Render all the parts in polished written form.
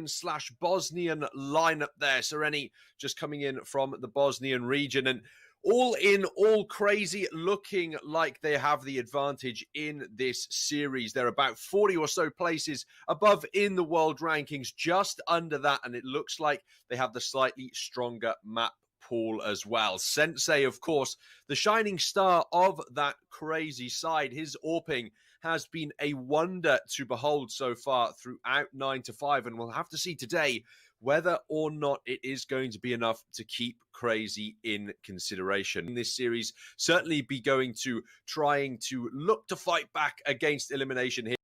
slash Bosnian lineup there. Sereni just coming in from the Bosnian region, and all in all, CREYZI looking like they have the advantage in this series. They're about 40 or so places above in the world rankings, just under that, and it looks like they have the slightly stronger map pool as well. Sensei, of course, the shining star of that CREYZI side. His AWPing has been a wonder to behold so far throughout 9to5, and we'll have to see today whether or not it is going to be enough to keep CREYZI in consideration. In this series, certainly be going to trying to look to fight back against elimination here.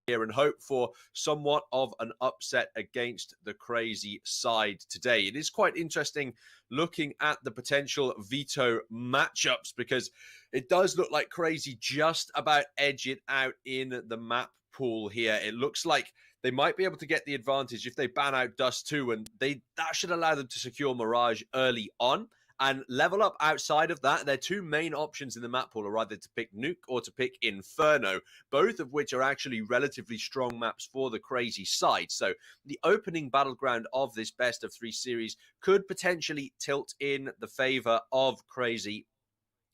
And hope for somewhat of an upset against the CREYZI side today. It is quite interesting looking at the potential veto matchups, because it does look like CREYZI just about edge it out in the map pool here. It looks like they might be able to get the advantage if they ban out Dust 2, and that should allow them to secure Mirage early on. And ЛЭВЛАП outside of that, their two main options in the map pool are either to pick Nuke or to pick Inferno, both of which are actually relatively strong maps for the CREYZI side. So the opening battleground of this best of 3 series could potentially tilt in the favor of CREYZI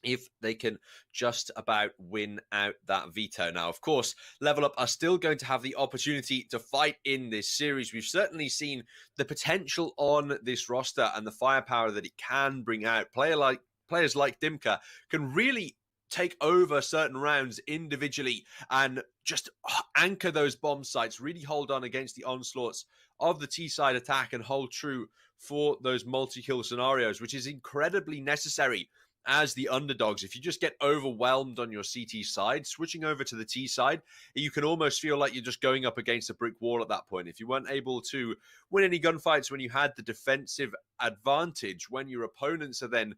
if they can just about win out that veto. Now, of course, ЛЭВЛАП are still going to have the opportunity to fight in this series. We've certainly seen the potential on this roster and the firepower that it can bring out. Players like Dimka can really take over certain rounds individually and just anchor those bomb sites, really hold on against the onslaughts of the T-side attack and hold true for those multi-kill scenarios, which is incredibly necessary as the underdogs. If you just get overwhelmed on your CT side, switching over to the T side, you can almost feel like you're just going up against a brick wall at that point. If you weren't able to win any gunfights when you had the defensive advantage, when your opponents are then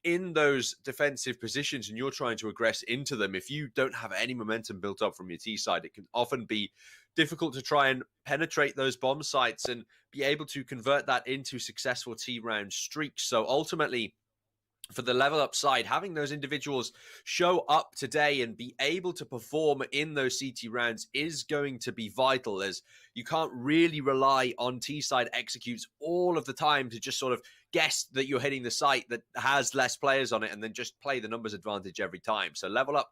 in those defensive positions and you're trying to aggress into them, if you don't have any momentum built up from your T side, it can often be difficult to try and penetrate those bomb sites and be able to convert that into successful T round streaks. So ultimately, for the ЛЭВЛАP side, having those individuals show up today and be able to perform in those CT rounds is going to be vital, as you can't really rely on T-side executes all of the time to just sort of guess that you're hitting the site that has less players on it and then just play the numbers advantage every time. So ЛЭВЛАP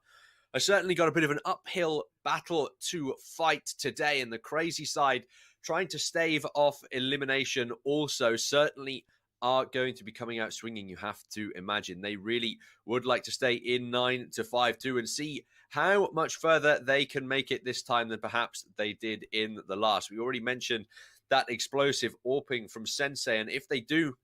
has certainly got a bit of an uphill battle to fight today, and the CREYZI side trying to stave off elimination also certainly are going to be coming out swinging, you have to imagine. They really would like to stay in 9to5 too and see how much further they can make it this time than perhaps they did in the last. We already mentioned that explosive AWPing from Sensei, and if they do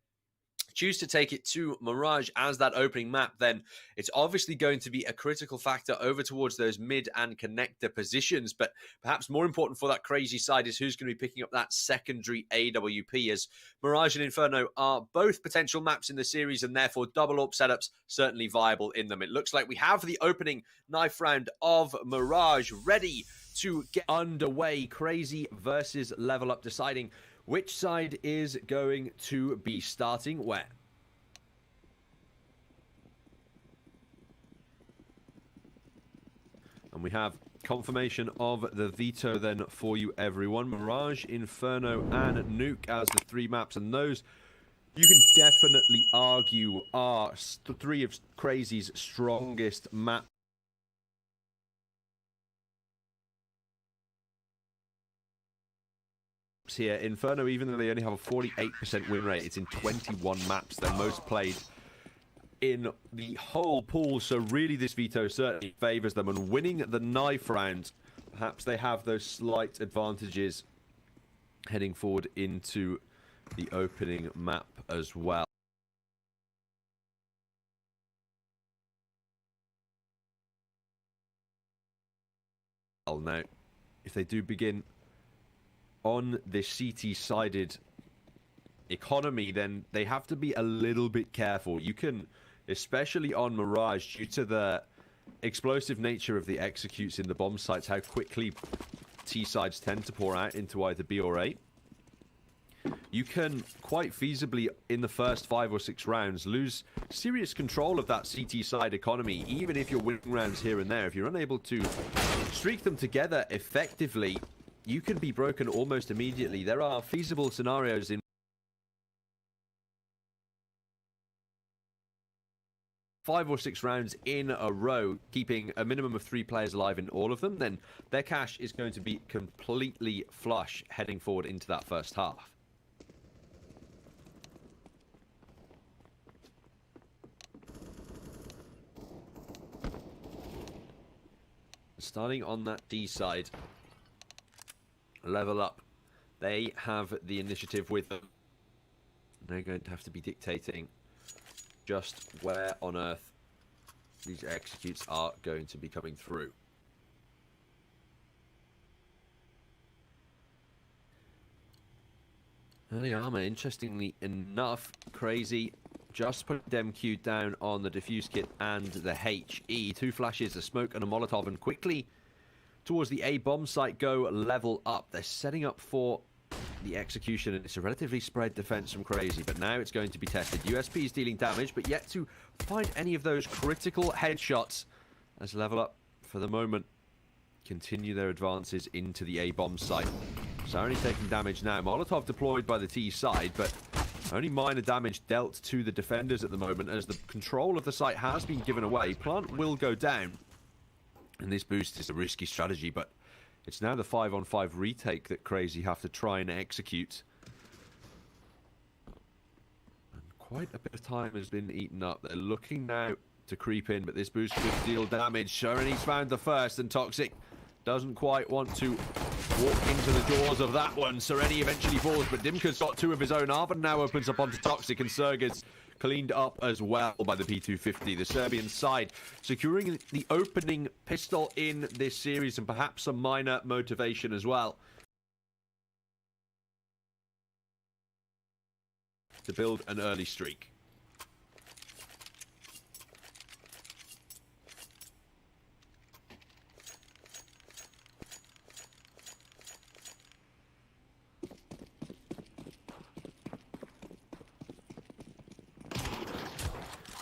choose to take it to Mirage as that opening map, then it's obviously going to be a critical factor over towards those mid and connector positions. But perhaps more important for that CREYZI side is who's going to be picking up that secondary AWP, as Mirage and Inferno are both potential maps in the series, and therefore double AWP setups certainly viable in them. It looks like we have the opening knife round of Mirage ready to get underway. CREYZI versus ЛЭВЛАP, deciding which side is going to be starting where. And we have confirmation of the veto then for you, everyone. Mirage, Inferno, and Nuke as the 3 maps. And those, you can definitely argue, are 3 of CREYZI's strongest maps here. Inferno, even though they only have a 48% win rate, it's in 21 maps, their most played in the whole pool. So really this veto certainly favors them, and winning the knife round, perhaps they have those slight advantages heading forward into the opening map as well. Now, if they do begin on this CT-sided economy, then they have to be a little bit careful. You can, especially on Mirage, due to the explosive nature of the executes in the bomb sites, how quickly T-sides tend to pour out into either B or A, you can quite feasibly, in the first 5 or 6 rounds, lose serious control of that CT side economy, even if you're winning rounds here and there. If you're unable to streak them together effectively, you can be broken almost immediately. There are feasible scenarios in 5 or 6 rounds in a row, keeping a minimum of 3 players alive in all of them, then their cash is going to be completely flush heading forward into that first half. Starting on that D side, Level Up, they have the initiative with them. They're going to have to be dictating just where on earth these executes are going to be coming through. Early armor, interestingly enough, CREYZI just put DemQ down on the defuse kit and the HE. 2 flashes, a smoke and a Molotov, and quickly towards the A bomb site go Level Up. They're setting up for the execution, and it's a relatively spread defense from CREYZI, but now it's going to be tested. USP is dealing damage, but yet to find any of those critical headshots as Level Up, for the moment, continue their advances into the A bomb site. So only taking damage now. Molotov deployed by the T side, but only minor damage dealt to the defenders at the moment, as the control of the site has been given away. Plant will go down, and this boost is a risky strategy, but it's now the 5-on-5 retake that CREYZI have to try and execute. And quite a bit of time has been eaten up. They're looking now to creep in, but this boost could deal damage. Sereny's found the first, and Toxic doesn't quite want to walk into the doors of that one. Sereny eventually falls, but Dimka's got 2 of his own. Arvin now opens up onto Toxic, and Sergis cleaned up as well by the P250. The Serbian side securing the opening pistol in this series, and perhaps some minor motivation as well to build an early streak.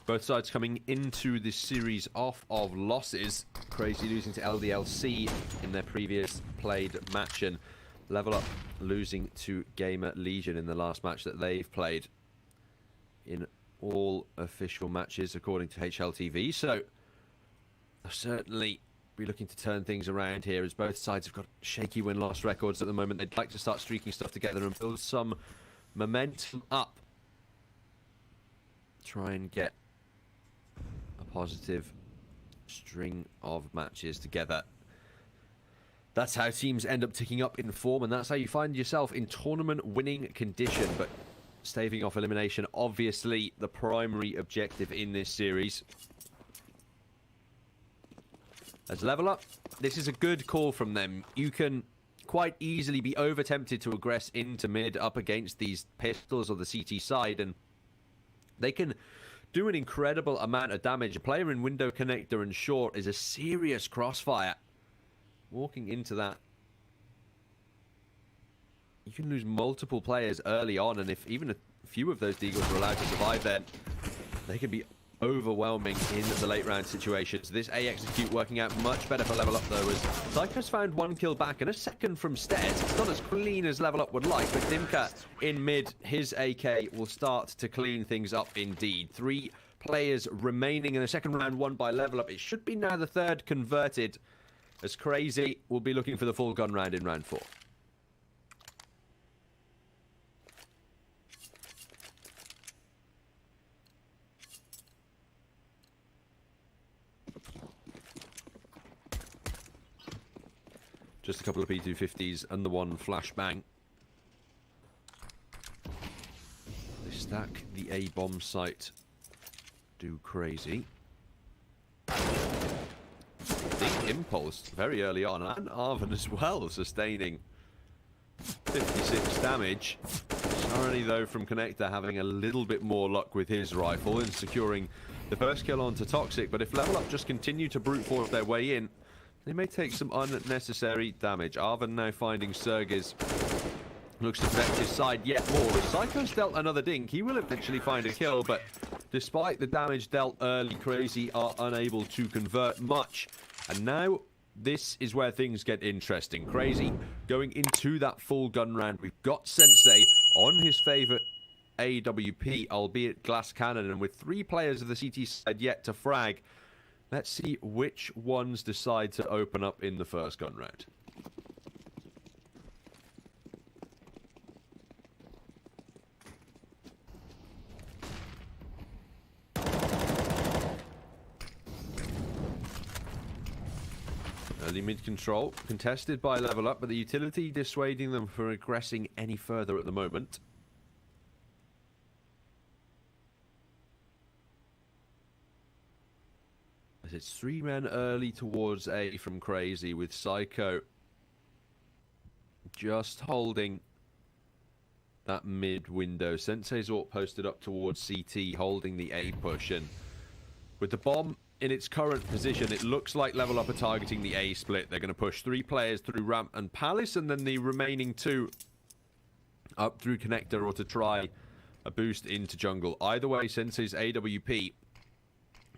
Both sides coming into this series off of losses. CREYZI losing to LDLC in their previous played match, and Level Up losing to Gamer Legion in the last match that they've played in all official matches according to HLTV. So they'll certainly be looking to turn things around here, as both sides have got shaky win-loss records at the moment. They'd like to start streaking stuff together and build some momentum up. Try and get a positive string of matches together. That's how teams end up ticking up in form, and that's how you find yourself in tournament winning condition. But staving off elimination, obviously the primary objective in this series. As Level Up, this is a good call from them. You can quite easily be over tempted to aggress into mid up against these pistols or the CT side, and they can do an incredible amount of damage. A player in window connector and short is a serious crossfire. Walking into that, you can lose multiple players early on, and if even a few of those Deagles are allowed to survive, then they can be overwhelming in the late round situations. This A execute working out much better for Level Up though, as Psycho's found 1 kill back and a second from Stairs. It's not as clean as Level Up would like, but Dimka in mid, his AK will start to clean things up indeed. 3 players remaining in the second round, won by Level Up. It should be now the third converted, as CREYZI will be looking for the full gun round in round 4. Just a couple of P250s and the 1 flashbang. They stack the A bomb site. Do CREYZI. Big impulse very early on, and Arvin as well, sustaining 56 damage. Sorry though from Connector having a little bit more luck with his rifle and securing the first kill onto Toxic, but if Level Up just continue to brute force their way in, they may take some unnecessary damage. Arvin now finding Sergis Looks to protect his side yet more. If Psycho's dealt another dink, he will eventually find a kill, but despite the damage dealt early, CREYZI are unable to convert much. And now, this is where things get interesting. CREYZI going into that full gun round. We've got Sensei on his favorite AWP, albeit glass cannon, and with 3 players of the CT side yet to frag, let's see which ones decide to open up in the first gun round. Early mid control, contested by lvlUP, but the utility dissuading them from aggressing any further at the moment. As it's 3 men early towards A from CREYZI, with Psycho just holding that mid window. Sensei's AWP posted up towards CT, holding the A push, and with the bomb in its current position, it looks like lvlUP are targeting the A split. They're going to push 3 players through ramp and palace, and then the remaining 2 up through connector, or to try a boost into jungle. Either way, Sensei's AWP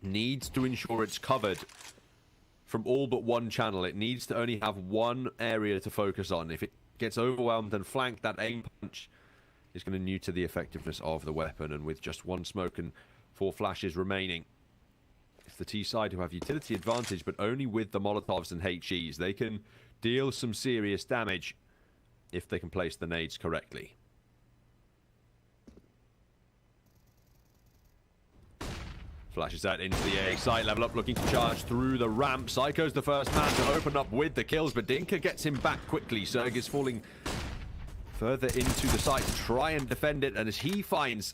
needs to ensure it's covered from all but one channel. It needs to only have one area to focus on. If it gets overwhelmed and flanked, that aim punch is going to neuter the effectiveness of the weapon. And with just 1 smoke and 4 flashes remaining, it's the T side who have utility advantage, but only with the Molotovs and HEs. They can deal some serious damage if they can place the nades correctly. Flashes that into the A site. lvlUP looking to charge through the ramp. Psycho's the first man to open up with the kills, but Dinka gets him back quickly. Serg is falling further into the site to try and defend it, and as he finds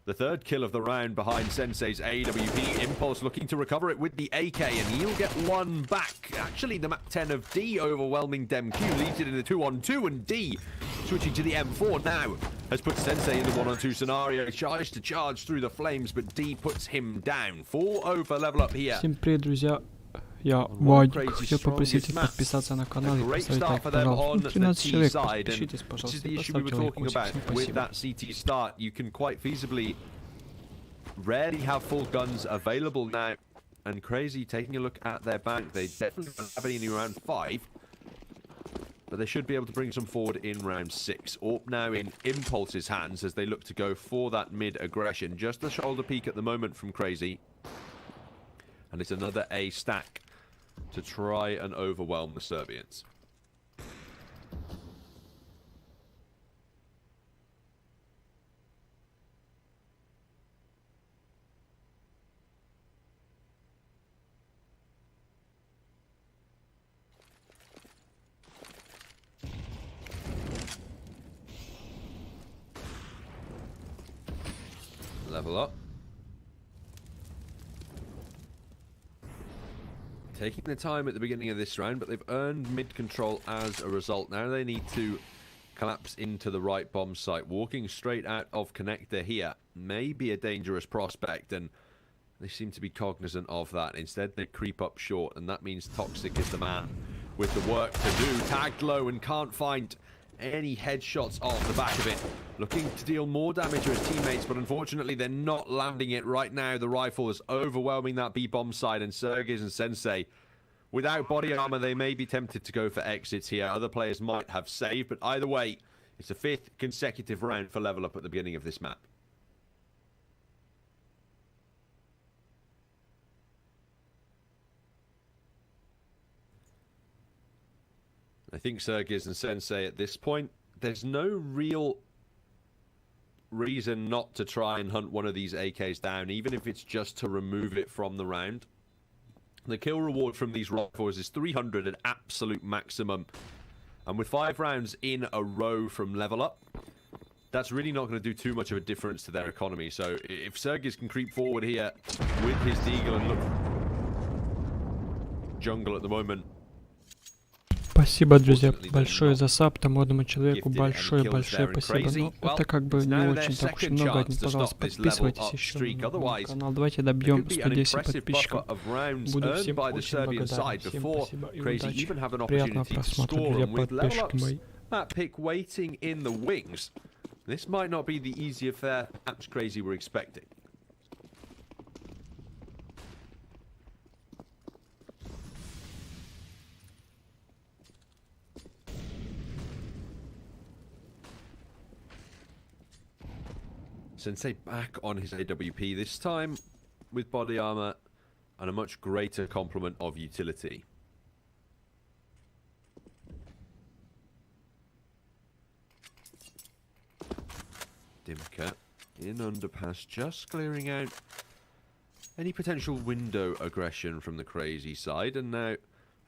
the 3rd kill of the round behind Sensei's AWP, Impulse looking to recover it with the AK, and he'll get 1 back. Actually, the map 10 of D overwhelming DemQ, leads it in the 2-on-2, and D, switching to the M4 now, has put Sensei in the 1-on-2 scenario. He tries to charge through the flames, but D puts him down. 4-0 for lvlUP here. Всем привет, друзья. Я Вадик. Хотел попросить подписаться на канал и поставить лайк, пожалуйста. 13 человек, подпишитесь, пожалуйста, и поставьте лайкосик. Всем With спасибо. that CT start, you can quite feasibly rarely have full guns available now. And CREYZI, taking a look at their bank, they definitely don't have any in round 5. But they should be able to bring some forward in round 6. AWP now in Impulse's hands as they look to go for that mid-aggression. Just a shoulder peek at the moment from CREYZI. And it's another A stack to try and overwhelm the Serbians. lvlUP. Taking their time at the beginning of this round, but they've earned mid-control as a result. Now they need to collapse into the right bomb site. Walking straight out of connector here may be a dangerous prospect, and they seem to be cognizant of that. Instead, they creep up short, and that means Toxic is the man with the work to do. Tagged low and can't find any headshots off the back of it. Looking to deal more damage to his teammates, but unfortunately they're not landing it right now. The rifle is overwhelming that B-bomb side, and Sergiz and Sensei, without body armor, they may be tempted to go for exits here. Other players might have saved, but either way, it's a 5th consecutive round for lvlUP at the beginning of this map. I think Sergiz and Sensei at this point, there's no real reason not to try and hunt one of these AKs down, even if it's just to remove it from the round. The kill reward from these rifles is 300 at absolute maximum. And with 5 rounds in a row from lvlUP, that's really not going to do too much of a difference to their economy. So if Sergiz can creep forward here with his Deagle and look jungle at the moment. Спасибо, друзья, большое за саб, тому одному человеку большое-большое спасибо. Но это как бы не очень так уж много, пожалуйста, подписывайтесь еще на мой канал. Давайте добьем 110 подписчиков. Буду всем очень благодарен. Всем спасибо и удачи. Приятного просмотра, друзья, подписчики мои. map pick waiting in the wings. This might not be the easy affair perhaps Crazy were expecting. Sensei back on his AWP, this time with body armor and a much greater complement of utility. Dimka in underpass, just clearing out any potential window aggression from the Crazy side. And now,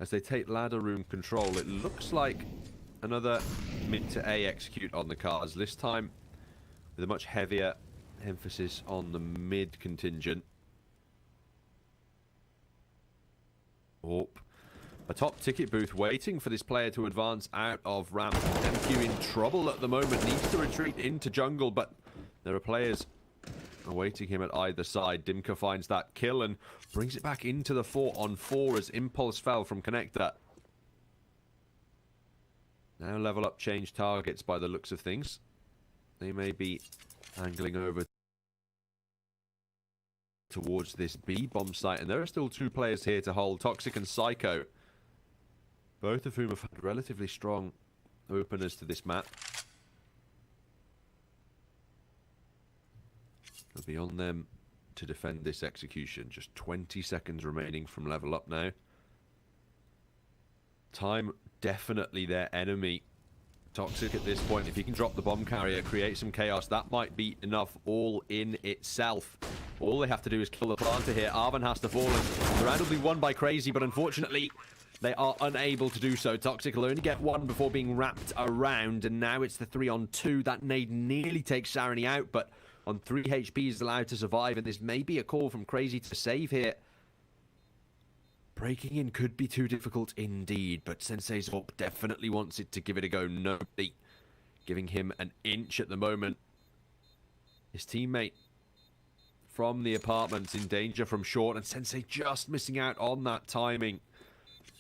as they take ladder room control, it looks like another mid to A execute on the cards, this time with a much heavier emphasis on the mid contingent. Oh, a top ticket booth waiting for this player to advance out of ramp. MQ in trouble at the moment, needs to retreat into jungle, but there are players awaiting him at either side. Dimka finds that kill and brings it back into the 4-on-4 as Impulse fell from Connector. Now Level Up change targets by the looks of things. They may be angling over towards this B bomb site, and there are still two players here to hold, Toxic and Psycho, both of whom have had relatively strong openers to this map. It'll be on them to defend this execution. Just 20 seconds remaining from Level Up now. Time definitely their enemy. Toxic at this point, if he can drop the bomb carrier, create some chaos, that might be enough all in itself. All they have to do is kill the planter here. Arvin has to fall, and the round will be won by Crazy, but unfortunately, they are unable to do so. Toxic will only get one before being wrapped around, and now it's the 3-on-2. That nade nearly takes Sarony out, but on 3 HP is allowed to survive, and this may be a call from Crazy to save here. Breaking in could be too difficult indeed, but Sensei's Hawk definitely wants it to give it a go. Nobody giving him an inch at the moment. His teammate from the apartments in danger from short, and Sensei just missing out on that timing.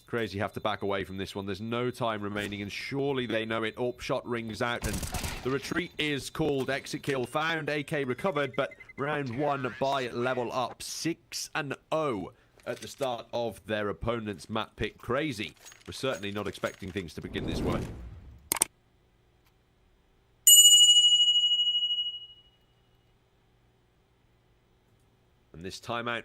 Crazy have to back away from this one. There's no time remaining, and surely they know it. AWP shot rings out, and the retreat is called. Exit kill found, AK recovered, but round one by Level Up. 6-0 at the start of their opponent's map pick. Crazy was certainly not expecting things to begin this way. And this timeout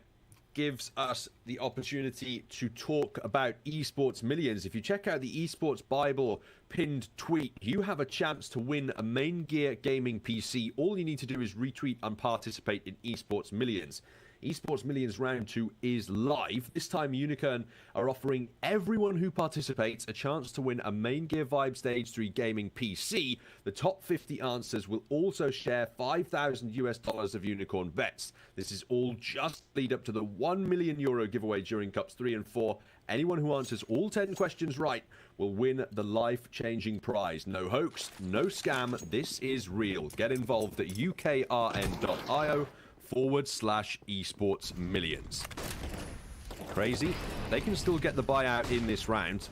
gives us the opportunity to talk about esports millions. If you check out the esports Bible pinned tweet, you have a chance to win a Main Gear gaming PC. All you need to do is retweet and participate in esports millions. Esports Millions Round 2 is live. This time Unicorn are offering everyone who participates a chance to win a Main Gear Vibe Stage 3 gaming PC. The top 50 answers will also share $5,000 of Unicorn bets. This is all just lead up to the €1 million giveaway during Cups 3 and 4. Anyone who answers all 10 questions right will win the life-changing prize. No hoax, no scam, this is real. Get involved at ukrn.io/esports millions. Crazy, they can still get the buyout in this round.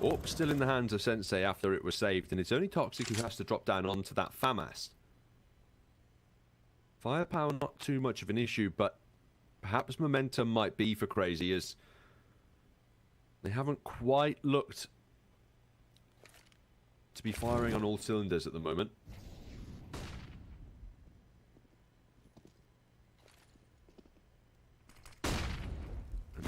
Oh, still in the hands of Sensei after it was saved, and it's only Toxic who has to drop down onto that FAMAS. Firepower not too much of an issue, but perhaps momentum might be for Crazy, as they haven't quite looked to be firing on all cylinders at the moment.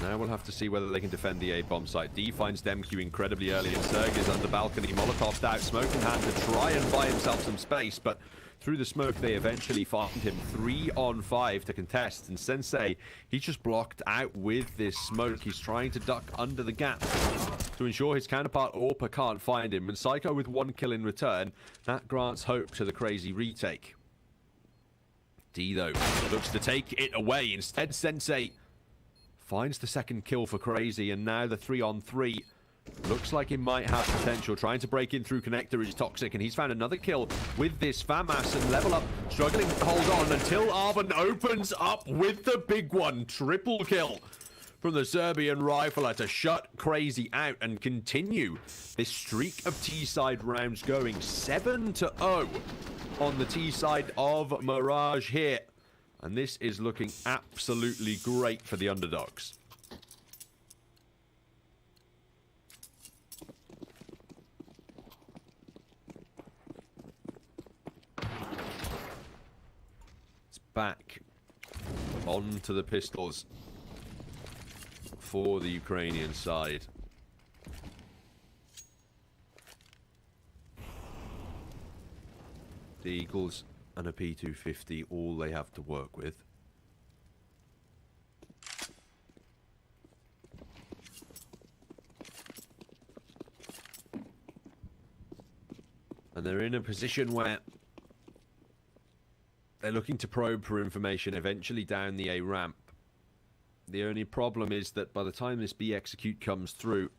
Now we'll have to see whether they can defend the A bomb site. D finds DemQ incredibly early, and Serg is under balcony. Molotov's out, smoke in hand to try and buy himself some space, but through the smoke they eventually find him 3-on-5 to contest, and Sensei, he's just blocked out with this smoke. He's trying to duck under the gap to ensure his counterpart Orpa can't find him, and Psycho with 1 kill in return. That grants hope to the Crazy retake. D though looks to take it away. Instead, Sensei finds the second kill for Crazy, and now the 3-on-3 looks like it might have potential. Trying to break in through Connector is Toxic, and he's found another kill with this FAMAS, and Level Up struggling to hold on until Arvin opens up with the big one. Triple kill from the Serbian rifler to shut Crazy out and continue this streak of T-side rounds going 7-0 on the T-side of Mirage here. And this is looking absolutely great for the underdogs. It's back onto the pistols for the Ukrainian side. The Eagles and a P250, all they have to work with. And they're in a position where they're looking to probe for information eventually down the A ramp. The only problem is that by the time this B execute comes through,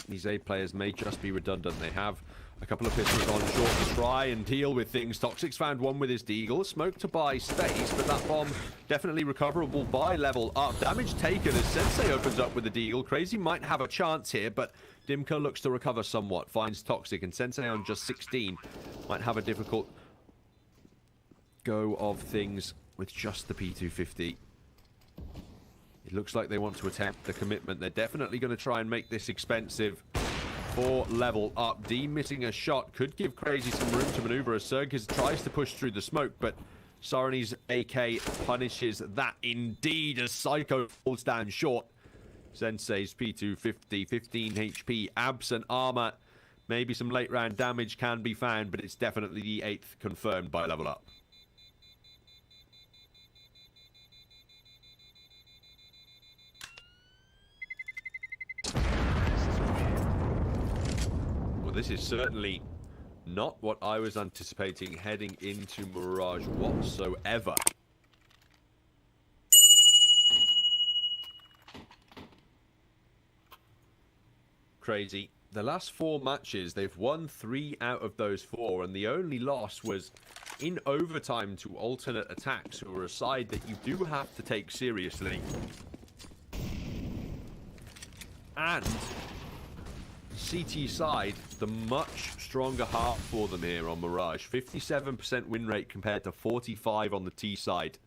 these A players may just be redundant. They have a couple of pistols on short to try and deal with things. Toxic's found one with his deagle. Smoke to buy space, but that bomb definitely recoverable by level up. Damage taken as Sensei opens up with the deagle. Crazy might have a chance here, but Dimka looks to recover somewhat. Finds Toxic, and Sensei on just 16 might have a difficult go of things with just the P250. It looks like they want to attempt the commitment. They're definitely going to try and make this expensive for level up. D missing a shot could give Crazy some room to maneuver as Sergiz tries to push through the smoke, but Sarani's AK punishes that indeed as Psycho falls down short. Sensei's P250, 15 HP, absent armor. Maybe some late round damage can be found, but it's definitely the 8th confirmed by level up. This is certainly not what I was anticipating heading into Mirage whatsoever. Crazy. The last 4 matches, they've won 3 out of those 4, and the only loss was in overtime to alternate attacks, who are a side that you do have to take seriously. And CT side, the much stronger half for them here on Mirage. 57% win rate compared to 45 on the T side.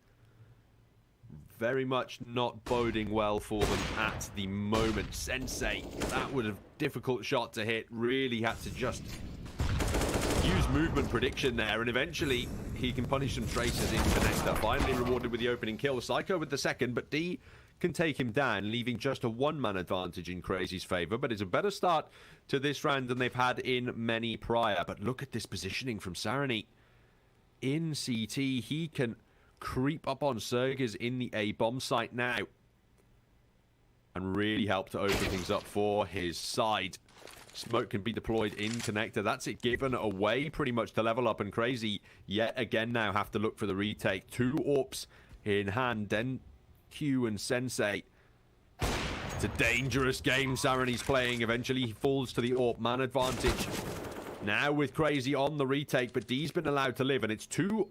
Very much not boding well for them at the moment. Sensei, that was a difficult shot to hit. Really had to just use movement prediction there, and eventually he can punish some tracers in Connector. Finally rewarded with the opening kill. Psycho with the second, but D can take him down, leaving just a 1-man advantage in Crazy's favor. But it's a better start to this round than they've had in many prior. But look at this positioning from Sarani. In CT, he can creep up on Sergiz in the A bomb site now and really help to open things up for his side. Smoke can be deployed in Connector. That's it given away pretty much to level up, and Crazy yet again now have to look for the retake. 2 AWPs in hand, then Q and Sensei. It's a dangerous game Sarani's playing. Eventually he falls to the AWP man advantage. Now with Crazy on the retake, but D's been allowed to live, and it's 2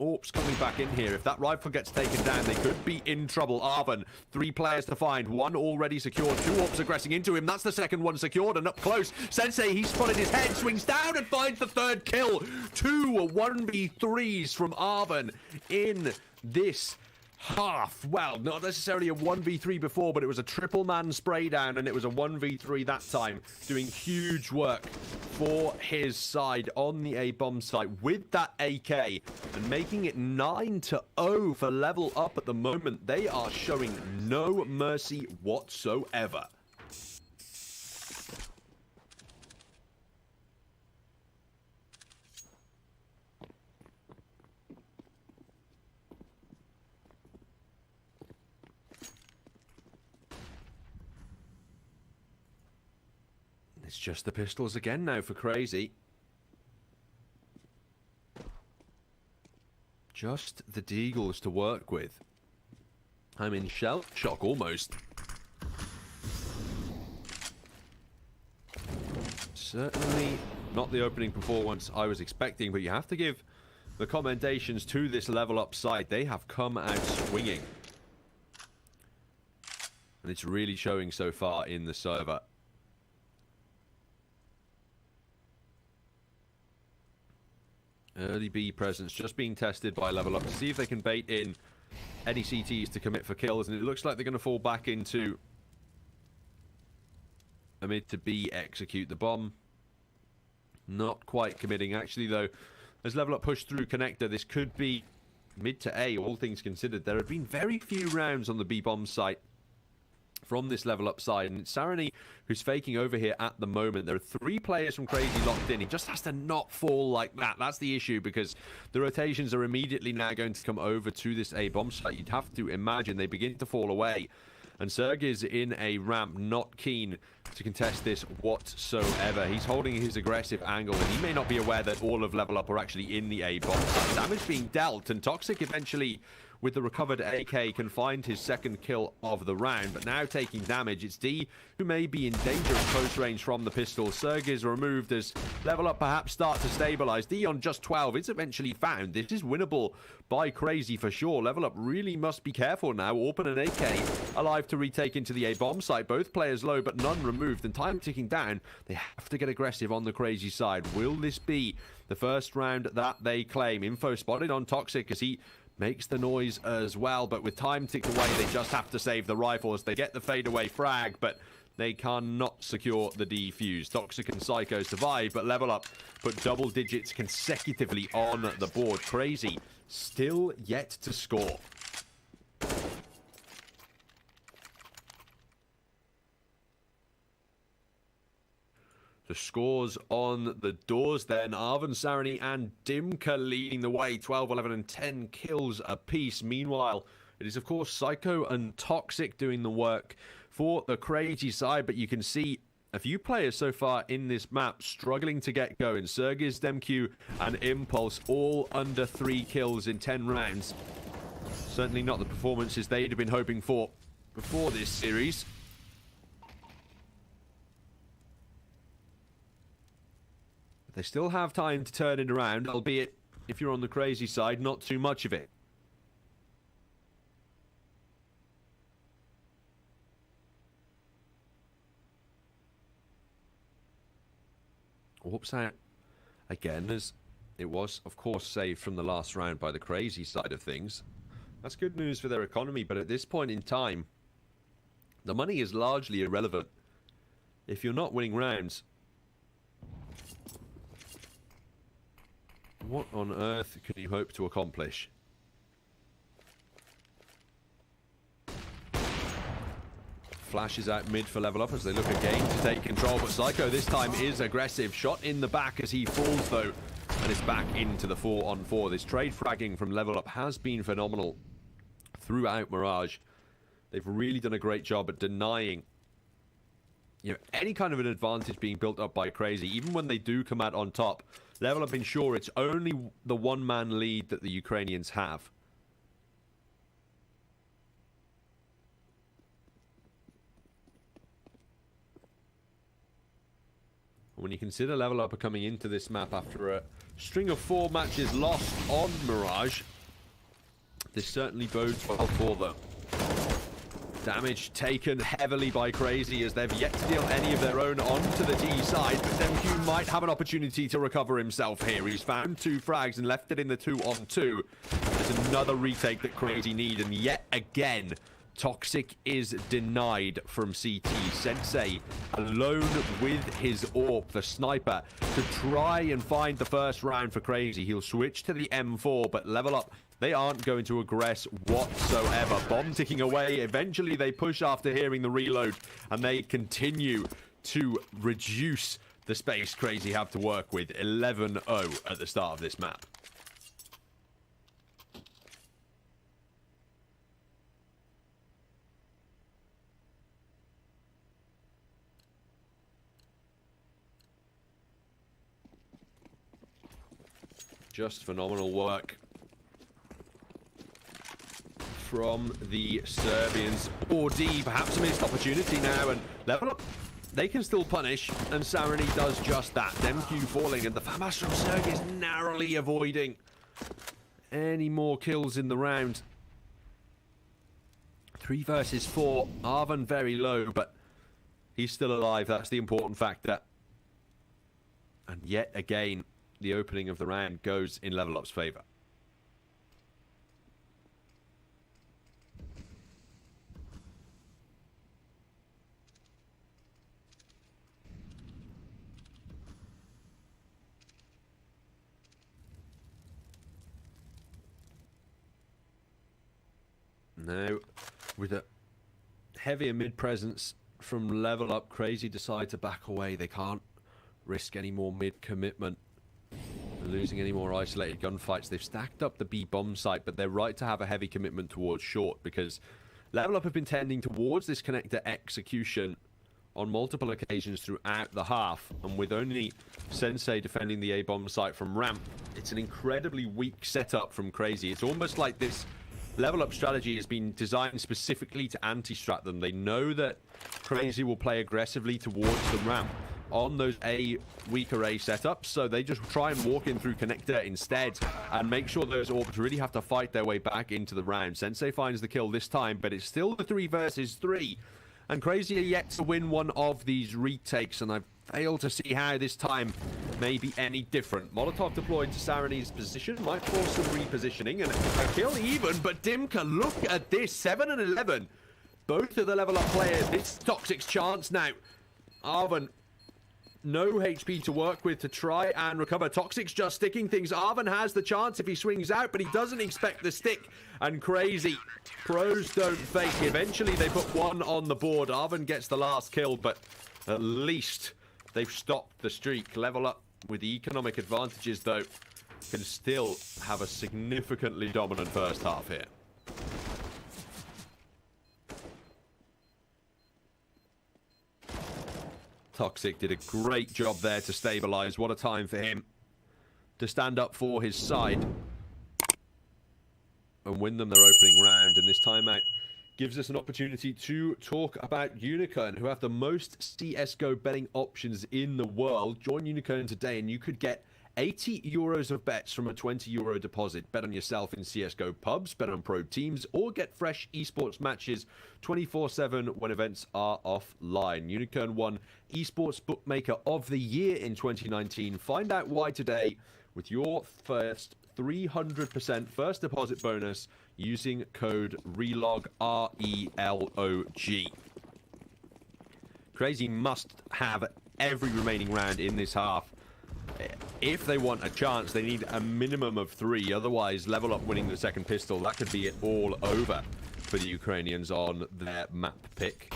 AWPs coming back in here. If that rifle gets taken down, they could be in trouble. Arvin, 3 players to find, 1 already secured, 2 AWPs aggressing into him. That's the second one secured, and up close, Sensei, he spotted his head, swings down and finds the 3rd kill. 2 1v3s from Arvin in this half. Well, not necessarily a 1v3 before, but it was a triple man spray down, and it was a 1v3 that time, doing huge work for his side on the A bomb site with that AK, and making it 9-0 for level up at the moment. They are showing no mercy whatsoever. It's just the pistols again now for Crazy. Just the deagles to work with. I'm in shell shock almost. Certainly not the opening performance I was expecting, but you have to give the commendations to this level up side. They have come out swinging. And it's really showing so far in the server. Early B presence just being tested by levlUP to see if they can bait in any CTs to commit for kills. And it looks like they're going to fall back into a mid to B execute the bomb. Not quite committing. Actually, though, as levlUP push through connector, this could be mid to A, all things considered. There have been very few rounds on the B bomb site from this levlUP side, and it's Sarani who's faking over here at the moment. There are 3 players from КRЕЙЗИ locked in. He just has to not fall like that. That's the issue, because the rotations are immediately now going to come over to this A bomb site. You'd have to imagine they begin to fall away. And CR4ZY in a ramp, not keen to contest this whatsoever. He's holding his aggressive angle, and he may not be aware that all of levlUP are actually in the A bomb site. Damage being dealt, and Toxic eventually, with the recovered AK, can find his second kill of the round. But now taking damage, it's D who may be in danger of close range from the pistol. CR4ZY is removed as levlUP perhaps start to stabilize. D on just 12, it's eventually found. This is winnable by КRЕЙЗИ for sure. levlUP really must be careful now. Open and AK alive to retake into the A bomb site. Both players low, but none removed. And time ticking down. They have to get aggressive on the КRЕЙЗI side. Will this be the first round that they claim? Info spotted on Toxic as he makes the noise as well, but with time ticked away, they just have to save the rifles. They get the fadeaway frag, but they cannot secure the defuse. Toxic and Psycho survive, but levlUP put double digits consecutively on the board. КREЙZI still yet to score. The scores on the doors then. Arvin, Sarani and Dimka leading the way. 12, 11 and 10 kills apiece. Meanwhile, it is of course Psycho and Toxic doing the work for the КREЙZI side. But you can see a few players so far in this map struggling to get going. CR4ZY, DemQ and Impulse all under 3 kills in 10 rounds. Certainly not the performances they'd have been hoping for before this series. They still have time to turn it around, albeit, if you're on the КREЙZI side, not too much of it. Whoops out again, as it was, of course, saved from the last round by the КREЙZI side of things. That's good news for their economy, but at this point in time, the money is largely irrelevant. If you're not winning rounds, what on earth can you hope to accomplish? Flashes out mid for levlUP as they look again to take control, but Psycho this time is aggressive. Shot in the back as he falls though, and it's back into the 4-on-4. This trade fragging from levlUP has been phenomenal throughout Mirage. They've really done a great job at denying any kind of an advantage being built up by КREЙZI. Even when they do come out on top, levlUP ensure it's only the one-man lead that the Ukrainians have. When you consider levlUP are coming into this map after a string of 4 matches lost on Mirage, this certainly bodes well for them. Damage taken heavily by КREЙZI as they've yet to deal any of their own onto the D side, but DemQ might have an opportunity to recover himself here. He's found 2 frags and left it in the 2-on-2. There's another retake that КREЙZI need, and yet again, Toxic is denied from CT. Sensei alone with his AWP, the sniper, to try and find the first round for КREЙZI. He'll switch to the M4, but levlUP, they aren't going to aggress whatsoever. Bomb ticking away. Eventually they push after hearing the reload, and they continue to reduce the space КREYZI have to work with. 11-0 at the start of this map. Just phenomenal work from the Serbians. Or D, perhaps a missed opportunity now, and levlUP, they can still punish, and Sarani does just that. DemQ falling, and the FAMAS from CR4ZY is narrowly avoiding any more kills in the round. 3 versus 4. Arvin very low, but he's still alive. That's the important factor. And yet again, the opening of the round goes in lvlUP's favor. Now, with a heavier mid presence from lvlUP, КRЕЙЗИ decide to back away. They can't risk any more mid commitment, losing any more isolated gunfights. They've stacked up the B bomb site, but they're right to have a heavy commitment towards short, because lvlUP have been tending towards this connector execution on multiple occasions throughout the half, and with only Sensei defending the A bomb site from ramp, it's an incredibly weak setup from КREЙZI. It's almost like this lvlUP strategy has been designed specifically to anti-strat them. They know that КREYZI will play aggressively towards the ramp on those weaker A setups, so they just try and walk in through connector instead and make sure those orbs really have to fight their way back into the round. Sensei finds the kill this time, but it's still the 3 versus 3, and КREYZI are yet to win one of these retakes, and I've failed to see how this time may be any different. Molotov deployed to Sarani's position, might force some repositioning, and a kill even, but Dimka, look at this, 7 and 11. Both of the lvlUP players, it's Toxic's chance now. Arvin, no HP to work with to try and recover. Toxic's just sticking things. Arvin has the chance if he swings out, but he doesn't expect the stick. And КREYZI, pros don't fake. Eventually they put one on the board. Arvin gets the last kill, but at least they've stopped the streak. lvlUP, with the economic advantages though, can still have a significantly dominant first half here. Toxic did a great job there to stabilize. What a time for him to stand up for his side and win them their opening round. And this timeout gives us an opportunity to talk about Unicorn, who have the most CSGO betting options in the world. Join Unicorn today and you could get 80 euros of bets from a 20 euro deposit. Bet on yourself in CSGO pubs, bet on pro teams, or get fresh esports matches 24/7 when events are offline. Unicorn won Esports Bookmaker of the Year in 2019. Find out why today with your first 300% first deposit bonus using code RELOG, RELOG. КREYZI must have every remaining round in this half. If they want a chance, they need a minimum of 3. Otherwise, lvlUP winning the second pistol, that could be it all over for the Ukrainians on their map pick.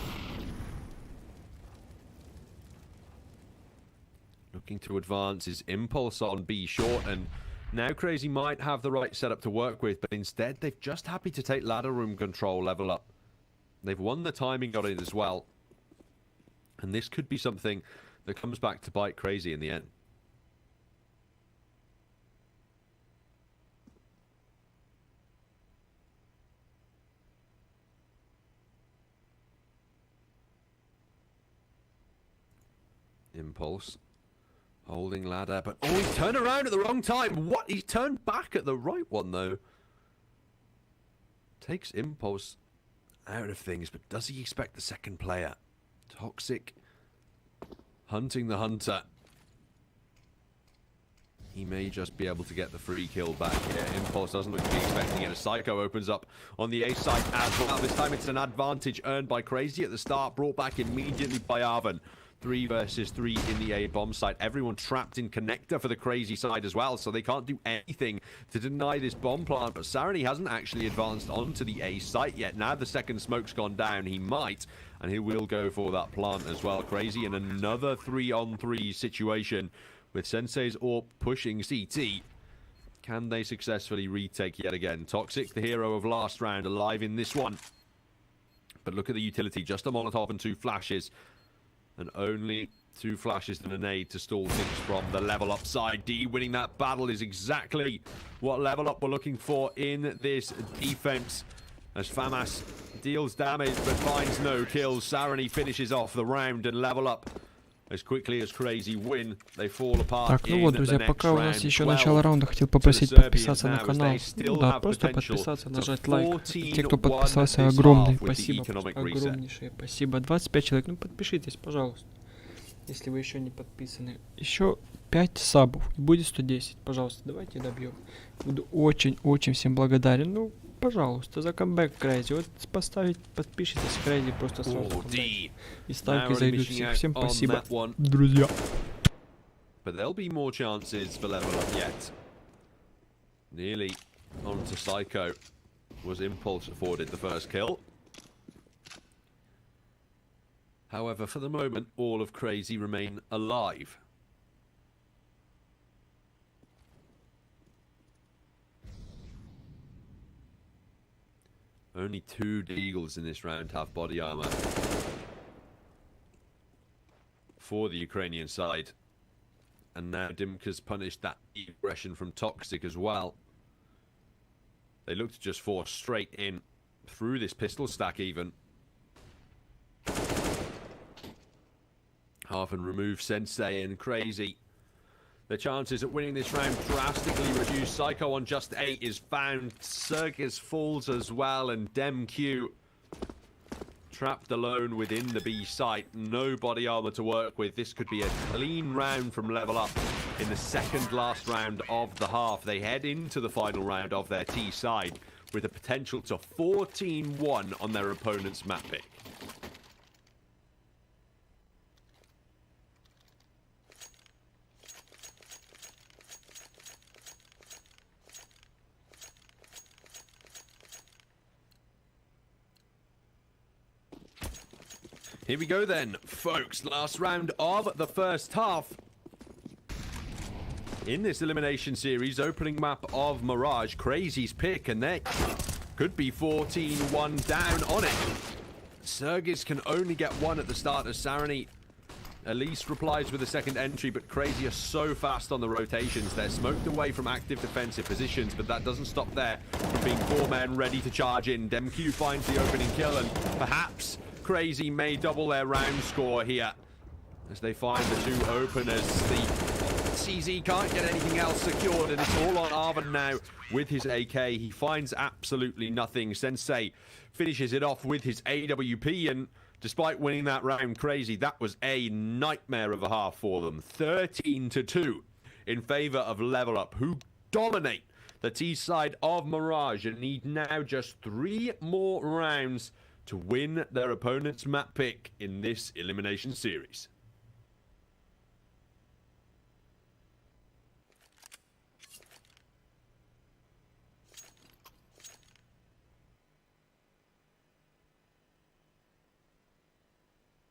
Looking to advance is Impulse on B short, and now КREYZI might have the right setup to work with, but instead they've just happy to take ladder room control. lvlUP, they've won the timing on it as well, and this could be something that comes back to bite КREYZI in the end. Impulse holding ladder, but oh, he turned around at the wrong time. What? He turned back at the right one though. Takes Impulse out of things, but does he expect the second player? Toxic hunting the hunter. He may just be able to get the free kill back here. Impulse doesn't look to be expecting it. A Psycho opens up on the A side as well. This time it's an advantage earned by КREYZI at the start, brought back immediately by Arvin. 3 versus 3 in the A bomb site. Everyone trapped in connector for the КREYZI side as well, so they can't do anything to deny this bomb plant. But Sarani hasn't actually advanced onto the A site yet. Now the second smoke's gone down, he might, and he will go for that plant as well. КREYZI in another 3-on-3 situation with Sensei's AWP pushing CT. Can they successfully retake yet again? Toxic, the hero of last round, alive in this one. But look at the utility, just a Molotov and 2 flashes. And only 2 flashes and a nade to stall things from the lvlUP side. D winning that battle is exactly what lvlUP were looking for in this defense. As FAMAS deals damage but finds no kills. Sarani finishes off the round, and lvlUP As quickly as Crazy win, they fall apart. Так, ну вот, друзья, пока у нас еще начало раунда, хотел попросить подписаться на канал. Да, просто подписаться, нажать лайк. И те, кто подписался, огромное спасибо. Огромнейшее спасибо. 25 человек, ну подпишитесь, пожалуйста. Если вы еще не подписаны. Еще 5 сабов, и будет 110. Пожалуйста, давайте добьем. Буду очень-очень всем благодарен. Ну, пожалуйста, за камбэк Крейзи. Вот поставить, подпишитесь Крейзи, просто сразу камбэк. И ставки зайдут всех. Всем спасибо, друзья. But there'll be more chances for ЛЭВЛАП yet. Nearly onto Psycho. Was Impulse afforded the first kill. However, for the moment, all of Crazy remain alive. Only 2 Deagles in this round have body armor for the Ukrainian side. And now Dimka's punished that aggression from Toxic as well. They look to just force straight in through this pistol stack even. Half and remove Sensei and Crazy. The chances of winning this round drastically reduced. Psycho on just 8 is found. Circus falls as well, and DemQ trapped alone within the B site. No body armor to work with. This could be a clean round from ЛЭВЛАП in the second last round of the half. They head into the final round of their T side with a potential to 14-1 on their opponent's map pick. Here we go then, folks. Last round of the first half. In this elimination series, opening map of Mirage, Crazy's pick, and they could be 14-1 down on it. Sergis can only get 1 at the start as Sarani at least replies with a second entry, but Crazy are so fast on the rotations. They're smoked away from active defensive positions, but that doesn't stop there from being 4 men ready to charge in. DemQ finds the opening kill, and perhaps Crazy may double their round score here as they find the 2 openers. The CZ can't get anything else secured, and it's all on Arvin now with his AK. He finds absolutely nothing. Sensei finishes it off with his AWP, and despite winning that round, Crazy, that was a nightmare of a half for them. 13-2 in favor of ЛЭВЛАП, who dominate the T side of Mirage and need now just 3 more rounds to win their opponent's map pick in this elimination series.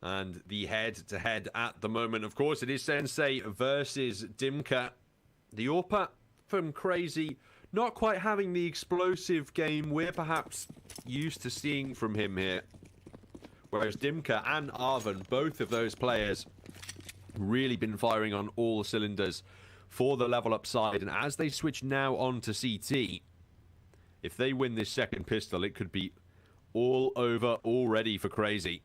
And the head-to-head at the moment, of course, it is Sensei versus Dimka. The AWP from Crazy not quite having the explosive game we're perhaps used to seeing from him here. Whereas Dimka and Arvin, both of those players, really been firing on all cylinders for the ЛЭВЛАP side. And as they switch now on to CT, if they win this second pistol, it could be all over already for Crazy.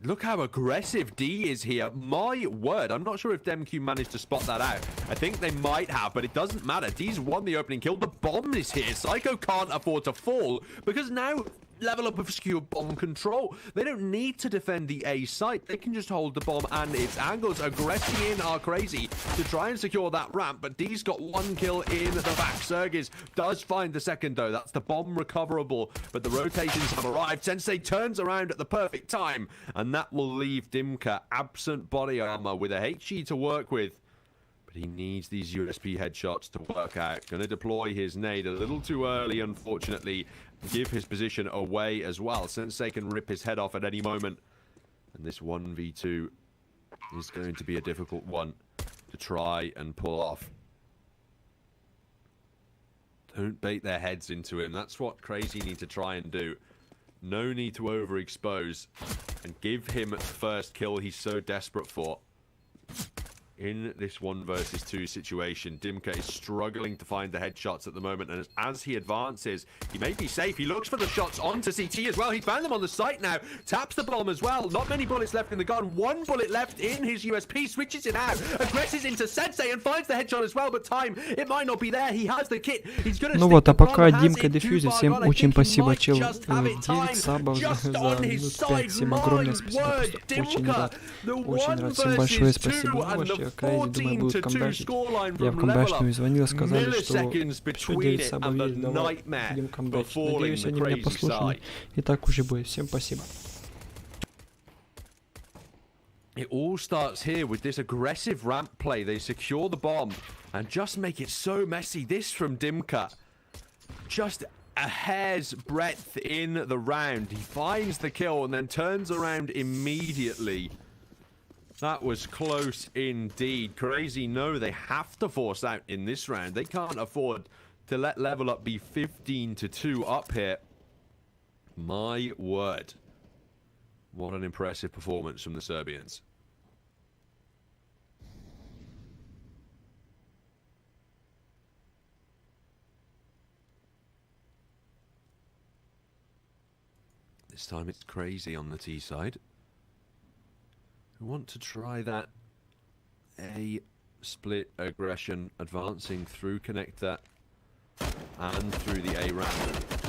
Look how aggressive D is here. My word, I'm not sure if DemQ managed to spot that out. I think they might have, but it doesn't matter. D's won the opening kill. The bomb is here. Psycho can't afford to fall because now ЛЭВЛАP have secured bomb control. They don't need to defend the A site. They can just hold the bomb and its angles. Aggressing in are Crazy to try and secure that ramp, but D's got 1 kill in the back. Sergis does find the second, though. That's the bomb recoverable, but the rotations have arrived. Sensei turns around at the perfect time, and that will leave Dimka absent body armor with a HE to work with. But he needs these USP headshots to work out. Going to deploy his nade a little too early, unfortunately. Give his position away as well. Sensei can rip his head off at any moment. And this 1v2 is going to be a difficult one to try and pull off. Don't bait their heads into him. That's what Crazy need to try and do. No need to overexpose and give him the first kill he's so desperate for. in this 1 versus 2 situation. Dimka is struggling to find the headshots at the moment, and as he advances, he may be safe. He looks for the shots onto CT as well. He found them on the site now. Taps the bomb as well. Not many bullets left in the gun. 1 bullet left in his USP. Switches it out. Aggresses into Sensei and finds the headshot as well, but time, it might not be there. He has the kit. He's gonna ну вот, а пока Димка дефьюзит, всем очень спасибо, чел. 9 сабов за минут 5. Всем огромное спасибо. Просто очень рад. Очень рад. Всем большое спасибо. Ну, вообще, Крейзи, думаю, будут камбэчить. Я в камбэчную звонил, сказали, что еще 9 сабов есть, давай будем камбэчить. Надеюсь, они меня послушали. И так уже будет. Всем спасибо. It all starts here with this aggressive ramp play. They secure the bomb and just make it so messy. This from Dimka. Just a hair's breadth in the round. He finds the kill and then turns around immediately. That was close indeed. Crazy know they have to force out in this round. They can't afford to let lvlUP be 15-2 up here. My word. What an impressive performance from the Serbians. This time it's Crazy on the T side. We want to try that A split aggression, advancing through connector and through the A ramp.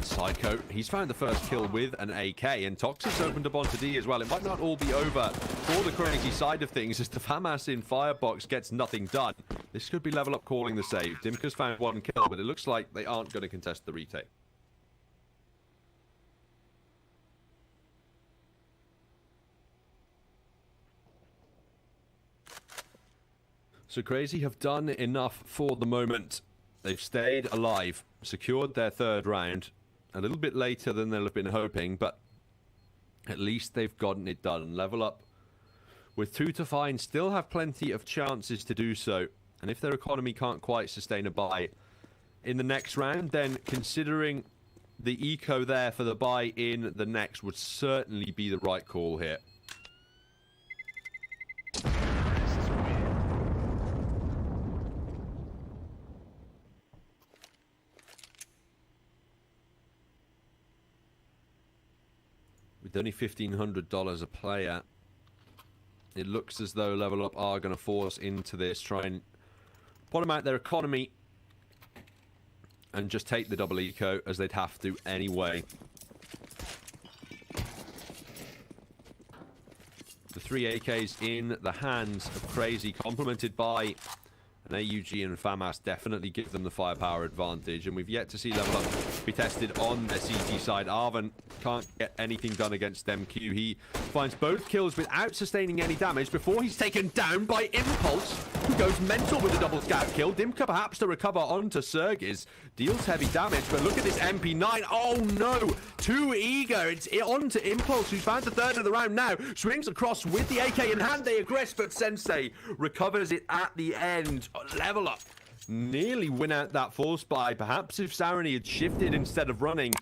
Psycho, he's found the first kill with an AK, and Toxic's opened up onto D as well. It might not all be over for the Crazy side of things as the FAMAS in Firebox gets nothing done. This could be lvlUP calling the save. Dimka's found 1 kill, but it looks like they aren't going to contest the retake. So Crazy have done enough for the moment. They've stayed alive, secured their 3rd round, a little bit later than they'll have been hoping, but at least they've gotten it done. lvlUP, with 2 to find, still have plenty of chances to do so. And if their economy can't quite sustain a buy in the next round, then considering the eco there for the buy in the next would certainly be the right call here. With only $1,500 a player, it looks as though lvlUP are going to force into this, try and bottom out their economy and just take the double eco, as they'd have to anyway. The 3 AKs in the hands of Crazy, complemented by an AUG and FAMAS, definitely give them the firepower advantage, and we've yet to see lvlUP be tested on their CT side. Arvin can't get anything done against MQ. He finds both kills without sustaining any damage before he's taken down by Impulse, who goes mental with a double scout kill. Dimka perhaps to recover onto CR4ZY. Deals heavy damage, but look at this MP9. Oh no! Too eager. It's onto Impulse, who's found the 3rd of the round now. Swings across with the AK in hand. They aggress, but Sensei recovers it at the end. lvlUP nearly win out that force buy. Perhaps if Sarani had shifted instead of running,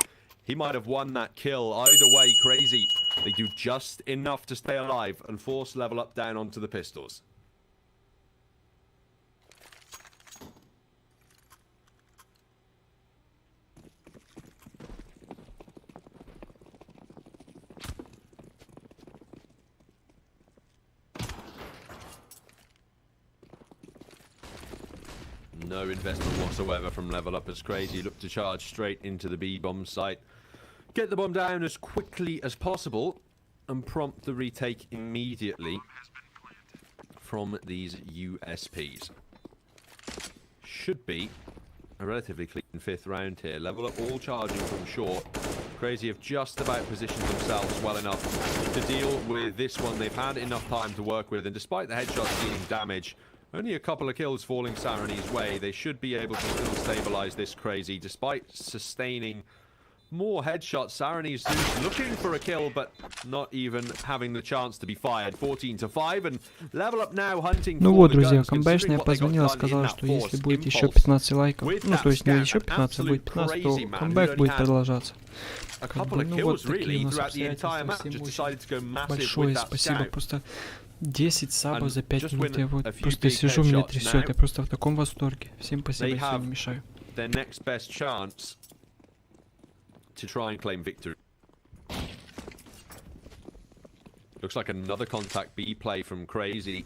he might have won that kill. Either way, Crazy, they do just enough to stay alive and force lvlUP down onto the pistols. No investment whatsoever from lvlUP as Crazy look to charge straight into the B bomb site. Get the bomb down as quickly as possible and prompt the retake immediately from these USPs. Should be a relatively clean 5th round here. lvlUP all charging from short. Crazy have just about positioned themselves well enough to deal with this one. They've had enough time to work with, and despite the headshots dealing damage, only a couple of kills falling Sarani's way, they should be able to still stabilize this Crazy despite sustaining more headshots. Sarani's looking for a kill, but not even having the chance to be fired. 14-5, and lvlUP now hunting. Ну вот, друзья, камбэчная позвонила, сказала, что если будет еще 15 лайков, ну то есть не еще 15, а будет 15, то камбэк будет продолжаться. Как бы, ну вот такие у нас обстоятельства. Всем очень большое спасибо, просто 10 сабов за 5 минут. Я вот просто сижу, меня трясет. Я просто в таком восторге. Всем спасибо, если не мешаю. Their next best chance to try and claim victory. Looks like another contact B play from CREYZI.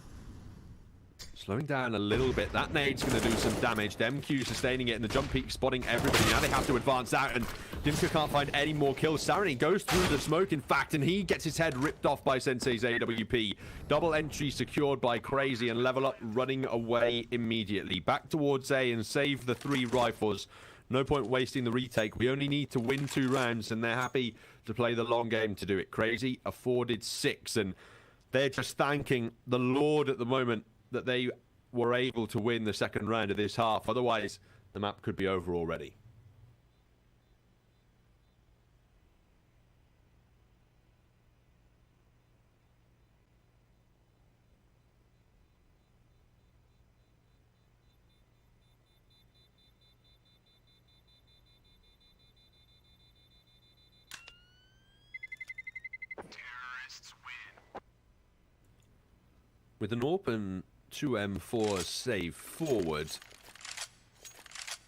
Slowing down a little bit. That nade's going to do some damage. DemQ sustaining it, and the jump peak spotting everybody. Now they have to advance out, and Dimka can't find any more kills. Sarani goes through the smoke, in fact, and he gets his head ripped off by Sensei's AWP. Double entry secured by CREYZI, and lvlUP running away immediately. Back towards A and save the 3 rifles. No point wasting the retake. We only need to win 2 rounds, and they're happy to play the long game to do it. CREYZI afforded 6, and they're just thanking the Lord at the moment that they were able to win the second round of this half. Otherwise, the map could be over already. With an open 2M4 save forward,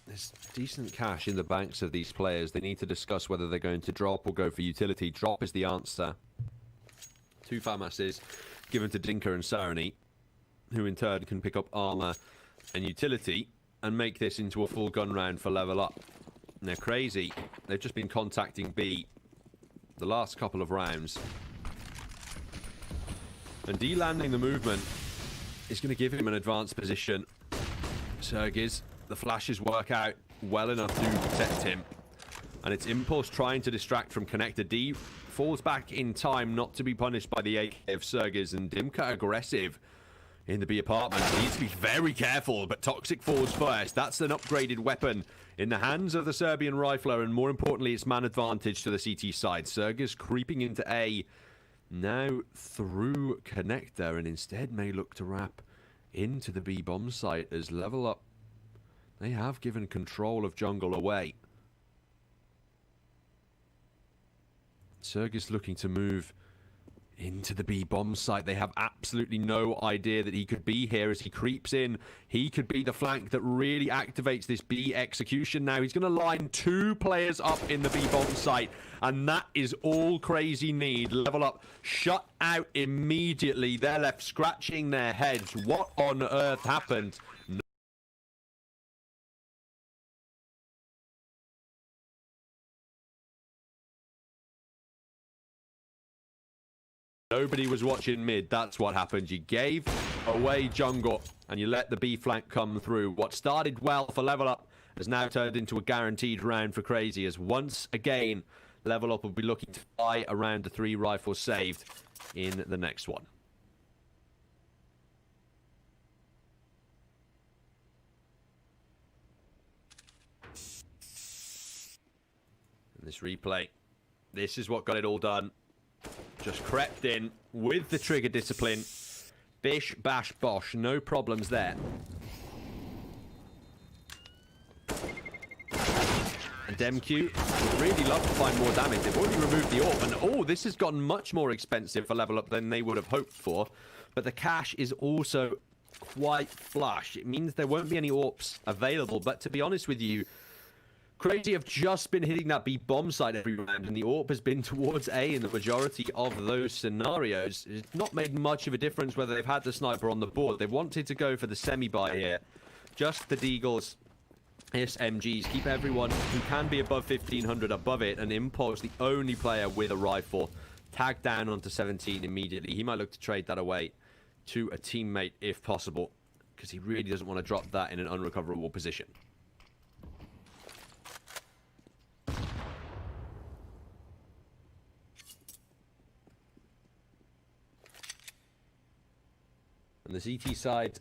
there's decent cash in the banks of these players. They need to discuss whether they're going to drop or go for utility. Drop is the answer. 2 FAMASs given to Dinka and Sarani, who in turn can pick up armor and utility and make this into a full gun round for lvlUP. Now CREYZI, they've just been contacting B the last couple of rounds. And de-landing the movement is going to give him an advanced position. CR4ZY, the flashes work out well enough to protect him. And it's Impulse trying to distract from connector. D falls back in time not to be punished by the AK of CR4ZY, and Dimka aggressive in the B apartment. He needs to be very careful, but Toxic falls first. That's an upgraded weapon in the hands of the Serbian rifler, and more importantly, it's man advantage to the CT side. CR4ZY's creeping into A. Now through connector, and instead may look to wrap into the B bomb site as lvlUP. They have given control of jungle away. CR4ZY's looking to move into the B bomb site. They have absolutely no idea that he could be here as he creeps in. He could be the flank that really activates this B execution. Now he's going to line 2 players up in the B bomb site, and that is all CREYZI need. lvlUP shut out immediately. They're left scratching their heads. What on earth happened? Nobody was watching mid. That's what happened. You gave away jungle and you let the B flank come through. What started well for lvlUP has now turned into a guaranteed round for CREYZI, as once again lvlUP will be looking to fly around the 3 rifles saved in the next one. And this replay, this is what got it all done. Just crept in with the trigger discipline. Bish, bash, bosh. No problems there. And DemQ would really love to find more damage. They've already removed the AWP. And oh, this has gotten much more expensive for lvlUP than they would have hoped for. But the cash is also quite flush. It means there won't be any AWPs available. But to be honest with you, CREYZI have just been hitting that B bomb site every round, and the AWP has been towards A in the majority of those scenarios. It's not made much of a difference whether they've had the sniper on the board. They wanted to go for the semi-buy here. Just the Deagles, SMGs, keep everyone who can be above 1500 above it, and Impulse, the only player with a rifle, tagged down onto 17 immediately. He might look to trade that away to a teammate if possible, because he really doesn't want to drop that in an unrecoverable position. And the CT side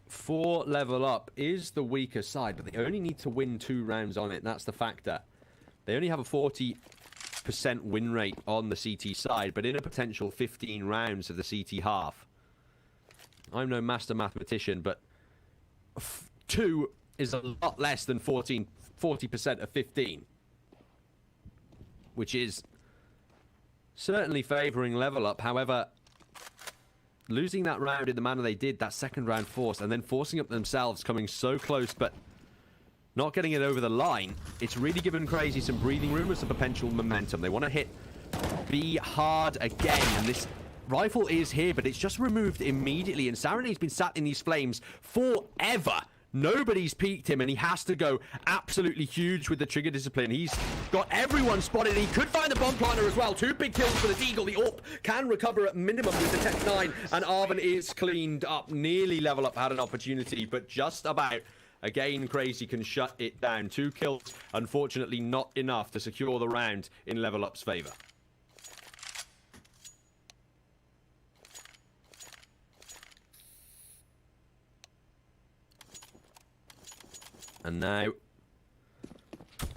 for lvlUP is the weaker side, but they only need to win 2 rounds on it. That's the factor. They only have a 40% win rate on the CT side, but in a potential 15 rounds of the CT half. I'm no master mathematician, but 2 is a lot less than 40% of 15, which is certainly favoring lvlUP. However, losing that round in the manner they did, that second round force, and then forcing up themselves, coming so close, but not getting it over the line, it's really given Crazy some breathing room and some potential momentum. They want to hit B hard again, and this rifle is here, but it's just removed immediately, and Sarani's been sat in these flames forever. Nobody's peeked him, and he has to go absolutely huge with the trigger discipline. He's got everyone spotted. He could find the bomb planter as well. 2 big kills for the Deagle. The AWP can recover at minimum with the Tech 9, and Arvin is cleaned up. Nearly level up, had an opportunity, but just about. Again, Crazy can shut it down. 2 kills, unfortunately not enough to secure the round in level up's favor. And now,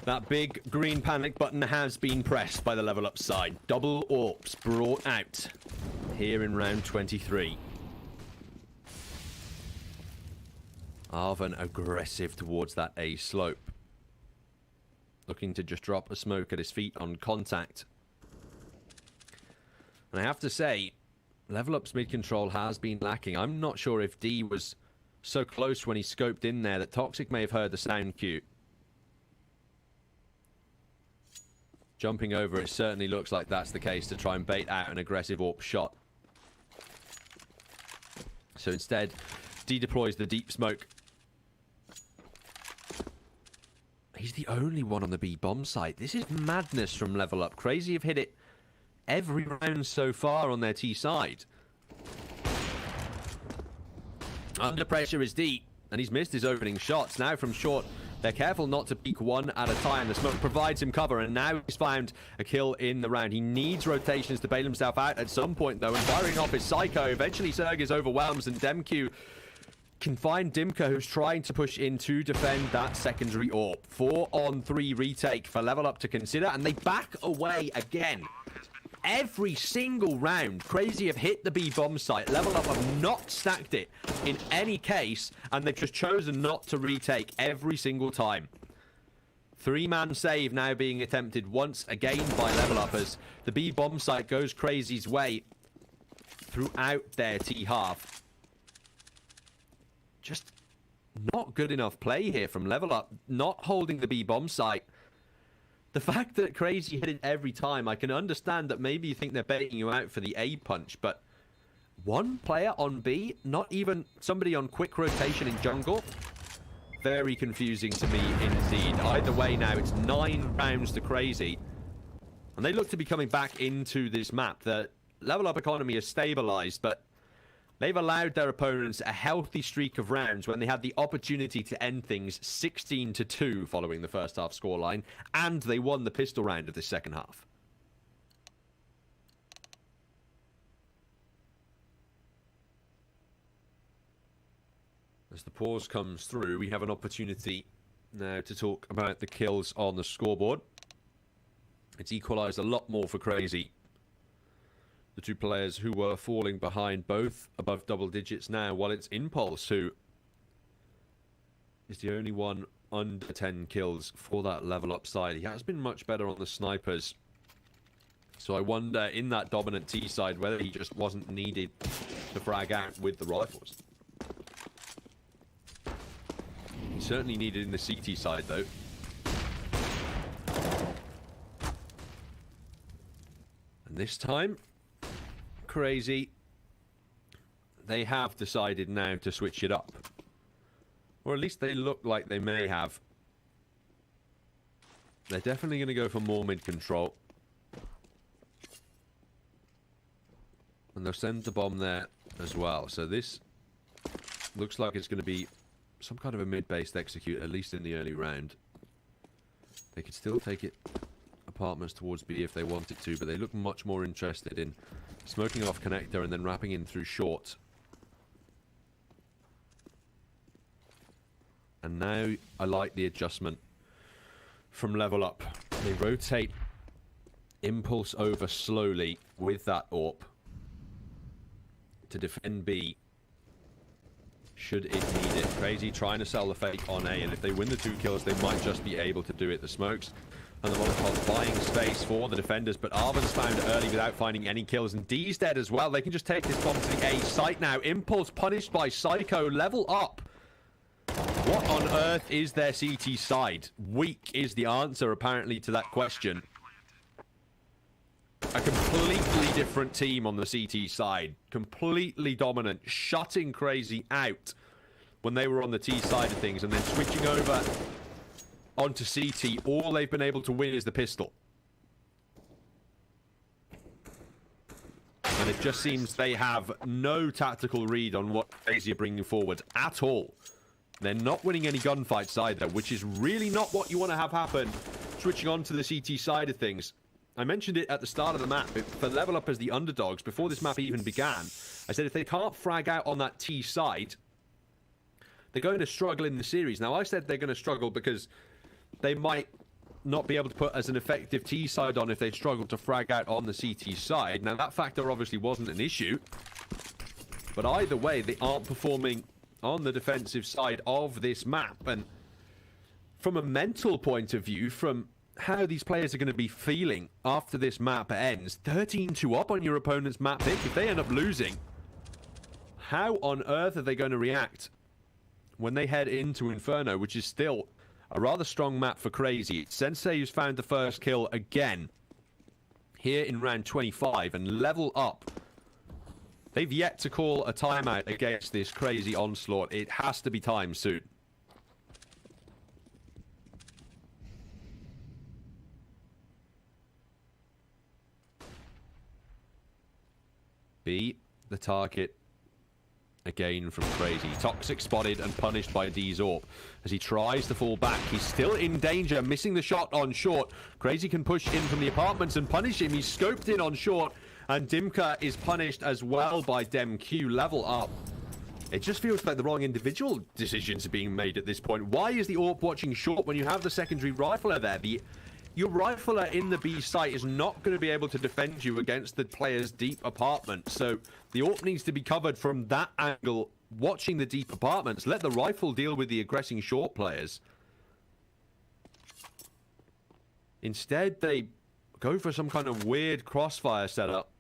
that big green panic button has been pressed by the level up side. Double AWPs brought out here in round 23. Arvin aggressive towards that A slope. Looking to just drop a smoke at his feet on contact. And I have to say, level up's mid control has been lacking. I'm not sure if D was so close when he scoped in there that Toxic may have heard the sound cue. Jumping over, it certainly looks like that's the case to try and bait out an aggressive AWP shot. So instead, D deploys the deep smoke. He's the only one on the B bomb site. This is madness from level up. Crazy have hit it every round so far on their T side. Under pressure is D, and he's missed his opening shots. Now from short, they're careful not to peek one at a time. The smoke provides him cover, and now he's found a kill in the round. He needs rotations to bail himself out at some point, though, and firing off his Psycho. Eventually, Sergiz overwhelms, and Demq can find Dimka, who's trying to push in to defend that secondary AWP. 4-on-3 retake for level up to consider, and they back away again. Every single round, Crazy have hit the B bomb site. Level up have not stacked it in any case, and they've just chosen not to retake every single time. 3-man save now being attempted once again by level up as the B bomb site goes Crazy's way throughout their T half. Just not good enough play here from level up, not holding the B bomb site. The fact that Crazy hit it every time, I can understand that maybe you think they're baiting you out for the A punch, but one player on B, not even somebody on quick rotation in jungle. Very confusing to me indeed. Either way now, it's 9 rounds to Crazy. And they look to be coming back into this map. The level up economy is stabilized, but they've allowed their opponents a healthy streak of rounds when they had the opportunity to end things 16-2 following the first half scoreline, and they won the pistol round of the second half. As the pause comes through, we have an opportunity now to talk about the kills on the scoreboard. It's equalised a lot more for Crazy. The 2 players who were falling behind, both above double digits now, while it's Impulse who is the only one under 10 kills for that level up side. He has been much better on the snipers. So I wonder, in that dominant T side, whether he just wasn't needed to frag out with the rifles. He certainly needed in the CT side, though. And this time, Crazy, they have decided now to switch it up. Or at least they look like they may have. They're definitely going to go for more mid control. And they'll send the bomb there as well. So this looks like it's going to be some kind of a mid-based execute, at least in the early round. They could still take it apartments towards B if they wanted to, but they look much more interested in smoking off connector and then wrapping in through short. And now I like the adjustment from level up. They rotate Impulse over slowly with that AWP to defend B should it need it. Crazy trying to sell the fake on A, and if they win the 2 kills, they might just be able to do it. The smokes And the Molotov buying space for the defenders, but Arvin's found early without finding any kills, and D's dead as well. They can just take this bomb to the A site now. Impulse punished by Psycho. Level up. What on earth is their CT side? Weak is the answer, apparently, to that question. A completely different team on the CT side. Completely dominant. Shutting КRЕЙЗИ out when they were on the T side of things, and then switching over onto CT. All they've been able to win is the pistol. And it just seems they have no tactical read on what КРЕЙЗИ are bringing forward at all. They're not winning any gunfights either, which is really not what you want to have happen. Switching on to the CT side of things. I mentioned it at the start of the map. For ЛEVЛАP as the underdogs, before this map even began, I said if they can't frag out on that T side, they're going to struggle in the series. Now, I said they're going to struggle because they might not be able to put as an effective T side on if they struggle to frag out on the CT side. Now, that factor obviously wasn't an issue. But either way, they aren't performing on the defensive side of this map. And from a mental point of view, from how these players are going to be feeling after this map ends, 13-2 up on your opponent's map pick. If they end up losing, how on earth are they going to react when they head into Inferno, which is still a rather strong map for КRЕЙЗИ? Sensei, who's found the first kill again here in round 25, and LevLAP. They've yet to call a timeout against this КREYZI onslaught. It has to be time soon. B, the target again from КREYZI. Toxic spotted and punished by DZORP. As he tries to fall back, he's still in danger, missing the shot on short. КREYZI can push in from the apartments and punish him. He's scoped in on short, and Dimka is punished as well by DemQ. ЛevLAP. It just feels like the wrong individual decisions are being made at this point. Why is the AWP watching short when you have the secondary rifler there? Your rifler in the B site is not going to be able to defend you against the player's deep apartment. So the AWP needs to be covered from that angle, watching the deep apartments. Let the rifle deal with the aggressing short players. Instead, they go for some kind of weird crossfire setup,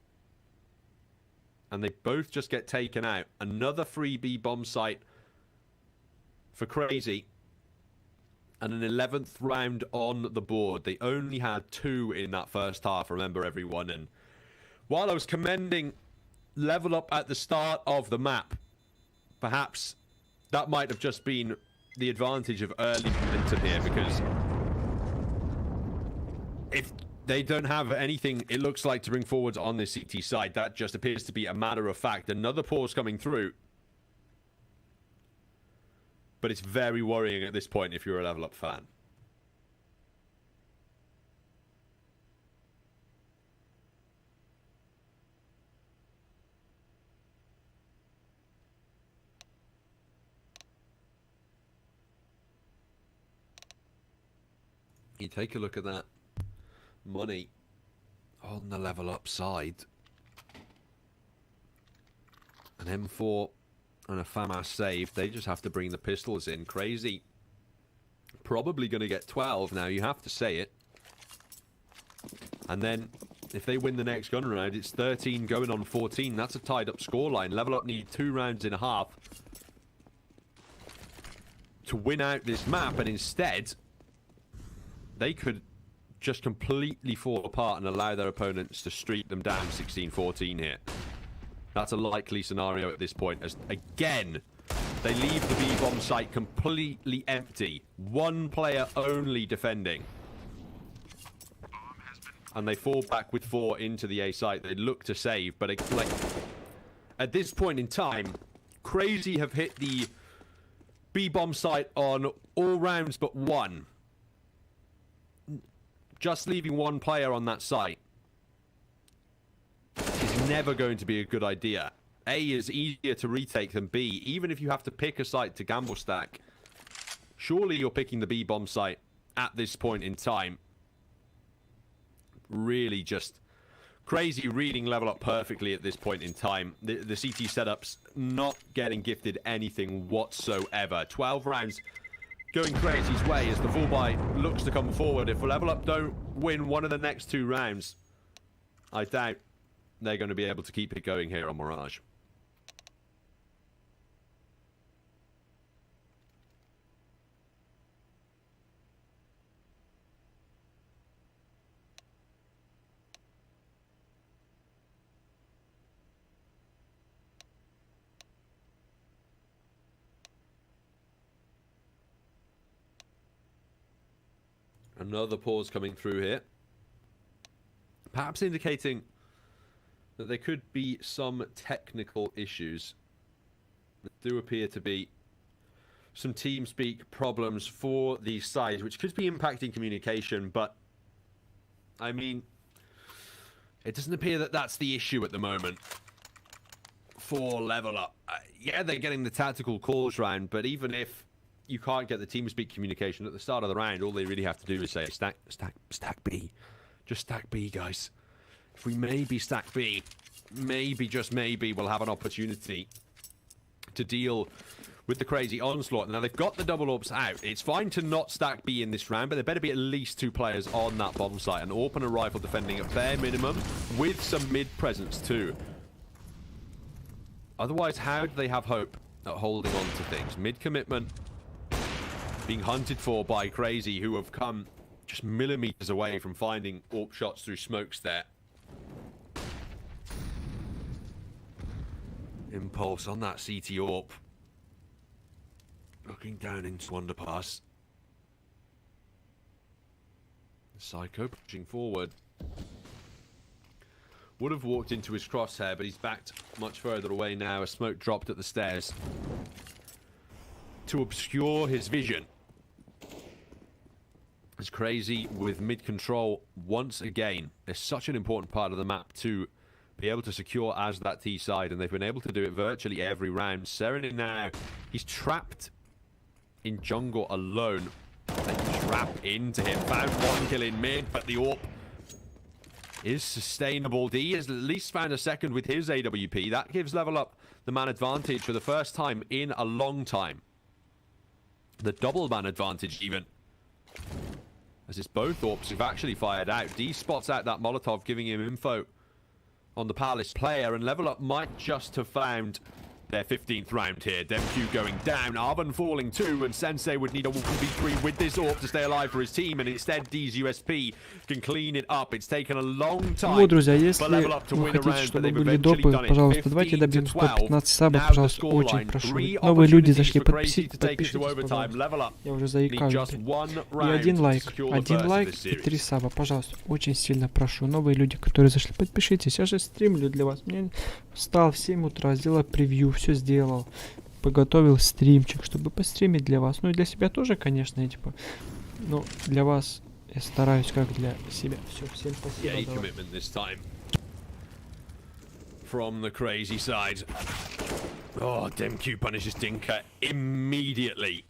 and they both just get taken out. Another free B bomb site for КREYZI. And an 11th round on the board. They only had 2 in that first half, remember everyone. And while I was commending ЛevLAP at the start of the map, perhaps that might have just been the advantage of early momentum here, because if they don't have anything, it looks like, to bring forwards on this CT side, that just appears to be a matter of fact. Another pause coming through. But it's very worrying at this point if you're a ЛevLAP fan. You take a look at that money on the ЛevLAP side. An M4 and a FAMAS save. They just have to bring the pistols in. КREYZI probably going to get 12 now, you have to say it. And then if they win the next gun round, it's 13 going on 14. That's a tied up scoreline. ЛevLAP need 2 rounds and a half to win out this map, and instead they could just completely fall apart and allow their opponents to streak them down 16-14 here. That's a likely scenario at this point, as again they leave the B-bomb site completely empty. 1 player only defending. And they fall back with 4 into the A site. They look to save, but like, at this point in time, КREYZI have hit the B-bomb site on all rounds but 1. Just leaving 1 player on that site is never going to be a good idea. A is easier to retake than B. Even if you have to pick a site to gamble stack, surely you're picking the B-bomb site at this point in time. Really just КREYZI reading ЛevLAP perfectly at this point in time. The CT setup's not getting gifted anything whatsoever. 12 rounds going Crazy's way as the full buy looks to come forward. If ＬEVLUP don't win one of the next 2 rounds, I doubt they're going to be able to keep it going here on Mirage. Another pause coming through here. Perhaps indicating that there could be some technical issues. There do appear to be some TeamSpeak problems for these sides, which could be impacting communication, but I mean, it doesn't appear that that's the issue at the moment for LEVLUP. Yeah, they're getting the tactical calls round, but even if you can't get the TeamSpeak communication at the start of the round, all they really have to do is say, stack B. Just stack B, guys. If we maybe stack B, maybe, just maybe, we'll have an opportunity to deal with the crazy onslaught. Now, they've got the double orbs out. It's fine to not stack B in this round, but there better be at least 2 players on that bomb site. An AWP and a rifle defending at bare minimum, with some mid presence too. Otherwise, how do they have hope at holding on to things? Mid commitment being hunted for by Crazy, who have come just millimeters away from finding AWP shots through smokes there. Impulse on that CT AWP. Looking down into underpass. Psycho pushing forward. Would have walked into his crosshair, but he's backed much further away now. A smoke dropped at the stairs to obscure his vision. It's Crazy with mid-control once again. It's such an important part of the map to be able to secure as that T side, and they've been able to do it virtually every round. Serenin now, he's trapped in jungle alone. They trap into him. Found 1 kill in mid, but the AWP is sustainable. D has at least found a second with his AWP. That gives LEVLUP the man advantage for the first time in a long time. The double man advantage even. As it's both AWPs who've actually fired out. D spots out that Molotov, giving him info on the Palace player, and LEVLUP might just have found their 15th round here. DemQ going down, Arvin falling too, and Sensei would need a 1v3 with this AWP to stay alive for his team, and instead D's USP can clean it up. It's taken a long time. Вот, друзья, если вы хотите, чтобы были допы, пожалуйста, давайте добьем 115 сабов, пожалуйста, очень прошу. Новые люди зашли, подпишитесь, пожалуйста. Я уже заикаюсь. И один лайк и 3 саба, пожалуйста, очень сильно прошу. Новые люди, которые зашли, подпишитесь. Я же стримлю для вас. Мне встал в 7 утра, сделал превью, все сделал, подготовил стримчик, чтобы постримить для вас. Ну и для себя тоже, конечно, я типа, но для вас я стараюсь как для себя. Все, всем спасибо. From the Crazy side. Oh, DemQ punishes Dinka immediately.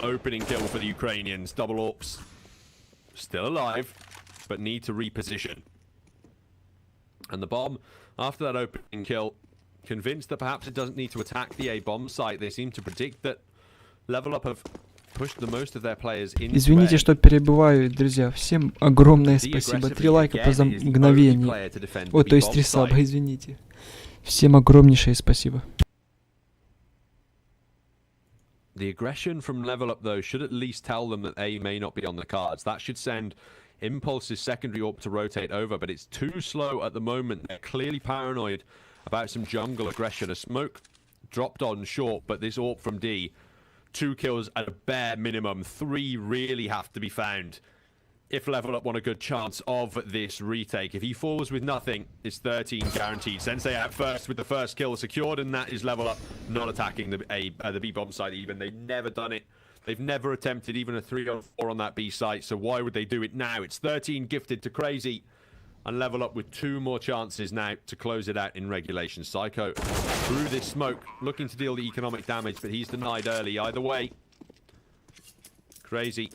Opening kill for the Ukrainians. Double AWPs. Still alive, but need to reposition. And the bomb, after that opening kill, convinced that perhaps it doesn't need to attack the A bomb site. They seem to predict that ЛЕВЛУП have pushed the most of their players into. Извините, что перебиваю, друзья. Всем огромное спасибо. 3 лайка за мгновение. О, то есть 3 саба, извините. Всем огромнейшее спасибо. The aggression from ЛЕВЛУP, though, should at least tell them that A may not be on the cards. That should send Impulse's secondary AWP to rotate over, but it's too slow at the moment. They're clearly paranoid about some jungle aggression. A smoke dropped on short, but this AWP from D, 2 kills at a bare minimum. 3 really have to be found if ЛЕВЛУP want a good chance of this retake. If he falls with nothing, it's 13 guaranteed. Sensei out first with the first kill secured, and that is ЛЕВЛUP not attacking the B bomb site even. They've never done it. They've never attempted even a 3-on-4 on that B site, so why would they do it now? It's 13 gifted to Crazy, and ЛЕВЛUP with 2 more chances now to close it out in regulation. Psycho through this smoke, looking to deal the economic damage, but he's denied early. Either way, Crazy,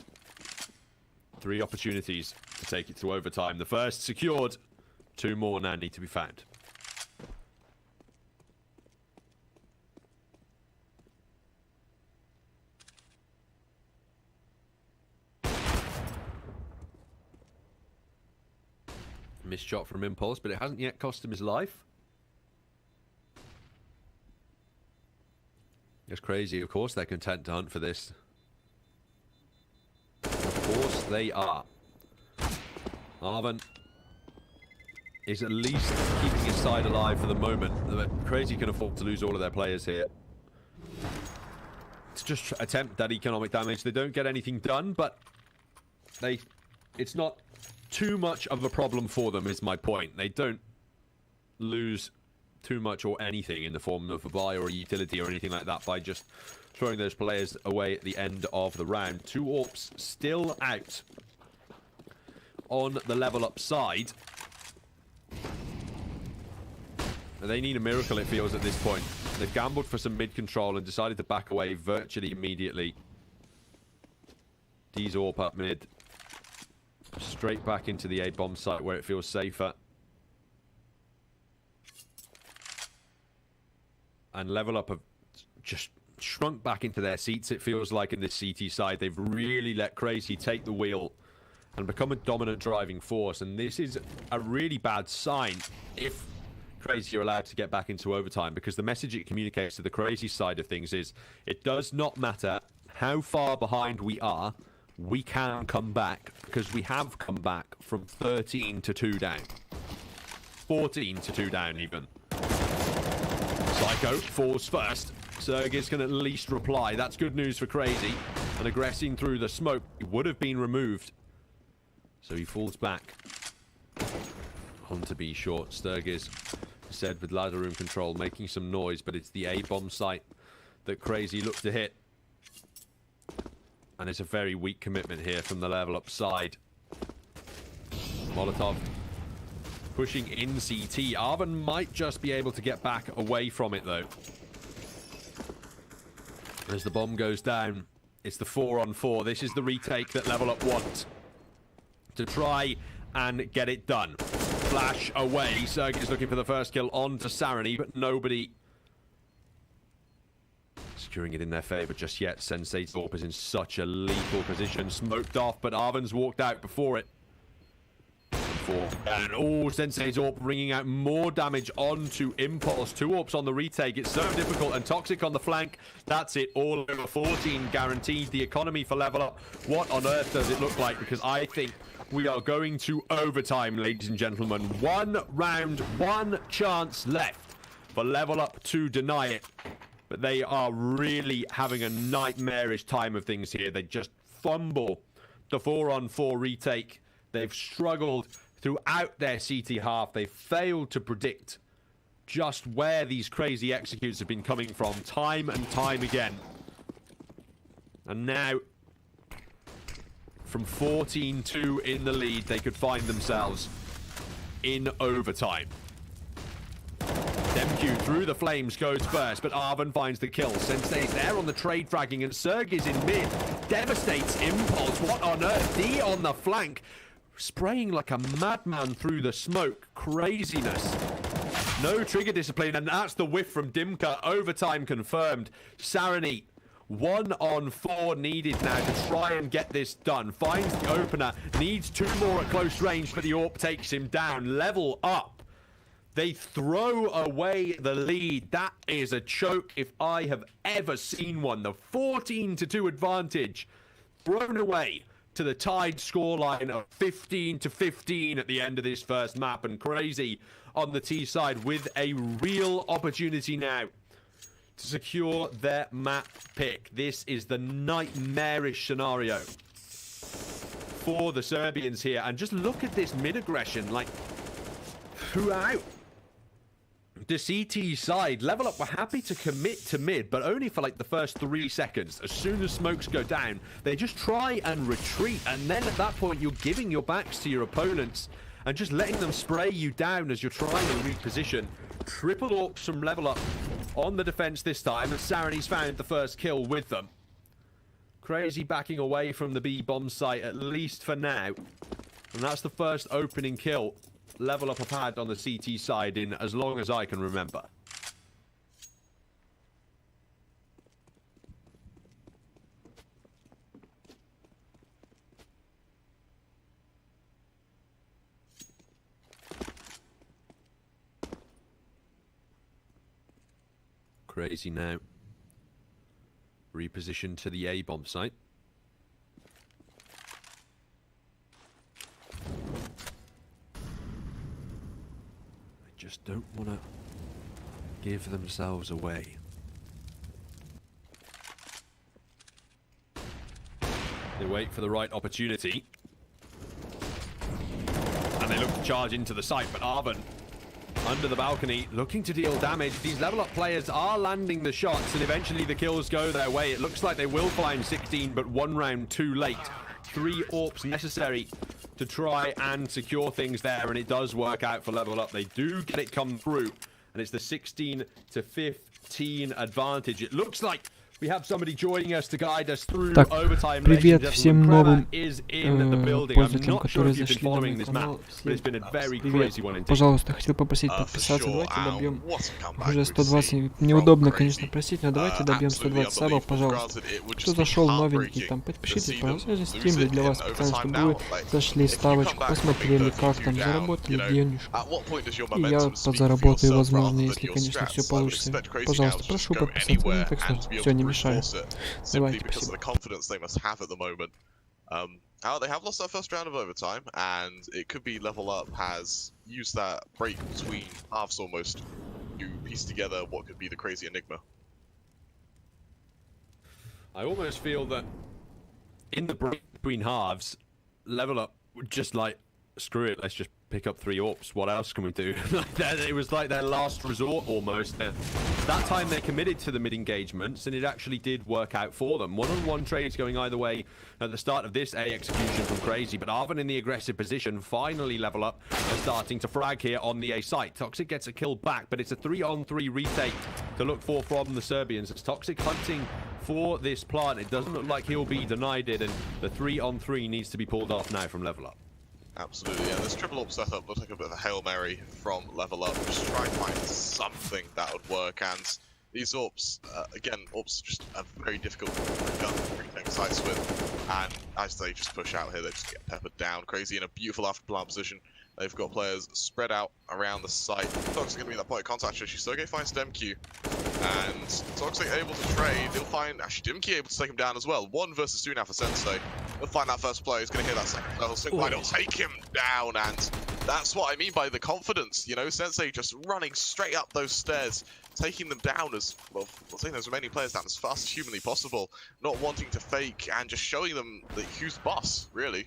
3 opportunities to take it to overtime. The first secured, 2 more now need to be found. Missed shot from Impulse, but it hasn't yet cost him his life. It's crazy. Of course they're content to hunt for this. Of course they are. Arven is at least keeping his side alive for the moment. Crazy can afford to lose all of their players here. To just attempt that economic damage. They don't get anything done, but it's not too much of a problem for them, is my point. They don't lose too much or anything in the form of a buy or a utility or anything like that by just throwing those players away at the end of the round. 2 AWPs still out on the level up side. They need a miracle, it feels, at this point. They've gambled for some mid control and decided to back away virtually immediately. D's AWP up mid. Straight back into the A-bomb site where it feels safer. And lvlUP have just shrunk back into their seats, it feels like, in this CT side. They've really let Crazy take the wheel and become a dominant driving force. And this is a really bad sign if Crazy are allowed to get back into overtime, because the message it communicates to the Crazy side of things is it does not matter how far behind we are, we can come back, because we have come back from 13 to 2 down. 14 to 2 down, even. Psycho falls first. CR4ZY can at least reply. That's good news for Crazy. And aggressing through the smoke, he would have been removed. So he falls back. On to be short. CR4ZY said with ladder room control, making some noise, but it's the A-bomb site that Crazy looks to hit. And it's a very weak commitment here from the lvlUP side. Molotov pushing in CT. Arven might just be able to get back away from it, though. As the bomb goes down, it's the 4-on-4. This is the retake that lvlUP want to try and get it done. Flash away. CR4ZY is looking for the first kill on to Sarani, but nobody securing it in their favor just yet. Sensei's AWP is in such a lethal position. Smoked off, but Arven's walked out before it. And Sensei's AWP bringing out more damage onto Impulse. 2 AWPs on the retake. It's so difficult. And Toxic on the flank. That's it. All over 14 guaranteed. The economy for lvlUP. What on earth does it look like? Because I think we are going to overtime, ladies and gentlemen. 1 round, 1 chance left for lvlUP to deny it. But they are really having a nightmarish time of things here. They just fumble the 4-on-4 retake. They've struggled throughout their CT half. They failed to predict just where these crazy executes have been coming from time and time again. And now, from 14-2 in the lead, they could find themselves in overtime. MQ through the flames goes first, but Arven finds the kill. Sensei's there on the trade fragging, and CR4ZY's in mid. Devastates Impulse. What on earth? D on the flank. Spraying like a madman through the smoke. Craziness. No trigger discipline, and that's the whiff from Dimka. Overtime confirmed. Sarani, 1-on-4 needed now to try and get this done. Finds the opener. Needs 2 more at close range, but the AWP takes him down. lvlUP. They throw away the lead. That is a choke if I have ever seen one. The 14-2 advantage thrown away to the tied scoreline of 15-15 at the end of this first map. And Crazy on the T side with a real opportunity now to secure their map pick. This is the nightmarish scenario for the Serbians here. And just look at this mid-aggression, like, throughout the CT side. lvlUP were happy to commit to mid, but only for like the first 3 seconds. As soon as smokes go down, they just try and retreat, and then at that point you're giving your backs to your opponents and just letting them spray you down as you're trying to reposition. Triple AWPs from lvlUP on the defense this time, and Sarani's found the first kill with them. Crazy backing away from the B bomb site, at least for now, and that's the first opening kill lvlUP have had on the CT side in as long as I can remember. Crazy now. Repositioned to the A bomb site. They just don't want to give themselves away. They wait for the right opportunity. And they look to charge into the site, but Arvin under the balcony looking to deal damage. These level up players are landing the shots and eventually the kills go their way. It looks like they will find 16, but one round too late. 3 AWPs necessary to try and secure things there, and it does work out for level up. They do get it come through, and it's the 16 to 15 advantage. It looks like we have somebody joining us to guide us through overtime. Привет всем новым пользователям, которые зашли на мой канал. Привет. Пожалуйста, хотел попросить подписаться. Давайте добьем уже 120. Неудобно, конечно, просить, но давайте добьем 120 сабов, пожалуйста. Кто зашел новенький, там подпишитесь, пожалуйста. Это стрим для вас, специально, чтобы вы зашли, ставочку, посмотрели, как там, заработали денежку. И я подзаработаю, возможно, если, конечно, все получится. Пожалуйста, прошу подписаться. Ну, так что все, не simply because of the confidence they must have at the moment. They have lost that first round of overtime, and it could be level up has used that break between halves almost to piece together what could be the crazy enigma. I almost feel that in the break between halves, level up would just like, screw it, let's just pick up 3 AWPs. What else can we do? It was like their last resort almost. That time they committed to the mid engagements, and it actually did work out for them. One-on-one trades going either way at the start of this A execution from Crazy, but Arvin in the aggressive position. Finally level up are starting to frag here on the A site. Toxic gets a kill back, but it's a 3-on-3 retake to look for from the Serbians. It's Toxic hunting for this plant. It doesn't look like he'll be denied it, and the 3-on-3 needs to be pulled off now from level up. Absolutely, yeah. This triple AWP setup looks like a bit of a Hail Mary from level up. Just try and find something that would work. And these AWPs, again, AWPs just a very difficult gun to retake sites with. And as they just push out here, they just get peppered down. Crazy in a beautiful after plant position. They've got players spread out around the site. Toxic going to be in that point of contact. Actually, Sergey finds DMQ. And Toxic able to trade. He'll find, actually, DMQ able to take him down as well. 1 versus 2 now for Sensei. He'll find that first player. He's going to hit that second level. So he'll take him down. And that's what I mean by the confidence. You know, Sensei just running straight up those stairs, taking them down as, well, taking as many players down as fast as humanly possible. Not wanting to fake and just showing them that who's boss, really.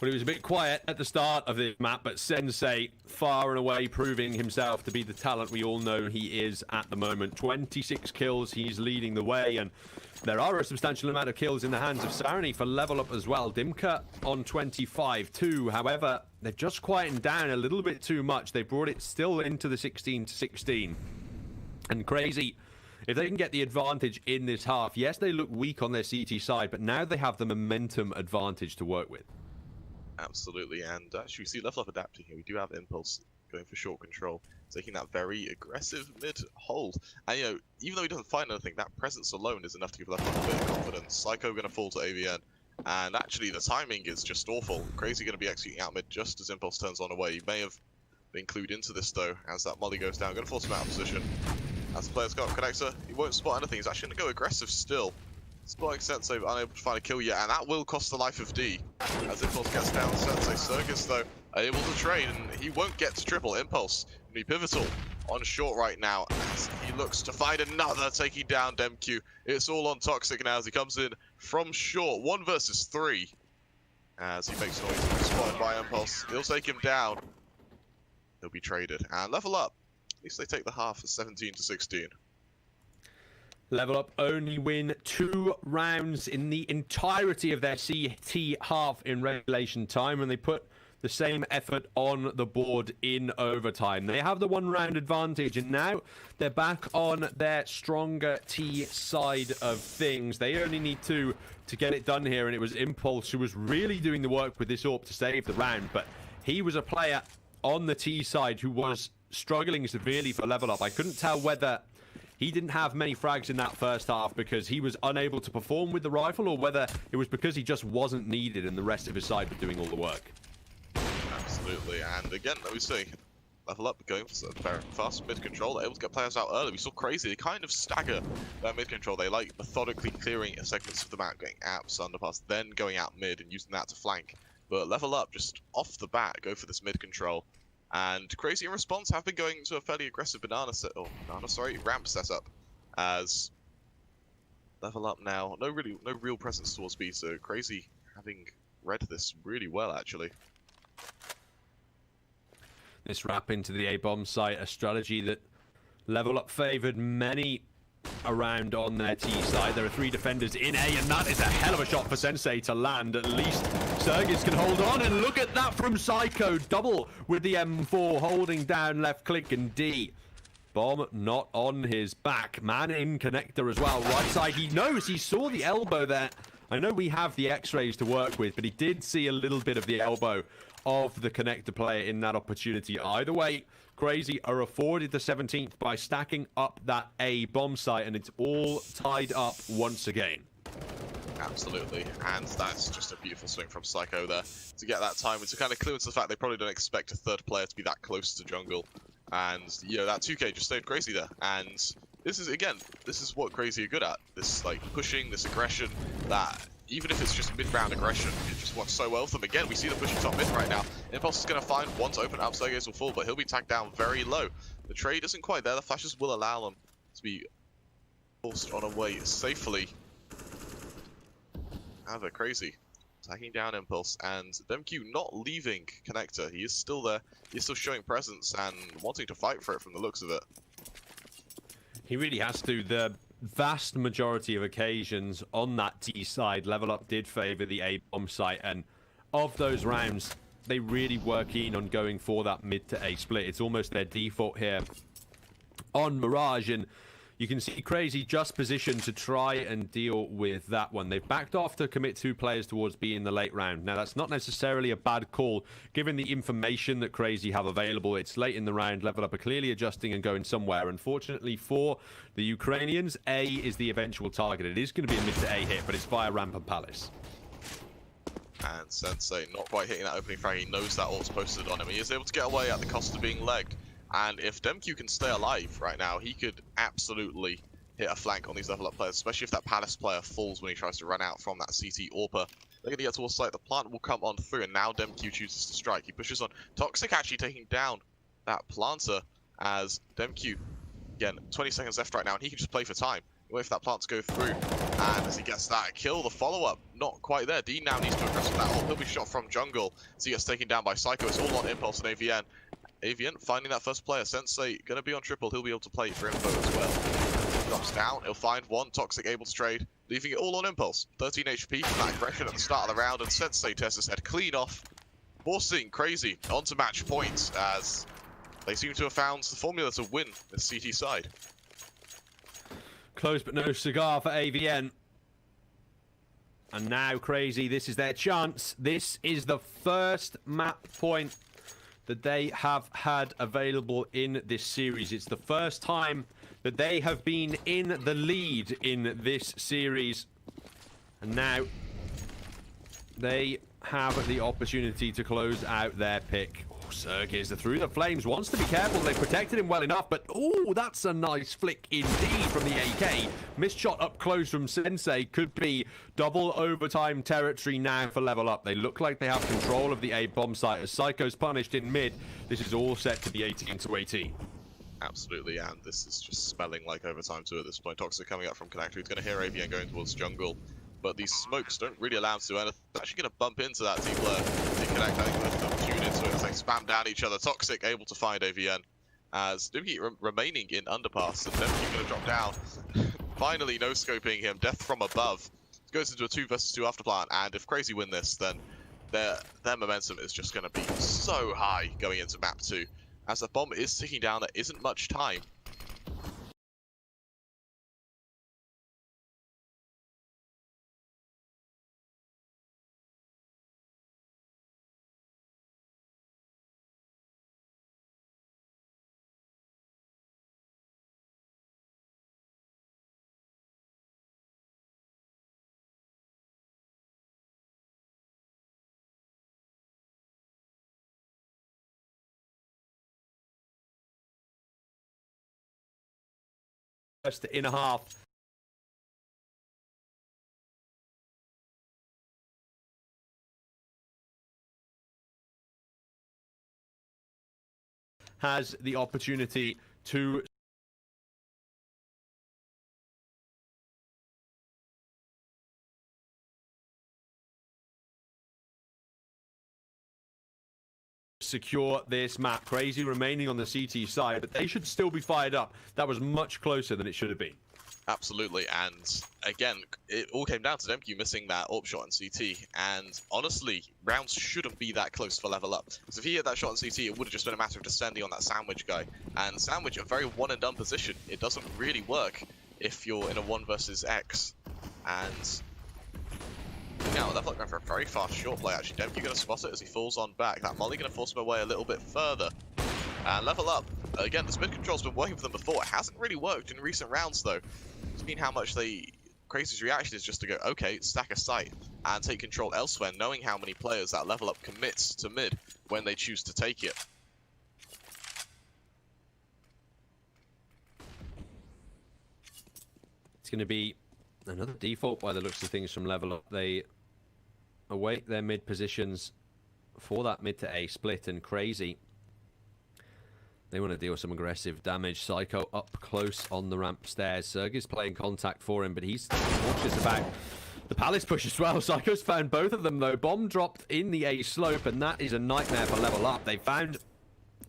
Well, he was a bit quiet at the start of the map, but Sensei far and away proving himself to be the talent we all know he is at the moment. 26 kills, he's leading the way, and there are a substantial amount of kills in the hands of Sarani for level up as well. Dimka on 25 too. However, they've just quietened down a little bit too much. They brought it still into the 16 to 16. And Crazy, if they can get the advantage in this half, yes, they look weak on their CT side, but now they have the momentum advantage to work with. Absolutely, and actually we see level up adapting here. We do have Impulse going for short control, taking that very aggressive mid hold. And you know, even though he doesn't find anything, that presence alone is enough to give level up a bit of confidence. Psycho going to fall to AVN, and actually the timing is just awful. Crazy going to be executing out mid just as Impulse turns on away. He may have been clued into this though, as that molly goes down. Going to force him out of position. As the player's got a connector, he won't spot anything. He's actually going to go aggressive still. Spotting Sensei, but unable to find a kill yet, and that will cost the life of D. As Impulse gets down Sensei, Circus though able to trade, and he won't get to triple. Impulse will be pivotal on short right now as he looks to find another, taking down DMQ. It's all on Toxic now as he comes in from short, 1 versus 3. As he makes noise, spotted by Impulse. He'll take him down. He'll be traded and level up. At least they take the half of 17 to 16. Level up only win 2 rounds in the entirety of their CT half in regulation time, and they put the same effort on the board in overtime. They have the 1 round advantage, and now they're back on their stronger T side of things. They only need to get it done here, and it was Impulse who was really doing the work with this AWP to save the round, but he was a player on the T side who was struggling severely for level up. I couldn't tell whether he didn't have many frags in that first half because he was unable to perform with the rifle, or whether it was because he just wasn't needed and the rest of his side were doing all the work. Absolutely, and again, we see Level Up going for a very fast mid control, able to get players out early. We saw Crazy, they kind of stagger their mid control. They like methodically clearing segments of the map, going apps, underpass, then going out mid and using that to flank. But Level Up just off the bat go for this mid control. And Crazy in response have been going to a fairly aggressive ramp setup as Level Up now. No real presence towards B, so Crazy having read this really well actually. This wrap into the A-bomb site, a strategy that Level Up favored many around on their T side. There are 3 defenders in A, and that is a hell of a shot for Sensei to land. At least Sergis can hold on, and look at that from Psycho. Double with the M4, holding down left click and D. Bomb not on his back. Man in connector as well. Right side, he knows, he saw the elbow there. I know we have the X-rays to work with, but he did see a little bit of the elbow of the connector player in that opportunity. Either way, Crazy are afforded the 17th by stacking up that A bomb site, and it's all tied up once again. Absolutely, and that's just a beautiful swing from Psycho there to get that time and to kind of clue into the fact they probably don't expect a third player to be that close to jungle. And you know, that 2K just stayed Crazy there, and this is what Crazy are good at. This like pushing, this aggression that even if it's just mid-round aggression, it just works so well for them. Again, we see the pushing top mid right now. Impulse is going to find one to open up, Sergis will fall, but he'll be tagged down very low. The trade isn't quite there. The flashes will allow them to be forced on a way safely. However, Crazy tagging down Impulse, and DemQ not leaving connector. He is still there. He's still showing presence and wanting to fight for it from the looks of it. He really has to. The vast majority of occasions on that T side, Level Up did favor the A bomb site, and of those rounds, they really were keen on going for that mid to A split. It's almost their default here on Mirage, and you can see Crazy just positioned to try and deal with that one. They've backed off to commit 2 players towards B in the late round. Now, that's not necessarily a bad call, given the information that Crazy have available. It's late in the round. Level Up are clearly adjusting and going somewhere. Unfortunately for the Ukrainians, A is the eventual target. It is going to be a mid to A hit, but it's via Ramp and Palace. And Sensei not quite hitting that opening frag. He knows that ult's posted on him. He is able to get away at the cost of being legged. And if DemQ can stay alive right now, he could absolutely hit a flank on these Level Up players, especially if that Palace player falls when he tries to run out from that CT AWPer. They're going to get towards site. The plant will come on through, and now DemQ chooses to strike. He pushes on. Toxic actually taking down that planter as DemQ, again, 20 seconds left right now, and he can just play for time. Wait for that plant to go through, and as he gets that kill, the follow-up, not quite there. D now needs to aggress with that ult. He'll be shot from jungle, as he gets taken down by Psycho. It's all on Impulse and AVN. AVN finding that first player. Sensei going to be on triple. He'll be able to play for info as well. Drops down. He'll find one. Toxic able to trade, leaving it all on Impulse. 13 HP from that aggression at the start of the round, and Sensei tests his head clean off, forcing Crazy onto match points as they seem to have found the formula to win the CT side. Close but no cigar for AVN. And now Crazy, this is their chance. This is the first map point that they have had available in this series. It's the first time that they have been in the lead in this series. And now they have the opportunity to close out their pick. Oh, Sergis through the flames, wants to be careful. They protected him well enough, but oh, that's a nice flick indeed from the AK. Missed shot up close from Sensei. Could be double overtime territory now for Level Up. They look like they have control of the A bomb site as Psycho's punished in mid. This is all set to be 18-18. Absolutely, and this is just smelling like overtime too at this point. Toxic coming up from connector. He's going to hear AVN going towards jungle, but these smokes don't really allow him to do anything. They're actually going to bump into that team player. Connect, I think they'll tune into it as they spam down each other. Toxic able to find AVN as Doogie remaining in underpass, and Doogie going to drop down. Finally no-scoping him, death from above. Goes into a 2 versus 2 afterplant, and if Crazy win this, then their momentum is just going to be so high going into map 2. As the bomb is ticking down, there isn't much time. first in a half. Has the opportunity to secure this map. Crazy remaining on the CT side, but they should still be fired up. That was much closer than it should have been. Absolutely, and again, it all came down to Demke missing that AWP shot on CT, and honestly, rounds shouldn't be that close for level up. Because if he had that shot on CT, it would have just been a matter of descending on that sandwich guy. And sandwich, a very one and done position. It doesn't really work if you're in a 1 versus X. And now level up going for a very fast short play actually. Demke gonna spot it as he falls on back. That molly gonna force him away a little bit further. And level up, again, this mid control's been working for them before. It hasn't really worked in recent rounds though. It's been how much Crazy's reaction is just to go, okay, stack a site and take control elsewhere, knowing how many players that level up commits to mid when they choose to take it. It's going to be another default by the looks of things from level up. They await their mid positions for that mid to A split, and Crazy, they want to deal some aggressive damage. Psycho up close on the ramp stairs. Sergey's playing contact for him, but he's cautious about the palace push as well. Psycho's found both of them though. Bomb dropped in the A slope, and that is a nightmare for level up. They found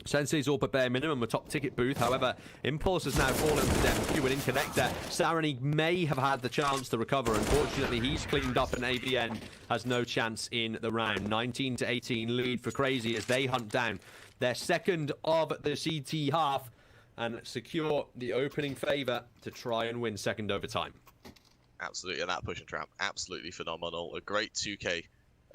Sensei's all but bare minimum, a top ticket booth. However, Impulse has now fallen to them. Q in connector. Sarani may have had the chance to recover. Unfortunately, he's cleaned up, and AVN has no chance in the round. 19-18 lead for Crazy as they hunt down their second of the CT half and secure the opening favor to try and win second overtime. Absolutely, and that push and trap, absolutely phenomenal. A great 2K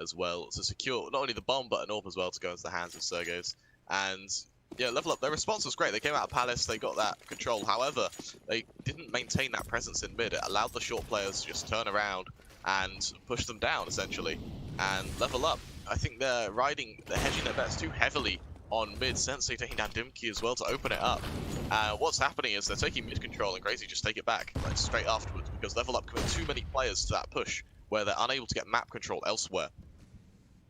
as well to secure not only the bomb but an AWP as well to go into the hands of Sergey's. And yeah, level up, their response was great. They came out of Palace, they got that control. However, they didn't maintain that presence in mid. It allowed the short players to just turn around and push them down essentially. And level up, I think they're hedging their bets too heavily on mid. Sensei taking down Dimki as well to open it up. What's happening is they're taking mid control, and Crazy just take it back like straight afterwards, because level up commit too many players to that push where they're unable to get map control elsewhere.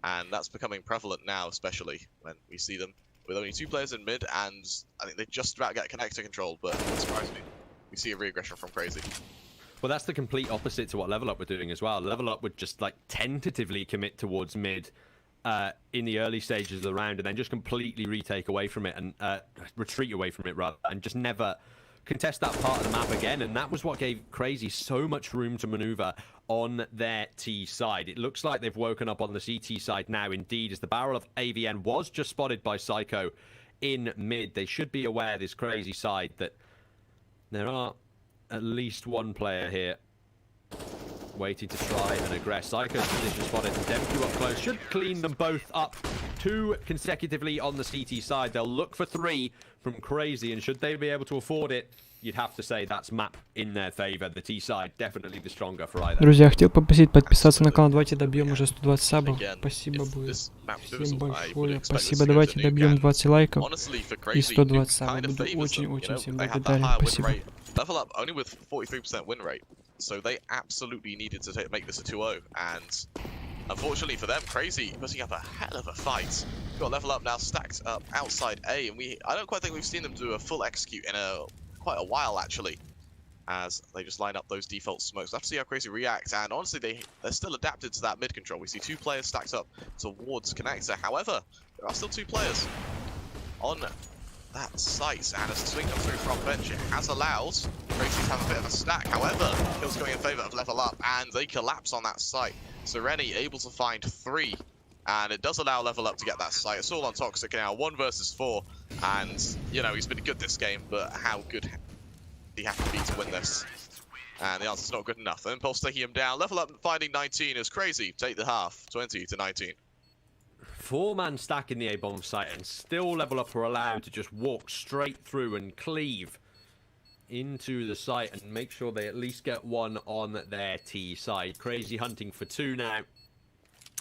And that's becoming prevalent now, especially when we see them with only 2 players in mid, and I think they just about get connector control, but it surprised me. We see a re-aggression from Crazy. Well, that's the complete opposite to what level up were doing as well. Level up would just like tentatively commit towards mid in the early stages of the round, and then just completely retake away from it and retreat away from it rather, and just never contest that part of the map again. And that was what gave Crazy so much room to maneuver on their T side. It looks like they've woken up on the CT side now indeed, as the barrel of AVN was just spotted by Psycho in mid. They should be aware, this Crazy side, that there are at least one player here waiting to try and aggress. Psycho's position spotted, and Demku up close should clean them both up. 2 consecutively on the CT side. They'll look for 3 from Crazy, and should they be able to afford it, you'd have to say that's map in their favor. The T side definitely the stronger for either. Друзья, хотел попросить подписаться на канал. Давайте добьем уже 120 сабов. Спасибо будет. Всем большое. Спасибо. Давайте добьем 20 лайков и 120 сабов. Буду очень-очень всем благодарен. Спасибо. Level up only with 43% win rate, so they absolutely needed to make this a 2-0, and unfortunately for them, Crazy putting up a hell of a fight. Got level up now stacked up outside A, and I don't quite think we've seen them do a full execute in quite a while actually, as they just line up those default smokes. We'll have to see how Crazy reacts, and honestly they're still adapted to that mid control. We see 2 players stacked up towards connector. However, there are still 2 players on that site, and a swing comes through from bench. It has allowed Crazy to have a bit of a stack. However, kills going in favor of level up, and they collapse on that site. Sereni able to find 3, and it does allow level up to get that site. It's all on Toxic now, 1 versus 4, and you know he's been good this game, but how good do he have to be to win this? And the answer's not good enough. Impulse taking him down. Level up finding 19 as Crazy take the half, 20-19. 4-man stack in the A-bomb site, and still level up are allowed to just walk straight through and cleave into the site and make sure they at least get 1 on their T side. Crazy hunting for 2 now,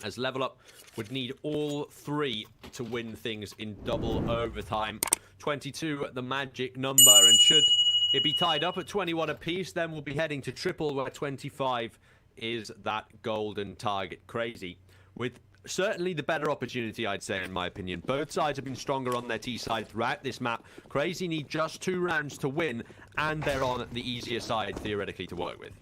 as level up would need all 3 to win things in double overtime. 22 the magic number, and should It'd be tied up at 21 apiece, then we'll be heading to triple, where 25 is that golden target. Crazy. With certainly the better opportunity, I'd say, in my opinion. Both sides have been stronger on their T side throughout this map. Crazy need just 2 rounds to win, and they're on the easier side, theoretically, to work with.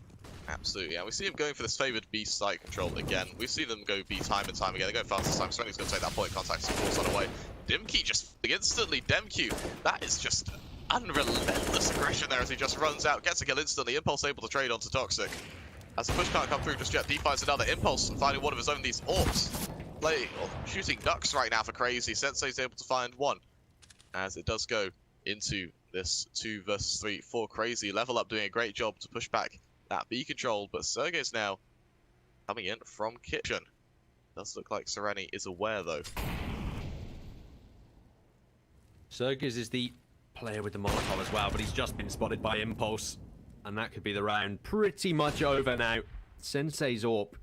Absolutely, and we see him going for this favoured B site control again. We've seen them go B time and time again. They go fast this time. Serenny's going to take that point contact, so force on away. Demkey just instantly. Demkey, that is just unrelentless aggression there as he just runs out, gets a kill instantly. Impulse able to trade onto Toxic. As the push can't come through just yet, D finds another. Impulse finding one of his own, these AWPs. Shooting ducks right now for Crazy. Sensei's able to find one. As it does go into this 2 versus 3 for Crazy. ЛЭВЛАП doing a great job to push back that B control, but Sergey's now coming in from kitchen. Does look like Serenny is aware though. Sergey's is the player with the Molotov as well, but he's just been spotted by Impulse. And that could be the round pretty much over now. Sensei's AWP.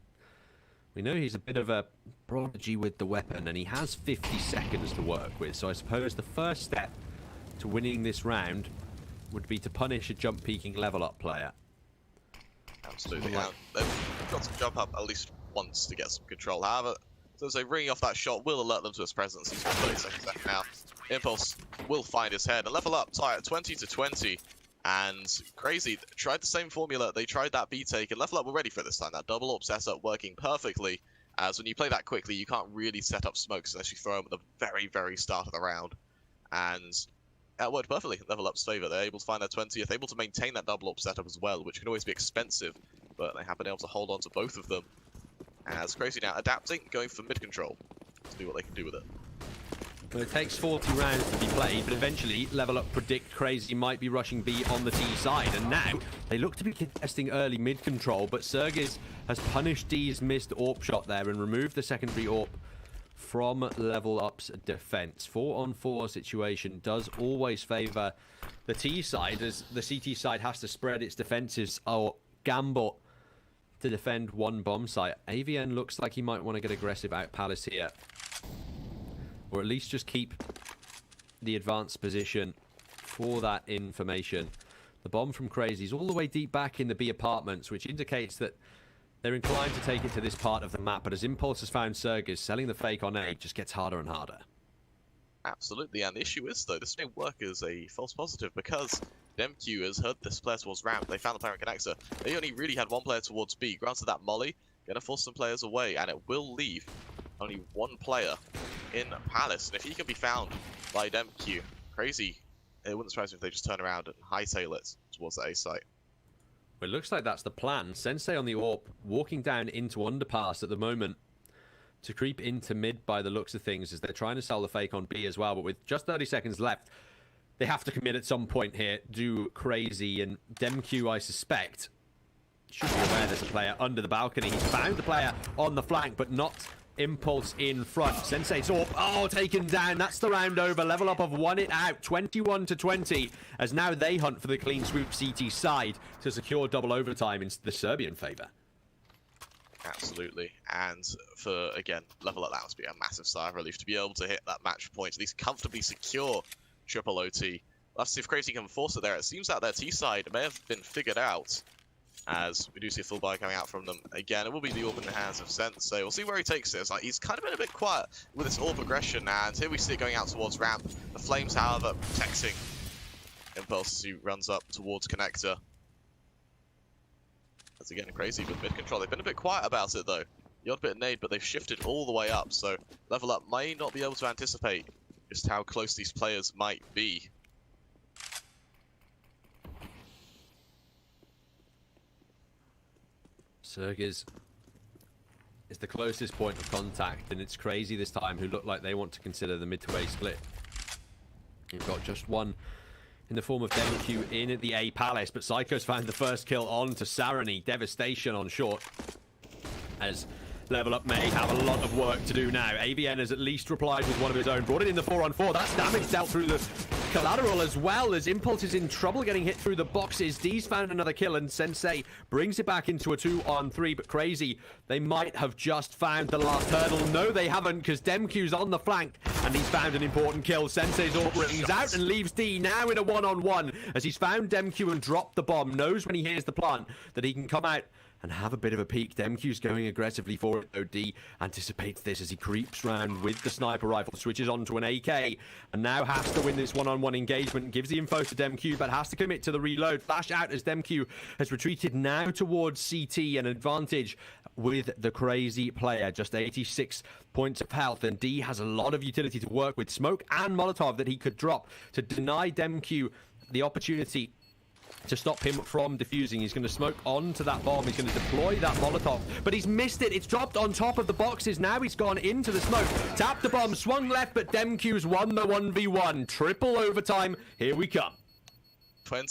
We know he's a bit of a prodigy with the weapon, and he has 50 seconds to work with. So I suppose the first step to winning this round would be to punish a jump peeking level-up player. Absolutely. Yeah. They've got to jump up at least once to get some control. However, so ringing off that shot will alert them to his presence. He's got 30 seconds left now. Impulse will find his head. And ЛЭВЛАП tie at 20-20. And Crazy tried the same formula. They tried that B take, and ЛЭВЛАП were ready for it this time. That double AWP setup working perfectly. As when you play that quickly, you can't really set up smokes unless you throw them at the very, very start of the round. And that worked perfectly in ЛЭВЛAP's favor. They're able to find their 20th, able to maintain that double AWP setup as well, which can always be expensive, but they have been able to hold on to both of them. As Crazy now adapting, going for mid control to do what they can do with it. Well, it takes 40 rounds to be played, but eventually ЛЭВЛАP predict Crazy might be rushing B on the T side, and now they look to be contesting early mid control, but Sergis has punished D's missed AWP shot there and removed the secondary AWP from ЛЭВЛAP's defense. 4-on-4 situation does always favor the T side, as the CT side has to spread its defenses or gamble to defend one bomb site. AVN looks like he might want to get aggressive out Palace here, or at least just keep the advanced position for that information. The bomb from Crazy is all the way deep back in the B apartments, which indicates that they're inclined to take it to this part of the map, but as Impulse has found Sergis, selling the fake on A just gets harder and harder. Absolutely, and the issue is, though, this may work as a false positive, because DemQ has heard this player towards ramp. They found the player in connector. They only really had one player towards B. Granted, that molly gonna force some players away, and it will leave only one player in Palace. And if he can be found by DemQ, Crazy, it wouldn't surprise me if they just turn around and hightail it towards the A site. Well, it looks like that's the plan. Sensei on the AWP, walking down into underpass at the moment to creep into mid by the looks of things, as they're trying to sell the fake on B as well. But with just 30 seconds left, they have to commit at some point here. Do Crazy, and DemQ, I suspect, should be aware there's a player under the balcony. He's found the player on the flank, but not Impulse in front. Sensei's AWP, oh, taken down. That's the round over. ЛЭВЛАП have won it out, 21-20, as now they hunt for the clean sweep CT side to secure double overtime in the Serbian favor. Absolutely, and for, again, ЛЭВЛАP, that must be a massive sigh of relief to be able to hit that match point, at least comfortably secure triple OT. Let's see if Crazy can force it there. It seems that their T side may have been figured out, as we do see a full buy coming out from them. Again, it will be the AWP in the hands of Sensei. We'll see where he takes this. Like, he's kind of been a bit quiet with this AWP aggression, and here we see it going out towards ramp. The Flames, however, protecting Impulse, who runs up towards connector. That's again Crazy with mid control. They've been a bit quiet about it though. The odd bit of nade, but they've shifted all the way up, so ЛЭВЛАP may not be able to anticipate just how close these players might be. Sergis is the closest point of contact, and it's Crazy this time who look like they want to consider the mid to A split. You've got just one in the form of DemQ in at the A Palace, but Psycho's found the first kill on to Sarani. Devastation on short, as ЛЭВЛАP may have a lot of work to do now. AVN has at least replied with one of his own, brought it in the 4-on-4. That's damage dealt through the collateral as well, as Impulse is in trouble getting hit through the boxes. D's found another kill, and Sensei brings it back into a 2-on-3, but Crazy, they might have just found the last hurdle. No, they haven't, because Demq's on the flank, and he's found an important kill. Sensei's all rings out and leaves D now in a 1-on-1, as he's found Demq and dropped the bomb. Knows when he hears the plant that he can come out and have a bit of a peek. Demq's going aggressively for it, though. D anticipates this as he creeps round with the sniper rifle, switches onto an AK, and now has to win this one-on-one engagement. Gives the info to Demq, but has to commit to the reload. Flash out as Demq has retreated now towards CT, an advantage with the Crazy player. Just 86 points of health, and D has a lot of utility to work with. Smoke and Molotov that he could drop to deny Demq the opportunity to stop him from defusing. He's going to smoke onto that bomb. He's going to deploy that Molotov, but he's missed it. It's dropped on top of the boxes. Now he's gone into the smoke. Tapped the bomb, swung left, but Demq's won the 1v1. Triple overtime. Here we come. 20.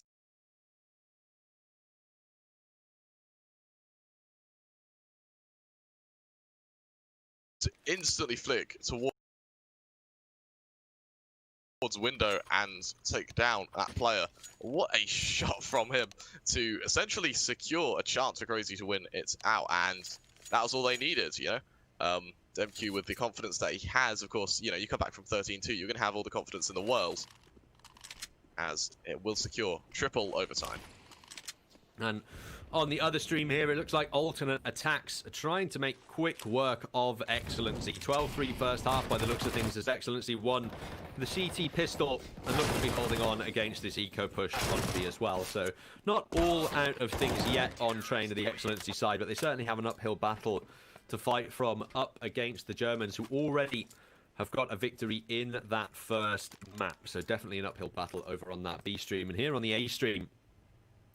To instantly flick towards window and take down that player. What a shot from him to essentially secure a chance for Crazy to win it out, and that was all they needed, you know. Demq with the confidence that he has, of course, you know, you come back from 13-2, you're going to have all the confidence in the world, as it will secure triple overtime. And on the other stream here, it looks like alternate attacks are trying to make quick work of Excellency. 12-3 first half by the looks of things, as Excellency won the CT pistol and looks to be holding on against this eco push on B as well. So not all out of things yet on train to the Excellency side, but they certainly have an uphill battle to fight from up against the Germans, who already have got a victory in that first map. So definitely an uphill battle over on that B stream. And here on the A stream,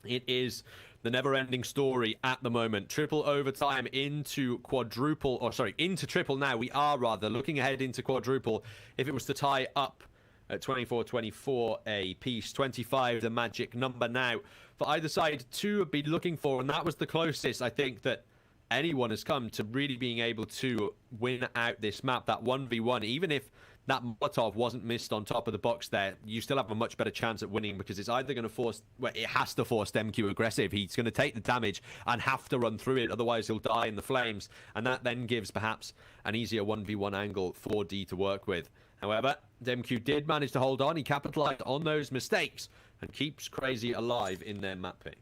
it is the never-ending story at the moment. Triple overtime into quadruple, or sorry, into triple now. We are rather looking ahead into quadruple. If it was to tie up at 24-24 a piece, 25 the magic number now for either side to be looking for, and that was the closest I think that anyone has come to really being able to win out this map, that 1v1. Even if that Molotov wasn't missed on top of the box there, you still have a much better chance at winning, because it's either going to force, well, it has to force Demq aggressive. He's going to take the damage and have to run through it, otherwise he'll die in the flames, and that then gives perhaps an easier 1v1 angle for D to work with. However, Demq did manage to hold on. He capitalized on those mistakes and keeps Crazy alive in their map pick.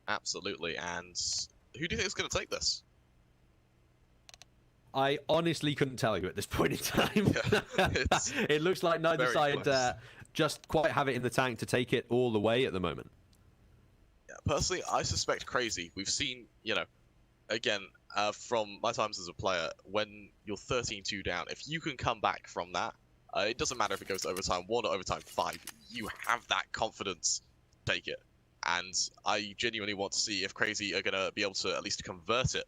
Absolutely, and who do you think is going to take this? I honestly couldn't tell you at this point in time. Yeah, it looks like neither side just quite have it in the tank to take it all the way at the moment. Yeah, personally, I suspect Crazy. We've seen, you know, again, from my times as a player, when you're 13-2 down, if you can come back from that, it doesn't matter if it goes to overtime 1 or overtime 5, you have that confidence, take it. And I genuinely want to see if Crazy are going to be able to at least convert it,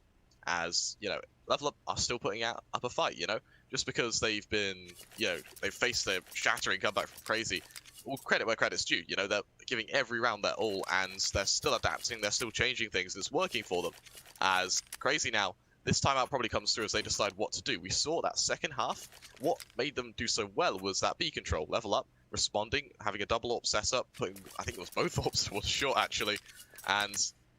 as, you know, ＬEVLAP are still putting up a fight, you know, just because they've been, you know, they've faced their shattering comeback from Crazy. Well, credit where credit's due, you know, they're giving every round their all, and they're still adapting, they're still changing things, it's working for them. As Crazy now, this timeout probably comes through as they decide what to do. We saw that second half, what made them do so well was that B control, ЛEVЛAP, responding, having a double AWP setup, putting, I think it was both AWPs towards short actually, and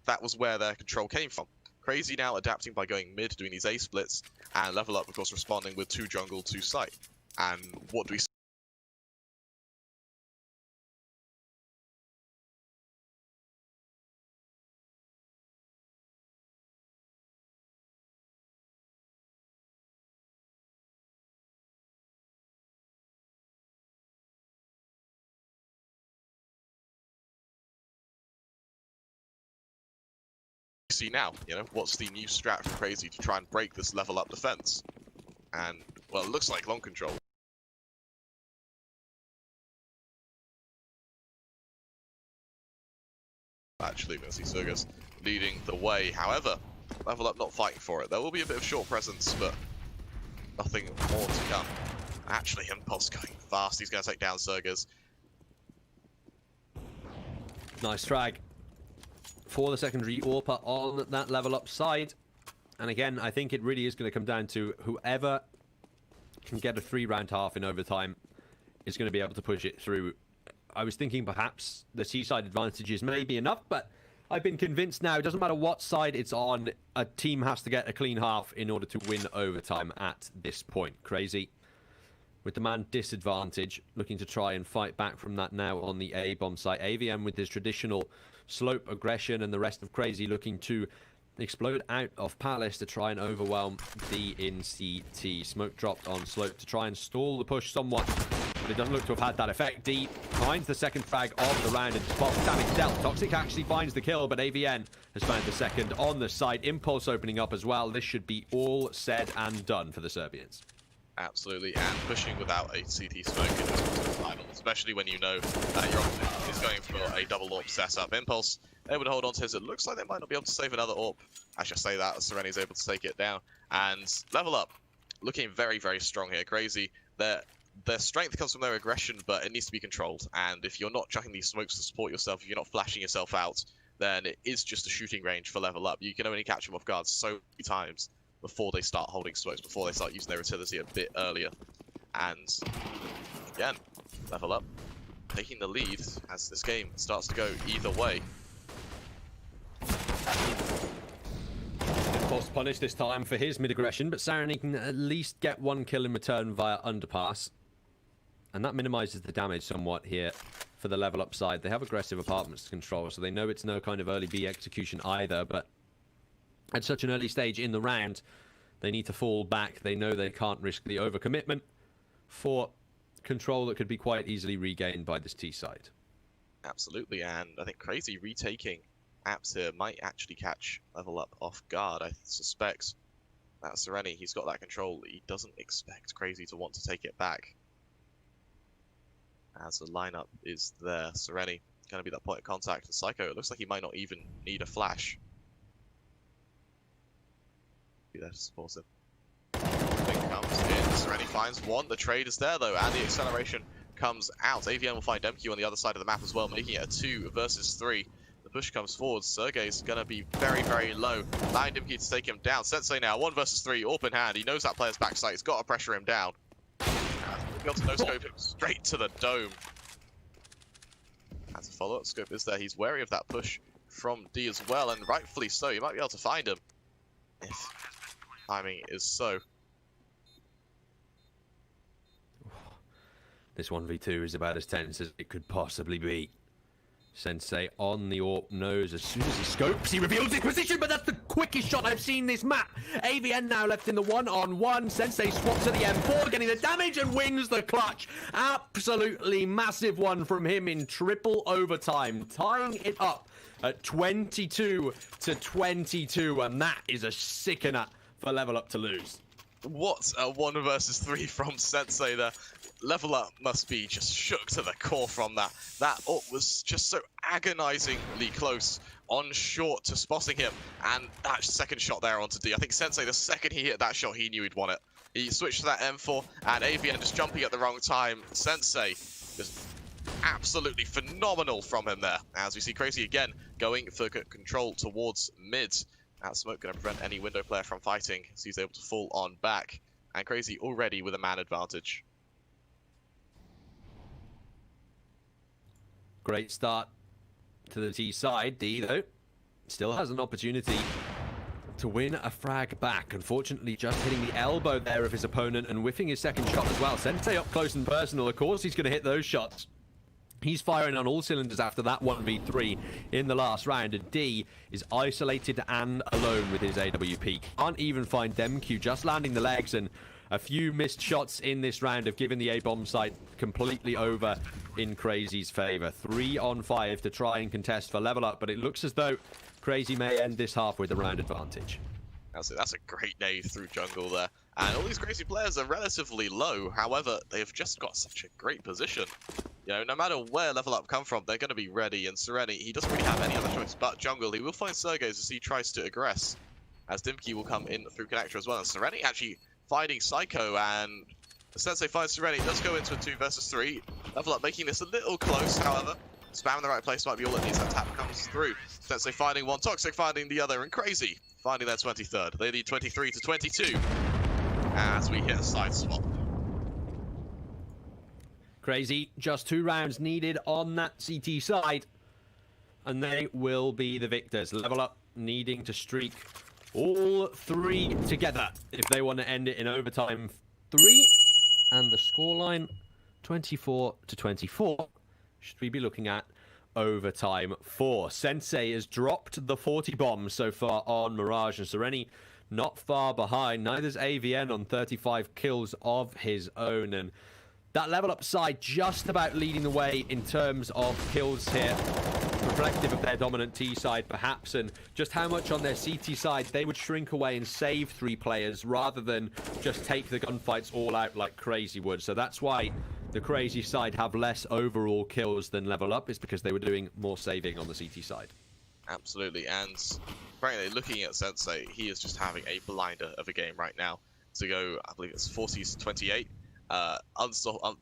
that was where their control came from. Crazy now adapting by going mid, doing these A splits, and ЛEVLAP, of course, responding with 2 jungle, 2 site. And what do we see? See now, you know, what's the new strat for Crazy to try and break this ЛEVLAP defense? And, well, it looks like long control. Actually, we're going to see Surgus leading the way. However, ЛEVLAP not fighting for it. There will be a bit of short presence, but nothing more to come. Actually, Impulse going fast. He's going to take down Surgus. Nice frag for the secondary AWP on that ЛEVLAP side. And again, I think it really is going to come down to whoever can get a 3-round half in overtime is going to be able to push it through I was thinking perhaps the T-side advantages may be enough, but I've been convinced now, it doesn't matter what side it's on, a team has to get a clean half in order to win overtime at this point. Crazy with the man disadvantage, looking to try and fight back from that now on the A-bomb site. AVM with his traditional slope aggression, and the rest of Crazy looking to explode out of Palace to try and overwhelm the in CT. Smoke dropped on slope to try and stall the push somewhat, but it doesn't look to have had that effect. D finds the second frag of the round and spots damage dealt. Toxic actually finds the kill, but AVN has found the second on the site. Impulse opening up as well. This should be all said and done for the Serbians. Absolutely, and pushing without a CT smoke in this final, especially when you know that your opponent is going for a double AWP setup. Impulse able to hold on to his. It looks like they might not be able to save another AWP. I should say that Sereni is able to take it down, and level up looking very, very strong here. Crazy. Their strength comes from their aggression, but it needs to be controlled. And if you're not chucking these smokes to support yourself, if you're not flashing yourself out, then it is just a shooting range for level up. You can only catch them off guard so many times before they start holding smokes, before they start using their utility a bit earlier. And again, level up taking the lead as this game starts to go either way. Impulse punished this time for his mid-aggression, but Sarani can at least get one kill in return via underpass. And that minimizes the damage somewhat here for the level up side. They have aggressive apartments to control, so they know it's no kind of early B execution either, but at such an early stage in the round, they need to fall back. They know they can't risk the overcommitment for control that could be quite easily regained by this T side. Absolutely, and I think Crazy retaking apps here might actually catch level up off guard. I suspect that Sereni, he's got that control. He doesn't expect Crazy to want to take it back. As the lineup is there, Sereni going to be that point of contact. And Psycho, it looks like he might not even need a flash. Be there to support him. Thing comes in, Sereni finds one. The trade is there though, and the acceleration comes out. AVN will find MQ on the other side of the map as well, making it a 2 versus 3. The push comes forward. Sergey's going to be very, very low. Allowing Dimki to take him down. Sensei now, 1 versus 3, AWP in hand. He knows that player's backside. He's got to pressure him down. Be able to no-scope him straight to the dome. As a follow-up scope is there. He's wary of that push from D as well, and rightfully so. You might be able to find him if timing is so. This 1v2 is about as tense as it could possibly be. Sensei on the AWP knows as soon as he scopes, he reveals his position, but that's the quickest shot I've seen this map. AVN now left in the 1-on-1. Sensei swaps to the M4, getting the damage and wins the clutch. Absolutely massive one from him in triple overtime, tying it up at 22-22, and that is a sickener for level up to lose. What a 1 versus 3 from Sensei there. Level up must be just shook to the core from that. That AWP was just so agonizingly close on short to spotting him, and that second shot there onto D. I think Sensei, the second he hit that shot, he knew he'd won it. He switched to that M4, and AVN just jumping at the wrong time. Sensei just absolutely phenomenal from him there. As we see Crazy again going for control towards mid. That smoke going to prevent any window player from fighting, so he's able to fall on back. And Crazy already with a man advantage. Great start to the T side. D, though, still has an opportunity to win a frag back. Unfortunately, just hitting the elbow there of his opponent and whiffing his second shot as well. Sensei up close and personal. Of course, he's going to hit those shots. He's firing on all cylinders after that 1v3 in the last round. And D is isolated and alone with his AWP. Can't even find DemQ, just landing the legs, and a few missed shots in this round have given the A-bomb site completely over in Crazy's favor. 3-on-5 to try and contest for level up, but it looks as though Crazy may end this half with a round advantage. That's a great nade through jungle there. And all these Crazy players are relatively low. However, they've just got such a great position. You know, no matter where level up come from, they're going to be ready. And Sereni, he doesn't really have any other choice but jungle. He will find Sergey's as he tries to aggress, as Dimki will come in through connector as well. And Sereni actually finding Psycho, and the Sensei finds Sereni. It does go into a 2 versus 3. Level up making this a little close, however. Spam in the right place might be all it needs. That tap comes through. Sensei finding one, Toxic finding the other, and Crazy finding their 23rd. They lead 23-22 as we hit a side swap. КРЕЙЗИ, just 2 rounds needed on that CT side, and they will be the victors. ЛЭВЛАП needing to streak all 3 together if they want to end it in overtime 3, and the scoreline 24-24. Should we be looking at overtime 4? Sensei has dropped the 40 bombs so far on Mirage, and Sereni not far behind. Neither's AVN on 35 kills of his own, and that ЛЭВЛАP side just about leading the way in terms of kills here. Reflective of their dominant T side, perhaps, and just how much on their CT side they would shrink away and save 3 players rather than just take the gunfights all out like КRЕЙЗИ would. So that's why the КREЙZI side have less overall kills than ЛЭВЛАP, is because they were doing more saving on the CT side. Absolutely, and frankly, looking at Sensei, he is just having a blinder of a game right now. To go, I believe it's 40-28.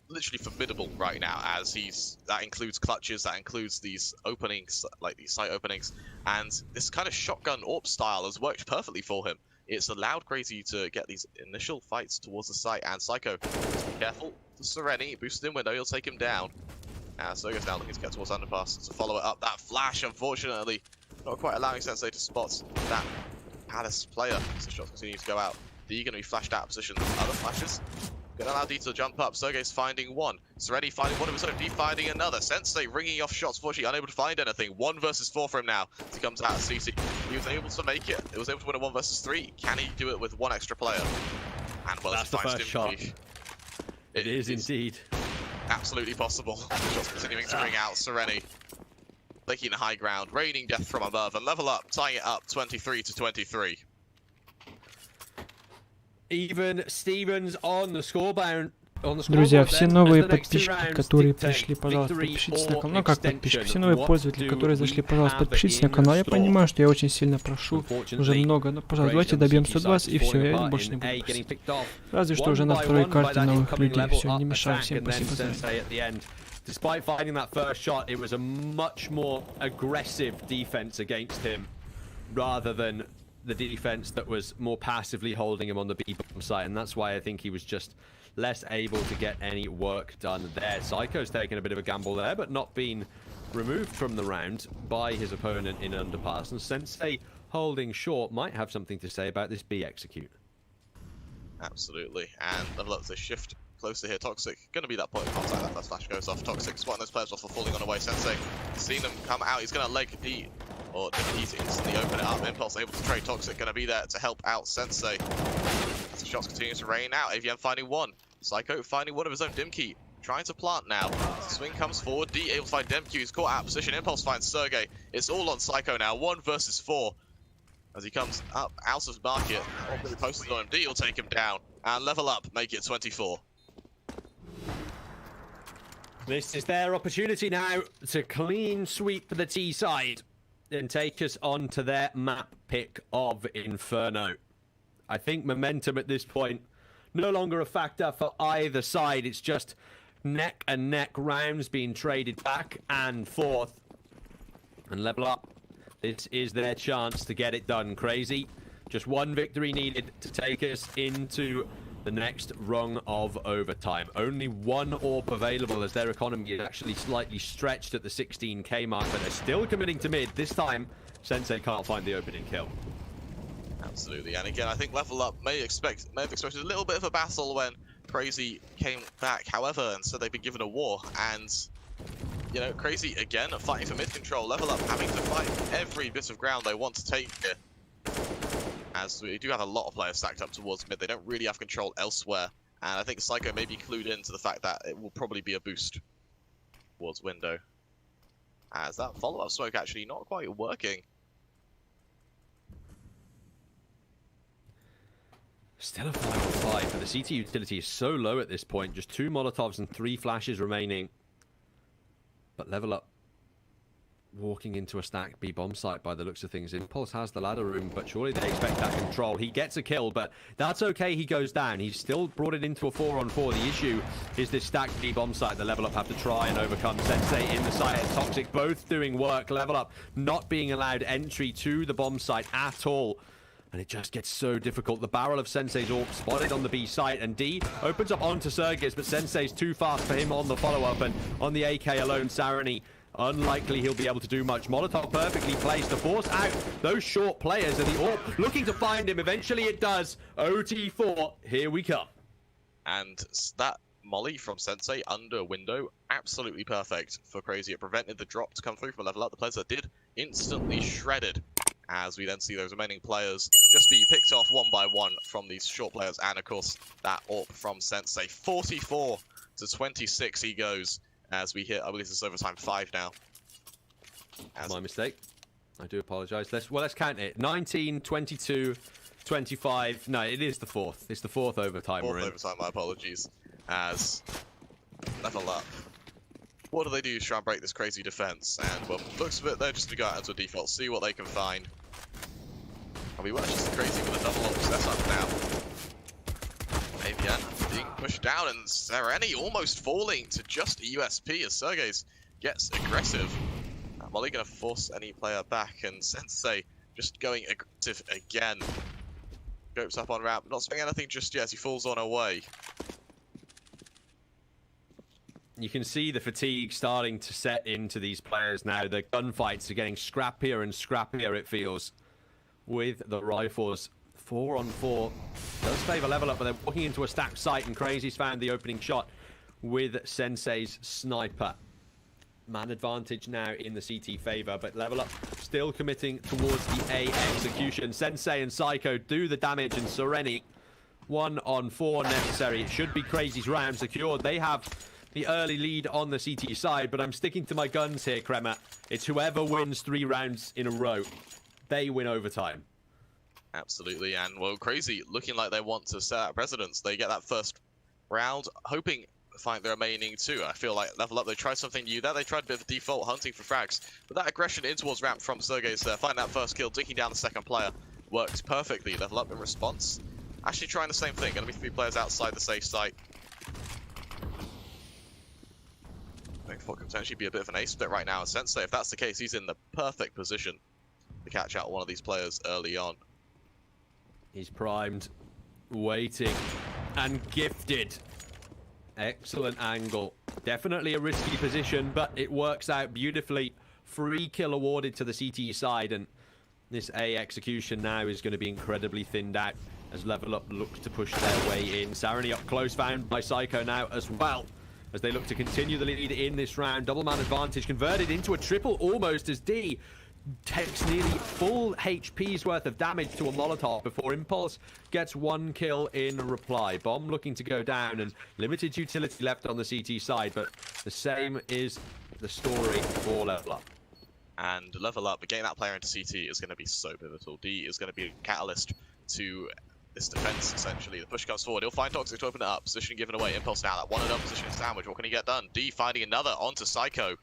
Literally formidable right now, as that includes clutches, that includes these openings, like these site openings, and this kind of shotgun AWP style has worked perfectly for him. It's allowed КREYZI to get these initial fights towards the site, and Psycho, just be careful. Sereni, boosted in window, he'll take him down. So he goes down looking to get towards underpass to follow it up. That flash, unfortunately, not quite allowing Sensei to spot that Alice player. So shots continue to go out. D going to be flashed out of position. Other flashes. Going to allow D to jump up. Sergey's finding one. Sereni finding one of his own. D finding another. Sensei ringing off shots. Fortunately, unable to find anything. 1 versus 4 for him now. As he comes out of CT. He was able to make it. He was able to win a 1 versus 3. Can he do it with 1 extra player? And well, that's the first shot. It is indeed absolutely possible. Shots continuing to ring out. Sereni taking the high ground, raining death from above, and ЛЭВЛАП tying it up 23-23. Even Stevens on the scoreboard. Друзья, все новые подписчики, которые пришли, пожалуйста, подпишитесь на канал. Ну как подписчики? Все новые пользователи, которые зашли, пожалуйста, подпишитесь на канал. Я понимаю, что я очень сильно прошу, уже много, но, пожалуйста, давайте добьем 120 и все, я больше не буду просить. Разве что уже на второй карте новых людей. Все, не мешаю, всем спасибо за это. Despite finding that first shot, it was a much more aggressive defense against him, rather than the defense that was more passively holding him on the B bomb site, and that's why I think he was just less able to get any work done there. Psycho's taking a bit of a gamble there, but not being removed from the round by his opponent in underpass, and Sensei holding short might have something to say about this B execute. Absolutely, and ЛЭВЛАП the shift closer here. Toxic going to be that point of contact. That first flash goes off. Toxic spotting those players off for falling on the way. Sensei seen them come out. He's going to leg D, or D to instantly open it up. Impulse able to trade. Toxic going to be there to help out Sensei. As the shots continue to rain out. AVM finding one. Psycho finding one of his own dim key. Trying to plant now. Swing comes forward. D able to find dim key. He's caught out of position. Impulse finds Sergey. It's all on Psycho now. 1 versus 4. As he comes up out of market. Posted on him. D will take him down. And ЛЭВЛАП make it 24. This is their opportunity now to clean sweep the T side and take us on to their map pick of Inferno. I think momentum at this point no longer a factor for either side. It's just neck and neck rounds being traded back and forth. And ЛЭВЛАП, this is their chance to get it done. КРЕЙЗИ, just 1 victory needed to take us into the next rung of overtime. Only 1 AWP available, as their economy is actually slightly stretched at the 16k mark, but they're still committing to mid. This time, Sensei can't find the opening kill. Absolutely, and again, I think ЛЭВЛАП may have expected a little bit of a battle when КRЕЙЗИ came back. However, instead they've been given a war, and you know, КREYZI again fighting for mid control. ЛЭВЛАП having to fight every bit of ground they want to take here. As we do have a lot of players stacked up towards mid, they don't really have control elsewhere. And I think Psycho may be clued into the fact that it will probably be a boost towards window. As that follow-up smoke actually not quite working. Still a 5-on-5, but the CT utility is so low at this point. Just 2 Molotovs and 3 flashes remaining. But ЛЭВЛАP walking into a stacked B bomb site by the looks of things. Impulse has the ladder room, but surely they expect that control. He gets a kill, but that's okay. He goes down. He's still brought it into a 4-on-4. The issue is this stacked B bomb site that ЛЭВЛАP have to try and overcome. Sensei in the site and Toxic both doing work. ЛЭВЛAP not being allowed entry to the bomb site at all. And it just gets so difficult. The barrel of Sensei's AWP spotted on the B site, and D opens up onto Sergis, but Sensei's too fast for him on the follow-up, and on the AK alone, Sarani, unlikely he'll be able to do much. Molotov perfectly placed to force out those short players, and the AWP looking to find him. Eventually it does. OT4, here we come. And that molly from Sensei under a window, absolutely perfect for Crazy. It prevented the drop to come through from level up. The players that did instantly shredded, as we then see those remaining players just be picked off one by one from these short players. And of course, that AWP from Sensei. 44 to 26 he goes as we hit, I believe this is overtime 5 now. My mistake. I do apologize. Let's count it. 19, 22, 25. No, it is the fourth. It's the fourth overtime we're in. Fourth overtime, my apologies. As level up. What do they do to try and break this Crazy defense? And well, looks a bit, they're just going to go out into a default, see what they can find. And we were just Crazy with a double up setup now. Avian being pushed down, and Sereni almost falling to just a USP as Sergejs gets aggressive. Molly going to force any player back, and Sensei just going aggressive again. Scopes up on ramp, not spending anything just yet as he falls on away. You can see the fatigue starting to set into these players now. The gunfights are getting scrappier and scrappier, it feels, with the rifles. 4 on 4 does favor level up, but they're walking into a stacked site, and Crazy's found the opening shot with Sensei's sniper. Man advantage now in the CT favor, but level up still committing towards the A execution. Sensei and Psycho do the damage, and Sereni 1 on 4 necessary. It should be Crazy's round secured. They have the early lead on the CT side, but I'm sticking to my guns here, Kremer. It's whoever wins 3 rounds in a row. They win overtime. Absolutely, and well, Crazy looking like they want to set out precedence. They get that first round, hoping to find the remaining 2. I feel like level up, they tried something new there. They tried a bit of default hunting for frags, but that aggression in towards ramp from Sergejs there, find that first kill, dinking down the second player, worked perfectly. Level up in response, actually trying the same thing. Gonna be 3 players outside the safe site. I think could potentially be a bit of an ace split right now. And Sensei, if that's the case, he's in the perfect position to catch out one of these players early on. He's primed, waiting, and gifted. Excellent angle. Definitely a risky position, but it works out beautifully. Free kill awarded to the CT side, and this A execution now is going to be incredibly thinned out as level up looks to push their way in. Sarani up close, found by Psycho now as well, as they look to continue the lead in this round. Double man advantage converted into a triple almost, as D takes nearly full HP's worth of damage to a Molotov before Impulse gets 1 kill in reply. Bomb looking to go down, and limited utility left on the CT side, but the same is the story for level up. And level up, getting that player into CT is going to be so pivotal. D is going to be a catalyst to this defense, essentially. The push comes forward. He'll find Toxic to open it up. Position given away. Impulse now. That one and up position sandwich. What can he get done? D finding another onto Psycho.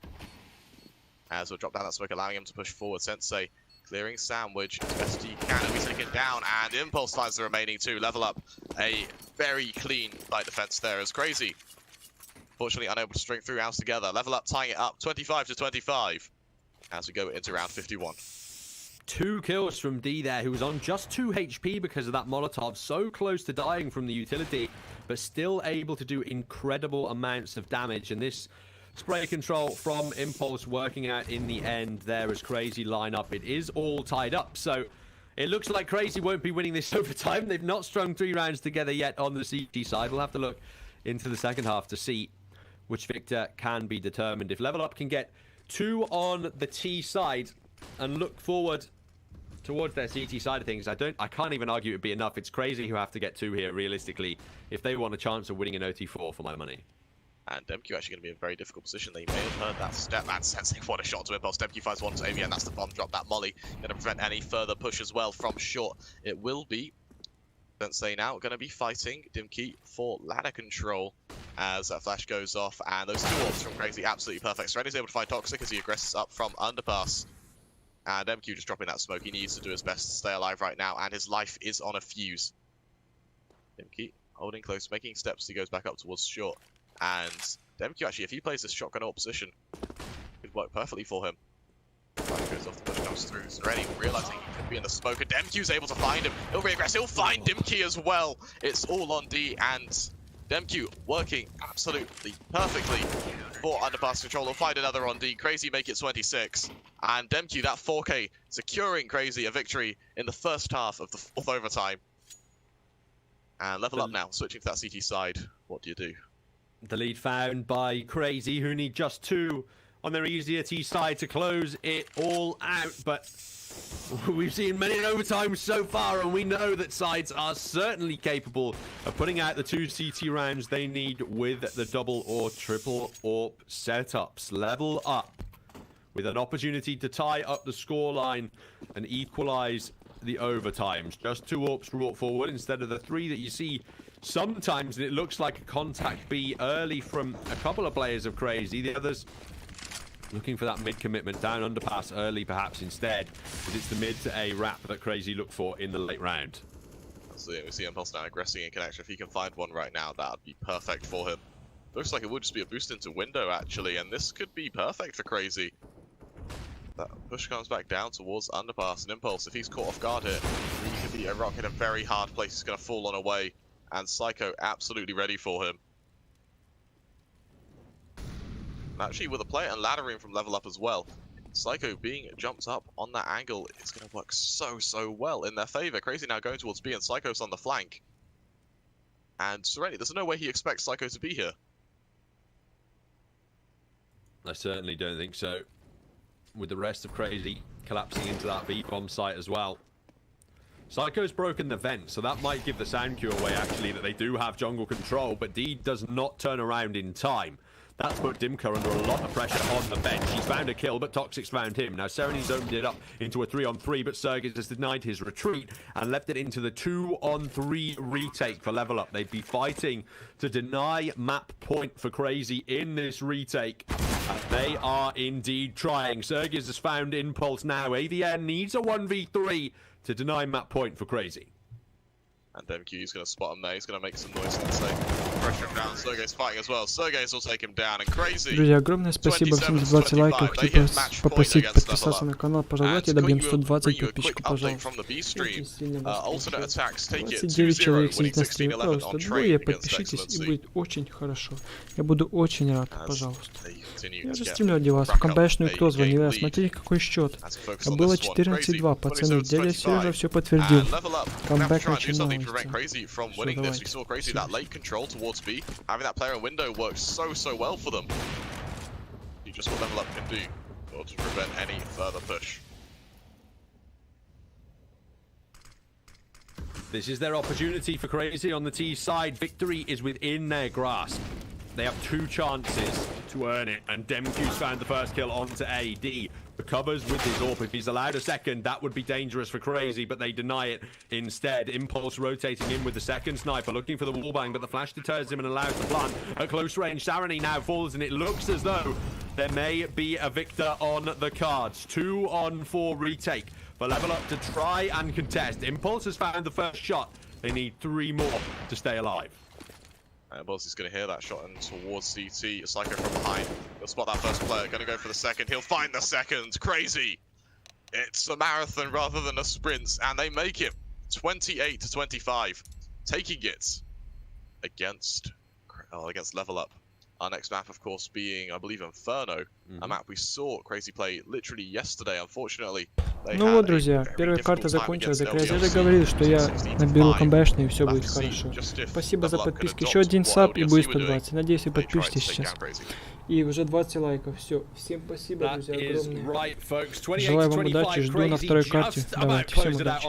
As we'll drop down that smoke, allowing him to push forward. Sensei clearing sandwich as best he can. He'll be taken down, and Impulse finds the remaining 2. Level up. A very clean light defense there as Crazy. Fortunately, unable to string 3 rounds together. Level up tying it up 25 to 25 as we go into round 51. 2 kills from D there, who was on just 2 HP because of that Molotov. So close to dying from the utility, but still able to do incredible amounts of damage. And this spray control from Impulse working out in the end there as Crazy line up. It is all tied up, so it looks like Crazy won't be winning this overtime. They've not strung 3 rounds together yet on the CT side. We'll have to look into the second half to see which victor can be determined. If level up can get 2 on the T side and look forward towards their CT side of things, I can't even argue it'd be enough. It's Crazy who have to get 2 here realistically if they want a chance of winning an OT4 for my money. And MQ actually going to be in a very difficult position. They may have heard that step. And Sensei, what a shot to Impulse. MQ finds 1 to AVN. That's the bomb drop. That molly going to prevent any further push as well from short. It will be Sensei now going to be fighting Dimki for ladder control as that flash goes off. And those 2 orbs from Crazy, absolutely perfect. Sereni's able to find Toxic as he aggresses up from underpass. And MQ just dropping that smoke. He needs to do his best to stay alive right now, and his life is on a fuse. Dimki holding close, making steps. He goes back up towards short. And MQ actually, if he plays this shotgun ult position, it could work perfectly for him. Flash goes off, the push comes through. Sereni realizing he can be in the smoke, and Demq's able to find him. He'll regress, he'll find Dimkey as well. It's all on D, and Demq working absolutely perfectly for underpass control. He'll find another on D. Crazy make it 26. And Demq, that 4K, securing Crazy a victory in the first half of the fourth overtime. And level up now, switching to that CT side. What do you do? The lead found by Crazy, who need just 2 on their easier T side to close it all out. But we've seen many overtimes so far, and we know that sides are certainly capable of putting out the 2 CT rounds they need with the double or triple AWP setups. Level up with an opportunity to tie up the scoreline and equalize the overtimes. Just 2 AWPs brought forward instead of the 3 that you see sometimes, and it looks like a contact B early from a couple of players of Crazy. The others looking for that mid commitment down underpass early perhaps instead, but it's the mid to A wrap that Crazy look for in the late round. So yeah, we see Impulse now aggressing in connection. If he can find one right now, that would be perfect for him. Looks like it would just be a boost into window actually, and this could be perfect for Crazy. That push comes back down towards underpass, and Impulse, if he's caught off guard here, he could be a rock in a very hard place. He's going to fall on away, and Psycho absolutely ready for him. Actually, with a player and laddering from level up as well, Psycho being jumped up on that angle is going to work so well in their favor. Crazy now going towards B, and Psycho's on the flank. And Serenity, there's no way he expects Psycho to be here. I certainly don't think so. With the rest of Crazy collapsing into that V-bomb site as well. Psycho's broken the vent, so that might give the sound cue away actually that they do have jungle control, but D does not turn around in time. That's put Dimka under a lot of pressure on the bench. He's found a kill, but Toxic's found him. Now, Serenity's opened it up into a 3-on-3, but Sergis has denied his retreat and left it into the 2-on-3 retake for level up. They'd be fighting to deny map point for Crazy in this retake. And they are indeed trying. Sergis has found Impulse now. AVN needs a 1v3 to deny map point for Crazy. And Demq's going to spot him there. He's going to make some noise, let's say. Pressure him down. Sergey's fighting as well. Sergey's will take him down. And Crazy. Друзья, огромное спасибо всем за 20 лайков. Хочу попросить подписаться на канал, пожалуйста, и добьем 120 подписчиков, пожалуйста. Очень сильно вас прошу. 29 человек сидит на стриме, пожалуйста, двое, подпишитесь, и будет очень хорошо. Я буду очень рад, пожалуйста. Я уже стримлю ради вас. В камбэшную кто звонил? Смотрите, какой счет. Было 14-2, пацаны. Дядя Сережа все подтвердил. Камбэк начинается. Crazy from winning this. We saw Crazy that late control towards B. Having that player in window works so well for them. You just what level up can do in order to prevent any further push. This is their opportunity for Crazy on the T side. Victory is within their grasp. They have 2 chances to earn it, and Demq's found the first kill onto AD. Recovers with his AWP. If he's allowed a second, that would be dangerous for Crazy, but they deny it instead. Impulse rotating in with the second sniper, looking for the wallbang, but the flash deters him and allows the plant. At close range, Sarony now falls, and it looks as though there may be a victor on the cards. 2-on-4 retake for level up to try and contest. Impulse has found the first shot. They need 3 more to stay alive. And Impulse is going to hear that shot and towards CT. Psycho from behind. He'll spot that first player. Going to go for the second. He'll find the second. Crazy. It's a marathon rather than a sprint. And they make it 28-25. Taking it against level up. Our next map, of course, being, I believe, Inferno. A map we saw Crazy play literally yesterday, unfortunately. Ну вот, друзья, первая карта закончилась. Я же говорил, что я наберу камбэшный и все будет хорошо. Спасибо за подписки. Еще один саб и будет 120. Надеюсь, вы подпишитесь сейчас. И уже 20 лайков. Все. Всем спасибо, друзья, огромное. Желаю вам удачи. Жду на второй карте. Давайте, всем удачи.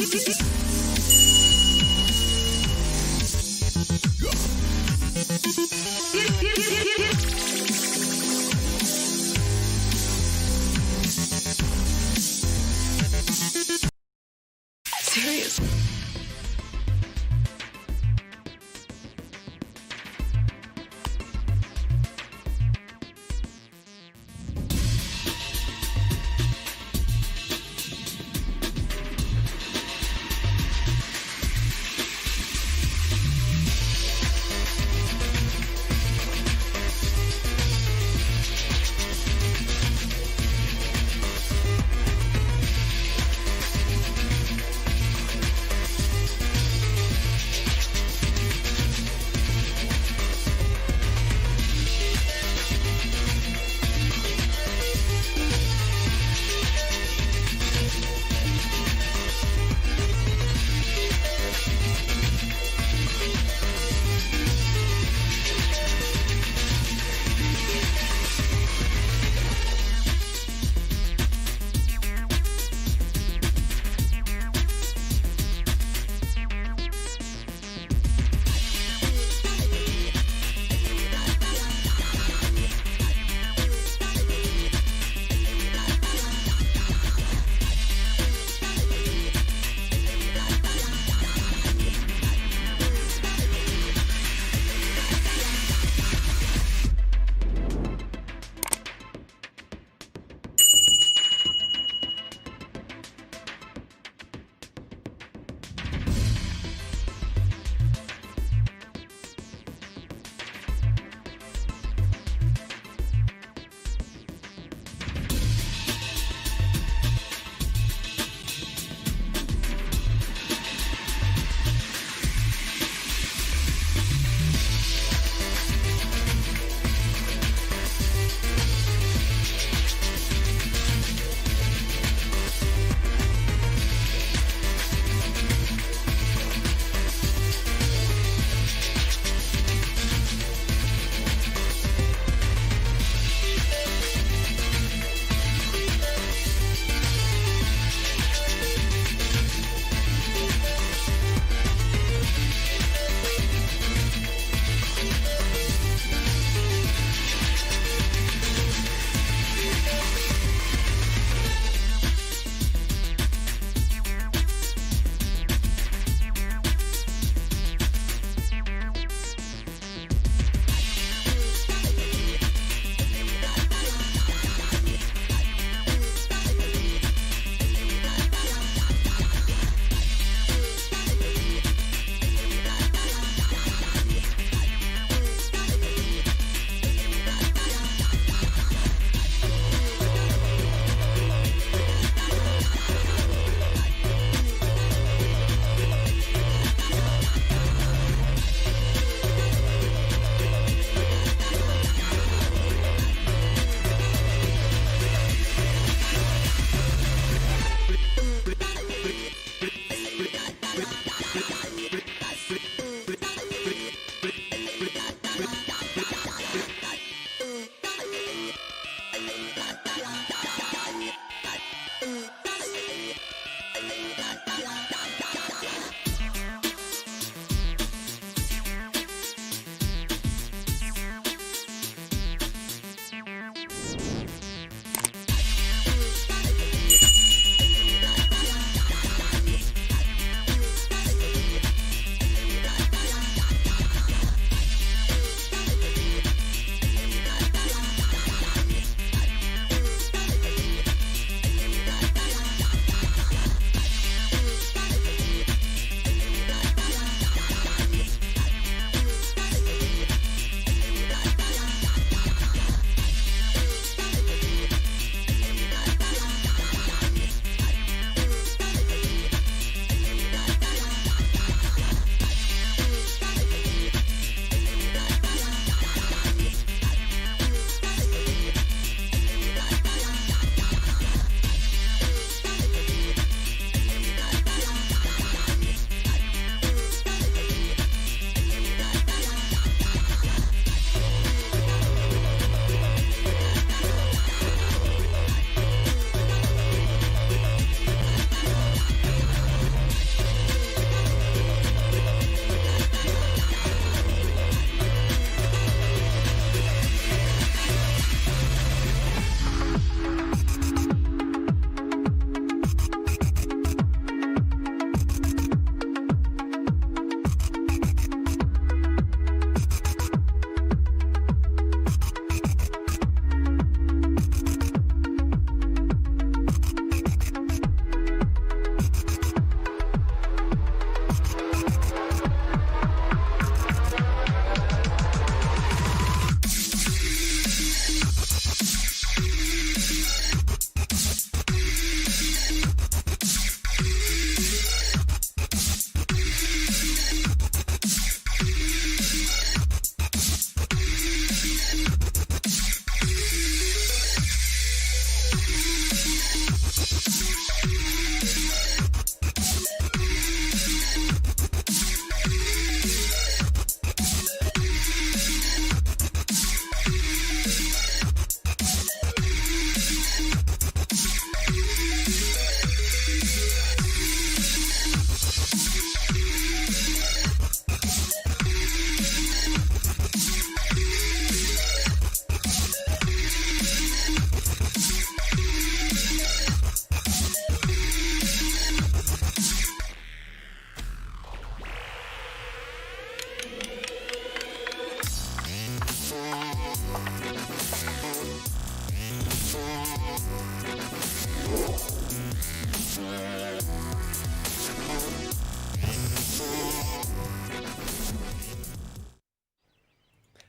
Serious.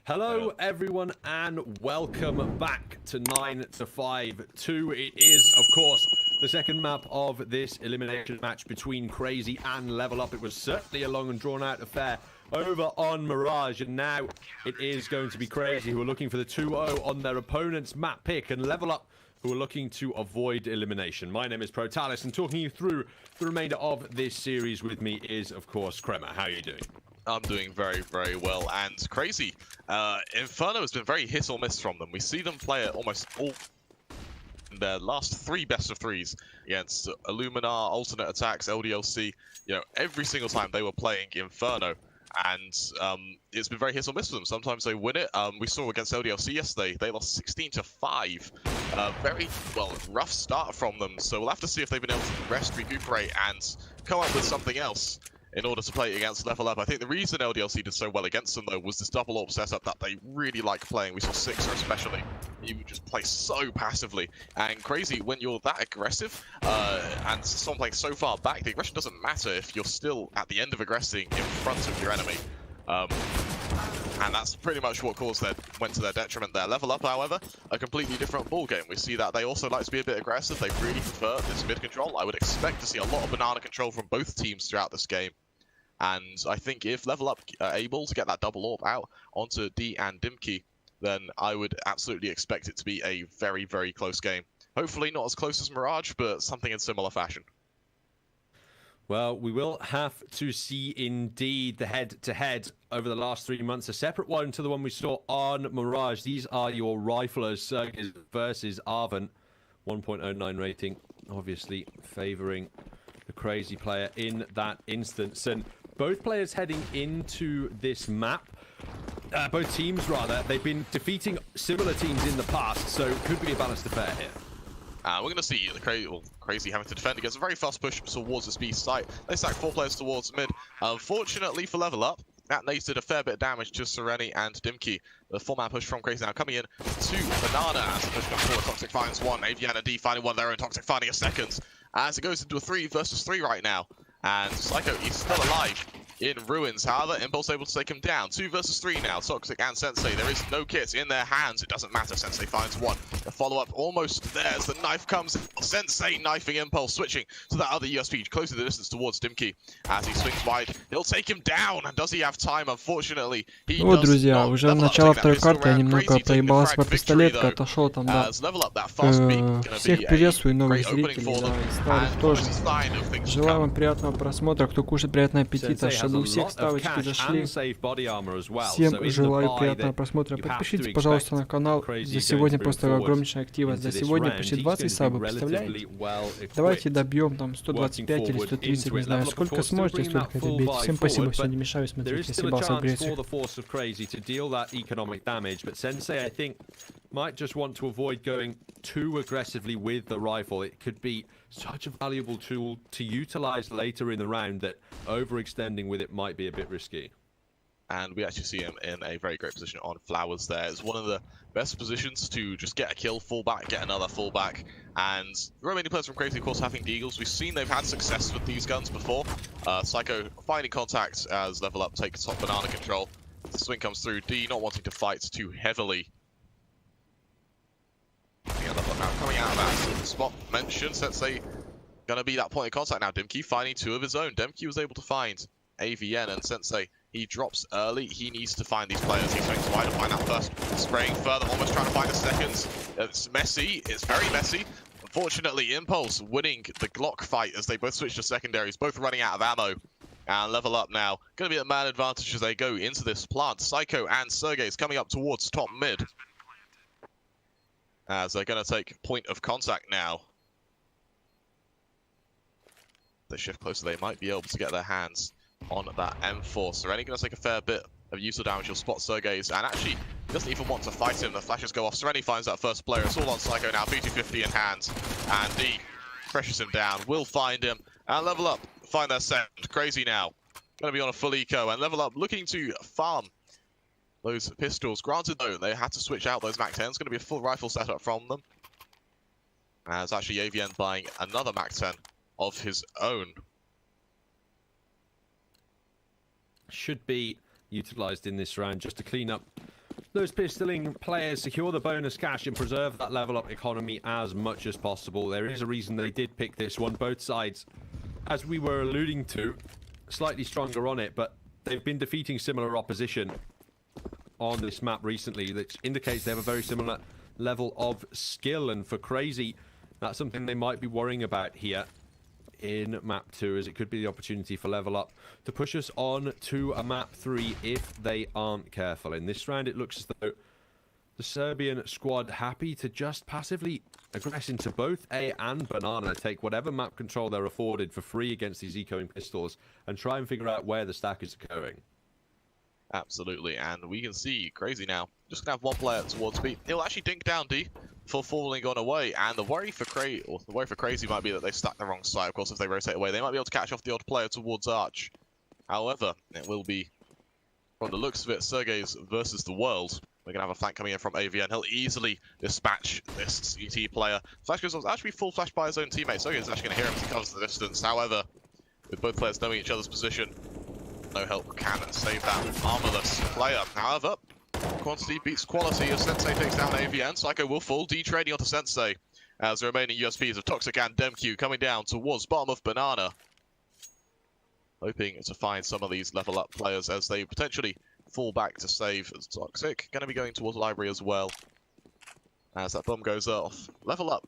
Hello everyone and welcome back to 9to5 2. It is of course the second map of this elimination match between КРЕЙЗИ and lvlUP. It was certainly a long and drawn out affair over on Mirage, and now it is going to be КRЕЙЗИ who are looking for the 2-0 on their opponent's map pick, and lvlUP who are looking to avoid elimination. My name is ПРОТИВ, and talking you through the remainder of this series with me is of course Kremer. How are you doing? I'm doing very, very well, and КРЕЙЗI, Inferno has been very hit or miss from them. We see them play at almost all in their last 3 best of 3s against Illumina, alternate attacks, LDLC. You know, every single time they were playing Inferno, and it's been very hit or miss for them. Sometimes they win it. We saw against LDLC yesterday, they lost 16-5. Very, well, rough start from them, so we'll have to see if they've been able to rest, recuperate, and come up with something else in order to play against lvlUP. I think the reason LDLC did so well against them, though, was this double AWP setup that they really like playing. We saw Sixer especially. He would just play so passively. And КRЕЙZI, when you're that aggressive, and someone playing so far back, the aggression doesn't matter if you're still at the end of aggressing in front of your enemy. And that's pretty much what went to their detriment there. lvlUP, however, a completely different ballgame. We see that they also like to be a bit aggressive. They really prefer this mid control. I would expect to see a lot of banana control from both teams throughout this game. And I think if lvlUP are able to get that double AWP out onto D and Dimki, then I would absolutely expect it to be a very, very close game. Hopefully not as close as Mirage, but something in similar fashion. Well, we will have to see indeed the head-to-head over the last 3 months. A separate one to the one we saw on Mirage. These are your riflers, Sergey versus Arvin. 1.09 rating, obviously favouring the КRЕЙZI player in that instance. And both players heading into this map, both teams rather, they've been defeating similar teams in the past, so it could be a balanced affair here. We're going to see the КREЙZI having to defend against a very fast push towards this B site. They stack 4 players towards mid. Unfortunately for lvlUP, that did a fair bit of damage to Sereni and Dimki. The 4-man push from КREЙZI now coming in to Banana as the push comes forward. Toxic finds one. AVN and D finding one of their own. Toxic finding a second. As it goes into a 3 versus 3 right now. And Psycho, he's still alive in ruins. However, Impulse able to take him down. 2 versus 3 now. Toxic and Sensei. There is no kit in their hands. It doesn't matter. Sensei finds one. The follow-up almost there as the knife comes. Sensei knifing Impulse, switching to that other USP, closer the distance towards Dimki. As he swings wide, he'll take him down. And does he have time? Unfortunately, he Вот, does друзья, not. уже начало второй карты я немного проебался по пистолетке, отошел там, да. Всех приветствую, новых зрителей, да, и старых тоже. Желаю вам приятного просмотра, кто кушает, приятного аппетита, чтобы у всех ставочки зашли. Всем желаю приятного просмотра. Подпишитесь, пожалуйста, на канал. За сегодня просто огромнейшая активность. За сегодня почти 20 сабов, представляете? Давайте добьем там 125 или 130, не знаю, сколько сможете, столько добейте. Всем спасибо, все, не мешаю смотреть, я съебался агрессию. Might just want to avoid going too aggressively with the rifle. It could be such a valuable tool to utilize later in the round that overextending with it might be a bit risky. And we actually see him in a very great position on Flowers there. It's one of the best positions to just get a kill, fall back, get another fall back. And the remaining players from КRЕЙЗI, of course, having Deagles. We've seen they've had success with these guns before. Psycho finding contact as lvlUP takes top banana control. The swing comes through. D not wanting to fight too heavily. Yeah, now coming out of that spot mentioned, Sensei gonna be that point of contact now. Dimki finding 2 of his own. Dimki was able to find AVN, and Sensei, he drops early. He needs to find these players. He swings wide to find that first. Spraying further, almost trying to find a second. It's messy. It's very messy. Unfortunately, Impulse winning the Glock fight as they both switch to secondaries, both running out of ammo. And lvlUP now going to be at man advantage as they go into this plant. Psycho and Sergey is coming up towards top mid. As they're going to take point of contact now. They shift closer, they might be able to get their hands on that M4. Sereni going to take a fair bit of useful damage. You'll spot Sergey's, and actually he doesn't even want to fight him. The flashes go off. Sereni finds that first player. It's all on Psycho now. P250 in hands, and D pressures him down. Will find him, and lvlUP find their second. КREYZI now going to be on a full eco, and lvlUP looking to farm those pistols. Granted though, they had to switch out those MAC 10s. Going to be a full rifle setup from them. As actually AVN buying another MAC 10 of his own. Should be utilized in this round just to clean up those pistoling players secure the bonus cash and preserve that level up economy as much as possible. There is a reason they did pick this one. Both sides, as we were alluding to, slightly stronger on it, but they've been defeating similar opposition on this map recently, that indicates they have a very similar level of skill. And for КРЕЙЗИ, that's something they might be worrying about here in map 2, as it could be the opportunity for lvlUP to push us on to a map 3 if they aren't careful. In this round, it looks as though the Serbian squad happy to just passively aggress into both A and Banana, take whatever map control they're afforded for free against these ecoing pistols, and try and figure out where the stack is occurring. Absolutely, and we can see ＫREYZI now just gonna have one player towards B. He'll actually dink down D before falling on away, and the worry for ＫREYZI might be that they stack the wrong side. Of course, if they rotate away, they might be able to catch off the odd player towards Arch. However, it will be, from the looks of it, Sergey's versus the world. We're gonna have a flank coming in from AVN. He'll easily dispatch this CT player. Flash goes off, actually full flash by his own teammate. Sergey's actually gonna hear him as he covers the distance. However, with both players knowing each other's position, no help can save that armorless player. However, quantity beats quality as Sensei takes down AVN. Psycho will fall, D-trading onto Sensei as the remaining USPs of Toxic and DemQ coming down towards bottom of Banana. Hoping to find some of these lvlUP players as they potentially fall back to save Toxic. Going to be going towards Library as well as that bomb goes off. lvlUP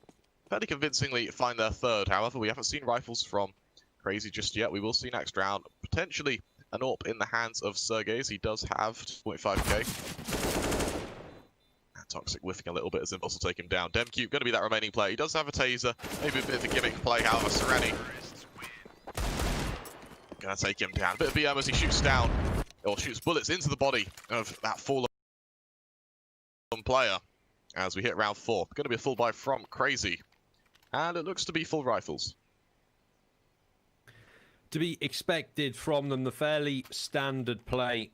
fairly convincingly find their third. However, we haven't seen rifles from КРЕЙZI just yet. We will see next round. Potentially an AWP in the hands of Sergey's. He does have 2.5k. Toxic whiffing a little bit as Impulse will take him down. DemQ going to be that remaining player. He does have a taser. Maybe a bit of a gimmick play. However, Sereni going to take him down. A bit of BM as he shoots down, or shoots bullets into the body of that fallen player. As we hit round 4. Going to be a full buy from КRЕЙZI. And it looks to be full rifles. To be expected from them, the fairly standard play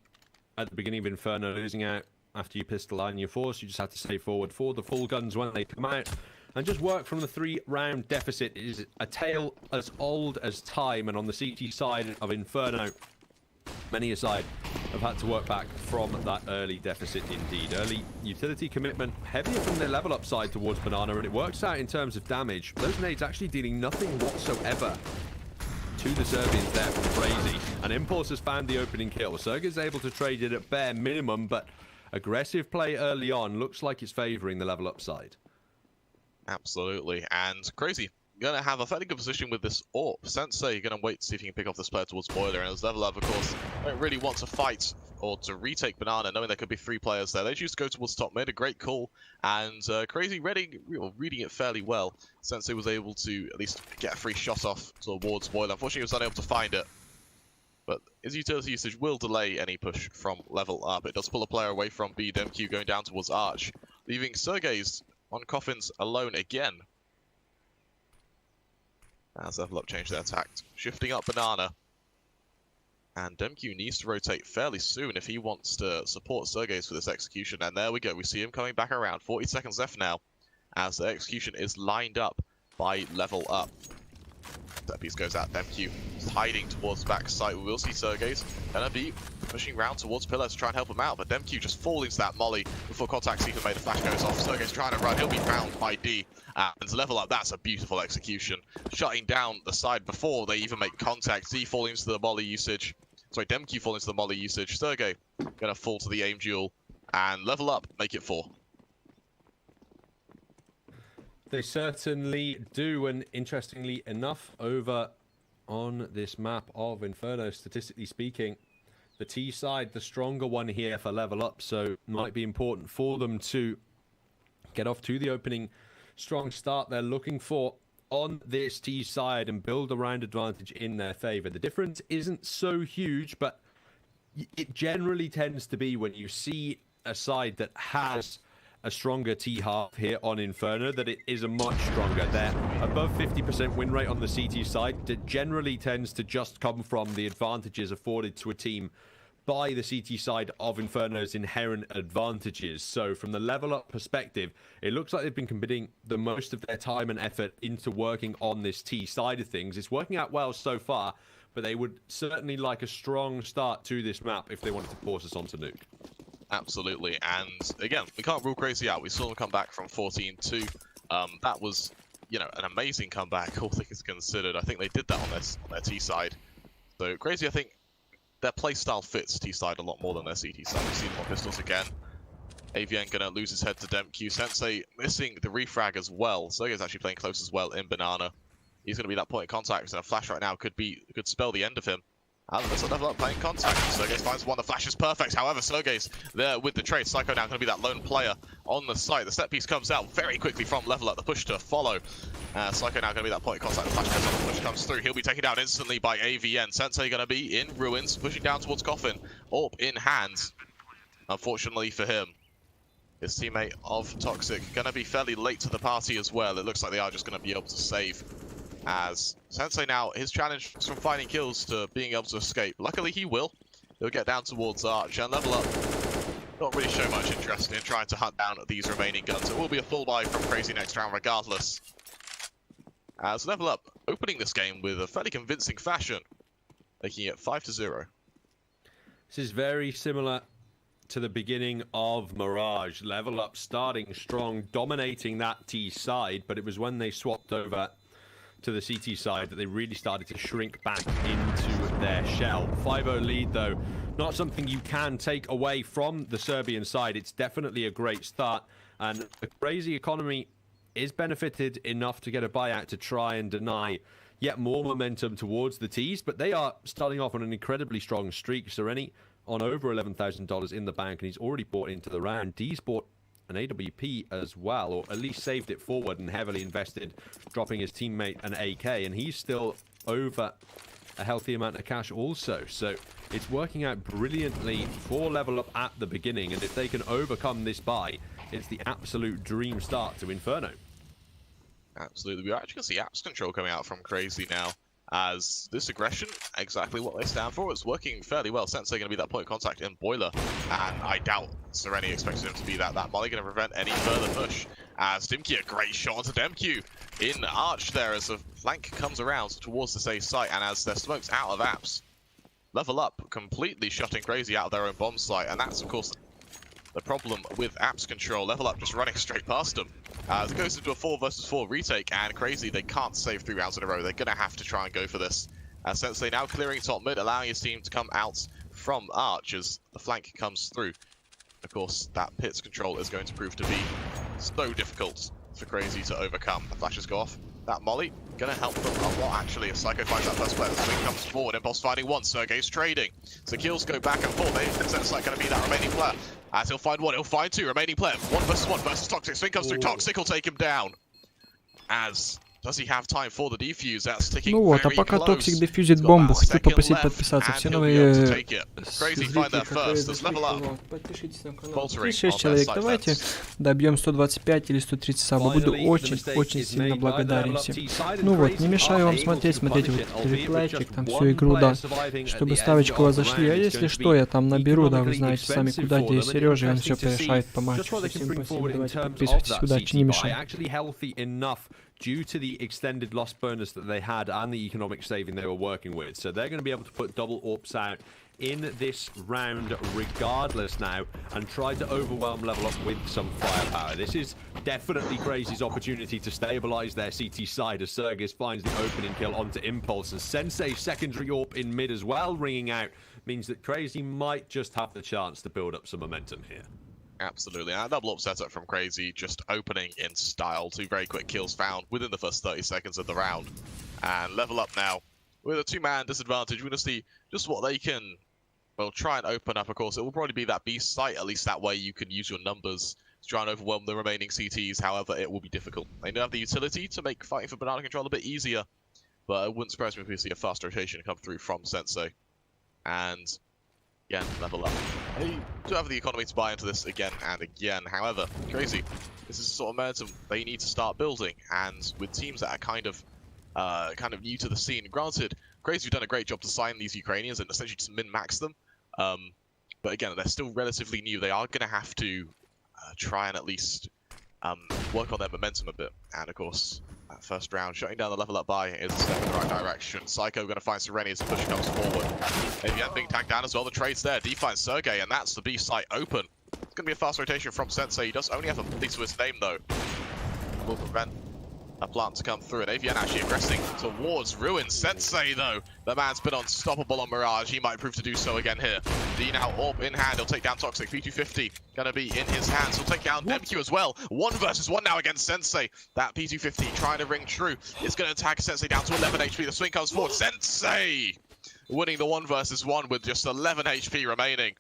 at the beginning of Inferno, losing out after you pistol line your force. You just have to stay forward for the full guns when they come out and just work from the 3-round deficit. It is a tale as old as time, and on the CT side of Inferno, many a side have had to work back from that early deficit indeed. Early utility commitment, heavier from their lvlUP side towards Banana, and it works out in terms of damage. Those nades actually dealing nothing whatsoever to the Serbians there from КREЙZI. And Impulse has found the opening kill. Sergey's able to trade it at bare minimum, but aggressive play early on looks like it's favouring the lvlUP side. Absolutely, and КREYZI going to have a fairly good position with this AWP. Sensei going to wait to see if he can pick off this player towards Boiler, and as lvlUP, of course, don't really want to fight or to retake Banana, knowing there could be 3 players there. They choose to go towards top mid, a great call, and КREYZI reading it fairly well. Sensei was able to at least get a free shot off towards Boiler. Unfortunately, he was unable to find it, but his utility usage will delay any push from lvlUP. It does pull a player away from B. DemQ going down towards Arch, leaving Sergey's on Coffins alone again. As lvlUP changed their tact, shifting up Banana. And DemQ needs to rotate fairly soon if he wants to support Sergey's for this execution. And there we go, we see him coming back around. 40 seconds left now as the execution is lined up by lvlUP. That piece goes out, DemQ is hiding towards the back side. We will see Sergey's gonna be pushing round towards Pillar to try and help him out, but DemQ just falling to that molly before contact's even made. A flash goes off. Sergey's trying to run, he'll be found by D. And lvlUP, that's a beautiful execution. Shutting down the side before they even make contact. D falling into the molly usage. Sorry, DemQ falling into the molly usage. Sergey gonna fall to the aim duel, and lvlUP make it 4. They certainly do, and interestingly enough, over on this map of Inferno, statistically speaking, the T side, the stronger one here for lvlUP, so might be important for them to get off to the opening strong start they're looking for on this T side and build a round advantage in their favor. The difference isn't so huge, but it generally tends to be when you see a side that has a stronger T half here on Inferno, that it is a much stronger. They're above 50% win rate on the CT side. That generally tends to just come from the advantages afforded to a team by the CT side of Inferno's inherent advantages. So from the lvlUP perspective, it looks like they've been committing the most of their time and effort into working on this T side of things. It's working out well so far, but they would certainly like a strong start to this map if they wanted to force us onto nuke. Absolutely, and again, we can't rule Crazy out. We saw them come back from 14-2. That was, you know, an amazing comeback, all things considered. I think they did that on their T side. So Crazy, I think their playstyle fits T side a lot more than their CT side. We see them on pistols again. Avian gonna lose his head to DempQ. Sensei missing the refrag as well. Sergey's actually playing close as well in Banana. He's gonna be that point of contact, and a flash right now could spell the end of him. And there's a level up playing contact. Sergey finds one. The flash is perfect. However, Sergey's there with the trade. Psycho now going to be that lone player on the site. The set piece comes out very quickly from level up. The push to follow. Psycho now going to be that point of contact. The flash comes up. The push comes through. He'll be taken down instantly by AVN. Sensei going to be in ruins, pushing down towards Coffin. Orb in hands. Unfortunately for him, his teammate of Toxic going to be fairly late to the party as well. It looks like they are just going to be able to save. As Sensei now, his challenge is from finding kills to being able to escape. Luckily he will. He'll get down towards Arch and level up. Not really show much interest in trying to hunt down these remaining guns. It will be a full buy from Crazy next round regardless. As level up opening this game with a fairly convincing fashion, making it 5-0. This is very similar to the beginning of Mirage. Level up starting strong, dominating that T side, but it was when they swapped over to the CT side that they really started to shrink back into their shell. 5-0 lead though, not something you can take away from the Serbian side. It's definitely a great start, and the Crazy economy is benefited enough to get a buyout to try and deny yet more momentum towards the T's, but they are starting off on an incredibly strong streak. Sereni on over $11,000 in the bank, and he's already bought into the round. D's bought an AWP as well, or at least saved it forward and heavily invested, dropping his teammate an AK, and he's still over a healthy amount of cash also. So it's working out brilliantly for level up at the beginning, and if they can overcome this buy, it's the absolute dream start to Inferno. Absolutely. We're actually going to see apps control coming out from Crazy now, as this aggression, exactly what they stand for, is working fairly well. Sensei going to be that point of contact in Boiler, and I doubt Sereni expected him to be that. That Molly going to prevent any further push, as Dimki, a great shot onto DempQ in Arch there as the flank comes around towards the safe site, and as their smoke's out of apps, level up completely shutting Crazy out of their own bomb site, and that's of course the problem with apps control. Level up just running straight past them. As it goes into a 4 versus 4 retake, and Crazy, they can't save 3 rounds in a row. They're going to have to try and go for this. Sensei now clearing top mid, allowing his team to come out from Arch as the flank comes through. Of course, that pits control is going to prove to be so difficult for Crazy to overcome. The flashes go off. That Molly going to help them a lot, actually. If Psycho finds that first player, the swing comes forward. Impulse finding one. Sergey's trading. So kills go back and forth. It's like going to be that remaining player. As he'll find one, he'll find two. Remaining player. 1 versus Toxic. Swing comes through. Toxic will take him down. As does he have time for the defuse? That's sticking Ну вот, а пока Toxic дефьюзит бомбу, хочу попросить подписаться. Все новые зрители, подпишитесь на канал. 36 человек, давайте добьем 125 или 130 сабов. Буду очень сильно благодарен всем. Ну вот, не мешаю вам смотреть вот реплейчик, там всю игру, да, чтобы ставочку у вас зашли. А если что, я там наберу, да, вы знаете сами куда, где Сережа, и он все порешает по матчу. Всем спасибо, давайте подписывайтесь, удачи, не мешаем. Due to the extended loss bonus that they had and the economic saving they were working with. So they're going to be able to put double AWPs out in this round regardless now and try to overwhelm level up with some firepower. This is definitely Crazy's opportunity to stabilize their CT side as Sergis finds the opening kill onto Impulse, and Sensei's secondary AWP in mid as well ringing out means that Crazy might just have the chance to build up some momentum here. Absolutely, and a double up setup from Crazy, just opening in style. 2 very quick kills found within the first 30 seconds of the round. And level up now with a 2-man disadvantage. We're going to see just what they can, well, try and open up. Of course, it will probably be that B site, at least that way you can use your numbers to try and overwhelm the remaining CTs. However, it will be difficult. They do have the utility to make fighting for banana control a bit easier, but it wouldn't surprise me if we see a fast rotation come through from Sensei. And again, level up. They do have the economy to buy into this again and again. However, Crazy, this is the sort of momentum they need to start building, and with teams that are kind of new to the scene. Granted, Crazy have done a great job to sign these Ukrainians and essentially just min-max them. But again, they're still relatively new. They are going to have to try and at least work on their momentum a bit. And of course, that first round, shutting down the level up buy is a step in the right direction. Psycho going to find Sereni as the push comes forward. Maybe being tagged down as well. The trade's there. D finds Sergey, and that's the B site open. It's going to be a fast rotation from Sensei. He does only have a piece to his name, though. Will prevent a plant to come through. And AVN actually aggressing towards Ruin. Sensei, though, the man's been unstoppable on Mirage. He might prove to do so again here. D now AWP in hand. He'll take down Toxic. P250 going to be in his hands. He'll take down MQ as well. 1 versus 1 now against Sensei. That P250 trying to ring true. It's going to tag Sensei down to 11 HP. The swing comes forward. Sensei winning the 1 versus 1 with just 11 HP remaining.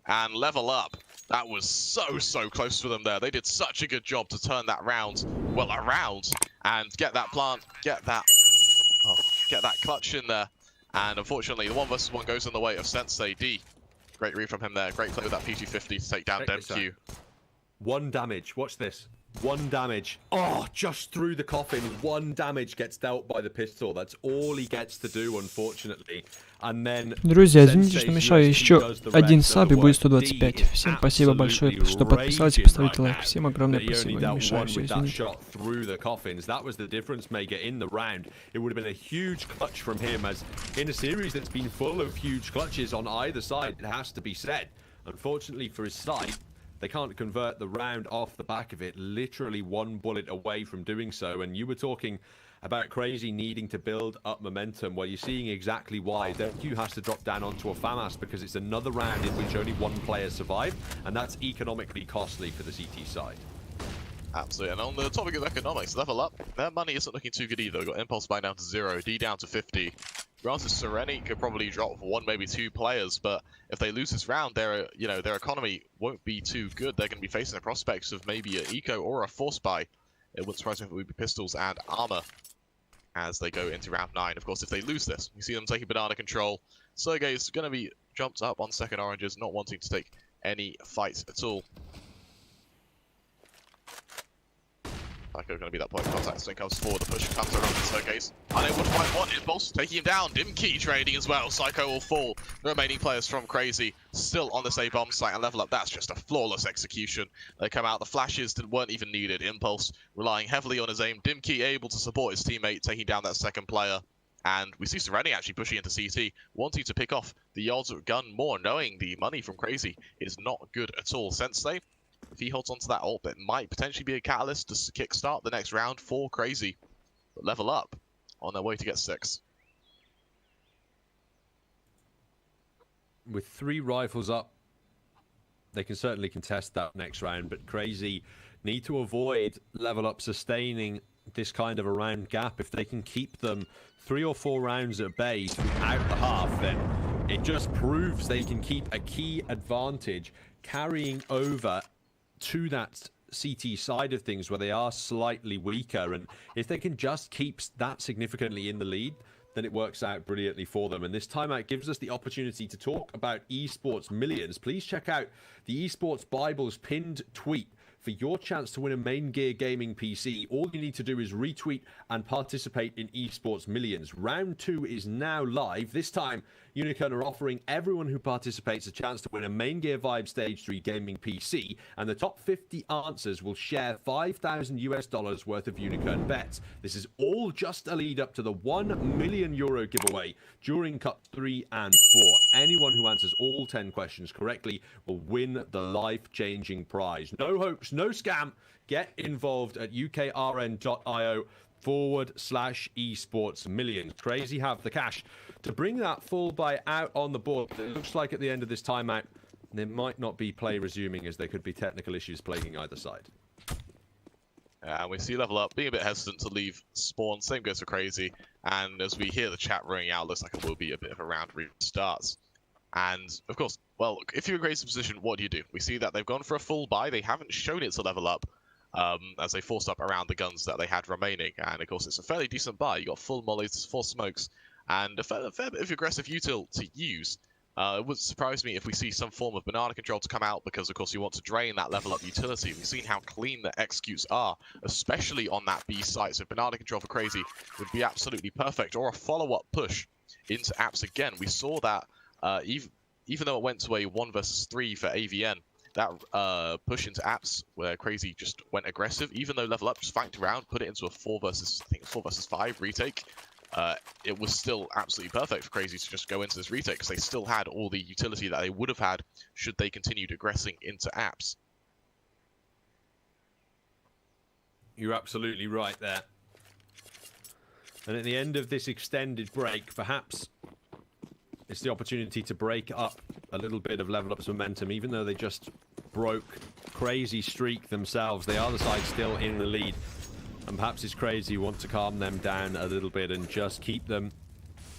And LEVLUP. That was so close for them there. They did such a good job to turn that round, well, around, and get that plant, get that clutch in there. And unfortunately, the 1 versus 1 goes in the way of Sensei D. Great read from him there. Great play with that P250 to take down DemQ. 1 damage. Watch this. 1 damage. Oh, just through the coffin. 1 damage gets dealt by the pistol. That's all he gets to do, unfortunately. And then... Друзья, извините, что мешаю. Еще 1 саб и будет 125. Всем спасибо большое, что подписались и поставите лайк. Всем огромное спасибо. Не мешаю, все, извините. Through the coffins. That was the difference maker in the round. It would have been a huge clutch from him, as in a series that's been full of huge clutches on either side, it has to be said. Unfortunately for his side, they can't convert the round off the back of it. Literally 1 bullet away from doing so. And you were talking about Crazy needing to build up momentum. Well, you're seeing exactly why. DemQ has to drop down onto a FAMAS because it's another round in which only 1 player survived. And that's economically costly for the CT side. Absolutely. And on the topic of economics, LEVLUP, their money isn't looking too good either. Got Impulse buy down to 0, D down to 50. Granted, Sereni could probably drop for 1, maybe 2 players, but if they lose this round, their economy won't be too good. They're going to be facing the prospects of maybe an eco or a force buy. It wouldn't surprise me if it would be pistols and armor as they go into round 9. Of course, if they lose this, you see them taking banana control. Sergey is going to be jumped up on second oranges, not wanting to take any fights at all. Going to be that point of contact. Swing comes forward, the push comes around the Sergey's unable to find 1. Impulse taking him down. Dimkey trading as well. Psycho will fall. The remaining players from Crazy still on this A bomb site and LEVLUP. That's just a flawless execution. They come out. The flashes weren't even needed. Impulse relying heavily on his aim. Dimkey able to support his teammate, taking down that second player. And we see Sereni actually pushing into CT, wanting to pick off the odds gun more, knowing the money from Crazy is not good at all. Sensei, if he holds onto that ult, it might potentially be a catalyst to kickstart the next round for Crazy. But LEVLUP on their way to get 6. With 3 rifles up, they can certainly contest that next round, but Crazy need to avoid LEVLUP sustaining this kind of a round gap. If they can keep them 3 or 4 rounds at bay throughout the half, then it just proves they can keep a key advantage carrying over to that CT side of things where they are slightly weaker. And if they can just keep that significantly in the lead, then it works out brilliantly for them. And this timeout gives us the opportunity to talk about esports millions. Please check out the Esports Bible's pinned tweet for your chance to win a Main Gear Gaming PC. All you need to do is retweet and participate in Esports Millions. Round 2 is now live. This time, Unicorn are offering everyone who participates a chance to win a Main Gear Vibe Stage 3 gaming PC, and the top 50 answers will share $5,000 worth of Unicorn bets. This is all just a lead up to the €1 million giveaway during Cup 3 and 4. Anyone who answers all 10 questions correctly will win the life-changing prize. No hopes, no scam. Get involved at ukrn.io/esports millions. Crazy have the cash to bring that full buy out on the board. It looks like at the end of this timeout, there might not be play resuming, as there could be technical issues plaguing either side. And we see LEVLUP being a bit hesitant to leave spawn. Same goes for Crazy. And as we hear the chat ringing out, looks like it will be a bit of a round restart. And of course, well, if you're in Crazy's position, what do? We see that they've gone for a full buy. They haven't shown it to LEVLUP as they forced up around the guns that they had remaining. And of course, it's a fairly decent buy. You got full mollies, 4 smokes, and a fair bit of aggressive util to use. It wouldn't surprise me if we see some form of banana control to come out, because of course you want to drain that LEVLUP utility. We've seen how clean the executes are, especially on that B site. So banana control for Crazy would be absolutely perfect, or a follow-up push into apps again. We saw that even though it went to a 1 versus 3 for AVN, that push into apps where Crazy just went aggressive, even though LEVLUP just flanked around, put it into a 4 versus 5 retake. it was still absolutely perfect for Crazy to just go into this retake because they still had all the utility that they would have had should they continued aggressing into apps. You're absolutely right there. And at the end of this extended break, perhaps it's the opportunity to break up a little bit of ＬEVLAP's momentum, even though they just broke Crazy streak themselves. They are the side still in the lead. And perhaps it's Crazy want to calm them down a little bit and just keep them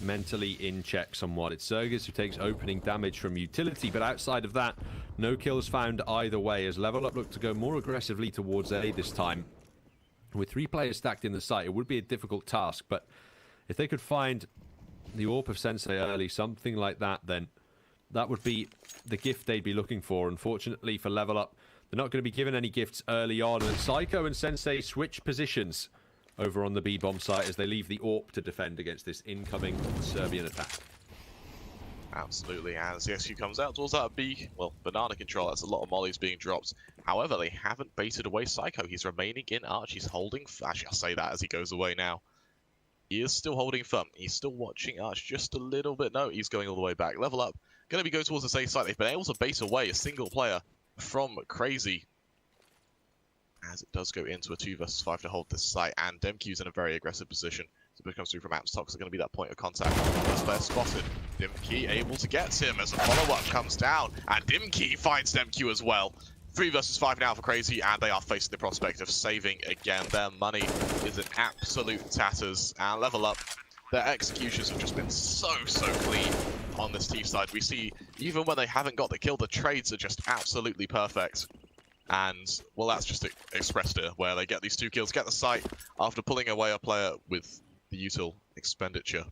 mentally in check somewhat. It's CR4ZY who takes opening damage from utility, but outside of that, no kills found either way as ЛEVЛАП look to go more aggressively towards A this time. With 3 players stacked in the site, it would be a difficult task, but if they could find the AWP of Sensei early, something like that, then that would be the gift they'd be looking for. Unfortunately for ЛEVLAP, they're not going to be given any gifts early on, and Psycho and Sensei switch positions over on the B-bomb site as they leave the AWP to defend against this incoming Serbian attack. Absolutely, and as the SQ comes out towards that B, well, banana control, that's a lot of mollies being dropped. However, they haven't baited away Psycho. He's remaining in Arch, he's holding, actually I'll say that as he goes away now. He is still holding firm, he's still watching Arch just a little bit. No, he's going all the way back. ЛEVЛAP going to be going towards the safe side. They've been able to bait away a single player from Crazy, as it does go into a 2 versus 5 to hold this site, and Demq's in a very aggressive position. So it comes through from Apps Tox, going to be that point of contact. First player spotted. Dimkey able to get him as a follow-up comes down, and Dimkey finds Demq as well. 3 versus 5 now for Crazy, and they are facing the prospect of saving again. Their money is in absolute tatters, and ЛEVLAP, their executions have just been so clean on this team side. We see, even when they haven't got the kill, the trades are just absolutely perfect. And, well, that's just expressed here, where they get these 2 kills, get the site after pulling away a player with the util expenditure.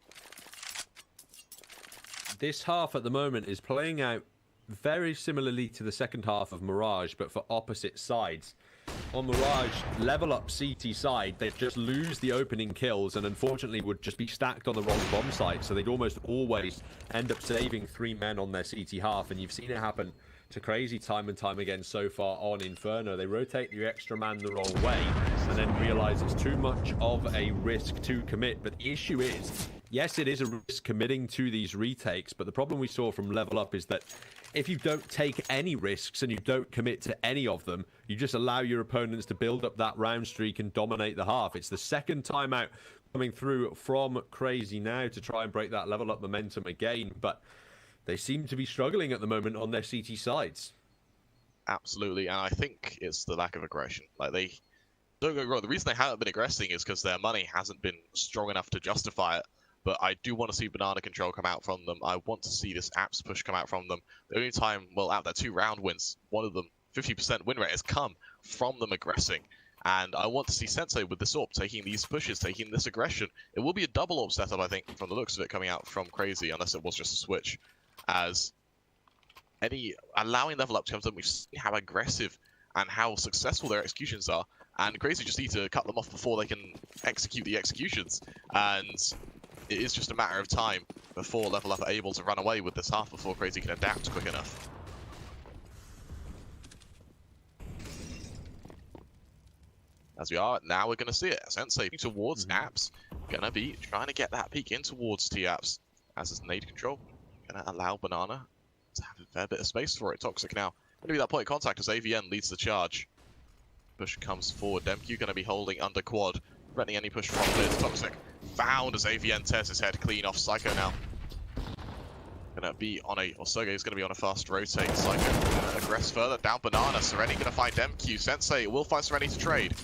This half at the moment is playing out very similarly to the second half of Mirage, but for opposite sides. On Mirage, ЛEVLAP CT side, they'd just lose the opening kills and unfortunately would just be stacked on the wrong bomb site, so they'd almost always end up saving 3 men on their CT half, and you've seen it happen to Crazy time and time again so far on Inferno. They rotate the extra man the wrong way and then realize it's too much of a risk to commit. But the issue is, yes, it is a risk committing to these retakes, but the problem we saw from ЛEVLAP is that if you don't take any risks and you don't commit to any of them, you just allow your opponents to build up that round streak and dominate the half. It's the second timeout coming through from Crazy now to try and break that ЛEVLAP momentum again, but they seem to be struggling at the moment on their CT sides. Absolutely, and I think it's the lack of aggression. Like, they don't go wrong. The reason they haven't been aggressing is because their money hasn't been strong enough to justify it. But I do want to see banana control come out from them. I want to see this apps push come out from them. The only time, well, out of their 2 round wins, one of them, 50% win rate, has come from them aggressing. And I want to see Sensei with this AWP, taking these pushes, taking this aggression. It will be a double AWP setup, I think, from the looks of it coming out from Crazy, unless it was just a switch. As allowing ЛEVLAP to come to them, we've seen how aggressive and how successful their executions are. And Crazy just need to cut them off before they can execute the executions. And it is just a matter of time before ЛEVLAP are able to run away with this half before Crazy can adapt quick enough. As we are, now we're going to see it. Sensei towards apps, going to be trying to get that peek in towards T-apps. As is nade control, going to allow banana to have a fair bit of space for it. Toxic now, going to be that point of contact as AVN leads the charge. Push comes forward, Demq going to be holding under quad, preventing any push from mid. Toxic found as AVN tears his head clean off. Psycho now going to be on or CR4ZY is going to be on a fast rotate. Psycho going to aggress further down banana. Serenity going to find Demq. Sensei will find Serenity to trade.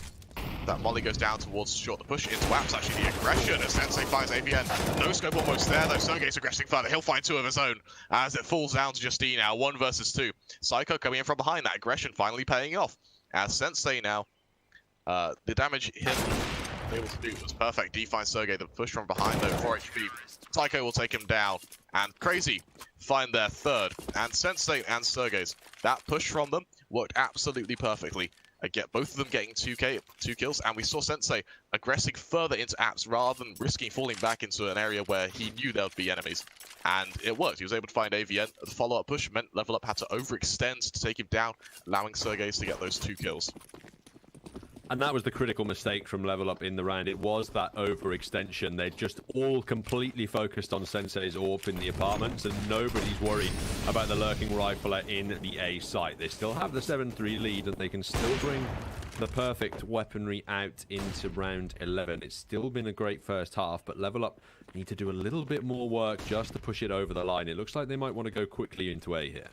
That molly goes down towards short. The push into apps, actually the aggression as Sensei finds AVN. No scope almost there though. CR4ZY's aggressing further. He'll find 2 of his own as it falls down to just D now. 1 versus 2. Psycho coming in from behind. That aggression finally paying off. As Sensei now, the damage him able to do was perfect. D finds CR4ZY. The push from behind though, 4 HP. Psycho will take him down. And Crazy find their 3rd. And Sensei and CR4ZY's, that push from them worked absolutely perfectly. Get both of them getting 2 kills, and we saw Sensei aggressing further into apps rather than risking falling back into an area where he knew there would be enemies. And it worked. He was able to find AVN. The follow-up push meant ЛEVLAP had to overextend to take him down, allowing CR4ZY to get those 2 kills. And that was the critical mistake from LEVLAP in the round. It was that overextension. They're just all completely focused on Sensei's AWP in the apartments, and nobody's worried about the lurking rifler in the A site. They still have the 7-3 lead, and they can still bring the perfect weaponry out into round 11. It's still been a great first half, but LEVLAP need to do a little bit more work just to push it over the line. It looks like they might want to go quickly into A here.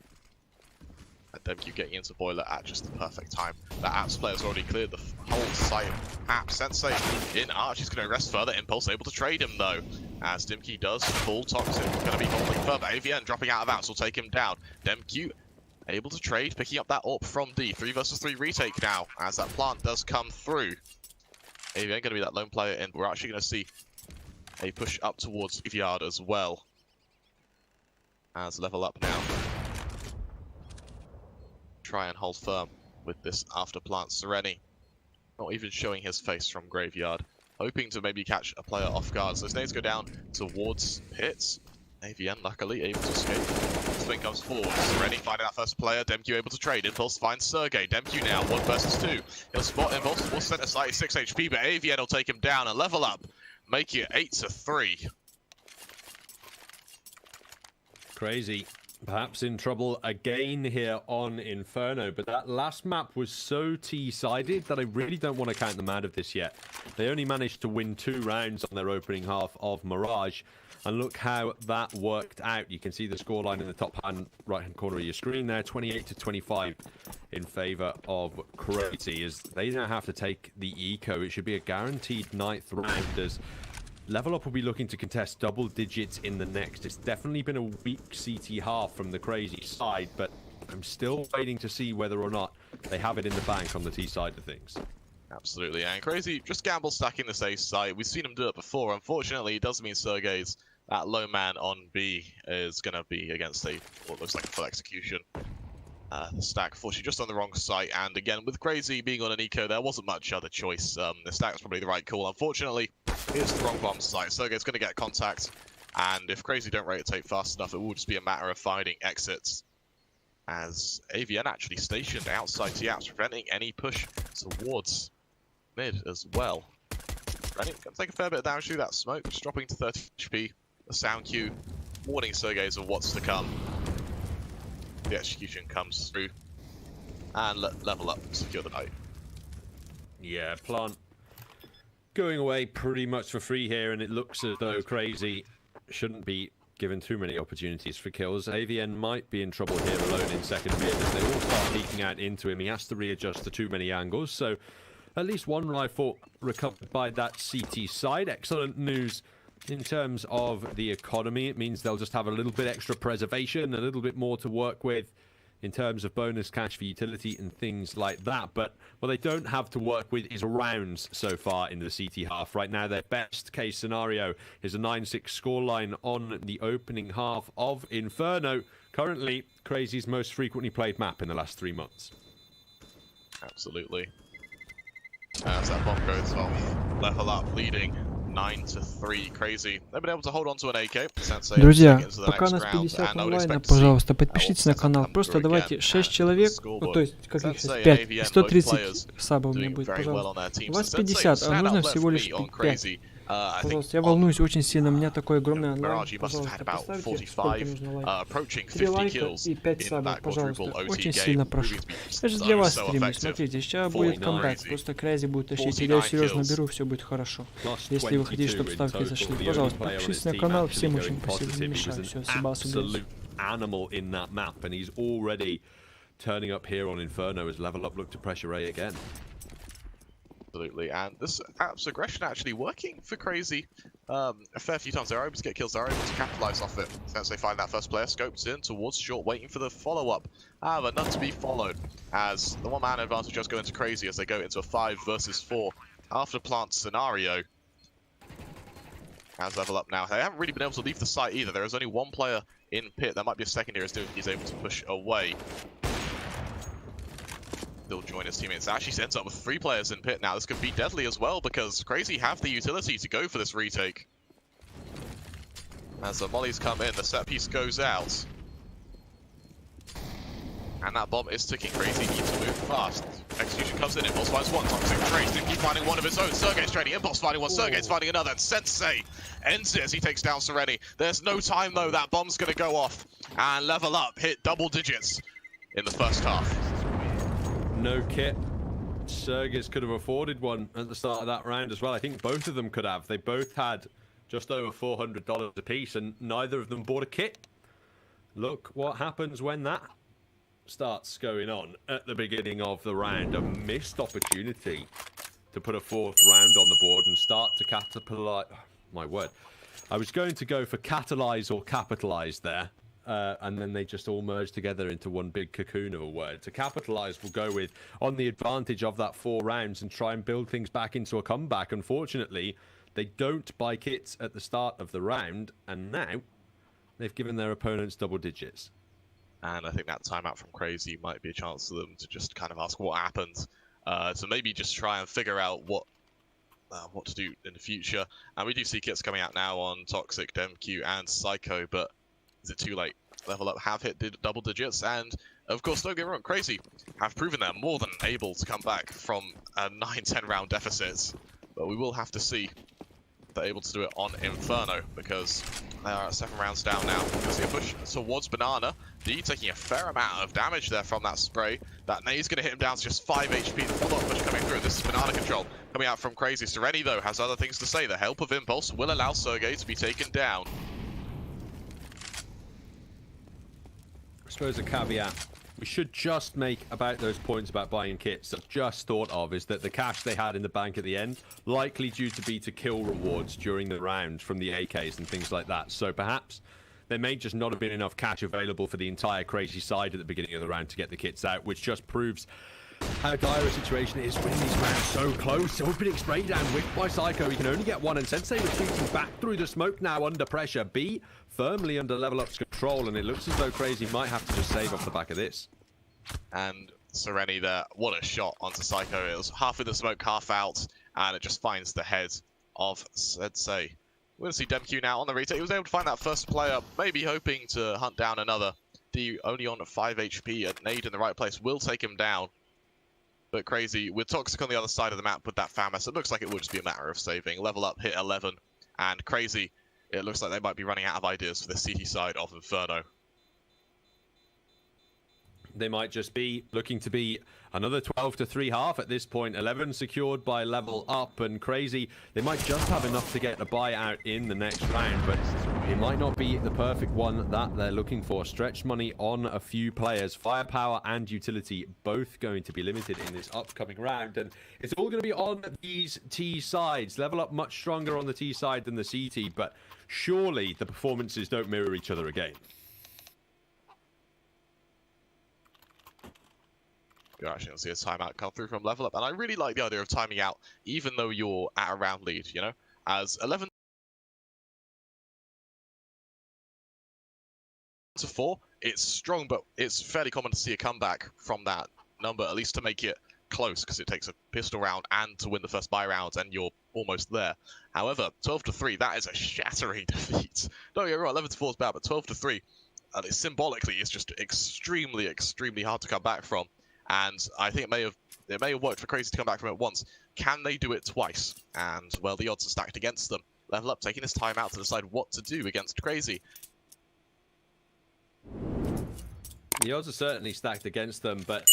DEMQ getting into Boiler at just the perfect time. The Apps player's already cleared the whole site. Apps, Sensei in Arch. He's going to rest further. Impulse able to trade him though. As DEMQ does full Toxic. Going to be holding further. AVN dropping out of Apps will take him down. DEMQ able to trade, picking up that AWP from D. 3 versus 3 retake now as that plant does come through. AVN going to be that lone player in. We're actually going to see a push up towards Yard as well. As ЛEВЛАP now. Try and hold firm with this after plant. Sereni not even showing his face from Graveyard, hoping to maybe catch a player off guard. So his nades go down towards Pits. AVN luckily able to escape. Swing comes forward. Sereni finding that first player. DEMQ able to trade. Impulse finds Sergey. DEMQ now 1 versus 2. He'll spot Impulse. Will center side 6 HP, but AVN will take him down and ЛEVЛAP, make it 8-3. Crazy. Perhaps in trouble again here on Inferno, but that last map was so T-sided that I really don't want to count them out of this yet. They only managed to win 2 rounds on their opening half of Mirage, and look how that worked out. You can see the scoreline in the top right-hand corner of your screen there, 28-25 in favor of Crazy, as they now have to take the eco. It should be a guaranteed 9th round, as ЛEVЛАP will be looking to contest double digits in the next. It's definitely been a weak CT half from the Crazy side, but I'm still waiting to see whether or not they have it in the bank on the T side of things. Absolutely, and Crazy just gamble stacking this A site. We've seen him do it before. Unfortunately, it does mean Sergey's that low man on B is going to be against what looks like a full execution. The stack, fortunately, just on the wrong site, and again, with Crazy being on an eco, there wasn't much other choice. The stack was probably the right call. Unfortunately, it's the wrong bomb site. Sergey's going to get contact, and if Crazy don't rotate fast enough, it will just be a matter of finding exits. As AVN actually stationed outside T-Apps, preventing any push towards mid as well. Running, going to take a fair bit of damage through that smoke, just dropping to 30 HP. The sound cue warning Sergey's of what's to come. The execution comes through, and ЛEVLAP secure the night. Yeah, plant going away pretty much for free here, and it looks as though Crazy shouldn't be given too many opportunities for kills. AVN might be in trouble here alone in second mid, as they all start peeking out into him. He has to readjust to too many angles, so at least 1 rifle recovered by that CT side. Excellent news in terms of the economy. It means they'll just have a little bit extra preservation, a little bit more to work with in terms of bonus cash for utility and things like that. But what they don't have to work with is rounds so far in the CT half. Right now, their best case scenario is a 9-6 scoreline on the opening half of Inferno. Currently, Crazy's most frequently played map in the last 3 months. Absolutely. As that bomb goes off, ЛEВЛАP leading 9-3. Crazy. They've been able to hold on to an AK. Друзья, пока нас 50 онлайна, пожалуйста, подпишитесь на канал. Просто давайте 6 человек, ну, то есть, каких сейчас 5, 130 сабов у меня будет, пожалуйста. У вас 50, а нужно всего лишь 5. Пожалуйста, я волнуюсь очень сильно, у меня такой огромный онлайн. Пожалуйста, поставьте, сколько нужно лайков. 3 лайка и 5 сабов, пожалуйста. Очень сильно прошу. Я же для вас стримлю, смотрите, сейчас будет камбэк. Просто Crazy будет тащить, я его серьезно беру, все будет хорошо. Если вы хотите, чтобы ставки зашли, пожалуйста, подпишитесь на канал, всем очень спасибо, не мешаю. Все, Себас убейте. Animal in that map, and he's already turning up here on Inferno as ЛЕВЛАP look to pressure A again. Absolutely, and this Apps aggression actually working for Crazy a fair few times. They're able to get kills, they're able to capitalize off it. Since they find that first player, scopes in towards short, waiting for the follow-up. However, none to be followed, as the one-man advantage just go into Crazy as they go into a 5 versus 4 after plant scenario. As ЛEVLAP now, they haven't really been able to leave the site either. There is only 1 player in pit. There might be a second here as he's able to push away. Still join his teammates. Actually ends up with 3 players in pit now. This could be deadly as well, because Crazy have the utility to go for this retake. As the mollies come in, the set piece goes out. And that bomb is ticking. Crazy needs to move fast. Execution comes in, Impulse finds one, Toxic Trace, Dinky finding one of his own, Sergey's trading, Impulse finding one, Sergey's finding another, and Sensei ends it as he takes down Sereni. There's no time though, that bomb's gonna go off, and Level Up hit double digits in the first half. No kit. Sergey's could have afforded one at the start of that round as well. I think both of them could have. They both had just over $400 apiece, and neither of them bought a kit. Look what happens when that starts going on at the beginning of the round. A missed opportunity to put a fourth round on the board and start to capitalize. Oh, my word. I was going to go for catalyze or capitalize there. And then they just all merge together into one big cocoon of a word. To capitalize, we'll go with on the advantage of that 4 rounds and try and build things back into a comeback. Unfortunately, they don't buy kits at the start of the round, and now they've given their opponents double digits. And I think that timeout from Crazy might be a chance for them to just kind of ask what happened. So maybe just try and figure out what to do in the future. And we do see kits coming out now on Toxic, DemQ, and Psycho, but is it too late? Level Up have hit double digits, and of course, don't get me wrong, Crazy have proven they're more than able to come back from a 9-10 round deficit. But we will have to see if they're able to do it on Inferno, because they are at 7 rounds down now. You can see a push towards Banana. D taking a fair amount of damage there from that spray. That nade's going to hit him down to just 5 HP. The follow-up push coming through. This is Banana control coming out from Crazy. Sereni, though, has other things to say. The help of Impulse will allow Sergey to be taken down. I suppose a caveat we should just make about those points about buying kits I've just thought of is that the cash they had in the bank at the end likely due to be to kill rewards during the round from the AKs and things like that. So perhaps there may just not have been enough cash available for the entire Crazy side at the beginning of the round to get the kits out, which just proves how dire a situation it is when these rounds so close. Opening spray down, whipped by Psycho. He can only get one, and Sensei retreating back through the smoke now under pressure. B firmly under Level Up's control, and it looks as though Crazy might have to just save off the back of this. And Sereni there, what a shot onto Psycho. It was half in the smoke, half out, and it just finds the head of Sensei. We're going to see DemQ now on the retake. He was able to find that first player, maybe hoping to hunt down another. D only on 5 HP, a nade in the right place will take him down. But Crazy, with Toxic on the other side of the map with that FAMAS, it looks like it would just be a matter of saving. Level Up hit 11, and Crazy, it looks like they might be running out of ideas for the CT side of Inferno. They might just be looking to be another 12-3 half at this point. 11 secured by Level Up, and Crazy, they might just have enough to get a buyout in the next round, but it might not be the perfect one that they're looking for. Stretch money on a few players, firepower and utility both going to be limited in this upcoming round, and it's all going to be on these T sides. Level Up much stronger on the T side than the CT, but surely the performances don't mirror each other again. You're actually going to see a timeout come through from Level Up, and I really like the idea of timing out, even though you're at a round lead, you know? As 11-4, it's strong, but it's fairly common to see a comeback from that number, at least to make it close, because it takes a pistol round and to win the first buy round, and you're almost there. However, 12-3, that is a shattering defeat. Don't get me wrong, 11-4 is bad, but 12-3, symbolically, is just extremely, extremely hard to come back from. And I think it may have worked for Crazy to come back from it once. Can they do it twice? And, well, the odds are stacked against them. Level Up taking his time out to decide what to do against Crazy. The odds are certainly stacked against them, but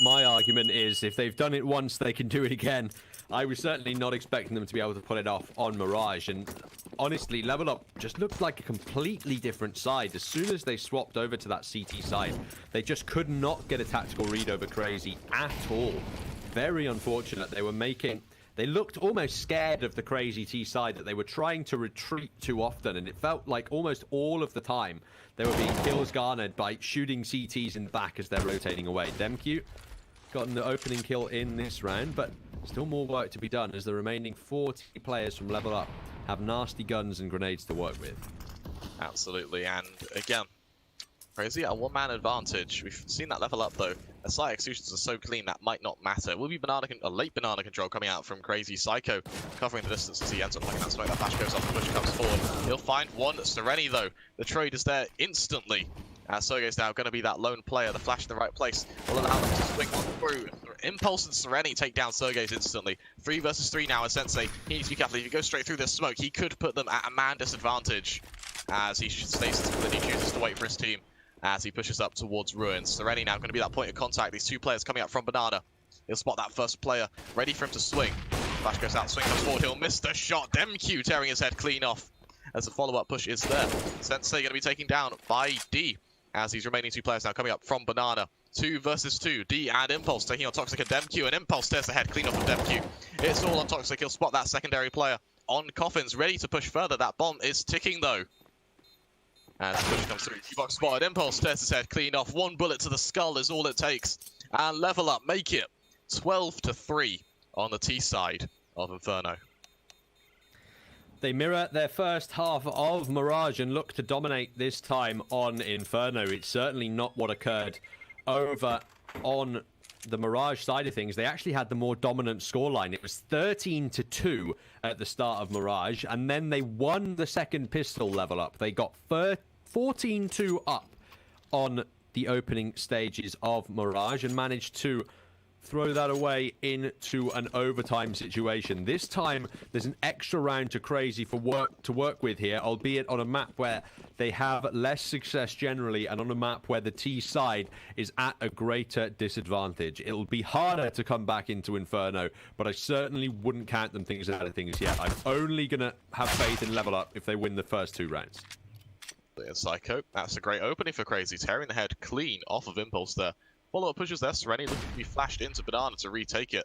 my argument is if they've done it once, they can do it again. I was certainly not expecting them to be able to pull it off on Mirage, and honestly, Level Up just looked like a completely different side. As soon as they swapped over to that CT side, they just could not get a tactical read over Crazy at all. Very unfortunate. They looked almost scared of the Crazy T side, that they were trying to retreat too often, and it felt like almost all of the time they were being kills garnered by shooting CTs in the back as they're rotating away. DemQ gotten the opening kill in this round, but still more work to be done as the remaining 40 players from Level Up have nasty guns and grenades to work with. Absolutely, and again, Crazy at a one-man advantage. We've seen that Level Up though. The slight executions are so clean that might not matter. It will be a late banana control coming out from Crazy. Psycho covering the distance as he ends up playing that smoke. That flash goes off, the push comes forward. He'll find one. Sereni though, the trade is there instantly. Sergey's now going to be that lone player. The flash in the right place will allow them to swing on through. Impulse and Sereni take down Sergey's instantly. 3 versus 3 now, and Sensei, he needs to be careful. If he goes straight through this smoke, he could put them at a man disadvantage as he stays, but he chooses to wait for his team as he pushes up towards Ruins. Sereni now going to be that point of contact. These 2 players coming up from Banana. He'll spot that first player, ready for him to swing. Flash goes out, swing comes forward, he'll miss the shot. DemQ tearing his head clean off as the follow-up push is there. Sensei going to be taken down by D as these remaining 2 players now coming up from Banana. 2 versus 2, D and Impulse taking on Toxic and DemQ, and Impulse tears the head clean off of DemQ. It's all on Toxic, he'll spot that secondary player on Coffins, ready to push further. That bomb is ticking though. As the push comes through, T-Box spotted, Impulse tears his head clean off. 1 bullet to the skull is all it takes. And Level Up make it 12-3 on the T side of Inferno. They mirror their first half of Mirage and look to dominate this time on Inferno. It's certainly not what occurred over on the Mirage side of things. They actually had the more dominant scoreline. It was 13-2 at the start of Mirage, and then they won the second pistol level up. They got 14-2 up on the opening stages of Mirage and managed to throw that away into an overtime situation. This time, there's an extra round to Crazy to work with here, albeit on a map where they have less success generally and on a map where the T side is at a greater disadvantage. It'll be harder to come back into Inferno, but I certainly wouldn't count them things out of things yet. I'm only going to have faith in Level Up if they win the first 2 rounds. Psycho, that's a great opening for Crazy, tearing the head clean off of Impulse there. Follow-up pushes there, Sereni looking to be flashed into Banana to retake it,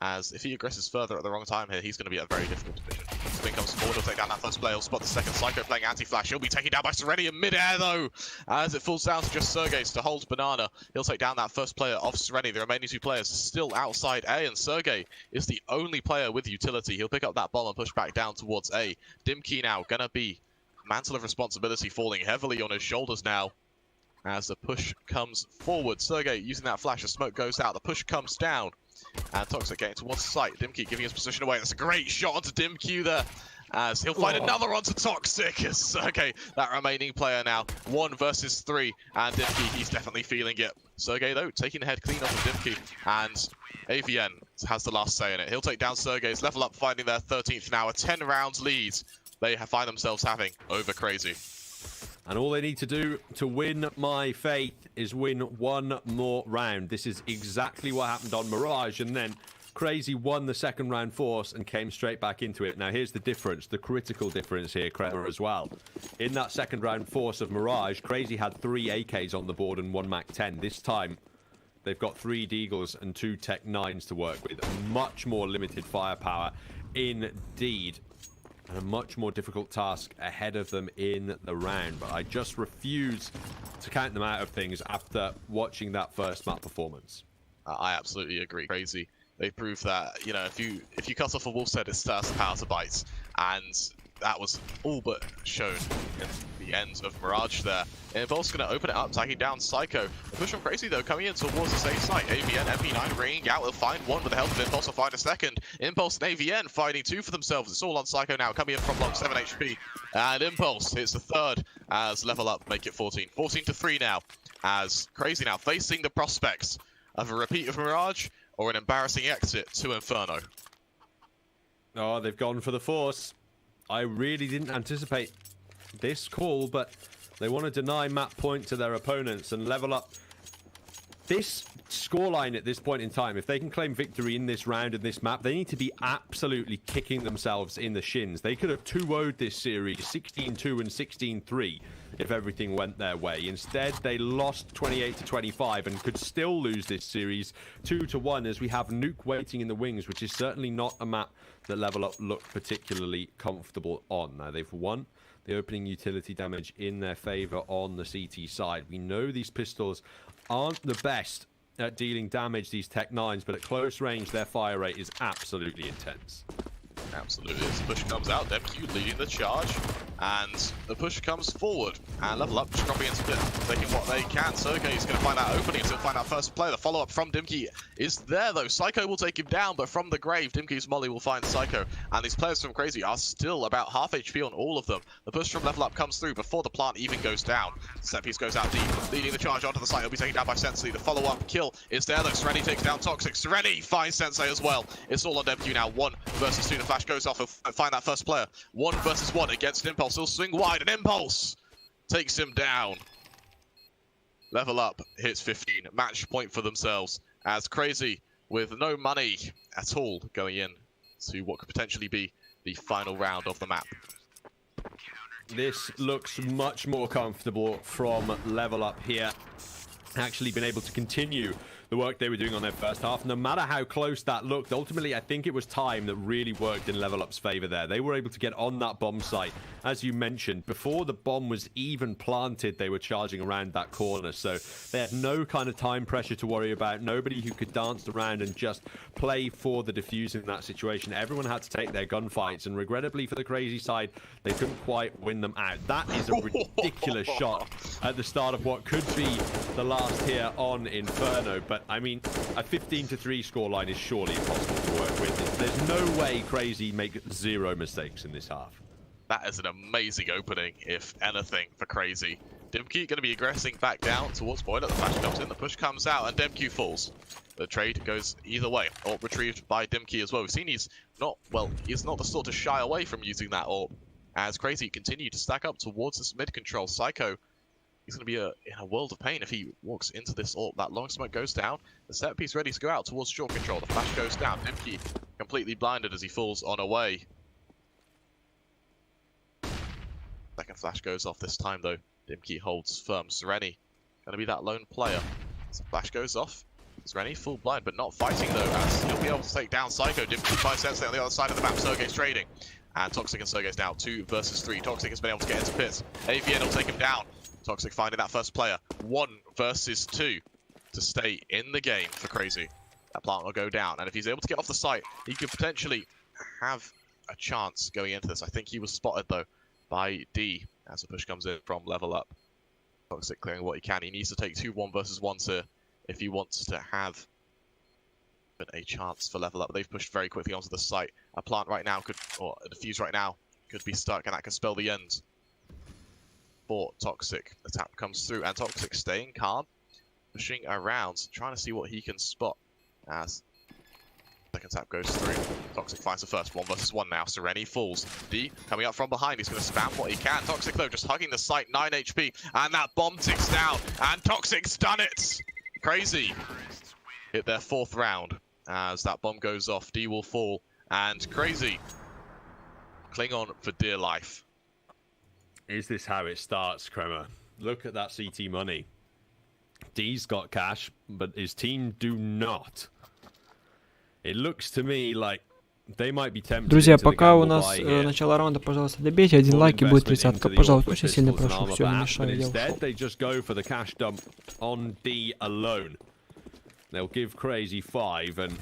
as if he aggresses further at the wrong time here, he's going to be at a very difficult position. Spin comes forward, he'll take down that first player, he'll spot the second. Psycho playing anti-flash, he'll be taken down by Sereni in mid-air though, as it falls down to just Sergey's to hold Banana. He'll take down that first player of Sereni. The remaining 2 players still outside A, and Sergey is the only player with utility. He'll pick up that bomb and push back down towards A. DimKey now going to be mantle of responsibility falling heavily on his shoulders now. As the push comes forward, Sergey using that flash, the smoke goes out, the push comes down, and Toxic getting towards the site. DimQ giving his position away. That's a great shot onto DimQ there, as he'll find another onto Toxic. As Sergey, that remaining player now, 1 versus 3, and DimQ, he's definitely feeling it. Sergey though, taking the head clean off of DimQ, and AVN has the last say in it. He'll take down Sergey's. Level Up finding their 13th now, a 10 rounds lead they find themselves having over Crazy. And all they need to do to win my faith is win 1 more round. This is exactly what happened on Mirage, and then Crazy won the second round force and came straight back into it. Now here's the difference, the critical difference here, Kremer, as well. In that second round force of Mirage, Crazy had 3 AKs on the board and 1 MAC-10. This time, they've got 3 Deagles and 2 Tech-9s to work with. Much more limited firepower indeed. And a much more difficult task ahead of them in the round. But I just refuse to count them out of things after watching that first map performance. I absolutely agree. Crazy. They proved that, you know, if you cut off a wolf's head, it starts the power to bite. And that was all but shown in the ends of Mirage there. Impulse going to open it up, tagging down Psycho. The push from Crazy though, coming in towards the safe site. AVN, MP9 ringing out. They'll find 1 with the help of Impulse. They'll find a second. Impulse and AVN fighting 2 for themselves. It's all on Psycho now, coming in from long 7 HP. And Impulse hits the 3rd as Level Up make it 14. 14-3 now, as Crazy now facing the prospects of a repeat of Mirage or an embarrassing exit to Inferno. Oh, they've gone for the force. I really didn't anticipate this call, but they want to deny map point to their opponents and Level Up. This scoreline at this point in time, if they can claim victory in this round and this map, they need to be absolutely kicking themselves in the shins. They could have 2-0'd this series, 16-2 and 16-3, if everything went their way. Instead, they lost 28-25 and could still lose this series 2-1, as we have Nuke waiting in the wings, which is certainly not a map that Level Up look particularly comfortable on. Now, they've won the opening utility damage in their favor on the CT side. We know these pistols aren't the best at dealing damage, these Tech-9s, but at close range, their fire rate is absolutely intense. Absolutely. As the push comes out, DemQ leading the charge. And the push comes forward, and lvlUP just dropping into it, taking what they can. Sergey's going to find out openings, he'll find out first player. The follow-up from Dimkey is there, though. Psycho will take him down, but from the grave, Dimkey's molly will find Psycho. And these players from Crazy are still about half HP on all of them. The push from lvlUP comes through before the plant even goes down. Set piece goes out deep, leading the charge onto the site. He'll be taken down by Sensei. The follow-up kill is there, though. Serenity takes down Toxic. Serenity finds Sensei as well. It's all on Dimkey now. 1 versus 2. The flash goes off. He'll find that first player. 1 versus 1 against Impulse. He'll swing wide, and Impulse takes him down. lvlUP hits 15. Match point for themselves, as Crazy, with no money at all, going in to what could potentially be the final round of the map. This looks much more comfortable from lvlUP here. Actually been able to continue the work they were doing on their first half. No matter how close that looked, ultimately I think it was time that really worked in lvlUP's favor there. They were able to get on that bomb site. As you mentioned, before the bomb was even planted, they were charging around that corner. So they had no kind of time pressure to worry about. Nobody who could dance around and just play for the defuse in that situation. Everyone had to take their gunfights, and regrettably for the Crazy side, they couldn't quite win them out. That is a ridiculous shot at the start of what could be the last here on Inferno. But I mean, a 15-3 scoreline is surely impossible to work with. There's no way Crazy make 0 mistakes in this half. That is an amazing opening, if anything, for Crazy. Dimkey going to be aggressing back down towards Boiler. The flash comes in, the push comes out, and Dimkey falls. The trade goes either way. Orb retrieved by Dimkey as well. We've seen he's not the sort to shy away from using that orb. As Crazy continue to stack up towards this mid control. Psycho, he's going to be in a world of pain if he walks into this orb. That long smoke goes down. The set piece ready to go out towards short control. The flash goes down. Dimkey completely blinded as he falls on away. Second flash goes off this time, though. Dimkey holds firm. Sereni going to be that lone player. So flash goes off. Sereni full blind, but not fighting, though, as he'll be able to take down Psycho. Dimkey finds Sensei on the other side of the map. Sergey's trading. And Toxic and Sergey's now 2 versus 3. Toxic has been able to get into pits. AVN will take him down. Toxic finding that first player. 1 versus 2 to stay in the game for Crazy. That plant will go down, and if he's able to get off the site, he could potentially have a chance going into this. I think he was spotted, though, by D as the push comes in from lvlUP. Toxic clearing what he can. He needs to take 2 1 versus 1 if he wants to have a chance for lvlUP. They've pushed very quickly onto the site. A plant right now could, or a defuse right now, could be stuck, and that could spell the end for Toxic. The tap comes through, and Toxic staying calm, pushing around, trying to see what he can spot as second tap goes through. Toxic finds the first 1 versus 1 now. Sereni falls. D coming up from behind. He's going to spam what he can. Toxic, though, just hugging the site. 9 HP. And that bomb ticks down. And Toxic's done it. Crazy hit their 4th round as that bomb goes off. D will fall. And Crazy cling on for dear life. Is this how it starts, Kremer? Look at that CT money. D's got cash, but his team do not. It looks to me like they might be tempted. Друзья, пока у нас начало раунда, пожалуйста, добейте 1 лайк и будет 30-ка. Пожалуйста, очень сильно прошу, все, не мешаю, я ушел. Instead, they just go for the cash dump on D alone. They'll give Crazy 5, and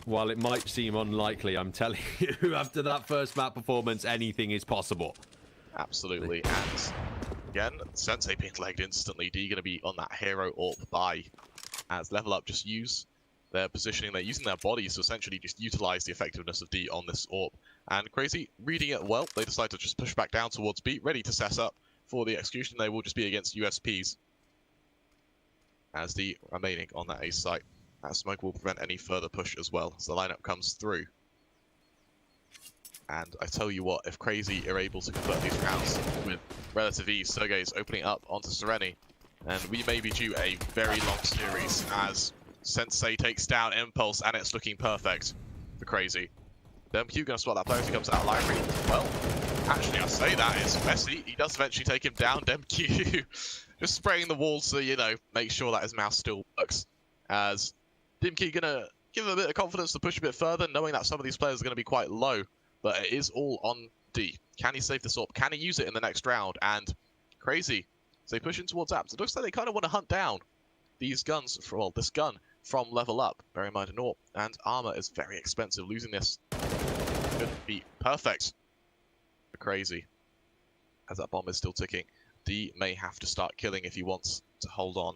while it might seem unlikely, I'm telling you, after that first map performance, anything is possible. Absolutely, and again, Sensei being legged instantly. D going to be on that hero AWP buy, as lvlUP just use their positioning. They're using their bodies to essentially just utilize the effectiveness of D on this AWP. And Crazy reading it well, they decide to just push back down towards B, ready to set up for the execution. They will just be against USPs as D remaining on that A site. That smoke will prevent any further push as well, so the lineup comes through. And I tell you what, if Crazy are able to convert these rounds with relative ease, Sergey's opening up onto Sereni, and we may be due a very long series as Sensei takes down Impulse, and it's looking perfect for Crazy. DemQ gonna spot that player as he comes out of library. Well, actually, I say that it's messy. He does eventually take him down. DemQ just spraying the walls so, you know, make sure that his mouse still works. As DemQ gonna give him a bit of confidence to push a bit further, knowing that some of these players are gonna be quite low. But it is all on D. Can he save this up? Can he use it in the next round? And Crazy, as they push in towards apps, it looks like they kind of want to hunt down these guns, well, this gun from lvlUP. Bear in mind, an AWP and armor is very expensive. Losing this could be perfect for Crazy. as that bomb is still ticking. D may have to start killing if he wants to hold on.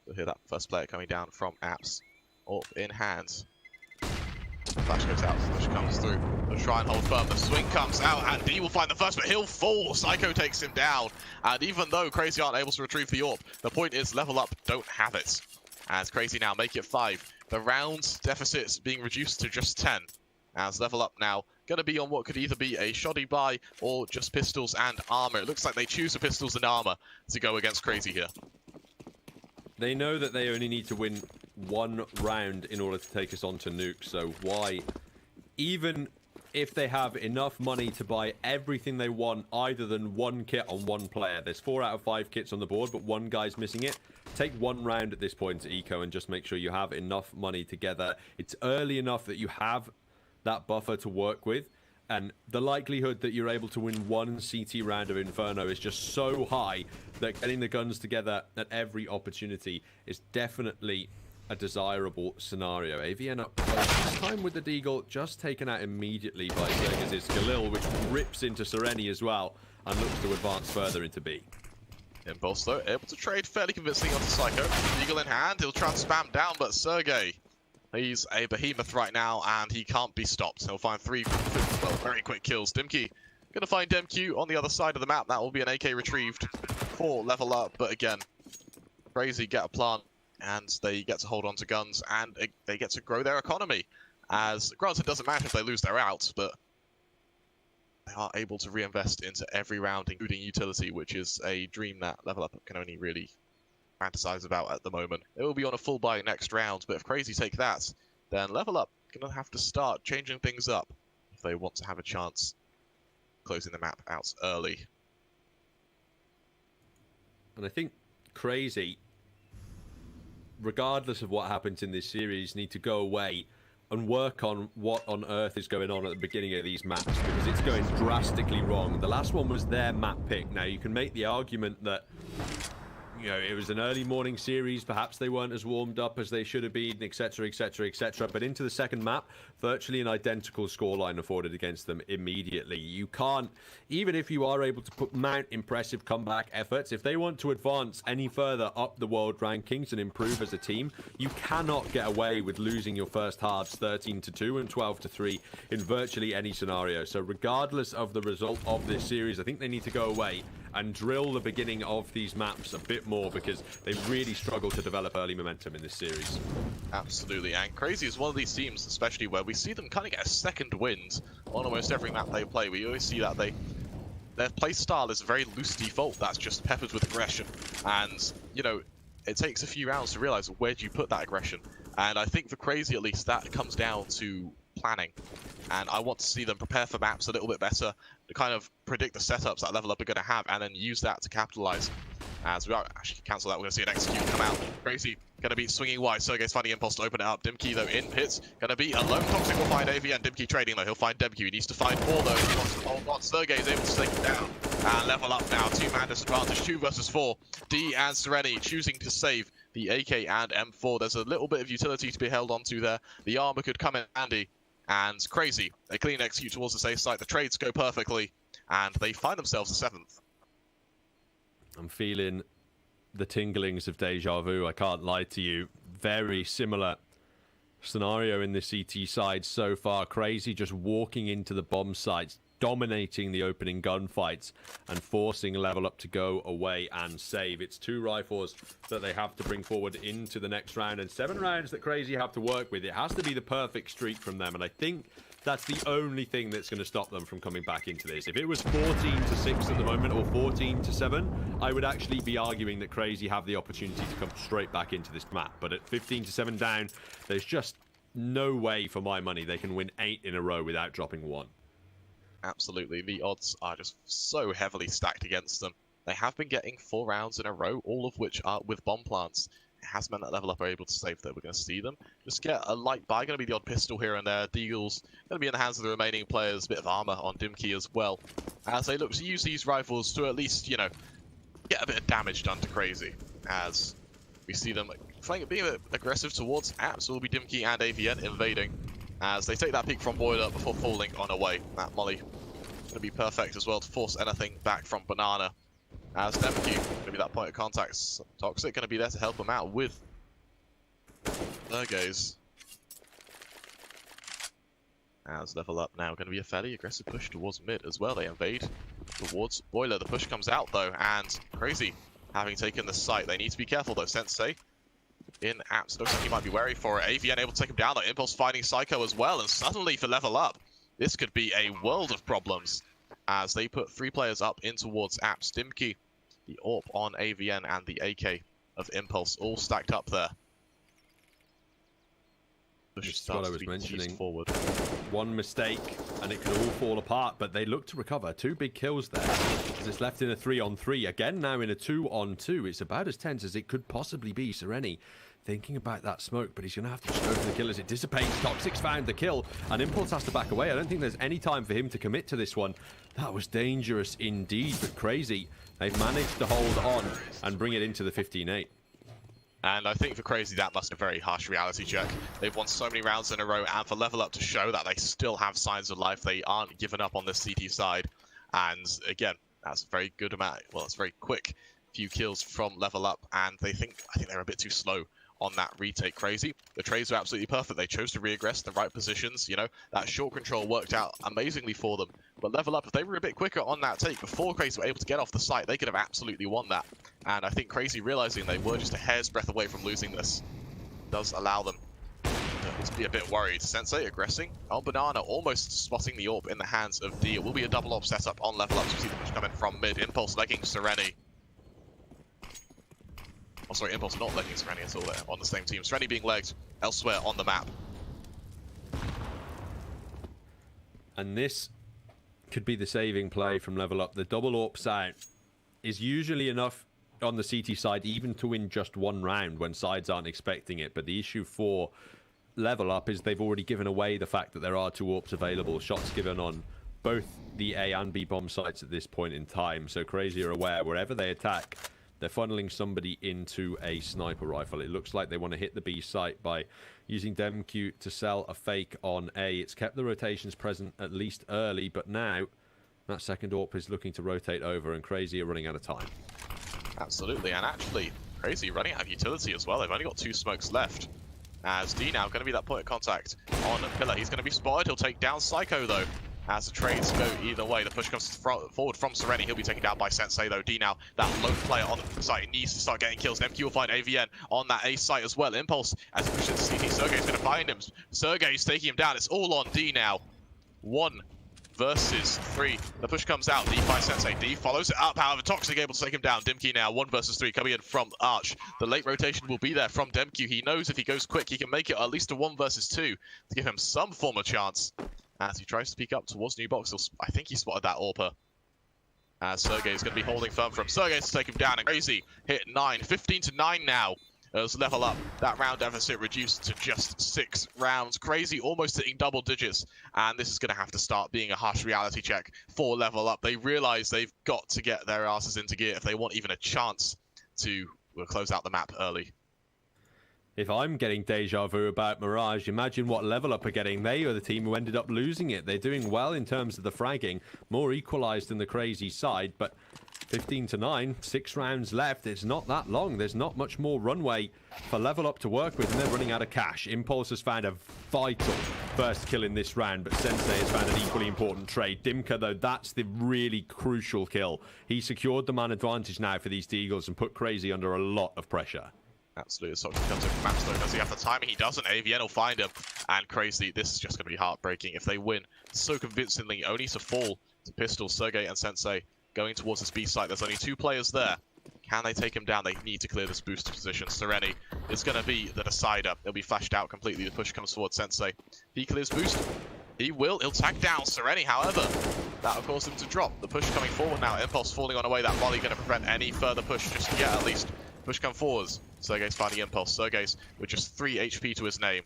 We'll hear that first player coming down from Apps. Up in hands. Flash goes out, Flash comes through. They'll try and hold firm. The swing comes out, and D will find the first, but he'll fall. Psycho takes him down. And even though Crazy aren't able to retrieve the AWP, the point is Level Up don't have it. As Crazy now make it 5. The round deficit's being reduced to just 10. As Level Up now going to be on what could either be a shoddy buy or just pistols and armor. It looks like they choose the pistols and armor to go against Crazy here. They know that they only need to win 1 round in order to take us on to nuke, so why, even if they have enough money to buy everything they want, either than 1 kit on 1 player, there's 4 out of 5 kits on the board, but 1 guy's missing it. Take 1 round at this point to eco and just make sure you have enough money together. It's early enough that you have that buffer to work with, and the likelihood that you're able to win 1 CT round of Inferno is just so high that getting the guns together at every opportunity is definitely a desirable scenario. AVN up close this time with the Deagle, just taken out immediately by Zergaz's Galil, which rips into Sereni as well and looks to advance further into B. Impulse though, able to trade fairly convincingly onto Psycho. Deagle in hand, he'll try and spam down, but Sergey, he's a behemoth right now and he can't be stopped. He'll find 3 very quick kills. Dimkey gonna find DemQ on the other side of the map. That will be an AK retrieved for Level Up, but again, Crazy get a plant and they get to hold on to guns and they get to grow their economy. As granted, it doesn't matter if they lose their outs, but they are able to reinvest into every round, including utility, which is a dream that Level Up can only really fantasize about at the moment. It will be on a full buy next round, but if Crazy take that, then Level Up gonna have to start changing things up if they want to have a chance closing the map out early. And I think Crazy, regardless of what happens in this series, need to go away and work on what on earth is going on at the beginning of these maps, because it's going drastically wrong. The last one was their map pick. Now, you can make the argument that, you know, it was an early morning series, perhaps they weren't as warmed up as they should have been, etc, etc, etc, but into the second map, virtually an identical scoreline afforded against them immediately. You can't, even if you are able to mount impressive comeback efforts, if they want to advance any further up the world rankings and improve as a team, you cannot get away with losing your first halves 13-2 and 12-3 in virtually any scenario. So regardless of the result of this series, I think they need to go away and drill the beginning of these maps a bit more, because they really struggle to develop early momentum in this series. Absolutely, and Crazy is one of these teams, especially where we see them kind of get a second wind on almost every map they play. We always see that their play style is a very loose default that's just peppered with aggression, and you know, it takes a few rounds to realize where do you put that aggression. And I think for Crazy, at least, that comes down to planning. And I want to see them prepare for maps a little bit better, to kind of predict the setups that Level Up are going to have, and then use that to capitalize. As we are actually cancel that, we're going to see an execute come out. Crazy going to be swinging wide. Sergey's finding impulse to open it up. Dimkey though in pits, going to be alone. Toxic will find AVN. Dimkey trading though, he'll find DemQ. He needs to find more though. He wants to hold on. Sergey's able to take him down. And Level Up now, 2-man disadvantage, 2 versus 4. D and Sereni choosing to save the AK and M4. There's a little bit of utility to be held onto there. The armor could come in handy. And Crazy, they clean execute towards the safe side. The trades go perfectly, and they find themselves the 7th. I'm feeling the tinglings of deja vu, I can't lie to you. Very similar scenario in the CT side so far. Crazy just walking into the bomb sites, dominating the opening gunfights, and forcing Level Up to go away and save. It's 2 rifles that they have to bring forward into the next round, and 7 rounds that Crazy have to work with. It has to be the perfect streak from them, and I think that's the only thing that's going to stop them from coming back into this. If it was 14-6 at the moment, or 14-7, I would actually be arguing that Crazy have the opportunity to come straight back into this map. But at 15-7 down, there's just no way for my money they can win 8 in a row without dropping 1. Absolutely, the odds are just so heavily stacked against them. They have been getting 4 rounds in a row, all of which are with bomb plants. It has meant that Level Up are able to save, though. We're going to see them just get a light buy. Going to be the odd pistol here and there. Deagle's going to be in the hands of the remaining players. A bit of armor on Dimkey as well, as they look to use these rifles to at least, you know, get a bit of damage done to Crazy. As we see them being a bit aggressive towards Apps, will be Dimkey and AVN invading, as they take that peek from Boiler before falling on away. That molly going to be perfect as well to force anything back from Banana. As Demke, going to be that point of contact. Toxic going to be there to help him out with Sergey's. As level up now, going to be a fairly aggressive push towards mid as well. They invade towards Boiler. The push comes out though, and Crazy having taken the site. They need to be careful though. Sensei in apps. Looks like he might be wary for it. AVN able to take him down though. Impulse finding Psycho as well, and suddenly for level up, this could be a world of problems as they put 3 players up in towards apps. Dimki, the AWP on AVN, and the AK of Impulse all stacked up there. That's what I was mentioning. Forward. One mistake and it could all fall apart, but they look to recover. 2 big kills there as it's left in a 3-on-3. Again now in a 2-on-2. It's about as tense as it could possibly be. Sereni thinking about that smoke, but he's going to have to just go for the kill as it dissipates. Toxic's found the kill and Impulse has to back away. I don't think there's any time for him to commit to this one. That was dangerous indeed, but Crazy, they've managed to hold on and bring it into the 15-8. And I think for Crazy, that must be a very harsh reality check. They've won so many rounds in a row, and for level up to show that they still have signs of life, they aren't giving up on this CT side. And again, that's a very good amount. Well, it's very quick few kills from level up, and I think they're a bit too slow on that retake. Crazy. The trades were absolutely perfect. They chose to reaggress in the right positions. You know, that short control worked out amazingly for them. But level up, if they were a bit quicker on that take before Crazy were able to get off the site, they could have absolutely won that. And I think Crazy realizing they were just a hair's breadth away from losing this does allow them to be a bit worried. Sensei aggressing on Banana, almost spotting the AWP in the hands of D. It will be a double AWP setup on level up. So you see the push coming from mid. Impulse legging Sereni. Oh, sorry, Impulse not legging Sereni at all there on the same team. Sereni being legged elsewhere on the map. And this could be the saving play from level up. The double AWPs out is usually enough on the CT side even to win just 1 round when sides aren't expecting it. But the issue for level up is they've already given away the fact that there are 2 AWPs available. Shots given on both the A and B bomb sites at this point in time. So Crazy are aware wherever they attack, they're funneling somebody into a sniper rifle. It looks like they want to hit the B site by using DemQ to sell a fake on A. It's kept the rotations present at least early, but now that second AWP is looking to rotate over, and Crazy are running out of time. Absolutely, and actually, Crazy running out of utility as well. They've only got 2 smokes left. As D now going to be that point of contact on Pillar. He's going to be spotted. He'll take down Psycho though. As the trades go either way, the push comes forward from Sereni. He'll be taken down by Sensei though. D now, that lone player on the site, needs to start getting kills. MQ will find AVN on that A site as well. Impulse as he pushes into CT. Sergey's going to find him. Sergey's taking him down. It's all on D now. 1 versus 3. The push comes out. D by Sensei. D follows it up. However, Toxic able to take him down. Dimki now 1 versus 3 coming in from Arch. The late rotation will be there from Demq. He knows if he goes quick, he can make it at least a 1 versus 2 to give him some form of chance. As he tries to peek up towards New Box, I think he spotted that AWPer. As Sergey is going to be holding firm from Sergey to take him down. And Crazy hit 9. 15-9 now. As level up, that round deficit reduced to just 6 rounds. Crazy almost hitting double digits. And this is going to have to start being a harsh reality check for level up. They realize they've got to get their asses into gear if they want even a chance to close out the map early. If I'm getting deja vu about Mirage, imagine what level up are getting. They are the team who ended up losing it. They're doing well in terms of the fragging, more equalized than the Crazy side, but 15-9, 6 rounds left. It's not that long. There's not much more runway for level up to work with, and they're running out of cash. Impulse has found a vital first kill in this round, but Sensei has found an equally important trade. Dimka, though, that's the really crucial kill. He secured the man advantage now for these Deagles and put Crazy under a lot of pressure. Absolutely, so he comes in from maps though. Does he have the timing? He doesn't. AVN will find him. And Crazy, this is just going to be heartbreaking if they win so convincingly, only to fall to Pistol. Sergey and Sensei going towards this B site. There's only 2 players there. Can they take him down? They need to clear this boost position. Sereni is going to be the decider. It'll be flashed out completely. The push comes forward. Sensei, he clears boost. He will. He'll tag down Sereni. However, that will cause him to drop. The push coming forward now. Impulse falling on away. That volley going to prevent any further push just yet, at least. Push come forwards. Sergey's finding Impulse. Sergey's with just 3 HP to his name.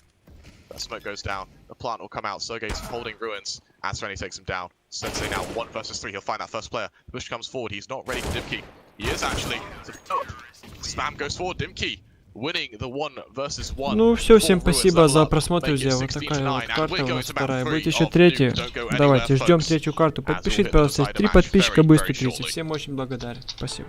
That smoke goes down. The plant will come out. Sergey's holding ruins. And Sereni takes him down. Sensei now 1 versus 3. He'll find that first player. The push comes forward. He's not ready for Dimki. He is actually. Spam goes forward. Dimki winning the 1 versus 1. Ну все, всем спасибо за просмотр, друзья. Вот такая вот карта у нас вторая. Будет еще третья. Давайте, ждем третью карту. Подпишитесь, пожалуйста. Есть 3 подписчика, быстро 30. Всем очень благодарен. Спасибо.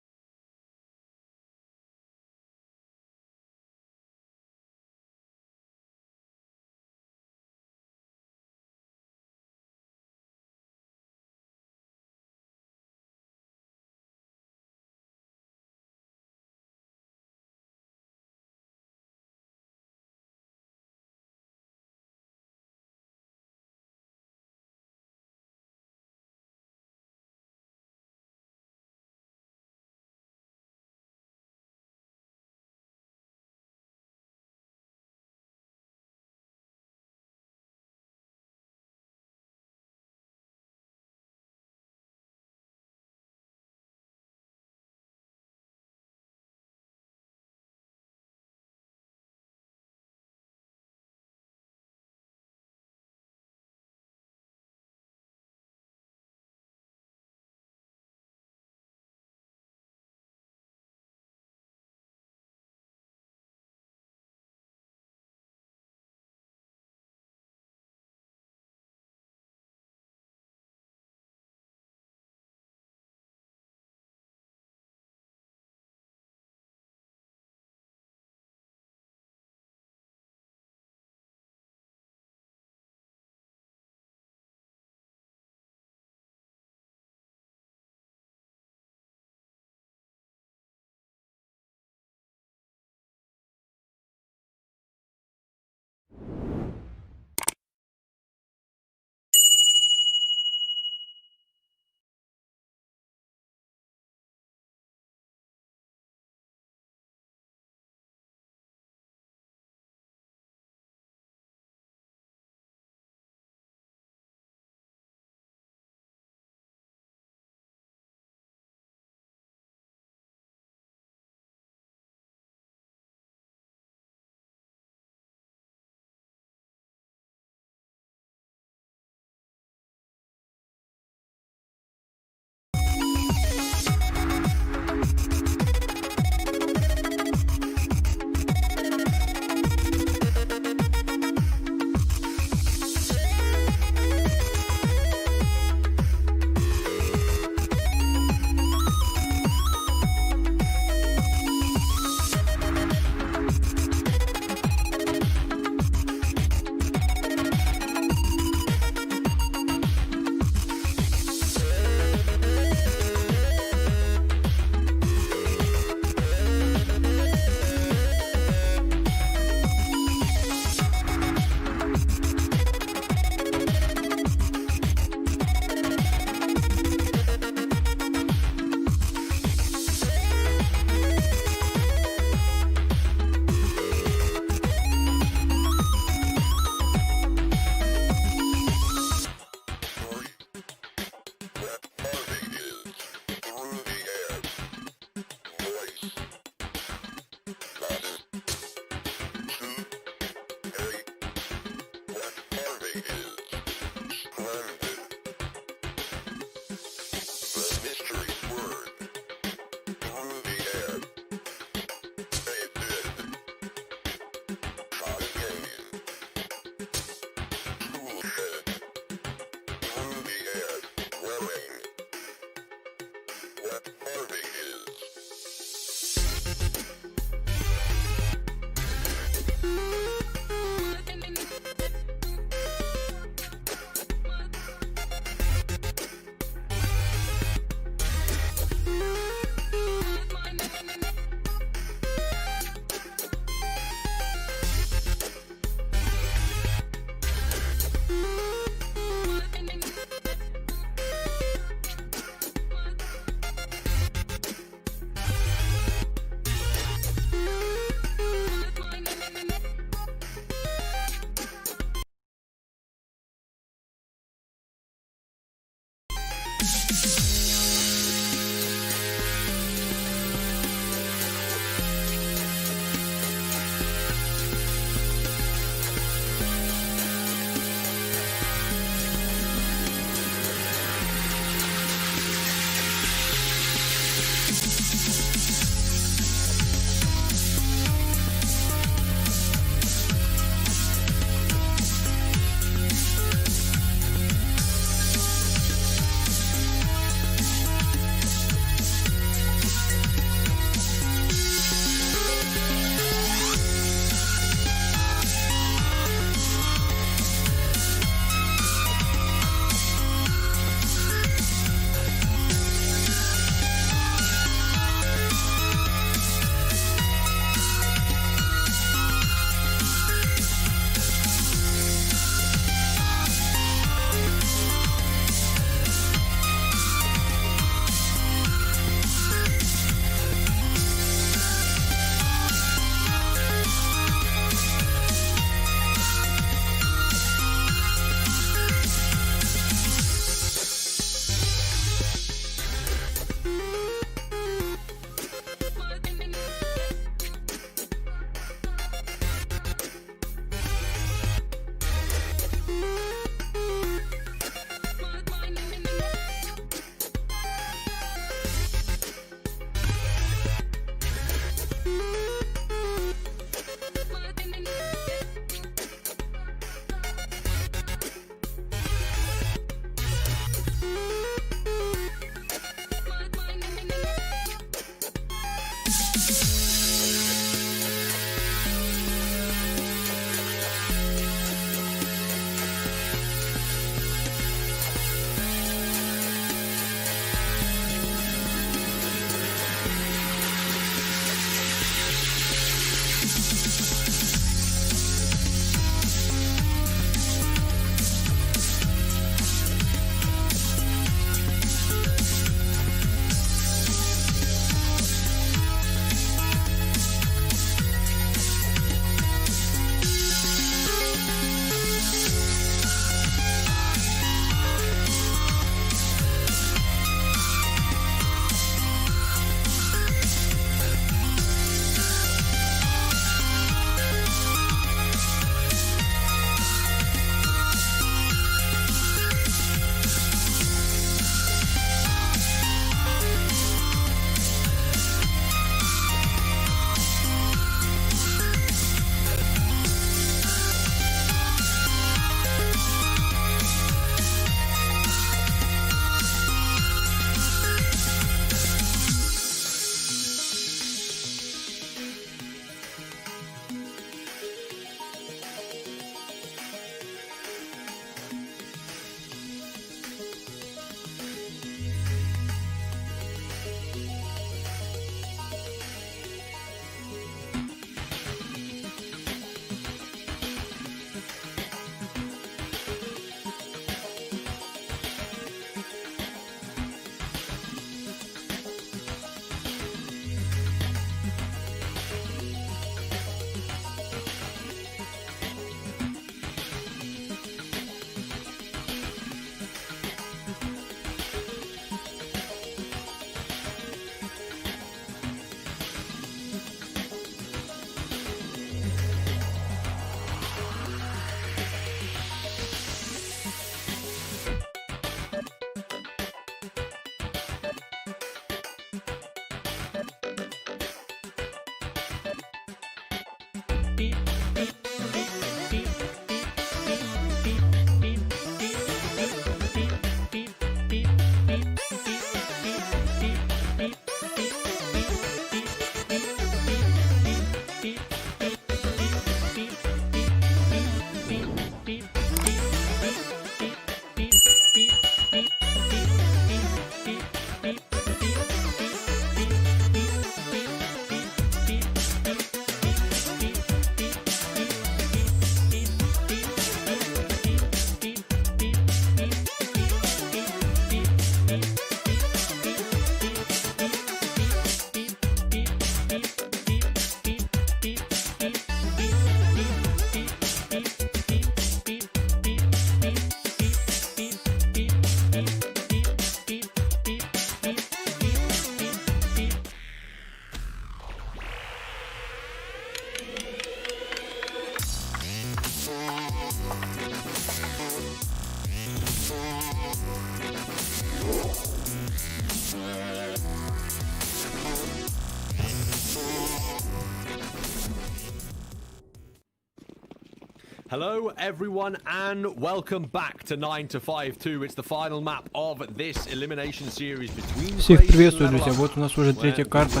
Hello everyone and welcome back to 9to5 2. It's the final map of this elimination series between Всех приветствую, друзья. Вот у нас уже третья карта.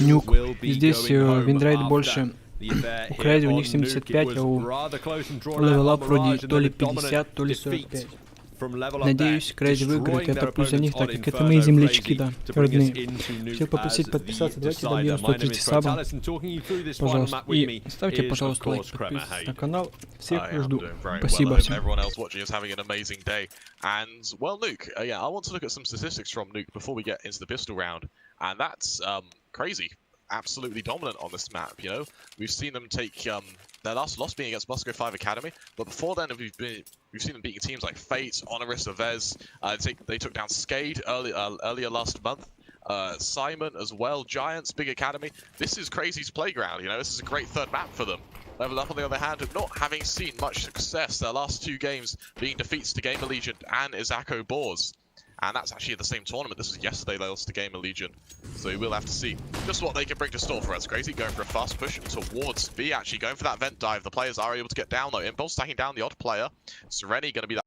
Нюк. И здесь винрейт больше. У КРЕЙЗИ у них 75, а у ЛЭВЛАП вроде то ли 50, то ли 45. Надеюсь, КРЕЙЗИ выиграет. Это пусть за них, так как это мои землячки, да, родные. Всех попросить подписаться. Давайте добьем 130 саба. Пожалуйста. И ставьте, пожалуйста, лайк, подписывайтесь на канал. Всех жду. Спасибо всем. Well, Nuke, yeah, I want to look at some statistics from Nuke before we get into the pistol round, and that's crazy. Absolutely dominant on this map, you know. We've seen them take their last loss being against Moscow 5 Academy, but before then we've seen them beating teams like Fate, Honoris, Vez. They took down Skade earlier last month. Simon as well, Giants, Big Academy. This is Crazy's playground, you know. This is a great third map for them. ＬVLUP, on the other hand, not having seen much success. Their last two games being defeats to Gamer Legion and Izako Boars. And that's actually at the same tournament. This was yesterday, they lost to Gamer Legion. So we will have to see just what they can bring to store for us. Crazy going for a fast push towards B, actually going for that vent dive. The players are able to get down though. Impulse stacking down the odd player. Sereni going to be that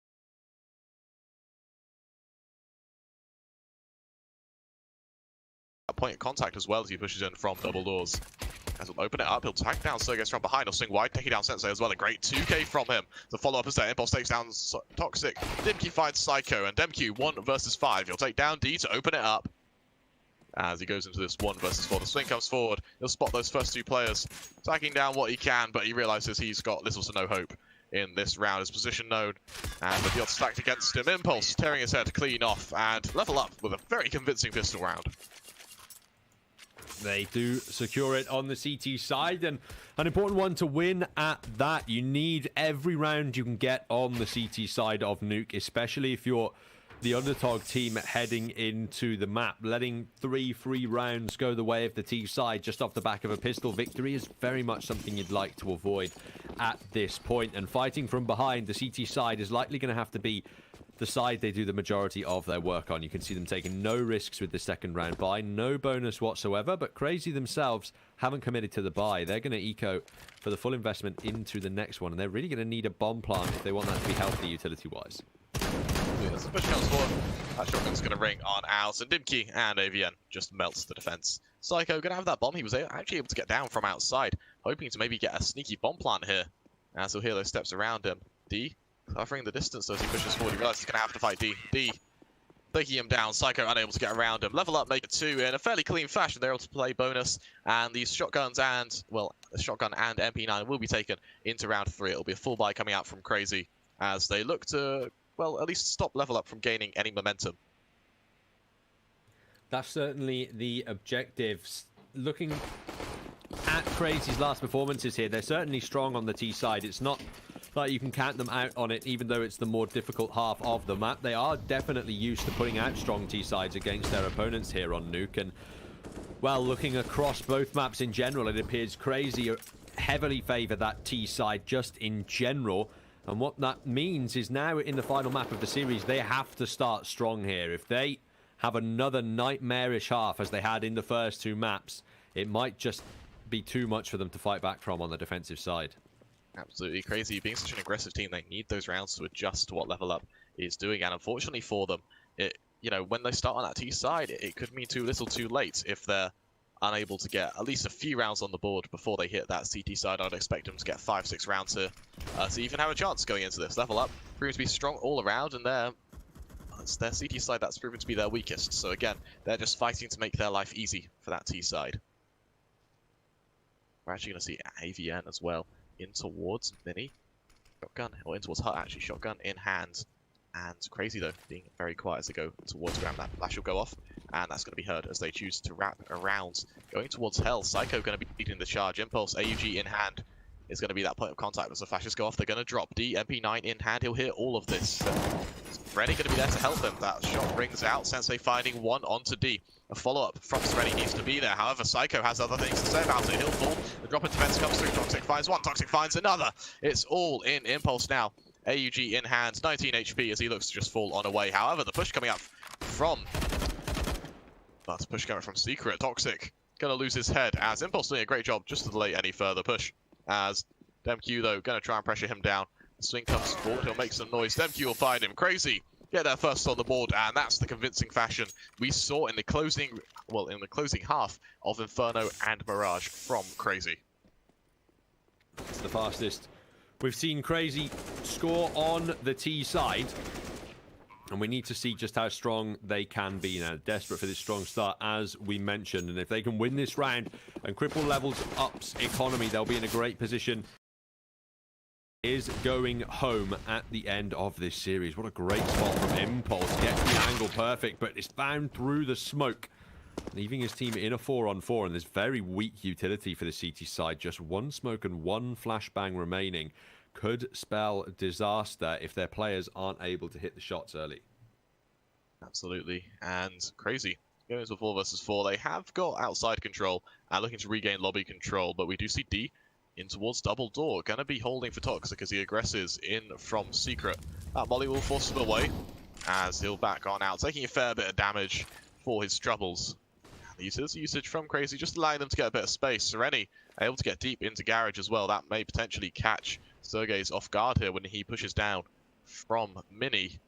point of contact as well as he pushes in from double doors. As he'll open it up, he'll tag down Sergis from behind. He'll swing wide, taking down Sensei as well. A great 2k from him. The follow-up is there. Impulse takes down Toxic. Dimkey finds Psycho, and Demq 1 versus 5. He'll take down D to open it up. As he goes into this 1 versus 4, the swing comes forward. He'll spot those first two players, tagging down what he can, but he realizes he's got little to no hope in this round. His position known, and the field stacked against him. Impulse tearing his head clean off, and LVLUP with a very convincing pistol round. They do secure it on the CT side, and an important one to win at that. You need every round you can get on the CT side of Nuke, especially if you're the underdog team heading into the map. Letting 3 free rounds go the way of the T side just off the back of a pistol victory is very much something you'd like to avoid at this point. And fighting from behind, the CT side is likely going to have to be the side they do the majority of their work on. You can see them taking no risks with the second round buy, no bonus whatsoever, but Crazy themselves haven't committed to the buy. They're going to eco for the full investment into the next one, and they're really going to need a bomb plant if they want that to be healthy utility-wise. Yeah, as the push comes forward, that shotgun's going to ring on out, and Dimkey and AVN just melts the defense. Psycho going to have that bomb. He was actually able to get down from outside, hoping to maybe get a sneaky bomb plant here. As he'll hear those steps around him. D covering the distance as he pushes forward. He realizes he's going to have to fight D. D taking him down. Psycho unable to get around him. LVLUP make it 2 in a fairly clean fashion. They're able to play bonus, and these shotguns and, well, the shotgun and MP9 will be taken into round 3. It'll be a full buy coming out from Crazy as they look to, well, at least stop LVLUP from gaining any momentum. That's certainly the objectives. Looking at Crazy's last performances here, they're certainly strong on the T side. It's not like you can count them out on it, even though it's the more difficult half of the map. They are definitely used to putting out strong T sides against their opponents here on Nuke. And, well, looking across both maps in general, it appears Crazy heavily favour that T side just in general. And what that means is now in the final map of the series, they have to start strong here. If they have another nightmarish half as they had in the first 2 maps, it might just be too much for them to fight back from on the defensive side. Absolutely crazy. Being such an aggressive team, they need those rounds to adjust to what LVLUP is doing. And unfortunately for them, you know, when they start on that T side, it could mean too little too late if they're unable to get at least a few rounds on the board before they hit that CT side. I'd expect them to get 5-6 rounds to even have a chance going into this. LVLUP proven to be strong all around, and it's their CT side that's proven to be their weakest. So again, they're just fighting to make their life easy for that T side. We're actually going to see AVN as well in towards Mini. Shotgun, or in towards Hut actually, shotgun in hand. And Crazy though, being very quiet as they go towards around that. Flash will go off, and that's going to be heard as they choose to wrap around. Going towards Hell, Psycho going to be leading the charge. Impulse, AUG in hand is going to be that point of contact as the flashes go off. They're going to drop D, MP9 in hand. He'll hear all of this. Freddy going to be there to help them. That shot rings out. Sensei finding 1 onto D. A follow-up from Sereni needs to be there. However, Psycho has other things to say about it. He'll fall. The drop in defense comes through. Toxic finds 1. Toxic finds another. It's all in Impulse now. AUG in hand. 19 HP as he looks to just fall on away. However, the push coming up from... That's push coming from Secret. Toxic going to lose his head as Impulse doing a great job just to delay any further push. As DemQ, though, going to try and pressure him down. The swing comes forward, he'll make some noise. DemQ will find him. Crazy get there first on the board, and that's the convincing fashion we saw in the closing, well, in the closing half of Inferno and Mirage from Crazy. It's the fastest we've seen Crazy score on the T side. And we need to see just how strong they can be now. Desperate for this strong start, as we mentioned. And if they can win this round and cripple Level's Up's economy, they'll be in a great position. Is going home at the end of this series. What a great spot from Impulse. Gets the angle perfect, but it's found through the smoke, leaving his team in a 4-on-4. And there's very weak utility for the CT side. Just one smoke and one flashbang remaining. Could spell disaster if their players aren't able to hit the shots early. Absolutely. And Crazy going into 4 versus 4. They have got outside control and looking to regain lobby control, but we do see D in towards double door. Gonna be holding for Toxic as he aggresses in from Secret. That Molly will force him away as he'll back on out, taking a fair bit of damage for his troubles. The utility usage from Crazy just allowing them to get a bit of space. Sereni able to get deep into Garage as well. That may potentially catch Sergey's off guard here when he pushes down from Mini.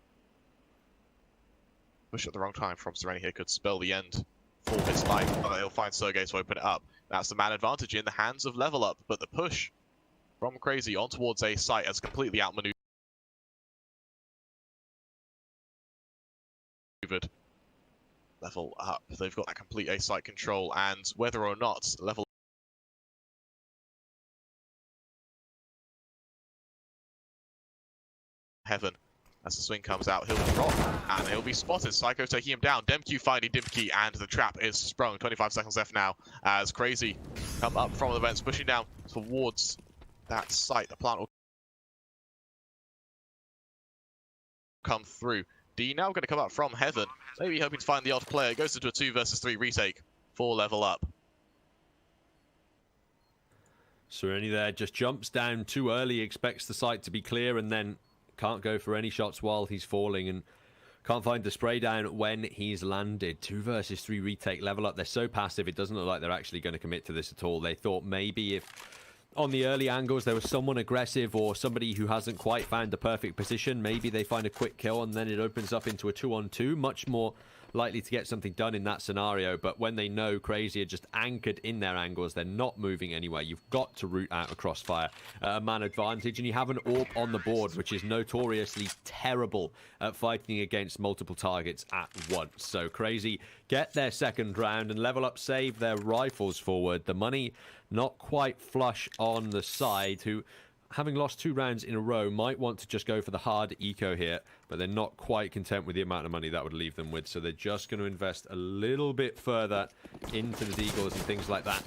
Push at the wrong time from Sereni here could spell the end for his life, but he'll find Sergey to open it up. That's the man advantage in the hands of lvlUP, but the push from Crazy on towards A site has completely outmaneuvered. lvlUP, they've got that complete A site control, and whether or not lvlUP Heaven. As the swing comes out, he'll drop, and he'll be spotted. Psycho taking him down. DemQ finding Dimkey, and the trap is sprung. 25 seconds left now, as Crazy come up from the vents, pushing down towards that site. The plant will come through. D now going to come up from Heaven, maybe hoping to find the odd player. Goes into a 2 versus 3 retake for lvlUP. Sereni there just jumps down too early, expects the site to be clear, and then can't go for any shots while he's falling, and can't find the spray down when he's landed. 2 versus 3 retake. lvlUP, they're so passive, it doesn't look like they're actually going to commit to this at all. They thought maybe if on the early angles there was someone aggressive or somebody who hasn't quite found the perfect position, maybe they find a quick kill and then it opens up into a 2-on-2. Much more likely to get something done in that scenario, but when they know Crazy are just anchored in their angles, they're not moving anywhere. You've got to root out a crossfire, a man advantage, and you have an AWP on the board, which is notoriously terrible at fighting against multiple targets at once. So Crazy get their second round, and lvlUP save their rifles forward. The money not quite flush on the side, who, having lost 2 rounds in a row, might want to just go for the hard eco here, but they're not quite content with the amount of money that would leave them with, so they're just going to invest a little bit further into the Deagles and things like that.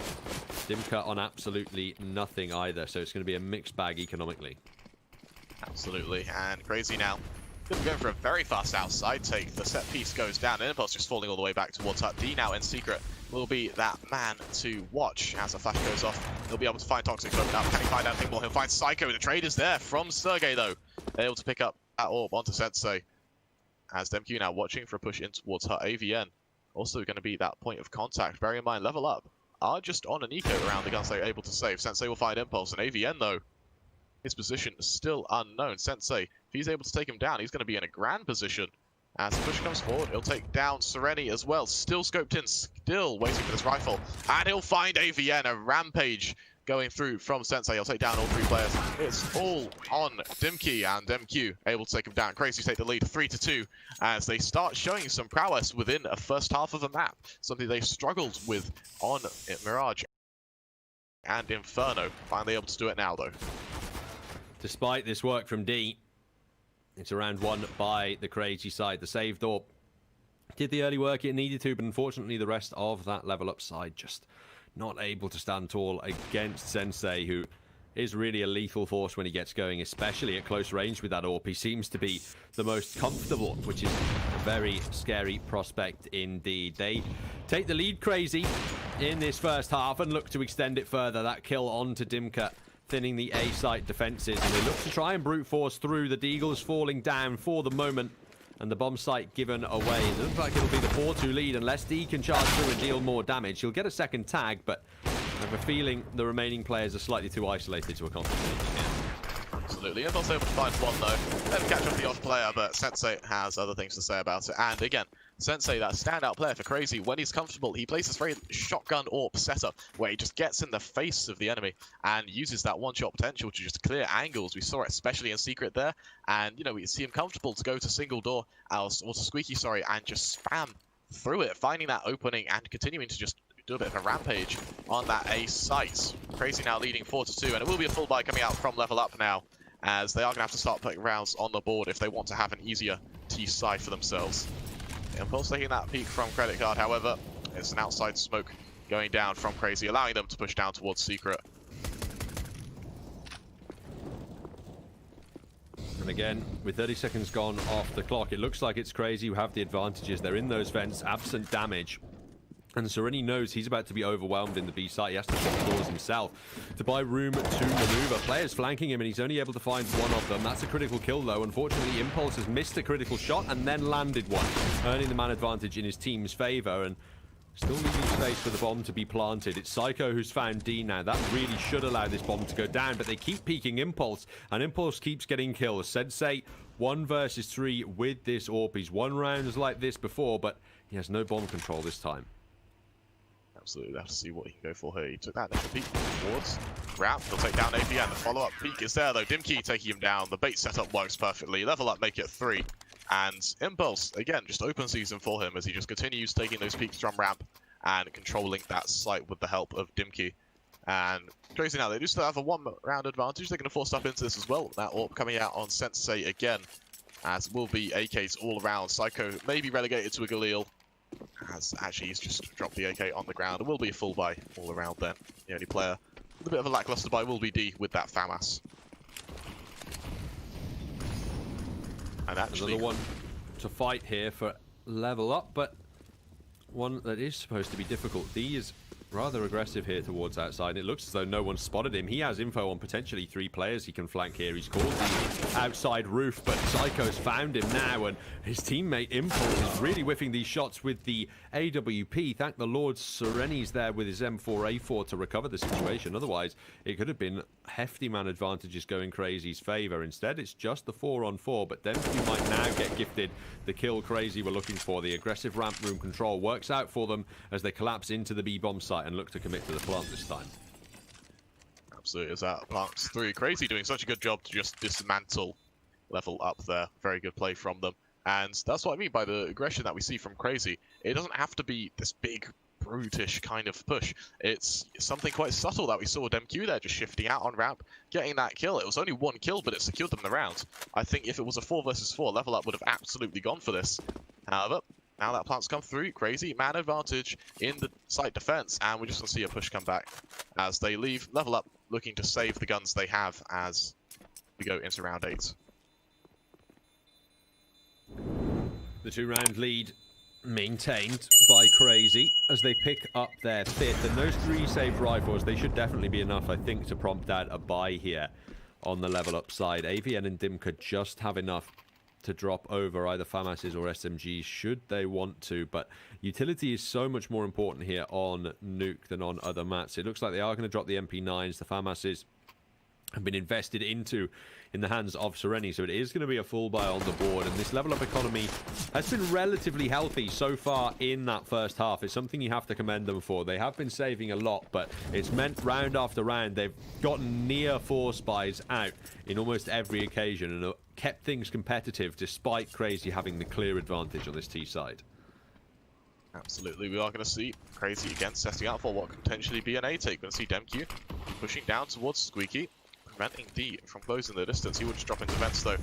Dimka on absolutely nothing either, so it's going to be a mixed bag economically. Absolutely, and Crazy now going for a very fast outside take. The set piece goes down, and Impulse just falling all the way back towards Hut. D now in Secret will be that man to watch as the flash goes off. He'll be able to find Toxic to open up. Can he find anything more? He'll find Psycho. The trade is there from Sergey, though. They're able to pick up that AWP onto Sensei. As DemQ now watching for a push in towards Hut. AVN also going to be that point of contact. Bearing in mind, lvlUP are just on an eco around the guns they're able to save. Sensei will find Impulse, and AVN, though, his position is still unknown. Sensei, if he's able to take him down, he's going to be in a grand position. As the push comes forward, he'll take down Sereni as well. Still scoped in, still waiting for this rifle. And he'll find AVN, a rampage going through from Sensei. He'll take down all 3 players. It's all on Dimkey, and DemQ able to take him down. Crazy take the lead 3-2 as they start showing some prowess within a first half of a map. Something they struggled with on Mirage and Inferno. Finally able to do it now, though. Despite this work from D, it's a round 1 by the Crazy side. The saved AWP did the early work it needed to, but unfortunately the rest of that lvlUP side just not able to stand tall against Sensei, who is really a lethal force when he gets going, especially at close range with that AWP. He seems to be the most comfortable, which is a very scary prospect indeed. They take the lead, Crazy, in this first half and look to extend it further. That kill onto Dimka, thinning the A site defenses, and they look to try and brute force through. The Deagles falling down for the moment, and the bomb site given away. It looks like it'll be the 4-2 lead unless D can charge through and deal more damage. He'll get a second tag, but I have a feeling the remaining players are slightly too isolated to accomplish anything here. Absolutely. Impulse able to find one though. Never catch up the odd player, but Sensei has other things to say about it. And again, Sensei, that standout player for Crazy, when he's comfortable, he plays this very shotgun AWP setup where he just gets in the face of the enemy and uses that one-shot potential to just clear angles. We saw it especially in Secret there, and you know, we see him comfortable to go to single door, or to Squeaky, sorry, and just spam through it, finding that opening and continuing to just do a bit of a rampage on that A site. Crazy now leading 4-2, and it will be a full buy coming out from LevelUP now, as they are going to have to start putting rounds on the board if they want to have an easier T side for themselves. Impulse taking that peek from Credit Card, however, it's an outside smoke going down from Crazy, allowing them to push down towards Secret. And again, with 30 seconds gone off the clock, it looks like it's Crazy who have the advantages. They're in those vents, absent damage. And Serenity knows he's about to be overwhelmed in the B site. He has to shut doors himself to buy room to maneuver. Players flanking him, and he's only able to find one of them. That's a critical kill, though. Unfortunately, Impulse has missed a critical shot and then landed one, earning the man advantage in his team's favor. And still leaving space for the bomb to be planted. It's Psycho who's found D now. That really should allow this bomb to go down, but they keep peeking Impulse, and Impulse keeps getting kills. Sensei 1 versus 3 with this AWP. He's won rounds like this before, but he has no bomb control this time. Absolutely, have to see what he can go for here. He took that initial peek towards ramp. He'll take down AP, and the follow-up peek is there though. Dimkey taking him down. The bait setup works perfectly. LevelUP make it 3. And Impulse, again, just open season for him as he just continues taking those peeks from ramp and controlling that site with the help of Dimkey. And Crazy now, they do still have a 1-round advantage. They're going to force up into this as well. That AWP coming out on Sensei again, as will be AKs all around. Psycho may be relegated to a Galil, as actually he's just dropped the AK on the ground. It will be a full buy all around then. The only player with a bit of a lackluster buy will be D with that FAMAS. And actually, another one to fight here for LevelUP, but one that is supposed to be difficult. D is rather aggressive here towards outside. It looks as though no one spotted him. He has info on potentially 3 players he can flank here. He's called the outside roof, but Psycho's found him now, and his teammate Impulse is really whiffing these shots with the AWP. Thank the Lord Sereni's there with his M4A4 to recover the situation. Otherwise, it could have been hefty man advantages going Crazy's favor. Instead, it's just the 4-on-4, but then you might now get gifted the kill Crazy were looking for. The aggressive ramp room control works out for them as they collapse into the B-bomb site and look to commit to the plant this time. Absolutely, as that plants 3. Crazy doing such a good job to just dismantle LevelUP there. Very good play from them. And that's what I mean by the aggression that we see from Crazy. It doesn't have to be this big, brutish kind of push. It's something quite subtle that we saw with MQ there, just shifting out on ramp, getting that kill. It was only 1 kill, but it secured them the round. I think if it was a 4 versus 4, LevelUP would have absolutely gone for this. However, now that plant's come through, Crazy man advantage in the site defense, and we're just going to see a push come back as they leave. LevelUP looking to save the guns they have as we go into round 8. The 2-round lead maintained by Crazy as they pick up their 5th, and those 3 saved rifles, they should definitely be enough, I think, to prompt out a buy here on the LevelUP side. AVN and Dim could just have enough to drop over either FAMASs or SMGs should they want to, but utility is so much more important here on Nuke than on other maps. It looks like they are going to drop the MP9s. The FAMASs have been invested into in the hands of Sereni, so it is going to be a full buy on the board, and this LevelUP economy has been relatively healthy so far in that first half. It's something you have to commend them for. They have been saving a lot, but it's meant round after round they've gotten near 4 spies out in almost every occasion and kept things competitive despite Crazy having the clear advantage on this T side. Absolutely, we are going to see Crazy again setting up for what could potentially be an A take. We're going to see Demq pushing down towards Squeaky, preventing D from closing the distance. He would just drop into vents though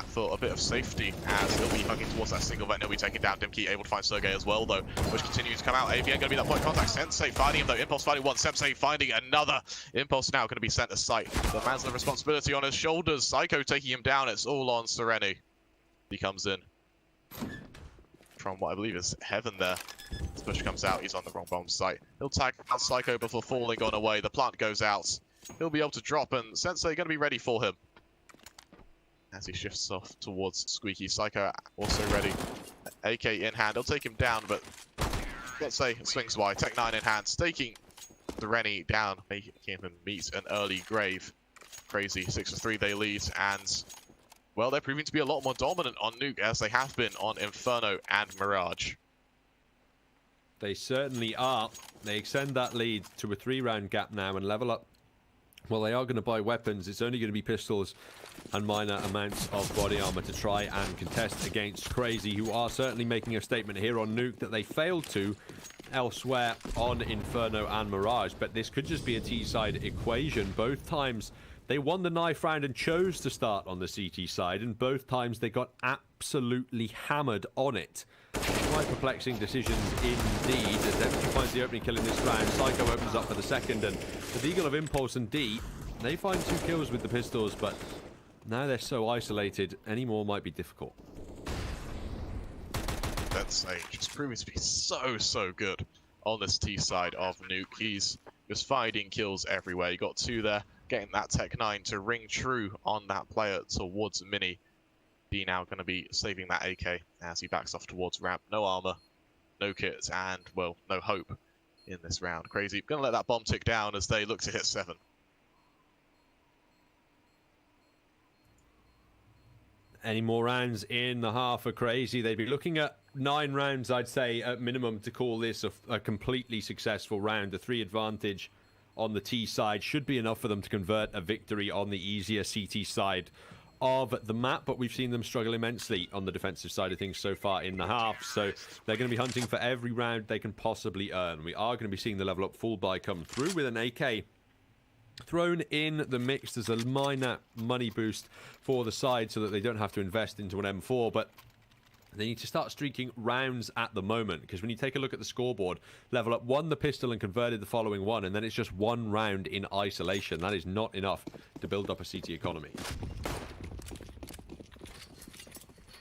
for a bit of safety as he'll be hugging towards that single vent. He'll be taking down Dimkey, able to find Sergey as well though, which continues to come out. AVN going to be that point of contact. Sensei finding him though. Impulse finding one. Sensei finding another. Impulse now going to be sent aside. The man's the responsibility on his shoulders. Psycho taking him down. It's all on Sereni. He comes in from what I believe is heaven there. This push comes out. He's on the wrong bomb site. He'll tag Psycho before falling on away. The plant goes out. He'll be able to drop, and Sensei going to be ready for him as he shifts off towards Squeaky. Psycho also ready. AK in hand. He'll take him down, but let's say swings wide. Tech 9 in hand, staking Serenity down, making him meet an early grave. Crazy 6-3 they lead, and well, they're proving to be a lot more dominant on Nuke as they have been on Inferno and Mirage. They certainly are. They extend that lead to a 3-round gap now and level up. Well, they are going to buy weapons. It's only going to be pistols and minor amounts of body armor to try and contest against Crazy, who are certainly making a statement here on Nuke that they failed to elsewhere on Inferno and Mirage. But this could just be a T-side equation. Both times they won the knife round and chose to start on the CT side, and both times they got absolutely hammered on it. Quite perplexing decisions indeed. As Dempsey finds the opening kill in this round, Psycho opens up for the second, and the Eagle of Impulse and D, they find 2 kills with the pistols, but now they're so isolated, any more might be difficult. That's just proving to be so good on this T side of Nuke. He's just finding kills everywhere. He got 2 there, getting that Tech 9 to ring true on that player towards Mini. D now going to be saving that AK as he backs off towards ramp. No armor, no kit, and, well, no hope in this round. Crazy going to let that bomb tick down as they look to hit 7. Any more rounds in the half for Crazy? They'd be looking at 9 rounds, I'd say, at minimum, to call this a completely successful round. The 3 advantage on the T side should be enough for them to convert a victory on the easier CT side of the map, but we've seen them struggle immensely on the defensive side of things so far in the half, so they're going to be hunting for every round they can possibly earn. We are going to be seeing the level up full buy come through with an AK thrown in the mix. There's a minor money boost for the side so that they don't have to invest into an M4, but they need to start streaking rounds at the moment, because when you take a look at the scoreboard, level up won the pistol and converted the following one, and then it's just 1 round in isolation. That is not enough to build up a CT economy.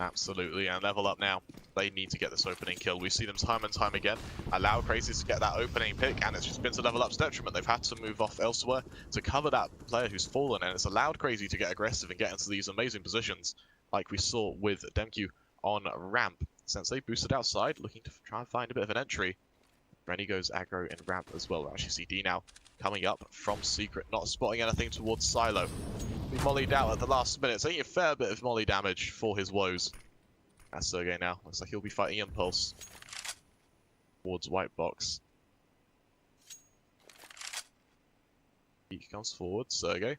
Absolutely, and level up now. They need to get this opening kill. We see them time and time again allow Crazies to get that opening pick, and it's just been to level up's detriment. They've had to move off elsewhere to cover that player who's fallen, and it's allowed Crazy to get aggressive and get into these amazing positions, like we saw with Demq on ramp. Sensei boosted outside, looking to try and find a bit of an entry. Rennie goes aggro in ramp as well. We actually see D now coming up from secret, not spotting anything towards Silo. He mollied out at the last minute, taking a fair bit of molly damage for his woes. That's Sergey now. Looks like he'll be fighting Impulse towards White Box. He comes forward, Sergey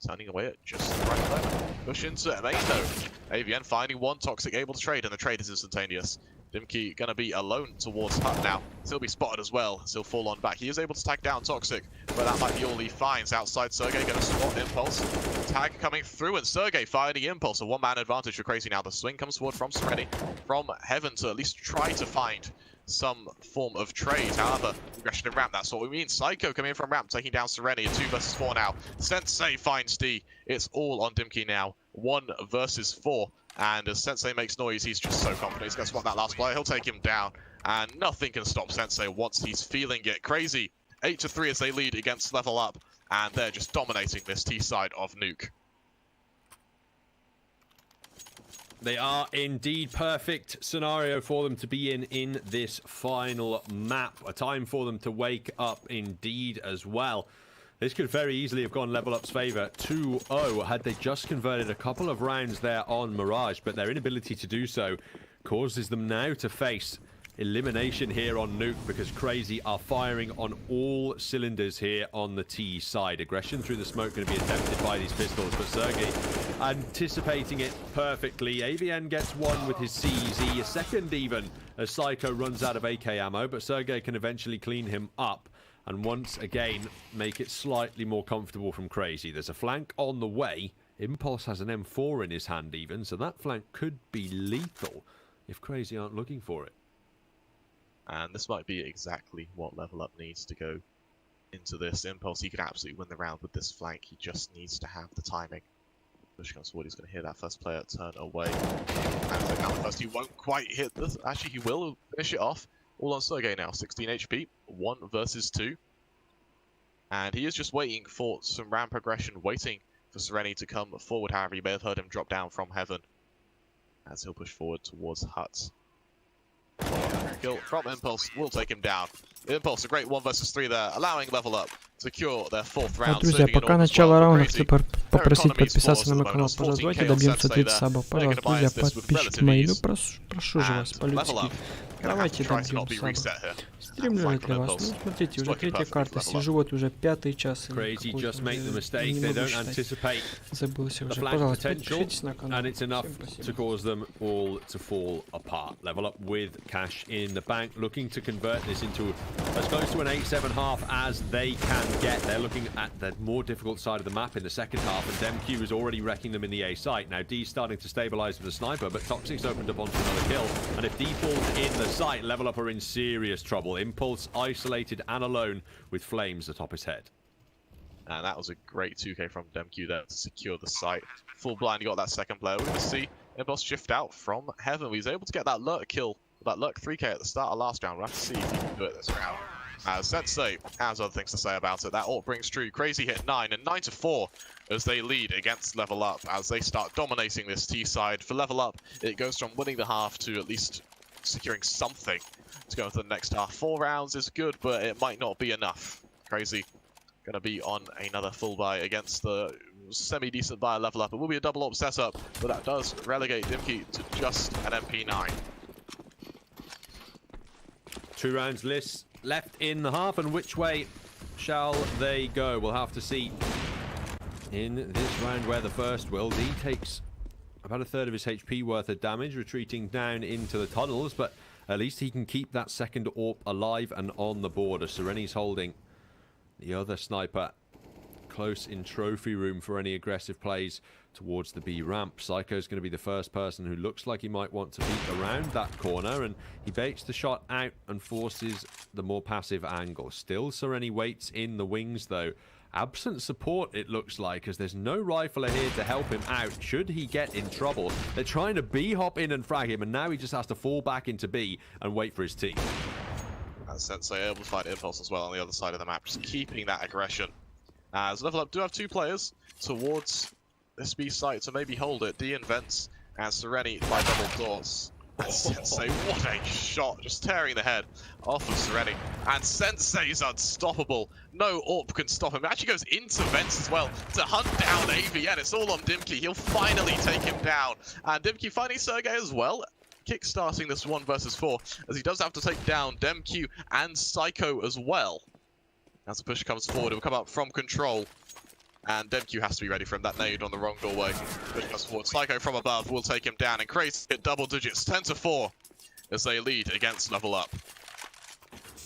turning away at just the right moment. Push into it, though. AVN finding 1 Toxic, able to trade, and the trade is instantaneous. Dimkey gonna be alone towards Hut now. He'll be spotted as well, he'll fall on back. He is able to tag down Toxic, but that might be all he finds. Outside, Sergey gonna spot Impulse. Tag coming through, and Sergey finding Impulse. A 1-man advantage for Crazy now. The swing comes forward from Serenity, from Heaven, to at least try to find some form of trade. However, aggression in ramp, that's what we mean. Psycho coming in from ramp, taking down Serenity. 2 versus 4 now. Sensei finds D. It's all on Dimkey now. 1 versus 4. And as Sensei makes noise, he's just so confident. He's going to spot that last player. He'll take him down. And nothing can stop Sensei once he's feeling it. Crazy 8-3 as they lead against Level Up. And they're just dominating this T side of Nuke. They are indeed perfect scenario for them to be in this final map. A time for them to wake up indeed as well. This could very easily have gone Level Up's favor 2-0 had they just converted a couple of rounds there on Mirage, but their inability to do so causes them now to face elimination here on Nuke, because Crazy are firing on all cylinders here on the T side. Aggression through the smoke going to be attempted by these pistols, but Sergey anticipating it perfectly. AVN gets 1 with his CZ, a second even as Psycho runs out of AK ammo, but Sergey can eventually clean him up and once again make it slightly more comfortable from Crazy. There's a flank on the way. Impulse has an M4 in his hand even, so that flank could be lethal if Crazy aren't looking for it. And this might be exactly what Level Up needs to go into this. Impulse, he could absolutely win the round with this flank. He just needs to have the timing. Push comes forward, he's going to hear that first player turn away. And now first, he won't quite hit this. Actually, he will finish it off. All on Sergey now, 16 HP, 1 versus 2. And he is just waiting for some ramp progression, waiting for Serenity to come forward. However, you may have heard him drop down from Heaven as he'll push forward towards Hut. Kill from Impulse will take him down. Impulse, a great 1 versus 3 there, allowing level up secure their 4th round. Друзья, пока начало раунда, хочу попросить подписаться на мой канал, пожалуйста, давайте добьемся 30 сабов. Пожалуйста, друзья, подписчики мои, ну прошу же вас, по-людски. Давайте добьем сабов. Стримлю для вас. Ну, смотрите, уже 3-я карта, сижу вот уже 5-й час. Забылся уже. Пожалуйста, подпишитесь на канал. And it's enough to cause them all to fall apart. Level up with cash in the bank, looking to convert this into as close to an 8-7 half as they can get. They're looking at the more difficult side of the map in the second half, and DemQ is already wrecking them in the A site. Now D's starting to stabilize with the sniper, but Toxic's opened up onto another kill, and if D falls in the site, Level Up are in serious trouble. Impulse isolated and alone with Flames atop his head. And that was a great 2K from DemQ there to secure the site. Full blind, you got that second player. We're going to see Impulse shift out from Heaven. He was able to get that lurk kill, that lurk 3K at the start of last round. We'll have to see if he can do it this round. Sensei has other things to say about it. That ult brings true. Crazy hit 9 and 9-4 as they lead against Level Up as they start dominating this T side. For Level Up, it goes from winning the half to at least securing something to go into the next half. 4 rounds is good, but it might not be enough. Crazy gonna be on another full buy against the semi-decent buy Level Up. It will be a double AWP setup, but that does relegate Dimki to just an MP9. 2 rounds left in the half, and which way shall they go? We'll have to see in this round where the first will. D takes about a third of his HP worth of damage, retreating down into the tunnels, but at least he can keep that second AWP alive and on the border. Sereni's holding the other sniper close in trophy room for any aggressive plays towards the B ramp. Psycho's going to be the first person who looks like he might want to peek around that corner, and he baits the shot out and forces the more passive angle. Still Sereni waits in the wings though. Absent support, it looks like, as there's no rifler here to help him out should he get in trouble. They're trying to B hop in and frag him, and now he just has to fall back into B and wait for his team. And Sensei able to find Impulse as well on the other side of the map, just keeping that aggression. As Level Up do have 2 players towards this B site to maybe hold it. D and Vents and Sereni by double doors. And Sensei, what a shot, just tearing the head off of Sereni. And Sensei's unstoppable. No AWP can stop him. It actually goes into Vents as well to hunt down AVN. It's all on Dimki. He'll finally take him down. And Dimki finding Sergey as well, kickstarting this 1 versus 4, as he does have to take down DemQ and Psycho as well. As the push comes forward, it will come up from control. And DemQ has to be ready for him. That nade on the wrong doorway. Push comes forward. Psycho from above will take him down. And Crazy hit double digits, 10-4, as they lead against Level Up.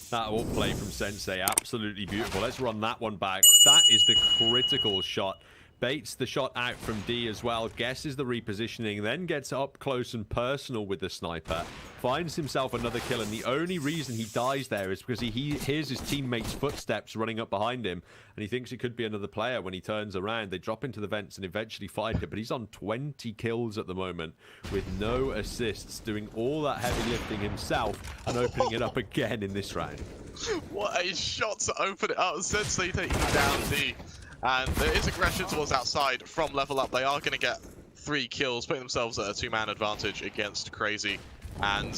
That AWP play from Sensei, absolutely beautiful. Let's run that one back. That is the critical shot. Baits the shot out from D as well, guesses the repositioning, then gets up close and personal with the sniper, finds himself another kill, and the only reason he dies there is because he hears his teammates' footsteps running up behind him, and he thinks it could be another player. When he turns around, they drop into the vents and eventually find him, but he's on 20 kills at the moment with no assists, doing all that heavy lifting himself and opening it up again in this round. What a shot to open it up. Sensei taking down D. And there is aggression towards outside from Level Up. They are going to get 3 kills, putting themselves at a 2-man advantage against Crazy. And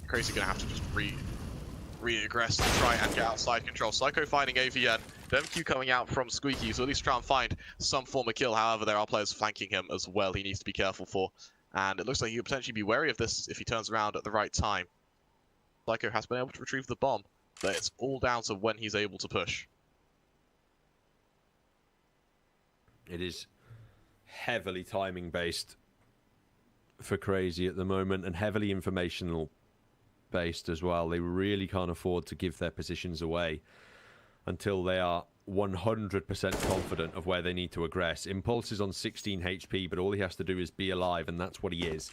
Crazy going to have to just re-aggress to try and get outside control. Psycho finding AVN. DemQ coming out from Squeaky, so at least try and find some form of kill. However, there are players flanking him as well he needs to be careful for. And it looks like he could potentially be wary of this if he turns around at the right time. Psycho has been able to retrieve the bomb, but it's all down to when he's able to push. It is heavily timing based for Crazy at the moment, and heavily informational based as well. They really can't afford to give their positions away until they are 100% confident of where they need to aggress. Impulse is on 16 HP, but all he has to do is be alive, and that's what he is.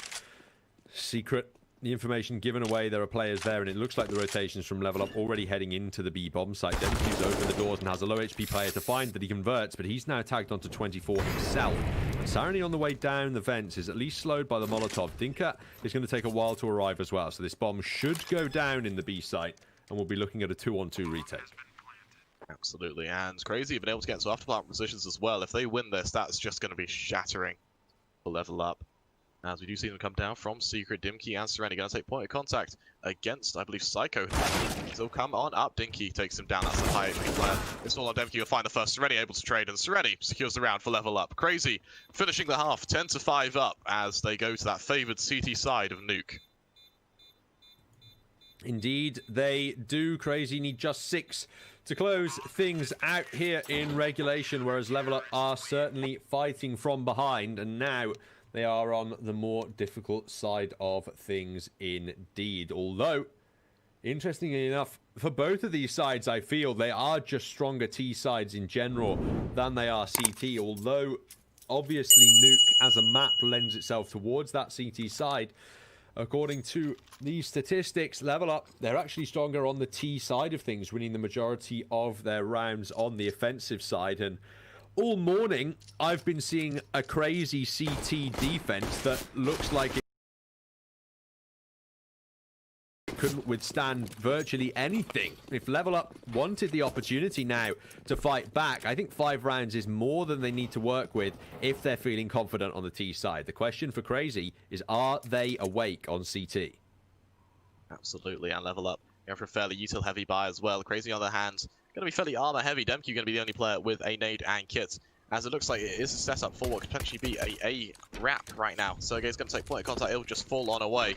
Secret, the information given away, there are players there, and it looks like the rotations from Level Up already heading into the B bomb site. DemQ's open the doors and has a low HP player to find that he converts, but he's now tagged onto 24 himself. And Sarani on the way down the vents is at least slowed by the Molotov. Dinka is going to take a while to arrive as well, so this bomb should go down in the B site, and we'll be looking at a 2-on-2 retake. Absolutely, and Crazy have been able to get into afterplant positions as well. If they win this, that's just going to be shattering for Level Up. As we do see them come down from Secret, Dimkey and Serenity going to take point of contact against, I believe, Psycho. So come on up, Dimkey takes him down. That's the high HP player. It's all on Dimkey. Will find the first. Serenity able to trade, and Serenity secures the round for level up. Crazy finishing the half 10-5 up as they go to that favoured CT side of Nuke. Indeed, they do. Crazy need just 6 to close things out here in regulation, whereas Level Up are certainly fighting from behind, and now they are on the more difficult side of things indeed. Although, interestingly enough, for both of these sides, I feel they are just stronger T sides in general than they are CT, although obviously Nuke as a map lends itself towards that CT side. According to these statistics, Level Up, they're actually stronger on the T side of things, winning the majority of their rounds on the offensive side. And all morning, I've been seeing a crazy CT defense that looks like it couldn't withstand virtually anything. If Level Up wanted the opportunity now to fight back, I think 5 rounds is more than they need to work with if they're feeling confident on the T side. The question for Crazy is, are they awake on CT? Absolutely, and Level Up going for a fairly util heavy buy as well. Crazy on the hand, going to be fairly armor heavy. Demke going to be the only player with a nade and kit, as it looks like it is a setup for what could potentially be a wrap right now. Sergey's going to take point of contact. It'll just fall on away.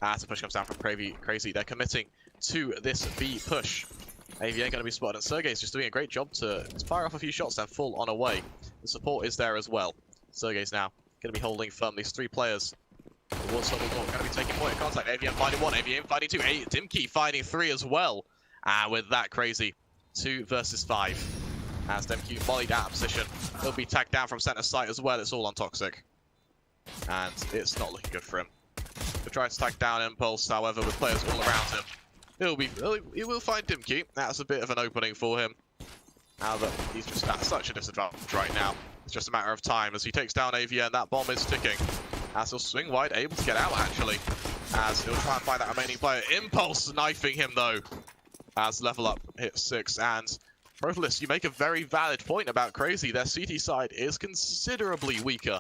As the push comes down from Crazy, they're committing to this B push. AVA going to be spotted, and Sergey's just doing a great job to fire off a few shots and fall on away. The support is there as well. Sergey's now going to be holding firm these 3 players. Towards Double Door, going to be taking point of contact. AVM fighting 1, AVM fighting 2, Dimkey fighting 3 as well. And with that, Crazy 2 versus 5. As Dimkey volleyed out of position, he'll be tagged down from center site as well. It's all on Toxic, and it's not looking good for him. He'll try to tag down Impulse, however, with players all around him. He will find Dimkey. That's a bit of an opening for him. However, he's just at such a disadvantage right now. It's just a matter of time as he takes down AVN. That bomb is ticking. As he'll swing wide, able to get out actually. As he'll try and find that remaining player. Impulse knifing him though. As Level Up hits 6. And Profilis, you make a very valid point about Crazy. Their CT side is considerably weaker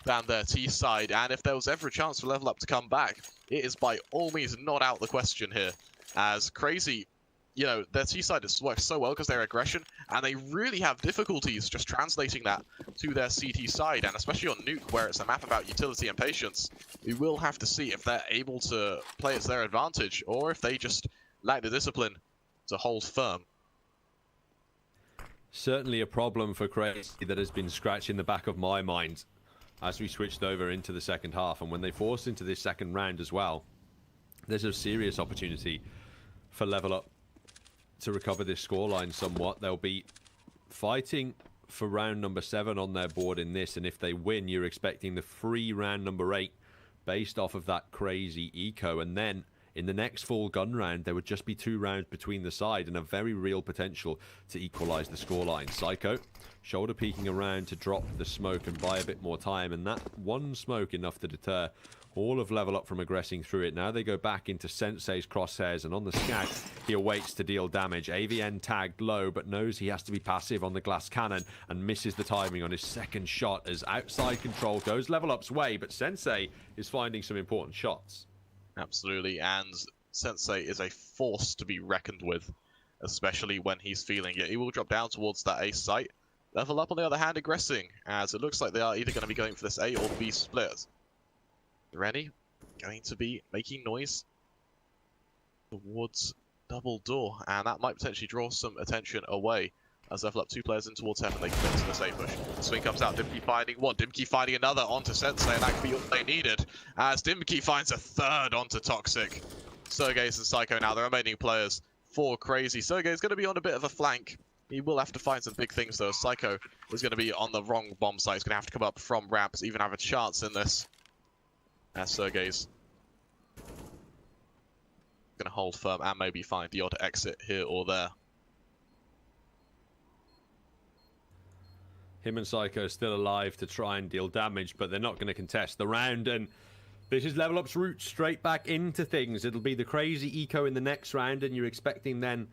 than their T side. And if there was ever a chance for Level Up to come back, it is by all means not out the question here. As Crazy, you know, their T side has worked so well because their aggression, and they really have difficulties just translating that to their CT side, and especially on Nuke, where it's a map about utility and patience. We will have to see if they're able to play it to their advantage, or if they just lack the discipline to hold firm. Certainly a problem for Crazy that has been scratching the back of my mind as we switched over into the second half, and when they forced into this second round as well, there's a serious opportunity for Level Up to recover this scoreline somewhat. They'll be fighting for round number 7 on their board in this, and if they win, you're expecting the free round number 8 based off of that Crazy eco, and then in the next full gun round there would just be 2 rounds between the side and a very real potential to equalize the scoreline. Psycho shoulder peeking around to drop the smoke and buy a bit more time, and that one smoke enough to deter all of Level Up from aggressing through it. Now they go back into Sensei's crosshairs, and on the scout, he awaits to deal damage. AVN tagged low, but knows he has to be passive on the glass cannon and misses the timing on his second shot as outside control goes Level Up's way, but Sensei is finding some important shots. Absolutely, and Sensei is a force to be reckoned with, especially when he's feeling it. He will drop down towards that A site. Level Up, on the other hand, aggressing, as it looks like they are either going to be going for this A or B split. Rennie going to be making noise towards Double Door, and that might potentially draw some attention away. As Level Up 2 players in towards heaven, they commit to the safe push. The swing comes out, Dimkey finding 1, Dimkey finding another onto Sensei, and that could be all they needed. As Dimkey finds a 3rd onto Toxic. Sergey's and Psycho now, the remaining players for Crazy. Sergey's going to be on a bit of a flank. He will have to find some big things though. Psycho is going to be on the wrong bomb site. He's going to have to come up from ramps, even have a chance in this. As Sergey's going to hold firm and maybe find the odd exit here or there. Him and Psycho still alive to try and deal damage, but they're not going to contest the round, and this is Level Up's route straight back into things. It'll be the Crazy eco in the next round, and you're expecting then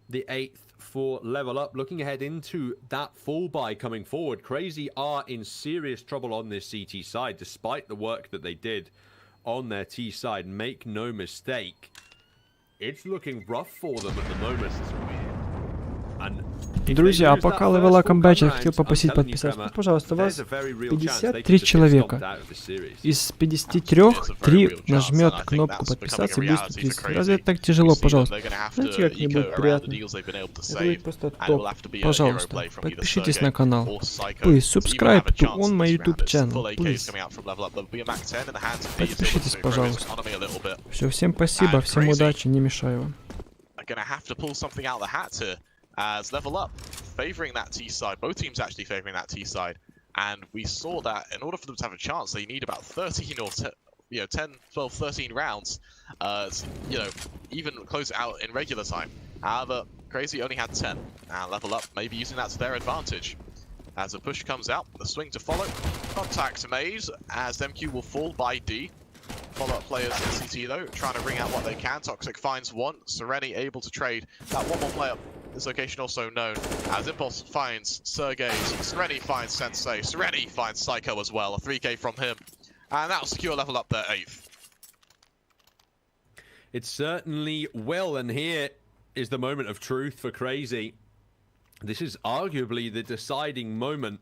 the 8th for Level Up. Looking ahead into that full buy coming forward, CREYZI are in serious trouble on this CT side, despite the work that they did on their T side. Make no mistake, it's looking rough for them at the moment. Друзья, а пока ЛЭВЛАП бэчер хотел попросить подписаться. Ну, пожалуйста, вас 53 человека. Из 53 3 нажмет кнопку подписаться и будет подписываться. Разве это так тяжело, пожалуйста? Знаете, как мне будет приятно? Это будет просто топ. Пожалуйста, подпишитесь на канал. Please subscribe to on my YouTube channel. Please. Подпишитесь, пожалуйста. Все, всем спасибо, всем удачи, не мешаю вам. As Level Up favouring that T side, both teams actually favouring that T side, and we saw that in order for them to have a chance, they need about 13 or 10, 12, 13 rounds, even close it out in regular time. However, CREYZI only had 10, and Level Up maybe using that to their advantage. As a push comes out, the swing to follow, contact made, as MQ will fall by D. Follow-up players in CT though, trying to bring out what they can. Toxic finds one, Sereni able to trade that one more player. This location also known as Impulse finds Sergey, Sereni finds Sensei, Sereni finds Psycho as well, a 3k from him. And that'll secure Level Up their 8th. It certainly will, and here is the moment of truth for CREYZI. This is arguably the deciding moment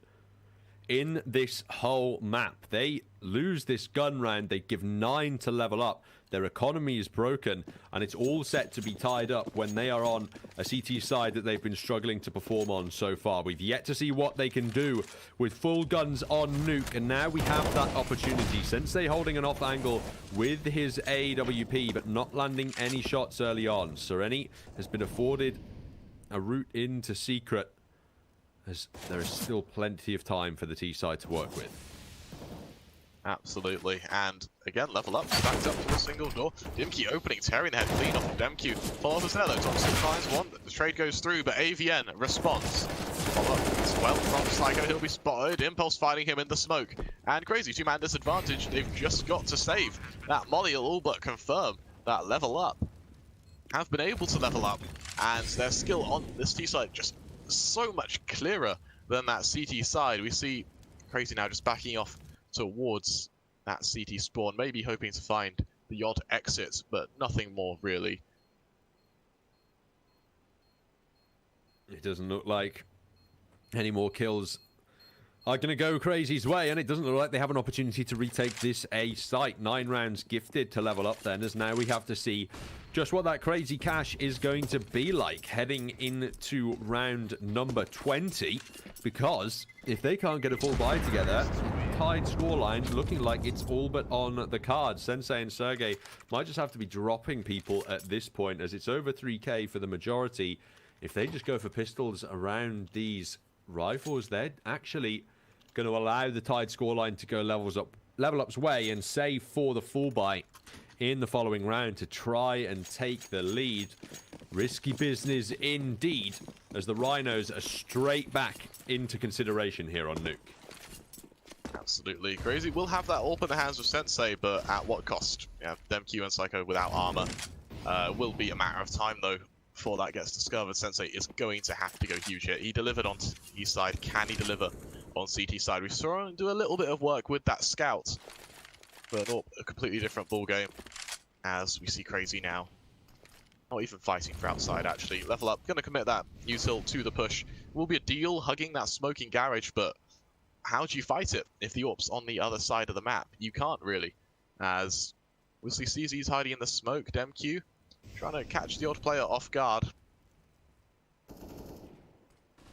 in this whole map. They lose this gun round, they give 9 to Level Up. Their economy is broken, and it's all set to be tied up when they are on a CT side that they've been struggling to perform on so far. We've yet to see what they can do with full guns on Nuke, and now we have that opportunity. Sensei holding an off angle with his AWP, but not landing any shots early on. Sereni has been afforded a route into Secret, as there is still plenty of time for the T side to work with. Absolutely, and again, Level Up, backed up to a single door. Dimki opening, tearing the head clean off of Demq. Follow up as Nello, Toxic finds one, the trade goes through, but AVN responds. Follow up as well from Psycho, he'll be spotted. Impulse fighting him in the smoke. And CREYZI, two-man disadvantage, they've just got to save. That Molly will all but confirm that Level Up have been able to level up, and their skill on this T side just so much clearer than that CT side. We see CREYZI now just backing off towards that CT spawn, maybe hoping to find the odd exit, but nothing more really. It doesn't look like any more kills are going to go CREYZI's way, and it doesn't look like they have an opportunity to retake this A site. 9 rounds gifted to Level Up then, as now we have to see just what that CREYZI cash is going to be like heading into round number 20, because if they can't get a full buy together, tied scoreline looking like it's all but on the cards. Sensei and Sergey might just have to be dropping people at this point, as it's over 3k for the majority. If they just go for pistols around these rifles, they're actually going to allow the tied scoreline to go Level Up's way and save for the full buy in the following round to try and take the lead. Risky business indeed, as the Rhinos are straight back into consideration here on Nuke. Absolutely. CREYZI will have that AWP in the hands of Sensei, but at what cost? Yeah, Demq and Psycho without armor. Will be a matter of time though before that gets discovered. Sensei is going to have to go huge here. He delivered on East side. Can he deliver on CT side? We saw him do a little bit of work with that scout, but a completely different ball game. As we see CREYZI now, not even fighting for outside actually. Level Up going to commit that util to the push. It will be a deal hugging that smoking garage, but how do you fight it if the AWP's on the other side of the map? You can't really. As we see CZ's hiding in the smoke. Demq trying to catch the odd player off guard,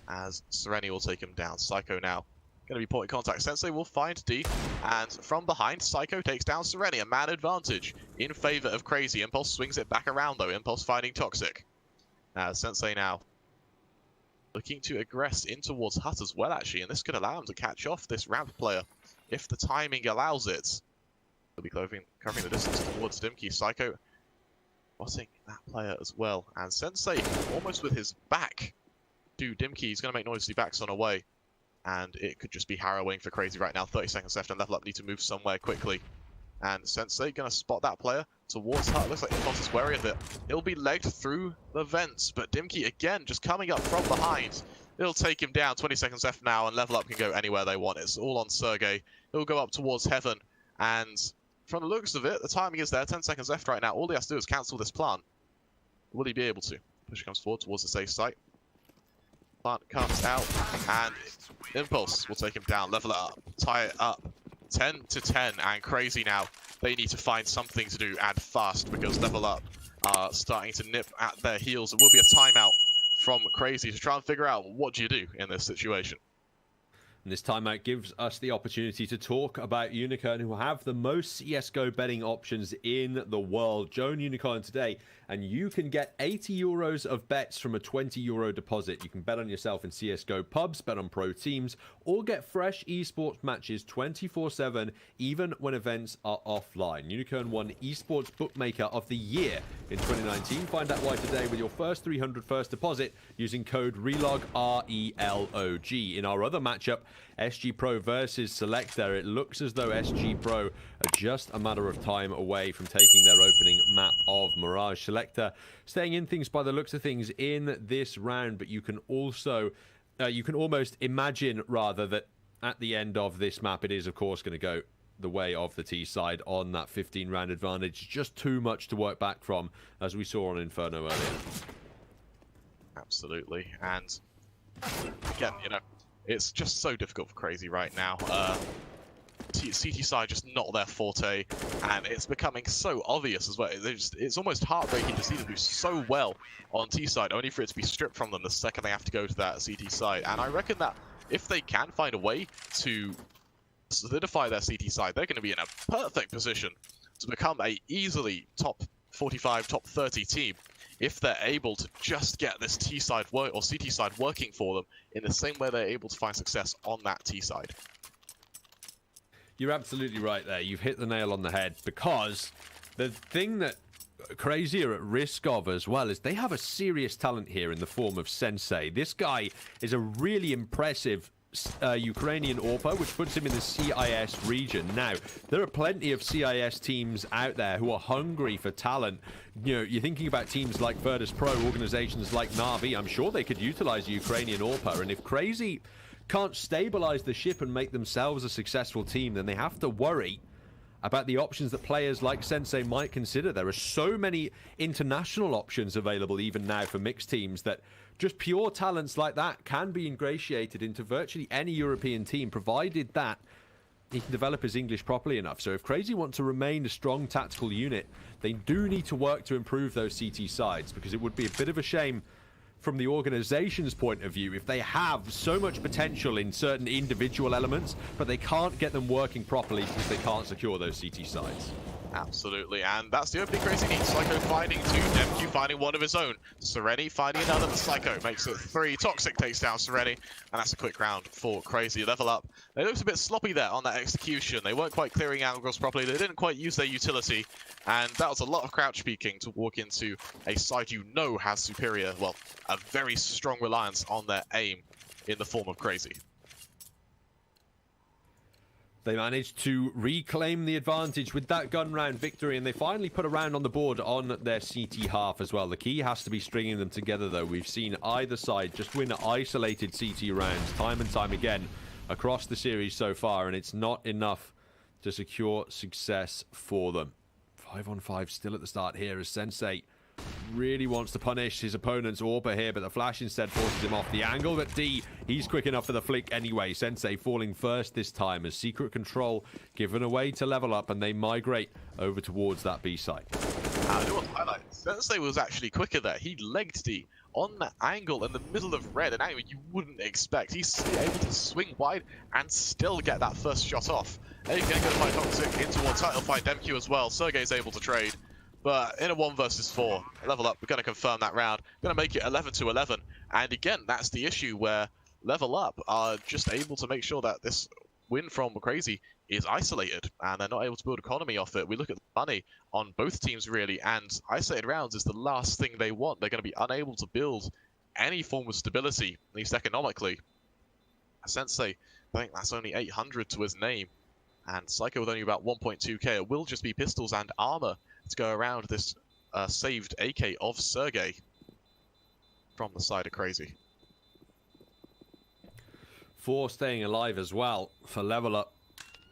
as Sereni will take him down. Psycho now going to be point contact. Sensei will find D, and from behind, Psycho takes down Sereni. A man advantage in favor of CREYZI. Impulse swings it back around though. Impulse finding Toxic. Sensei now looking to aggress in towards Hut as well actually, and this could allow him to catch off this ramp player if the timing allows it. He'll be covering the distance towards Dimki. Psycho spotting that player as well, and Sensei almost with his back to Dimki. He's going to make noise as he backs on away, and it could just be harrowing for CREYZI right now. 30 seconds left, and Level Up need to move somewhere quickly. And Sensei going to spot that player, towards Hut. Looks like Impulse is wary of it. He'll be legged through the vents, but Dimki again just coming up from behind. It'll take him down. 20 seconds left now, and Level Up can go anywhere they want. It's all on Sergey. He'll go up towards Heaven, and from the looks of it, the timing is there. 10 seconds left right now. All he has to do is cancel this plant. Will he be able to? Push comes forward towards the safe site. Plant comes out, and Impulse will take him down. Level it up, tie it up. 10 to 10, and Crazy now. They need to find something to do and fast, because Level Up are starting to nip at their heels. It will be a timeout from Crazy to try and figure out what do you do in this situation. And this timeout gives us the opportunity to talk about Unicorn, who have the most CSGO betting options in the world. Join Unicorn today, and you can get 80 euros of bets from a 20 euro deposit. You can bet on yourself in CSGO pubs, bet on pro teams, or get fresh esports matches 24/7, even when events are offline. Unicorn won Esports Bookmaker of the Year in 2019. Find out why today with your first 300 first deposit using code RELOG, RELOG. In our other matchup, SG Pro versus Selector, it looks as though SG Pro are just a matter of time away from taking their opening map of Mirage. Selector staying in things by the looks of things in this round, but you can also you can almost imagine rather that at the end of this map it is of course going to go the way of the T side on that 15 round advantage. Just too much to work back from, as we saw on Inferno earlier. Absolutely, and again, you know, it's just so difficult for Crazy right now. CT side just not their forte, and it's becoming so obvious as well. It's almost heartbreaking to see them do so well on T side, only for it to be stripped from them the second they have to go to that CT side. And I reckon that if they can find a way to solidify their CT side, they're going to be in a perfect position to become a easily top 45, top 30 team, if they're able to just get this T side work or CT side working for them in the same way they're able to find success on that T side. You're absolutely right there. You've hit the nail on the head, because the thing that Crazy are at risk of as well is they have a serious talent here in the form of Sensei. This guy is a really impressive Ukrainian AWPer, which puts him in the CIS region. Now, there are plenty of CIS teams out there who are hungry for talent. You know, you're thinking about teams like Virtus Pro, organizations like Na'Vi. I'm sure they could utilize a Ukrainian AWPer, and if Crazy can't stabilize the ship and make themselves a successful team, then they have to worry about the options that players like Sensei might consider. There are so many international options available even now for mixed teams that just pure talents like that can be ingratiated into virtually any European team, provided that he can develop his English properly enough. So if Crazy want to remain a strong tactical unit, they do need to work to improve those CT sides, because it would be a bit of a shame from the organization's point of view if they have so much potential in certain individual elements, but they can't get them working properly because they can't secure those CT sides. Absolutely, and that's the opening Crazy needs. Psycho finding two, MQ finding one of his own. Serenity finding another, but Psycho makes it 3. Toxic takes down Serenity, and that's a quick round for Crazy. Level Up. They looked a bit sloppy there on that execution. They weren't quite clearing angles properly. They didn't quite use their utility, and that was a lot of crouch peeking to walk into a side you know has superior, well, a very strong reliance on their aim in the form of Crazy. They managed to reclaim the advantage with that gun round victory, and they finally put a round on the board on their CT half as well. The key has to be stringing them together, though. We've seen either side just win isolated CT rounds time and time again across the series so far, and it's not enough to secure success for them. 5-on-5 still at the start here as Sensei really wants to punish his opponent's AWPer here, but the flash instead forces him off the angle. But D, he's quick enough for the flick anyway. Sensei falling first this time as secret control given away to Level Up, and they migrate over towards that B site. I do want to highlight, Sensei was actually quicker there. He legged D on that angle in the middle of red, an angle you wouldn't expect. He's able to swing wide and still get that first shot off. And he's going to go to fight Toxic in towards title fight DemQ as well. Sergey's able to trade. But in a 1 versus 4, Level Up, we're going to confirm that round. Going to make it 11-11. And again, that's the issue where Level Up are just able to make sure that this win from Crazy is isolated, and they're not able to build economy off it. We look at the money on both teams, really, and isolated rounds is the last thing they want. They're going to be unable to build any form of stability, at least economically. Sensei, I think that's only 800 to his name. And Psycho with only about 1.2k. It will just be pistols and armor to go around this saved AK of Sergey from the side of Crazy. 4 staying alive as well for lvlUP.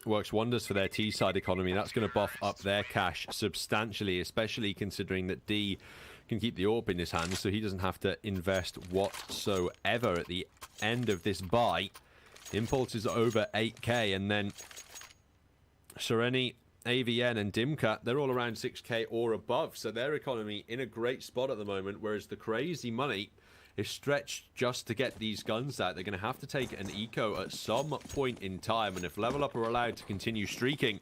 Works wonders for their T-side economy. That's going to buff up their cash substantially, especially considering that D can keep the AWP in his hands, so he doesn't have to invest whatsoever at the end of this buy. Impulse is over 8k, and then Sereni, AVN, and Dimka, they're all around 6k or above, so their economy in a great spot at the moment, whereas the crazy money is stretched just to get these guns out. They're going to have to take an eco at some point in time, and if lvlUP are allowed to continue streaking,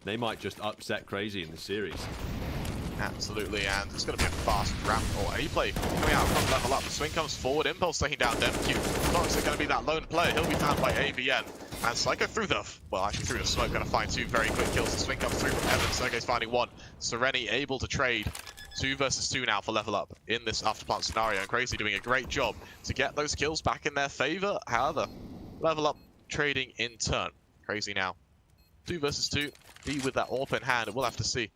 they might just upset Crazy in the series. Absolutely, and it's going to be a fast ramp or a play coming out from lvlUP. The swing comes forward, Impulse taking down DemQ. Toxic going to be that lone player. He'll be found by AVN. And Psycho through the, well, actually through the smoke, going to find 2 very quick kills. The swing comes through from Evan. Sergey's finding 1. Sereni able to trade 2 versus 2 now for lvlUP in this afterplant scenario. And Crazy doing a great job to get those kills back in their favor. However, lvlUP trading in turn. Crazy now 2 versus 2. D with that AWP in hand, and we'll have to see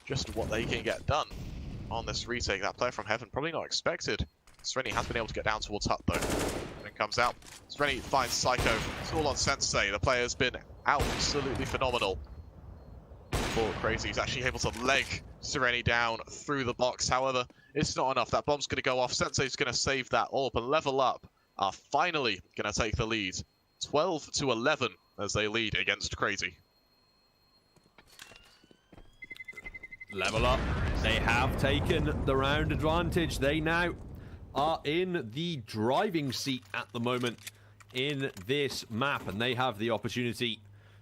just what they can get done on this retake. That player from Heaven probably not expected. Sereni has been able to get down towards Hut though. And comes out. Sereni finds Psycho. It's all on Sensei. The player has been absolutely phenomenal for Crazy. He's actually able to leg Sereni down through the box. However, it's not enough. That bomb's going to go off. Sensei's going to save that AWP, and lvlUP are finally going to take the lead. 12-11 as they lead against Crazy. lvlUP, they have taken the round advantage. They now are in the driving seat at the moment in this map, and they have the opportunity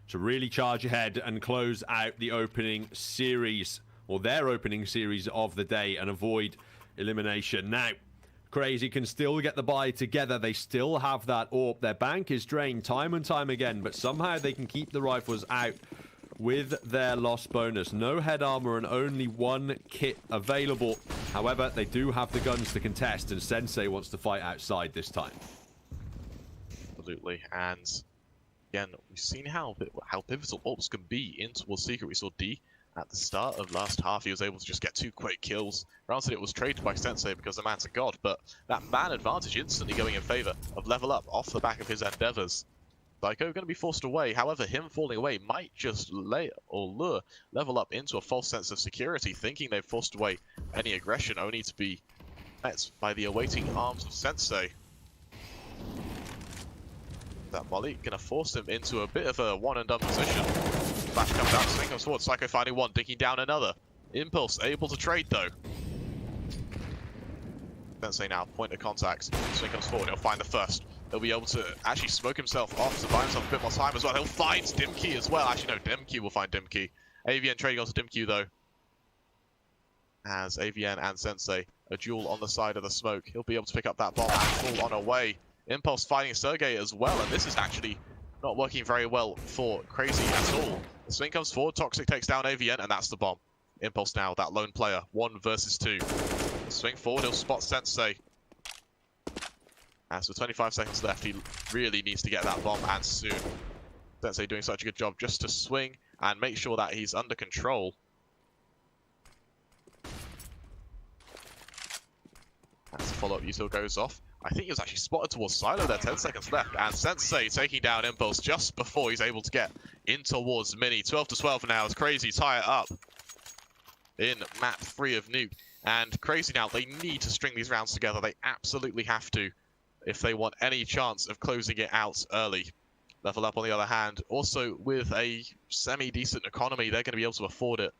to really charge ahead and close out the opening series, or their opening series of the day, and avoid elimination. Now, Crazy can still get the buy together. They still have that AWP. Their bank is drained time and time again, but somehow they can keep the rifles out with their loss bonus. No head armor and only 1 kit available. However, they do have the guns to contest, and Sensei wants to fight outside this time. Absolutely, and again, we've seen how pivotal AWPs can be in towards Secret. We saw D at the start of last half. He was able to just get 2 quick kills. Granted, it was traded by Sensei because the man's a god, but that man advantage instantly going in favor of lvlUP off the back of his endeavors. Psycho going to be forced away. However, him falling away might just lure lvlUP into a false sense of security, thinking they've forced away any aggression, only to be met by the awaiting arms of Sensei. That volley going to force him into a bit of a one-and-done position. Flash comes out, swing comes forward, Psycho finding 1, digging down another. Impulse able to trade though. Sensei now, point of contact. Swing comes forward, he'll find the first. He'll be able to actually smoke himself off to buy himself a bit more time as well. He'll find Dimkey as well. Actually, no, Dimkey will find Dimkey. AVN trading onto Dimkey though. As AVN and Sensei, a duel on the side of the smoke. He'll be able to pick up that bomb and fall on away. Impulse fighting Sergey as well, and this is actually not working very well for Crazy at all. The swing comes forward, Toxic takes down AVN, and that's the bomb. Impulse now, that lone player, 1 versus 2. The swing forward, he'll spot Sensei. As with 25 seconds left, he really needs to get that bomb, and soon. Sensei doing such a good job just to swing and make sure that he's under control. As the follow-up util goes off. I think he was actually spotted towards Silo there, 10 seconds left, and Sensei taking down Impulse just before he's able to get in towards Mini. 12-12 now as Crazy tie it up in map 3 of Nuke. And Crazy now, they need to string these rounds together. They absolutely have to if they want any chance of closing it out early. lvlUP, on the other hand, also with a semi-decent economy, they're going to be able to afford it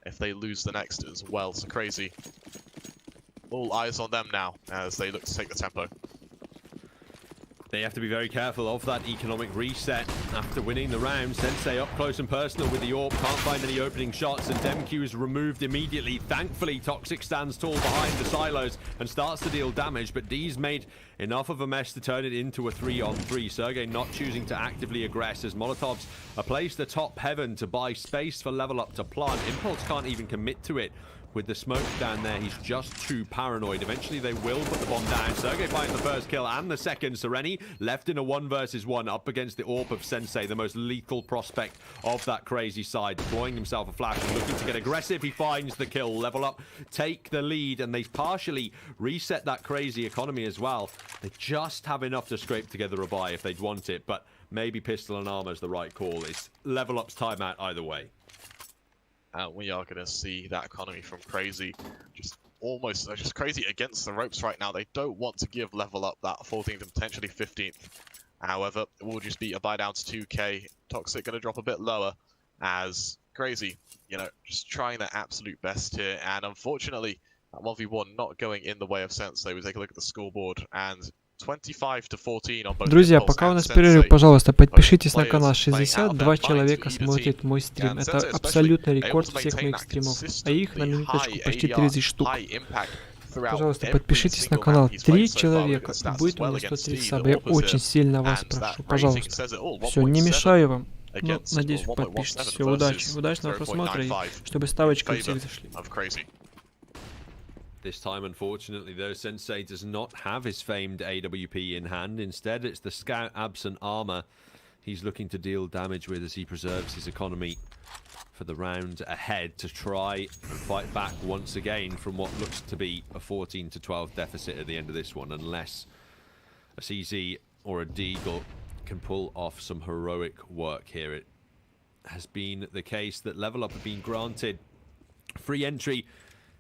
if they lose the next as well. So Crazy, all eyes on them now as they look to take the tempo. They have to be very careful of that economic reset after winning the round. Sensei up close and personal with the AWP, can't find any opening shots, and DemQ is removed immediately. Thankfully, Toxic stands tall behind the silos and starts to deal damage, but D's made enough of a mess to turn it into a 3-on-3. Sergey not choosing to actively aggress as Molotovs are placed atop Heaven to buy space for lvlUP to plant. Impulse can't even commit to it with the smoke down there. He's just too paranoid. Eventually they will put the bomb down. Sergey finds the first kill and the second. Sereni left in a 1 versus 1 up against the AWP of Sensei, the most lethal prospect of that crazy side, deploying himself a flash and looking to get aggressive. He finds the kill. LEVLUP take the lead, and they've partially reset that crazy economy as well. They just have enough to scrape together a buy if they'd want it, but maybe pistol and armor is the right call. It's LEVLUP's timeout either way. We are going to see that economy from Crazy just almost just Crazy against the ropes right now. They don't want to give LEVLUP that 14th and potentially 15th. However, it will just be a buy down to 2k. Toxic going to drop a bit lower as Crazy, you know, just trying their absolute best here. And unfortunately, that 1v1 not going in the way of Sensei. We take a look at the scoreboard and 25-14 on both. Друзья, пока у нас перерыв, пожалуйста, подпишитесь на канал. 62 человека смотрит мой стрим. Это абсолютный рекорд всех моих стримов. А их на минуточку почти 30 штук. Пожалуйста, подпишитесь на канал. 3 человека. Будет у меня 130 саб. Я очень сильно вас прошу. Пожалуйста. Все, не мешаю вам. Ну, надеюсь, вы подпишитесь. Все, удачи. Удачного просмотра. И чтобы ставочки у всех зашли. This time, unfortunately, though, Sensei does not have his famed AWP in hand. Instead, it's the Scout Absent Armor he's looking to deal damage with as he preserves his economy for the round ahead to try and fight back once again from what looks to be a 14-12 deficit at the end of this one, unless a CZ or a Deagle can pull off some heroic work here. It has been the case that LEVLUP have been granted free entry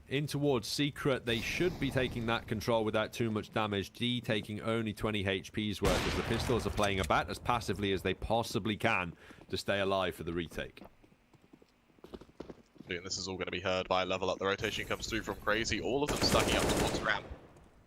in towards Secret. They should be taking that control without too much damage. D taking only 20 HP's worth as the Pistols are playing about as passively as they possibly can to stay alive for the retake. And this is all going to be heard by LEVLUP. The rotation comes through from Crazy. All of them stacking up towards ramp.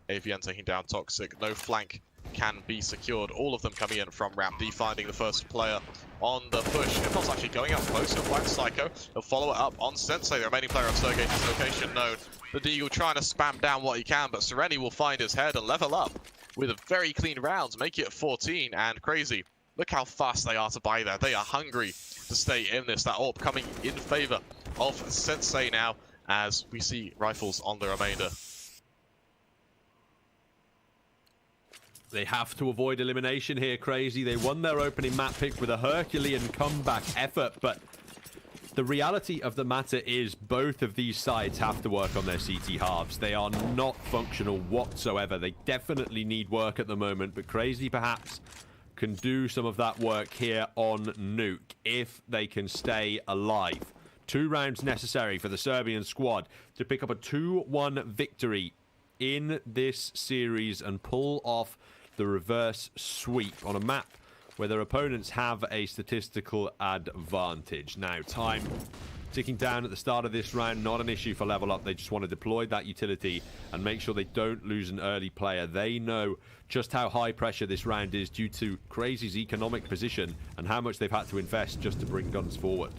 AVN taking down Toxic. No flank can be secured. All of them coming in from ramp. D finding the first player on the push. Impulse actually going up close to Black Psycho. He'll follow it up on Sensei, the remaining player of Sergey's location known. The Deagle trying to spam down what he can, but Sereni will find his head and LEVLUP with a very clean round, make it 14. And Crazy, look how fast they are to buy there. They are hungry to stay in this. That AWP coming in favor of Sensei now as we see rifles on the remainder. They have to avoid elimination here, Crazy. They won their opening map pick with a Herculean comeback effort, but the reality of the matter is both of these sides have to work on their CT halves. They are not functional whatsoever. They definitely need work at the moment, but Crazy perhaps can do some of that work here on Nuke if they can stay alive. 2 rounds necessary for the Serbian squad to pick up a 2-1 victory in this series and pull off the reverse sweep on a map where their opponents have a statistical advantage. Now, time ticking down at the start of this round, not an issue for LEVLUP. They just want to deploy that utility and make sure they don't lose an early player. They know just how high pressure this round is due to Crazy's economic position and how much they've had to invest just to bring guns forward.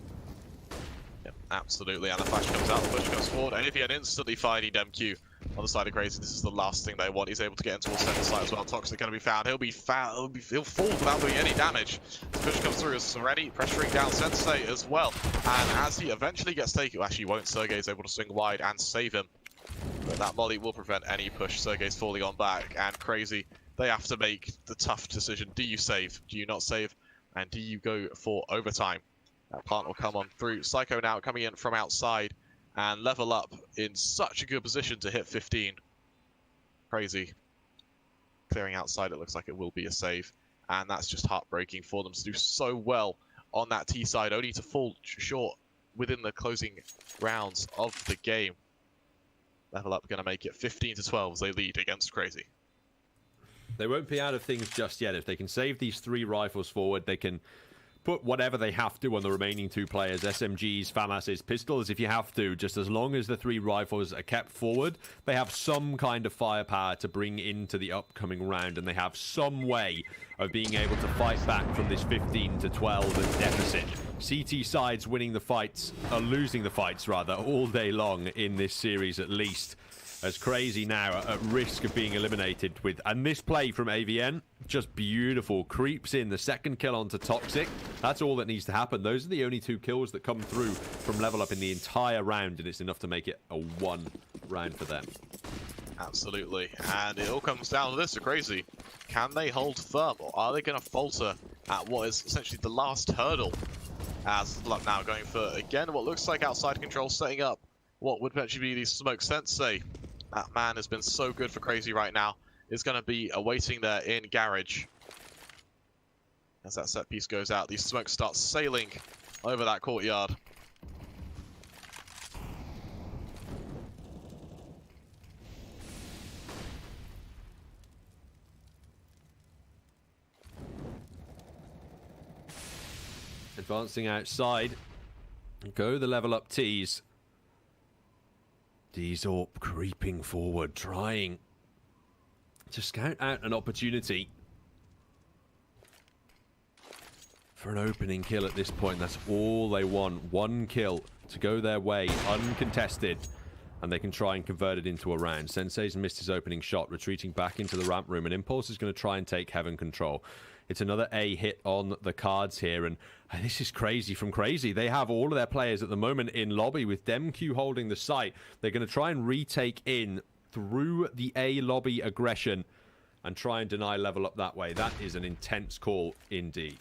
Yep, absolutely, and the flash comes out, the push goes forward, and if he had instantly finding MQ on the side of Crazy, this is the last thing they want. He's able to get into the center side as well. Toxic going to be found. He'll fall without doing any damage. The push comes through as Sereni pressuring down Sensei as well. And as he eventually gets taken, actually won't. Sergey's able to swing wide and save him. But that molly will prevent any push. Sergey's falling on back, and Crazy, they have to make the tough decision. Do you save? Do you not save? And do you go for overtime? That plant will come on through. Psycho now coming in from outside. And LEVLUP in such a good position to hit 15. Crazy. Clearing outside, it looks like it will be a save. And that's just heartbreaking for them to do so well on that T side, only to fall short within the closing rounds of the game. LEVLUP going to make it 15-12 as they lead against Crazy. They won't be out of things just yet. If they can save these 3 rifles forward, they can put whatever they have to on the remaining 2 players. SMGs, FAMASs, pistols if you have to. Just as long as the 3 rifles are kept forward, they have some kind of firepower to bring into the upcoming round, and they have some way of being able to fight back from this 15-12 deficit. CT sides winning the fights, losing the fights rather, all day long in this series at least. As Crazy now at risk of being eliminated with, and this play from AVN, just beautiful. Creeps in the second kill onto Toxic. That's all that needs to happen. Those are the only 2 kills that come through from Level Up in the entire round, and it's enough to make it a 1 round for them. Absolutely, and it all comes down to this, so Crazy. Can they hold firm, or are they going to falter at what is essentially the last hurdle? As Level Up now going for, again, what looks like outside control, setting up what would potentially be the smoke sensei. That man has been so good for Crazy right now. Is going to be awaiting there in garage. As that set piece goes out, these smokes start sailing over that courtyard. Advancing outside. Go the Level Up tees. D's creeping forward, trying to scout out an opportunity for an opening kill at this point. That's all they want. 1 kill to go their way, uncontested. And they can try and convert it into a round. Sensei's missed his opening shot, retreating back into the ramp room. And Impulse is going to try and take Heaven control. It's another A hit on the cards here. And this is crazy from Crazy. They have all of their players at the moment in lobby with DemQ holding the site. They're going to try and retake in through the A lobby aggression and try and deny Level Up that way. That is an intense call indeed.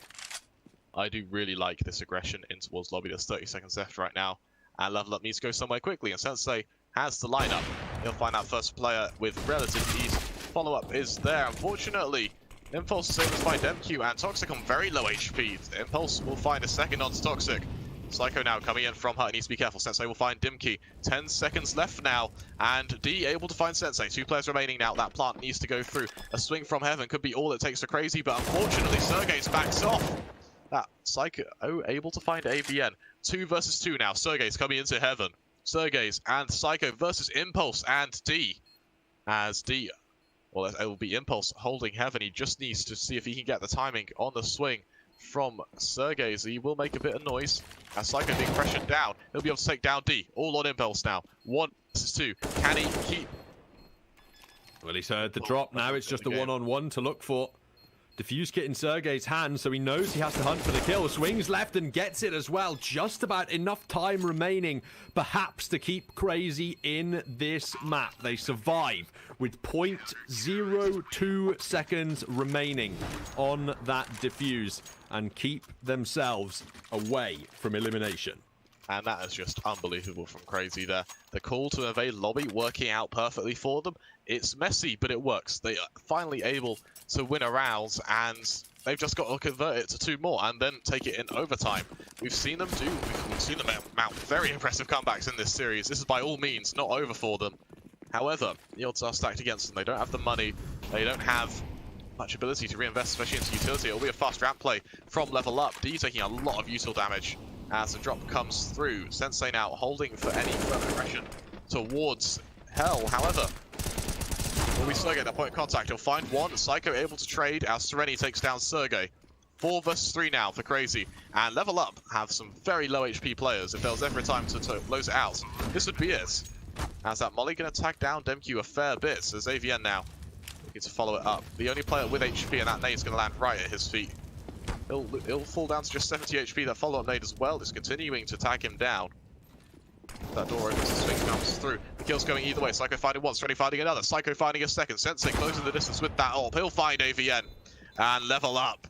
I do really like this aggression in towards lobby. There's 30 seconds left right now. And Level Up needs to go somewhere quickly. And Sensei has the lineup. He'll find that first player with relative ease. Follow-up is there. Unfortunately, Impulse is able to find MQ and Toxic on very low HP. Impulse will find a second on Toxic. Psycho now coming in from Hut. Needs to be careful. Sensei will find Dimkey. 10 seconds left now. And D able to find Sensei. 2 players remaining now. That plant needs to go through. A swing from Heaven could be all it takes for Crazy. But unfortunately, Sergey's backs off. That Psycho able to find AVN. 2 versus 2 now. Sergey's coming into Heaven. Sergey's and Psycho versus Impulse and D. As D, well, it will be Impulse holding Heaven. He just needs to see if he can get the timing on the swing from Sergey's. He will make a bit of noise as Psycho being pressured down. He'll be able to take down D. All on Impulse now. 1 versus 2. Can he keep? Well, he's heard the drop. Now it's just a one-on-one to look for. Diffuse kit in Sergey's hand, so he knows he has to hunt for the kill. Swings left and gets it as well. Just about enough time remaining, perhaps, to keep Crazy in this map. They survive with 0.02 seconds remaining on that diffuse and keep themselves away from elimination. And that is just unbelievable from Crazy there. The call to invade lobby working out perfectly for them. It's messy, but it works. They are finally able to win a round, and they've just got to convert it to 2 more and then take it in overtime. We've seen them mount very impressive comebacks in this series. This is by all means not over for them. However, the odds are stacked against them. They don't have the money. They don't have much ability to reinvest, especially into utility. It'll be a fast ramp play from Level Up. D taking a lot of util damage as the drop comes through. Sensei now holding for any further aggression towards Hell. However, will we Sergey that point of contact? He'll find one. Psycho able to trade as Sereni takes down Sergey. 4 versus 3 now for Crazy. And Level Up have some very low HP players. If there was ever a time to close it out, this would be it. As that Molly going to tag down DemQ a fair bit. So AVN now looking to follow it up. The only player with HP, and that nade's going to land right at his feet. It'll fall down to just 70 HP. That follow-up nade as well is continuing to tag him down. That door opens, the swing comes through. The kill's going either way. Psycho finding one, Sereni finding another. Psycho finding a second. Sensei closing the distance with that ult. He'll find AVN. And Level Up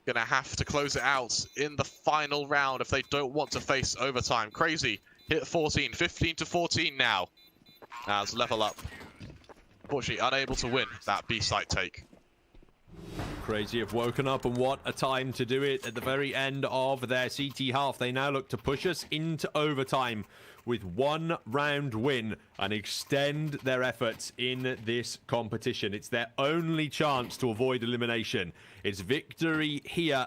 gonna have to close it out in the final round if they don't want to face overtime. Crazy hit 14, 15 to 14 now. As Level Up, unfortunately, unable to win that B site take. Crazy have woken up, and what a time to do it at the very end of their CT half. They now look to push us into overtime with 1 round win and extend their efforts in this competition. It's their only chance to avoid elimination. It's victory here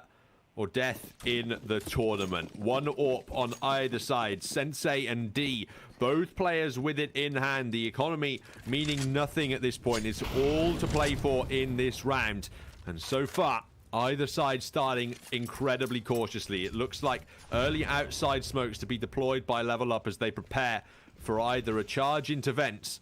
or death in the tournament. 1 AWP on either side. Sensei and D, both players with it in hand. The economy meaning nothing at this point. It's all to play for in this round. And so far, either side starting incredibly cautiously. It looks like early outside smokes to be deployed by Level Up as they prepare for either a charge into vents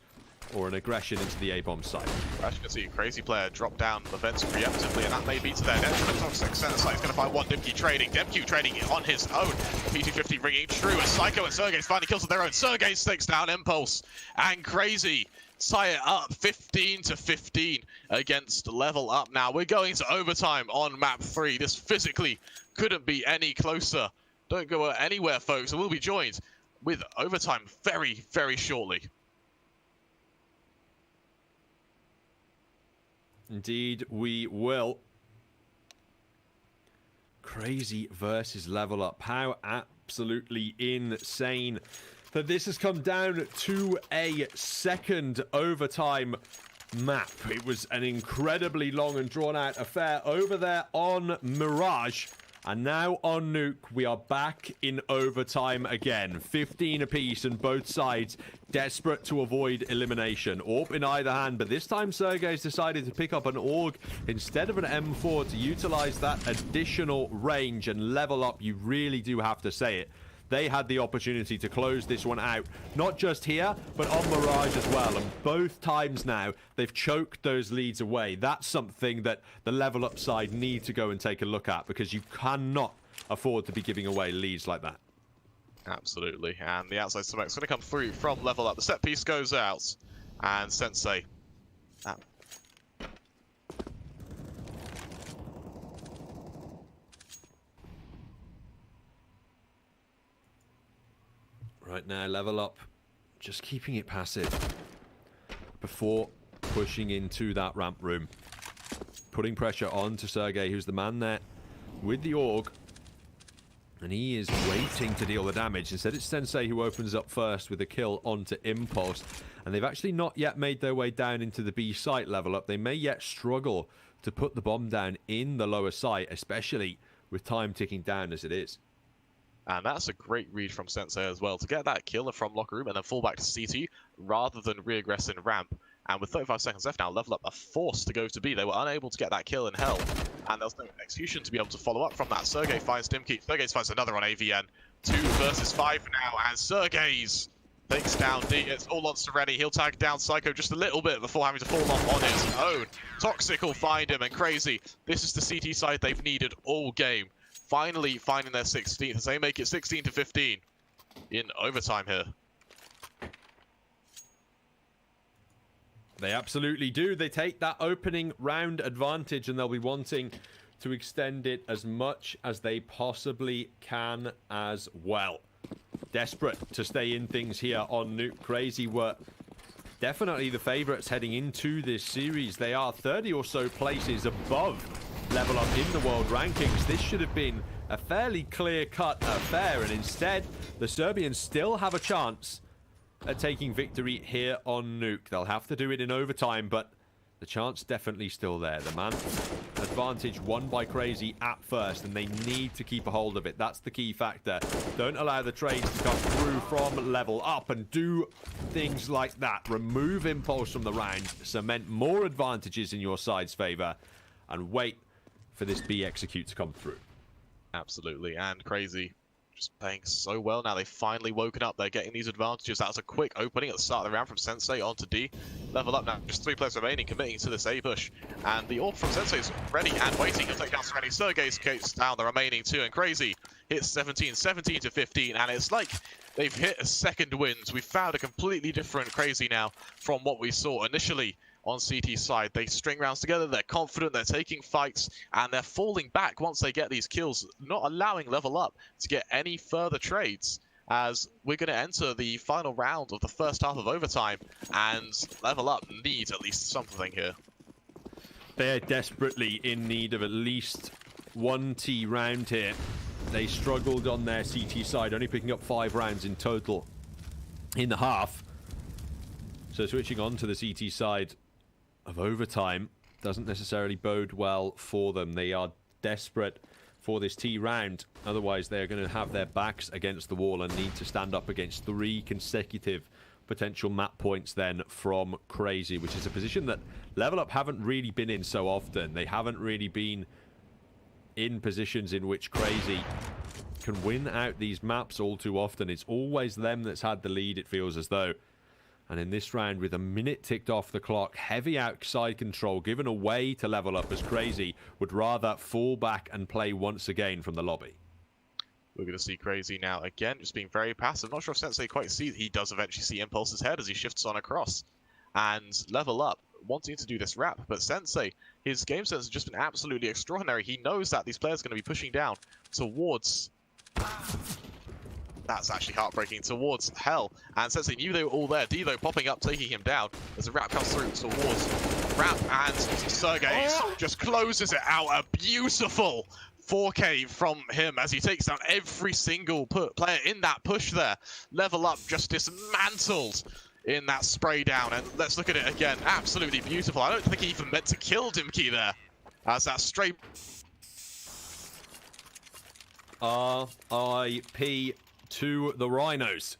or an aggression into the A-bomb site. As you can see, Crazy player drop down the vents preemptively, and that may be to their detriment. Toxic center site is going to find one Demq trading. Demq trading on his own. PT50 ringing true as Psycho and Sergey's finding kills of their own. Sergey takes down Impulse, and Crazy tie it up 15-15 against lvlUP. Now we're going to overtime on map 3. This physically couldn't be any closer. Don't go anywhere, folks, and we'll be joined with overtime very, very shortly. Indeed, we will. Crazy versus lvlUP. How absolutely insane that this has come down to a second overtime map. It was an incredibly long and drawn-out affair over there on Mirage. And now on Nuke, we are back in overtime again. 15 apiece, and both sides desperate to avoid elimination. AWP in either hand, but this time Sergey's decided to pick up an AUG instead of an M4 to utilize that additional range. And lvlUP, you really do have to say it, they had the opportunity to close this one out. Not just here, but on Mirage as well. And both times now, they've choked those leads away. That's something that the lvlUP side need to go and take a look at, because you cannot afford to be giving away leads like that. Absolutely. And the outside smoke's going to come through from lvlUP. The set piece goes out. And Sensei. Right now, lvlUP just keeping it passive before pushing into that ramp room. Putting pressure on to Sergey, who's the man there with the AUG. And he is waiting to deal the damage. Instead, it's Sensei who opens up first with a kill onto Impulse. And they've actually not yet made their way down into the B site lvlUP. They may yet struggle to put the bomb down in the lower site, especially with time ticking down as it is. And that's a great read from Sensei as well, to get that kill from locker room and then fall back to CT rather than re-aggress in ramp. And with 35 seconds left now, lvlUP are forced to go to B. They were unable to get that kill in hell, and there's no execution to be able to follow up from that. Sergey finds Dimki. Sergey finds another on AVN. 2 versus 5 now, and Sergey's takes down D. It's all on Sereni. He'll tag down Psycho just a little bit before having to fall off on his own. Toxic will find him, and Crazy. This is the CT side they've needed all game. Finally finding their 16th as they make it 16-15 in overtime here. They absolutely do. They take that opening round advantage, and they'll be wanting to extend it as much as they possibly can as well. Desperate to stay in things here on Nuke. Crazy were definitely the favorites heading into this series. They are 30 or so places above lvlUP in the world rankings. This should have been a fairly clear-cut affair, and instead, the Serbians still have a chance at taking victory here on Nuke. They'll have to do it in overtime, but the chance definitely still there. The man advantage won by Crazy at first, and they need to keep a hold of it. That's the key factor. Don't allow the trades to come through from lvlUP, and do things like that. Remove Impulse from the round, cement more advantages in your side's favor, and wait for this B execute to come through. Absolutely, and Crazy just playing so well now. They've finally woken up. They're getting these advantages. That was a quick opening at the start of the round from Sensei onto D. lvlUP now, just 3 players remaining, committing to this A push. And the AWP from Sensei is ready and waiting. He'll take down Sereni. Sergey's takes down the remaining 2, and Crazy hits 17-15, and it's like they've hit a second wind. We've found a completely different Crazy now from what we saw initially on CT's side. They string rounds together, they're confident, they're taking fights, and they're falling back once they get these kills, not allowing lvlUP to get any further trades, as we're going to enter the final round of the first half of overtime, and lvlUP needs at least something here. They're desperately in need of at least 1 T round here. They struggled on their CT side, only picking up 5 rounds in total in the half. So switching on to the CT side of overtime doesn't necessarily bode well for them. They are desperate for this T round. Otherwise, they're going to have their backs against the wall and need to stand up against 3 consecutive potential map points then from Crazy, which is a position that lvlUP haven't really been in so often. They haven't really been in positions in which Crazy can win out these maps all too often. It's always them that's had the lead, it feels as though. And in this round, with a minute ticked off the clock, heavy outside control given away to lvlUP as CREYZI would rather fall back and play once again from the lobby. We're going to see CREYZI now again, just being very passive. Not sure if Sensei quite sees. He does eventually see Impulse's head as he shifts on across. And lvlUP wanting to do this wrap, but Sensei, his game sense has just been absolutely extraordinary. He knows that these players are going to be pushing down towards... That's actually heartbreaking, towards Hell. And Sensei knew they were all there. Devo popping up, taking him down. As the wrap comes through towards Wrap, and Sergey just closes it out. A beautiful 4K from him as he takes down every single player in that push there. lvlUP just dismantled in that spray down. And let's look at it again. Absolutely beautiful. I don't think he even meant to kill Dimki there. As that straight... RIP to the Rhinos.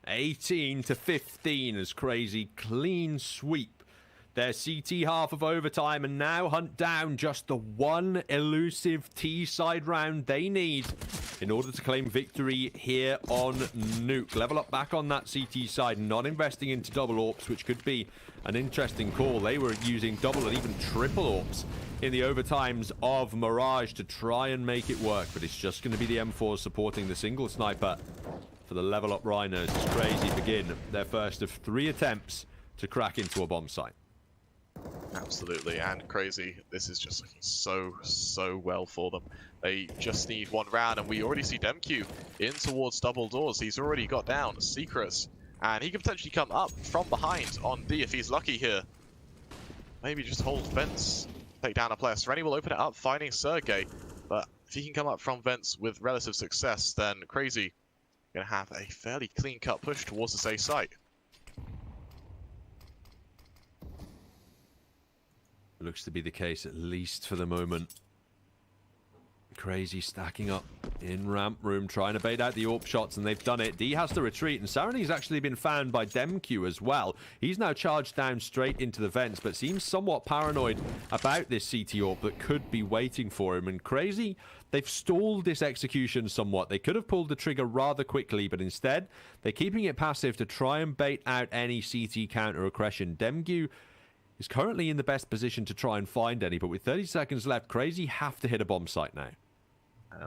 18-15 as CREYZI clean sweep their CT half of overtime and now hunt down just the one elusive T-side round they need in order to claim victory here on Nuke. lvlUP back on that CT side, not investing into double AWPs, which could be an interesting call. They were using double and even triple AWPs in the overtimes of Mirage to try and make it work, but it's just going to be the M4 supporting the single sniper for the lvlUP Rhinos as CREYZI begin their first of 3 attempts to crack into a bomb site. Absolutely, and CREYZI, this is just looking so well for them. They just need one round, and we already see Demq in towards double doors. He's already got down Secrets, and he could potentially come up from behind on D if he's lucky here. Maybe just hold vents, take down a player. Serenity will open it up, finding Sergey, but if he can come up from vents with relative success, then CREYZI gonna have a fairly clean-cut push towards the safe site. Looks to be the case, at least for the moment. CREYZI stacking up in ramp room, trying to bait out the AWP shots, and they've done it. D has to retreat, and Sarani's actually been found by Demq as well. He's now charged down straight into the vents, but seems somewhat paranoid about this CT AWP that could be waiting for him. And CREYZI, they've stalled this execution somewhat. They could have pulled the trigger rather quickly, but instead, they're keeping it passive to try and bait out any CT counter aggression. Demq is currently in the best position to try and find any, but with 30 seconds left, CREYZI have to hit a bomb site now.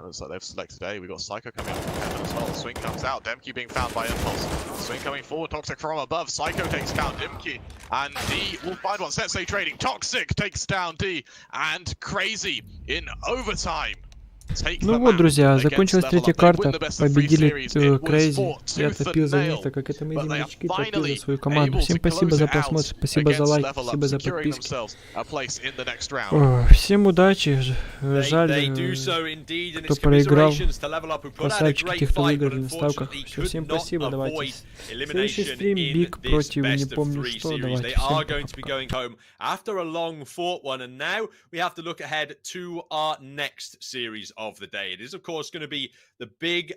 Looks like they've selected A. We've got Psycho coming up from heaven as well. Swing comes out. Demq being found by Impulse. Swing coming forward. Toxic from above. Psycho takes down Demq. And D will find one. Sensei trading. Toxic takes down D. And CREYZI in overtime. Ну вот, друзья, закончилась третья карта, победили CREYZI. Я топил за них, так как это мои землячки, топил за свою команду. Всем спасибо за просмотр, спасибо за лайк, спасибо за подписки. Всем удачи, жаль, кто проиграл, красавчики, те, кто выиграли на ставках. Всем спасибо, давайте. Следующий стрим, Биг против не помню что, давайте. Series of the day. It is, of course, going to be the big